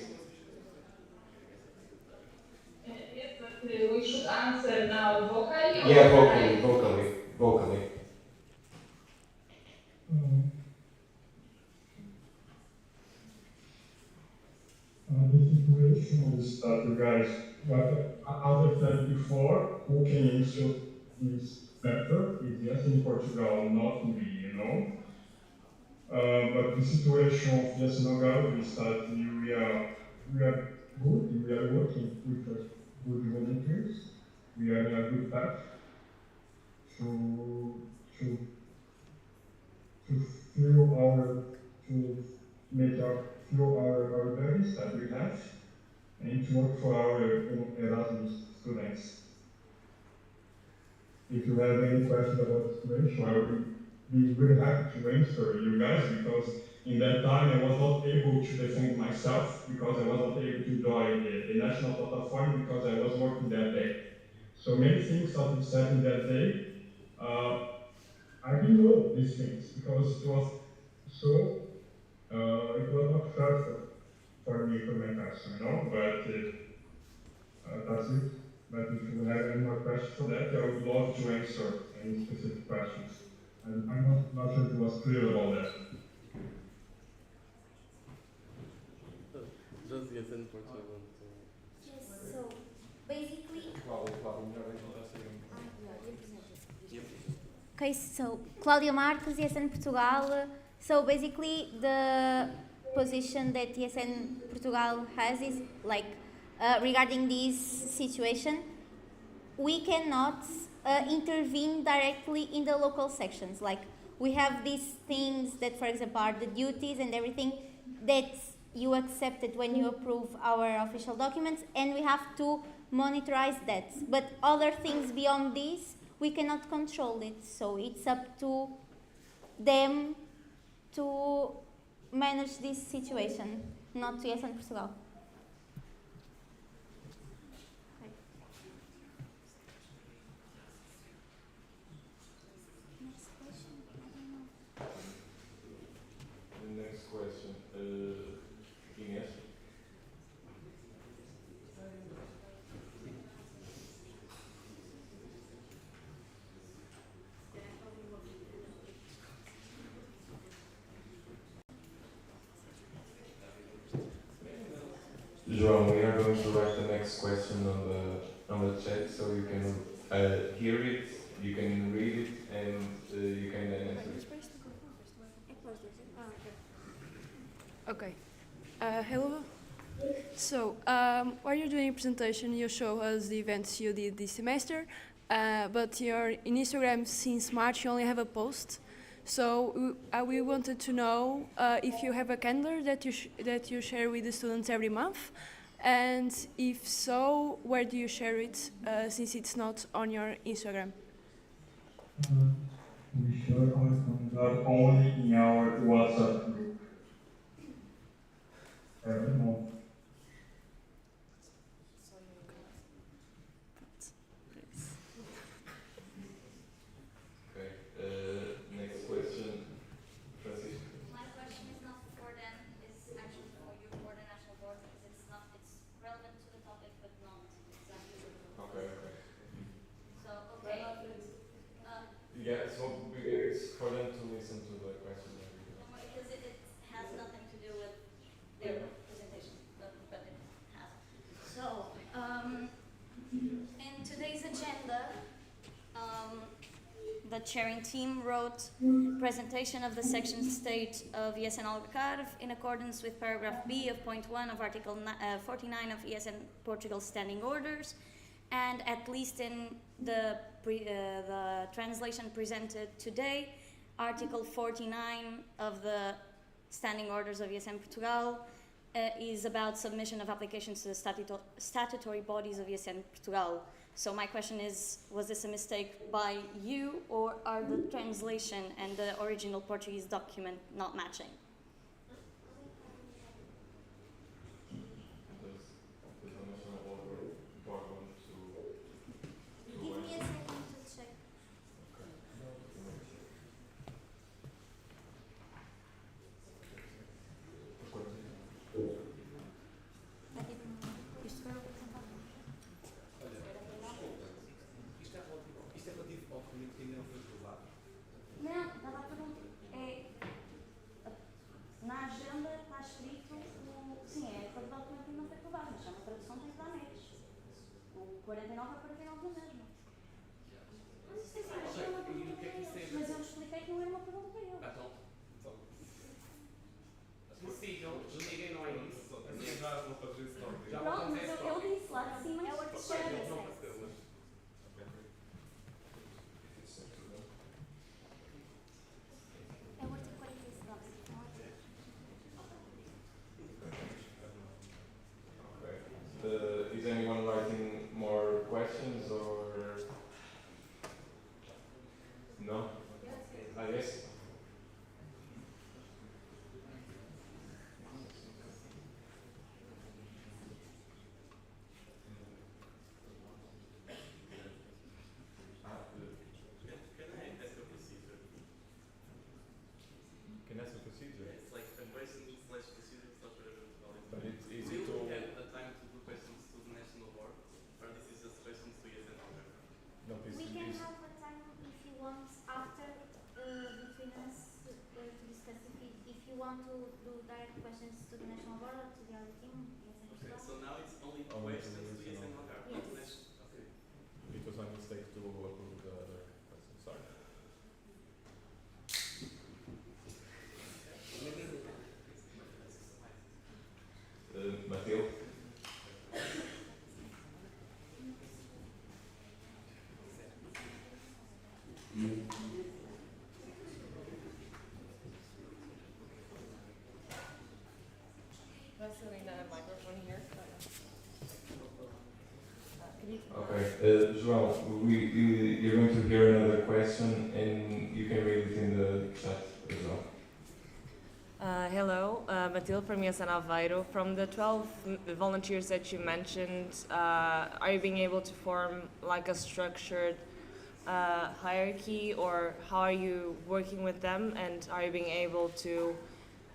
Yes, but we should answer now vocally or Yeah, vocally. The situation is that you guys, as I said before, who can answer this better is yes in Portugal, not me, but the situation of yes in Algarve is that we are good, we are working with good volunteers, we are in a good path to fill our values that we have and to work for our Erasmus students. If you have any questions about the situation, I would be really happy to answer you guys, because in that time I was not able to defend myself because I was not able to join the national platform because I was working that day. So many things that we said in that day, I didn't know these things because it was not fair for me for my person, but that's it. But if you have any more questions for that, I would love to answer any specific questions. And I'm not sure if it was clear about that. Just yes in Portugal. Yes, so basically. Okay, so Cláudia Marques, ESN Portugal. So basically, the position that ESN Portugal has is like regarding this situation, we cannot intervene directly in the local sections. Like we have these things that, for example, are the duties and everything that you accepted when you approve our official documents, and we have to monitorize that. But other things beyond this, we cannot control it. So it's up to them to manage this situation, not to ESN Portugal. The next question, Ines. João, we are going to write the next question on the chat so you can hear it, you can read it, and you can then answer it. Okay. Hello. So, while you're doing a presentation, you show us the events you did this semester, but in Instagram since March you only have a post. So we wanted to know if you have a calendar that you share with the students every month, and if so, where do you share it since it's not on your Instagram? We share our calendar only in our WhatsApp group. every month. Okay. Next question, Francisco. My question is not for them, it's actually for you, for the national board, because it's relevant to the topic, but not exactly. Okay, okay. So, okay. Yeah, so it's for them to listen to the question. Because it has nothing to do with their presentation, but it has. So, in today's agenda, the chairing team wrote presentation of the section state of ESN Algarve in accordance with paragraph B of point 1 of article 49 of ESN Portugal standing orders, and at least in the translation presented today, article 49 of the standing orders of ESN Portugal is about submission of applications to the statutory bodies of ESN Portugal. So my question is, was this a mistake by you, or are the translation and the original Portuguese document not matching? Give me a second to check. Isto é relativo ao documento que ainda não foi aprovado? Não, estava a perguntar. Na agenda está escrito sim, é para o documento que ainda não foi aprovado, mas é uma tradução tem que dar neles. O 49 é 49 na mesma. Mas isso é uma pergunta para eles. Mas eu expliquei que não era uma pergunta para eles. Então. Possível, desliguem, não é isso. Assim já vou fazer isso logo. Pronto, mas eu disse lá de cima, é o terceiro. É o artigo 46. Is anyone writing more questions or no? Yes. Can I ask a procedure? It's like a question/procedure, it's not relevant to all. But it's we easy to. will have the time to do questions to the national board, or this is just questions to ESN Algarve. No, We can have a time if you want after between us to discuss if you want to do direct questions to the national board or to the other team. Okay, so now it's only questions to ESN Algarve, not to national. Okay. It was my mistake to approve the other question. Sorry. Matteo? Let's need a microphone here. Okay, João, you're going to hear another question and you can read it in the chat as well. Hello, Matilde from ESN Aveiro. From the 12 volunteers that you mentioned, are you being able to form like a structured hierarchy, or how are you working with them, and are you being able to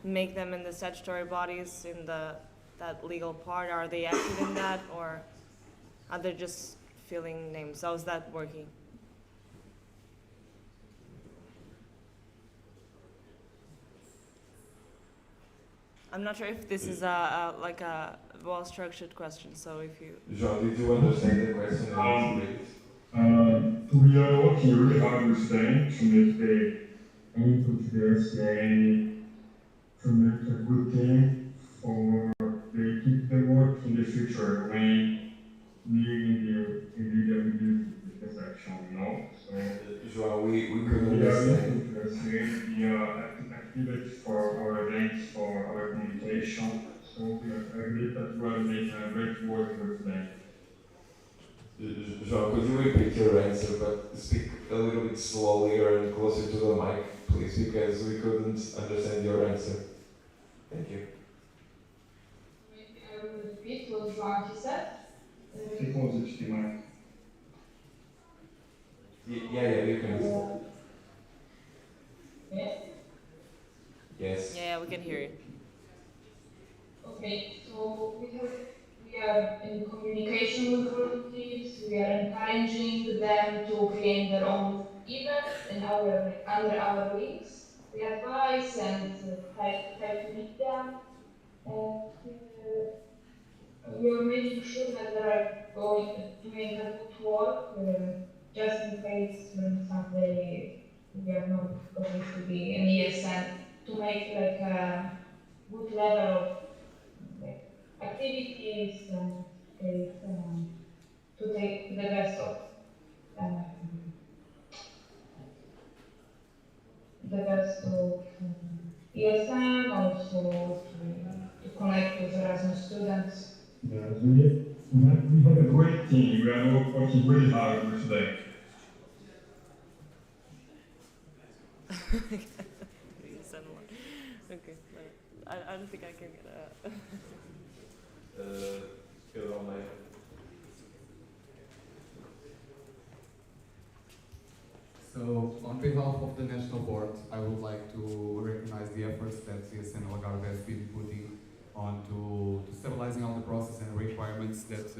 make them in the statutory bodies in that legal part? Are they active in that, or are they just filling names? How is that working? I'm not sure if this is like a well-structured question, so if you... João, did you understand the question? We are working really hard with them to make the input to the SA, to make a good team for they keep the work in the future when in the section, you know? So João, we couldn't understand. We are activated for our events, for our communication. So we agree that we are making a great work with them. João, could you repeat your answer, but speak a little bit slowly and closer to the mic, please, because we couldn't understand your answer. Thank you. LXXV mais. Yeah, you can. Yes? Yes. Yeah, we can hear you. Okay, so we are in communication with volunteers. We are encouraging them to create their own events in our like under our wings. We advise and try to lead them, and we are making sure that they are doing a good work, just in case when someday we are not going to be an ESN, to make like a good level of like activities and take to take the best of um, ESN, also to connect with Erasmus students. Yes, we have a great team. We are all working really hard with them. Okay, I don't think I can get a. Pedro Almeida. So, on behalf of the National Board, I would like to recognize the efforts that CSN Algarve has been putting on to stabilizing all the process and requirements that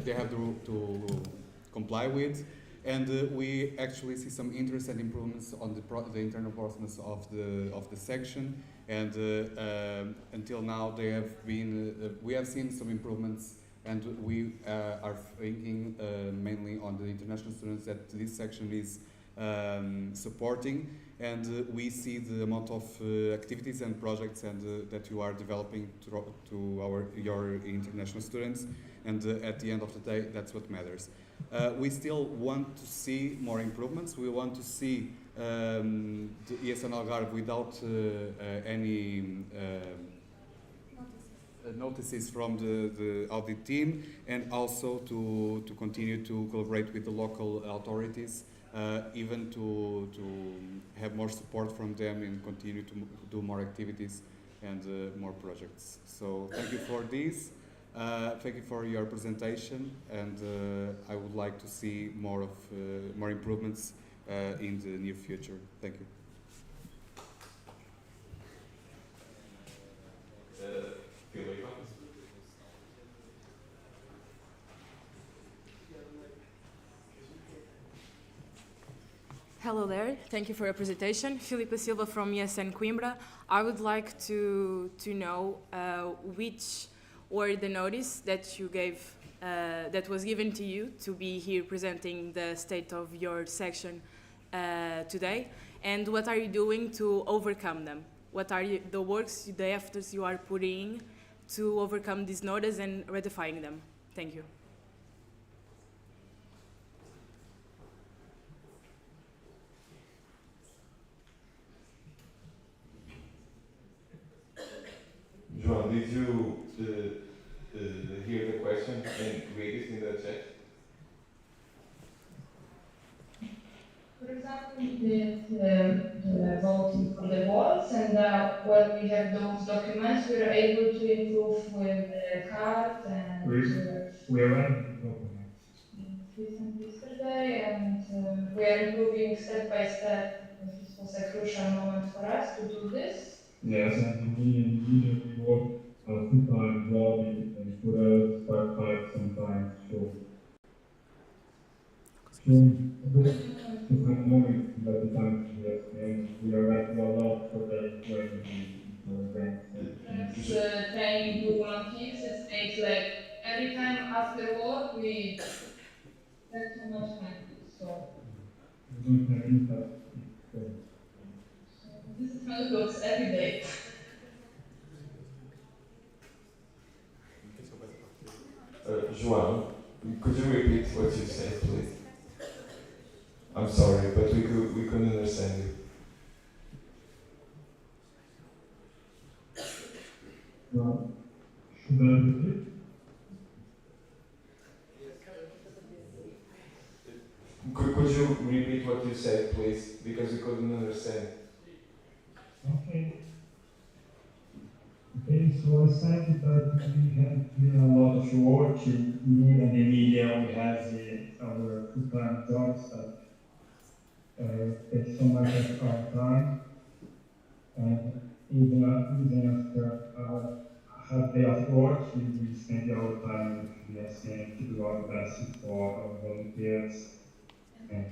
they have to comply with. And we actually see some interest and improvements on the internal process of the section. And until now, they have been we have seen some improvements, and we are thinking mainly on the international students that this section is supporting. And we see the amount of activities and projects and that you are developing to your international students. And at the end of the day, that's what matters. We still want to see more improvements. We want to see the ESN Algarve without any notices from the audit team, and also to continue to collaborate with the local authorities, even to have more support from them and continue to do more activities and more projects. So thank you for this. Thank you for your presentation, and I would like to see more improvements in the near future. Thank you. Hello there. Thank you for your presentation. Filipe Silva from ESN Coimbra. I would like to know which were the notice that you gave, that was given to you to be here presenting the state of your section today, and what are you doing to overcome them? What are the works, the efforts you are putting to overcome these notice and ratifying them? Thank you. João, did you hear the question and read it in the chat? For example, we did the voting for the votes, and when we have those documents, we are able to improve with the cards and we are writing the documents. We sent yesterday, and we are improving step by step, because this was a crucial moment for us to do this. Yes, and we immediately work full-time job in Fura, part-time sometimes, so different moments at the time, yes, and we are writing a lot for the events. Training new volunteers, it takes like every time after work we spend too much time, so. We don't have any time. So this is how it looks every day. João, could you repeat what you said, please? I'm sorry, but we couldn't understand you. Should I repeat? Could you repeat what you said, please? Because we couldn't understand. Okay. Okay, so So I said that we have been a lot of work. Me and the media, we have our full-time jobs that take so much of our time, and even after a half day of work, we spend our time with the SN to do our best for our volunteers. And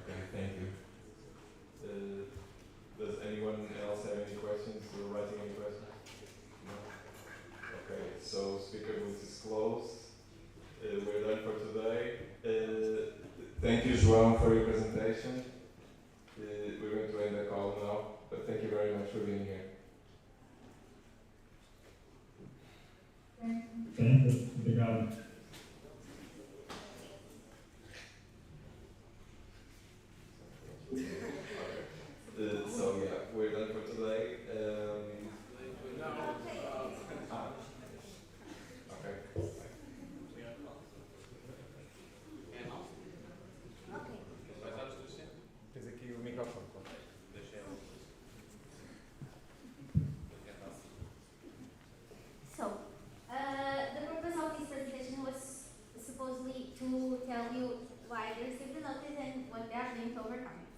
Okay, thank you. Does anyone else have any questions or writing any questions? No? Okay, so speaker booth is closed. We're done for today. Thank you, João, for your presentation. We're going to end the call now, but thank you very much for being here. Thank you. Obrigado. So yeah, we're done for today. Okay. Tens aqui o microfone. So, the purpose of this presentation was supposedly to tell you why they received the notice and what they are doing to overcome it.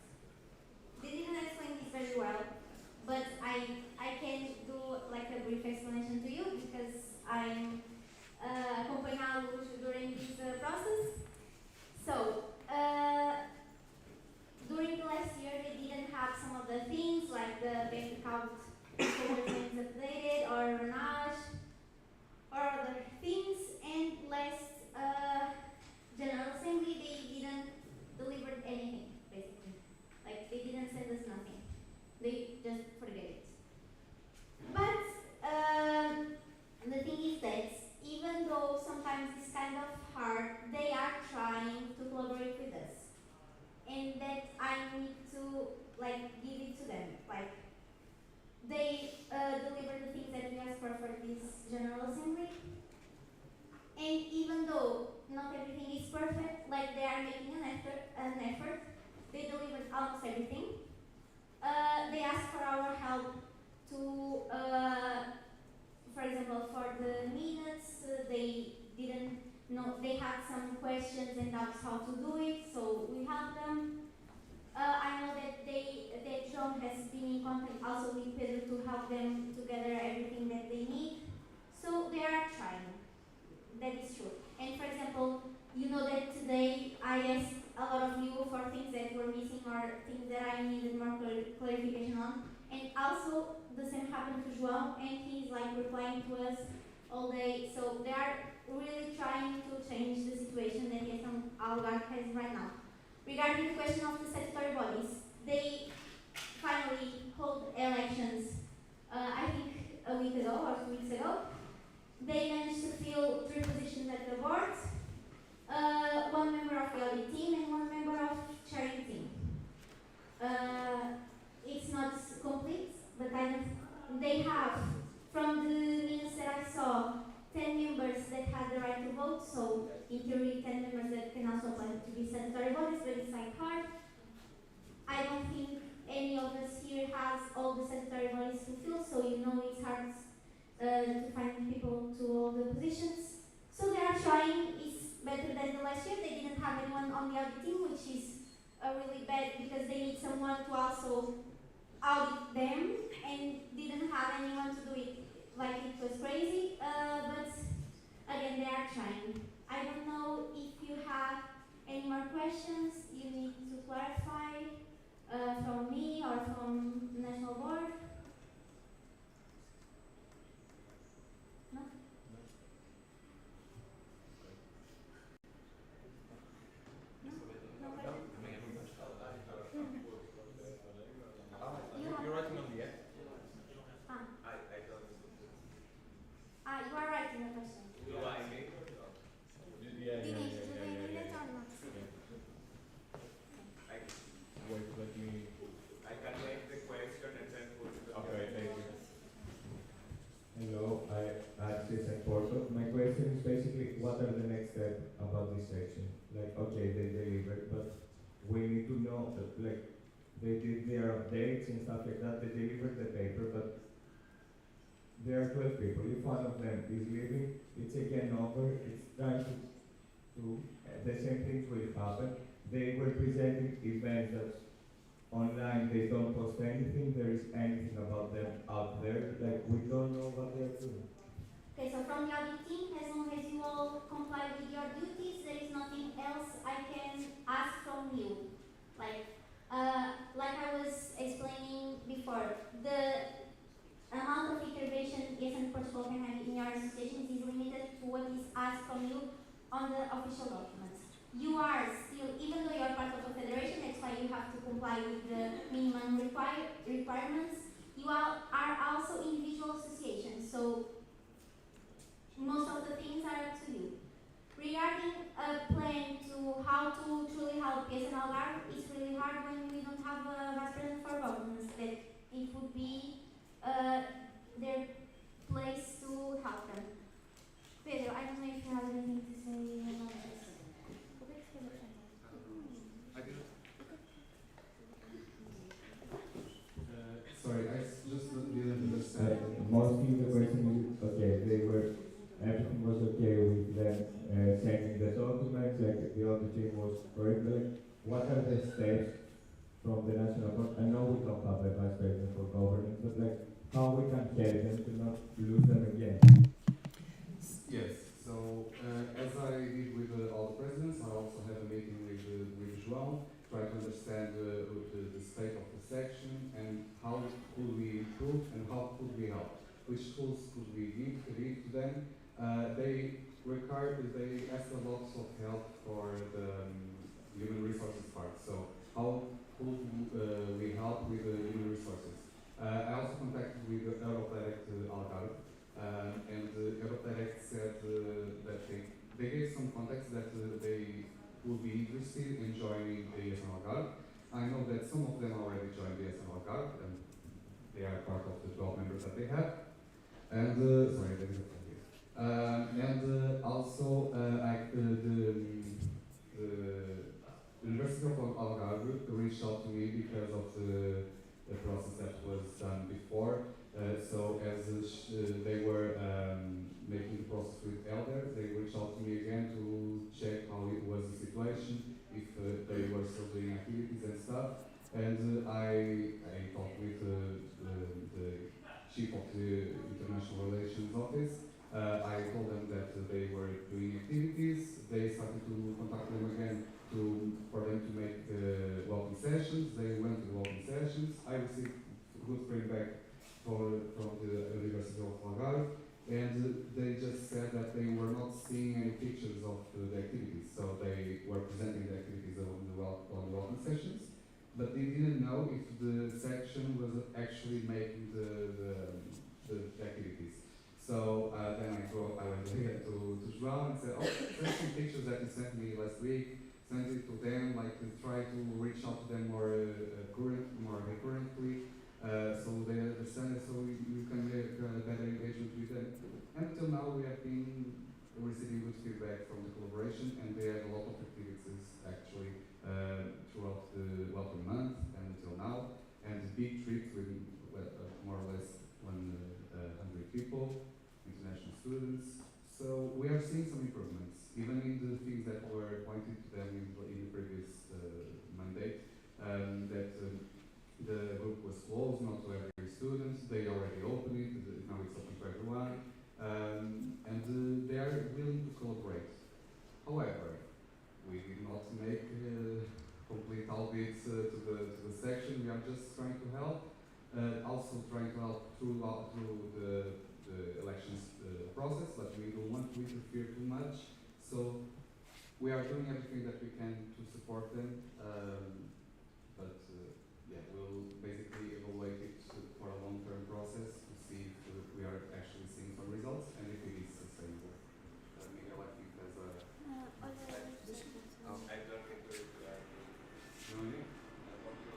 They didn't explain this very well, but I can do like a brief explanation to you because I'm acompanhá-los during this process. So, during the last year, they didn't have some of the things like the bank account statements updated or Renage or other things, and last General Assembly, they didn't deliver anything, basically. Like, they didn't send us nothing. They just forget it. But the thing is that even though sometimes it's kind of hard, they are trying to collaborate with us. And that I need to like give it to them. Like they deliver the things that we asked for this General Assembly. And even though not everything is perfect, like they are making an effort, they delivered almost everything. They asked for our help to, for example, for the minutes, they didn't know, they had some questions and doubts how to do it, so we helped them. I know that John has been in contact also with Pedro to help them to gather everything that they need. So they are trying. That is true. And for example, you know that today I asked a lot of you for things that were missing or things that I needed more clarification on. And also the same happened to João, and he's like replying to us all day. So they are really trying to change the situation that Algarve has right now. Regarding the question of the statutory bodies, they finally hold elections, I think a week ago or 2 weeks ago. They managed to fill 3 positions at the board, 1 member of the audit team and 1 member of chairing team. It's not complete, but they have, from the minutes that I saw, 10 members that had the right to vote, so in theory 10 members that can also apply to be statutory bodies, but it's like hard. I don't think any of us here has all the statutory bodies fulfilled, so you know it's hard to find people to all the positions. So they are trying. It's better than the last year. They didn't have anyone on the audit team, which is really bad because they need someone to also audit them and didn't have anyone to do it. Like it was crazy, but again, they are trying. I don't know if you have any more questions you need to clarify from me or from the National Board. No? You're writing on the end? You are writing a question. Yeah. Wait, let me... they did their updates and stuff like that, they delivered the paper, but there are 12 people. If one of them is leaving, it's again over, it's trying to do the same things will happen. They were presenting events that online, they don't post anything, there is anything about them out there, like we don't know what they're doing. Okay, so from the audit team, as long as you all comply with your duties, there is nothing else I can ask from you. Like I was explaining before, the amount of intervention yes and Portugal can have in your associations is limited to what is asked from you on the official documents. You are still, even though you are part of a federation, that's why you have to comply with the minimum requirements, you are also individual associations, so most of the things are up to you. Regarding a plan to how to truly help yes and Algarve, it's really hard when we don't have a vice president for governance, that it would be their place to help them. Pedro, I don't know if you have anything to say about this. I didn't. Sorry, I just didn't understand. Mostly the question is, okay, everything was okay with them sending the documents, like the other team was correct. Like, what are the steps from the national court? I know we don't have a vice president for governance, but like, how we can help them to not lose them again? Yes, so as I did with all the presidents, I also had a meeting with João, try to understand the state of the section and how could we improve and how could we help. Which tools could we give to them? They asked a lot of help for the human resources part. So how could we help with the human resources? I also contacted with Eurodirect Algarve, and Eurodirect said that they gave some context that they would be interested in joining the ESN Algarve. I know that some of them already joined the ESN Algarve, and they are part of the 12 members that they have. And sorry, there is a phone here. And also, the University of Algarve reached out to me because of the process that was done before. So as they were making the process with Elder, they reached out to me again to check how it was the situation, if they were still doing activities and stuff. And I talked with the chief of the International Relations Office. I told them that they were doing activities. They started to contact them again for them to make welcome sessions. They went to welcome sessions. I received good feedback from the University of Algarve, and they just said that they were not seeing any pictures of the activities. So they were presenting the activities on the welcome sessions, but they didn't know if the section was actually making the activities. So then I went here to João and said, oh, there's some pictures that you sent me last week. Send it to them, like to try to reach out to them more recurrently, so they understand it, so you can make a better engagement with them. Until now, we have been receiving good feedback from the collaboration, and they have a lot of activities actually throughout the welcome month and until now, and big trips with more or less 100 people, international students. So we are seeing some improvements, even in the things that were pointed to them in the previous mandate, that the group was closed, not to every student, they already opened it, now it's open to everyone, and they are willing to collaborate. However, we did not make complete audits to the section, we are just trying to help, also trying to help through the elections process, but we don't want to interfere too much. So we are doing everything that we can to support them, yeah, we'll basically evaluate it for a long-term process to see if we are actually seeing some results and if it is sustainable. Miguel, I think there's a... I don't think No,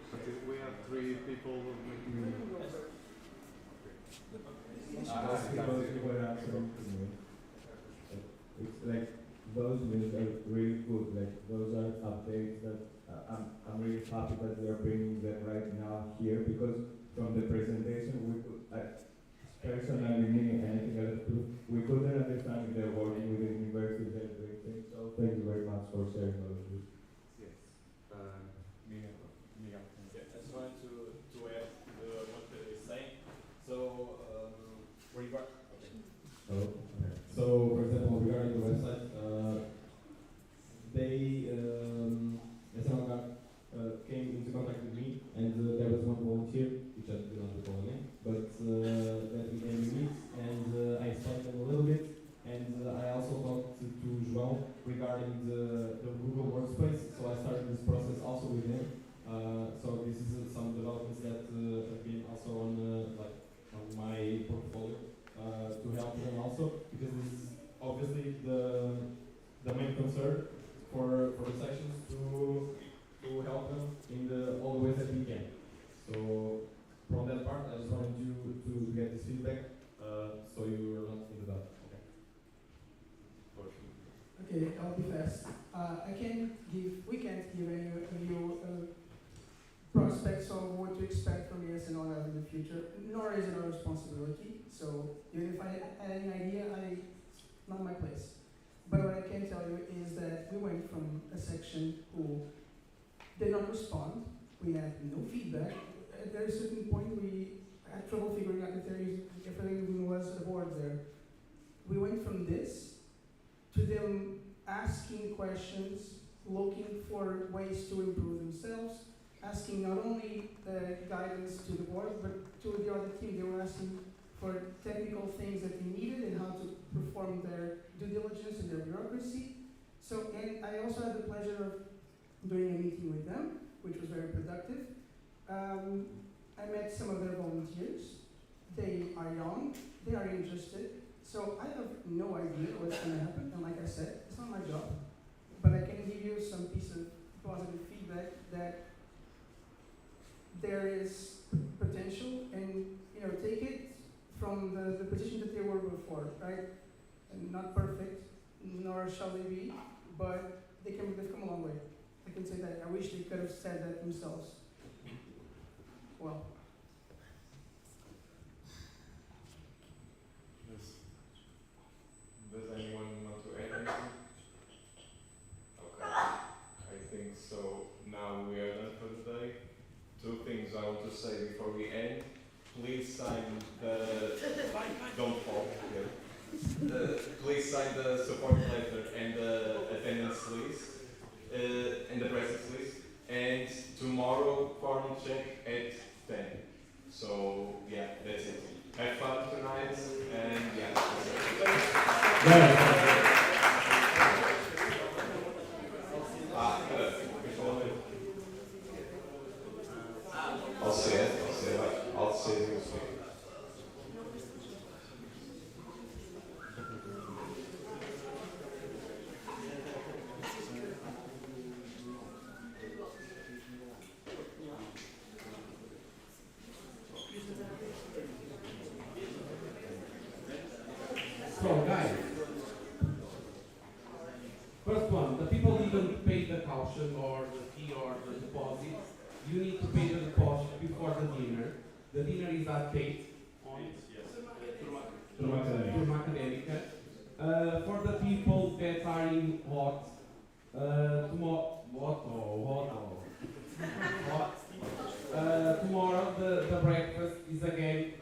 but we have 3 people making... It's like those news are really good. Like those are updates that I'm really happy that we are bringing them right now here because from the presentation we could, personally me and anything else too, we couldn't understand if they're working with the university and doing things. So thank you very much for sharing all of this. Yes. Miguel. Yeah, I just wanted to add what Pedro is saying. So, regard. Okay. Okay. So, for example, regarding the website, they came into contact with me, and there was one volunteer, which I do not recall the name, but that became unique, and I explained them a little bit, and I also talked to João regarding the Google Workspace, so I started this process also with him. So this is some developments that have been also on my portfolio to help them also, because this is obviously the main concern for the sections to help them in all the ways that we can. So from that part, I just wanted you to get this feedback, so you're not in the dark. Okay, I'll be fast. We can't give any prospects of what to expect from ESNR in the future, nor is it our responsibility. So even if I had any idea, not my place. But what I can tell you is that we went from a section who did not respond. We had no feedback. At a certain point, we had trouble figuring out if there even was a board there. We went from this to them asking questions, looking for ways to improve themselves, asking not only guidance to the board, but to the other team. They were asking for technical things that they needed and how to perform their due diligence and their bureaucracy. So, and I also had the pleasure of doing a meeting with them, which was very productive. I met some of their volunteers. They are young, they are interested. So I have no idea what's going to happen. And like I said, it's not my job. But I can give you some piece of positive feedback that there is potential, and take it from the position that they were before, right? And not perfect, nor shall they be, but they've come a long way. I can say that. I wish they could have said that themselves. Well. Does anyone want to add anything? Okay, I think so. Now we are done for the day. Two things I want to say before we end. Please sign the don't fall here. Please sign the support letter and the attendance list and the presence list. And tomorrow quorum check at 10. So yeah, that's it. Have fun tonight, and yeah. I'll say it. I'll say it. So guys, first one, the people didn't pay the caution or the fee or the deposit. You need to pay the deposit before the dinner. The dinner is at 8 on Turma Académica. For the people that are in hot, tomorrow the breakfast is again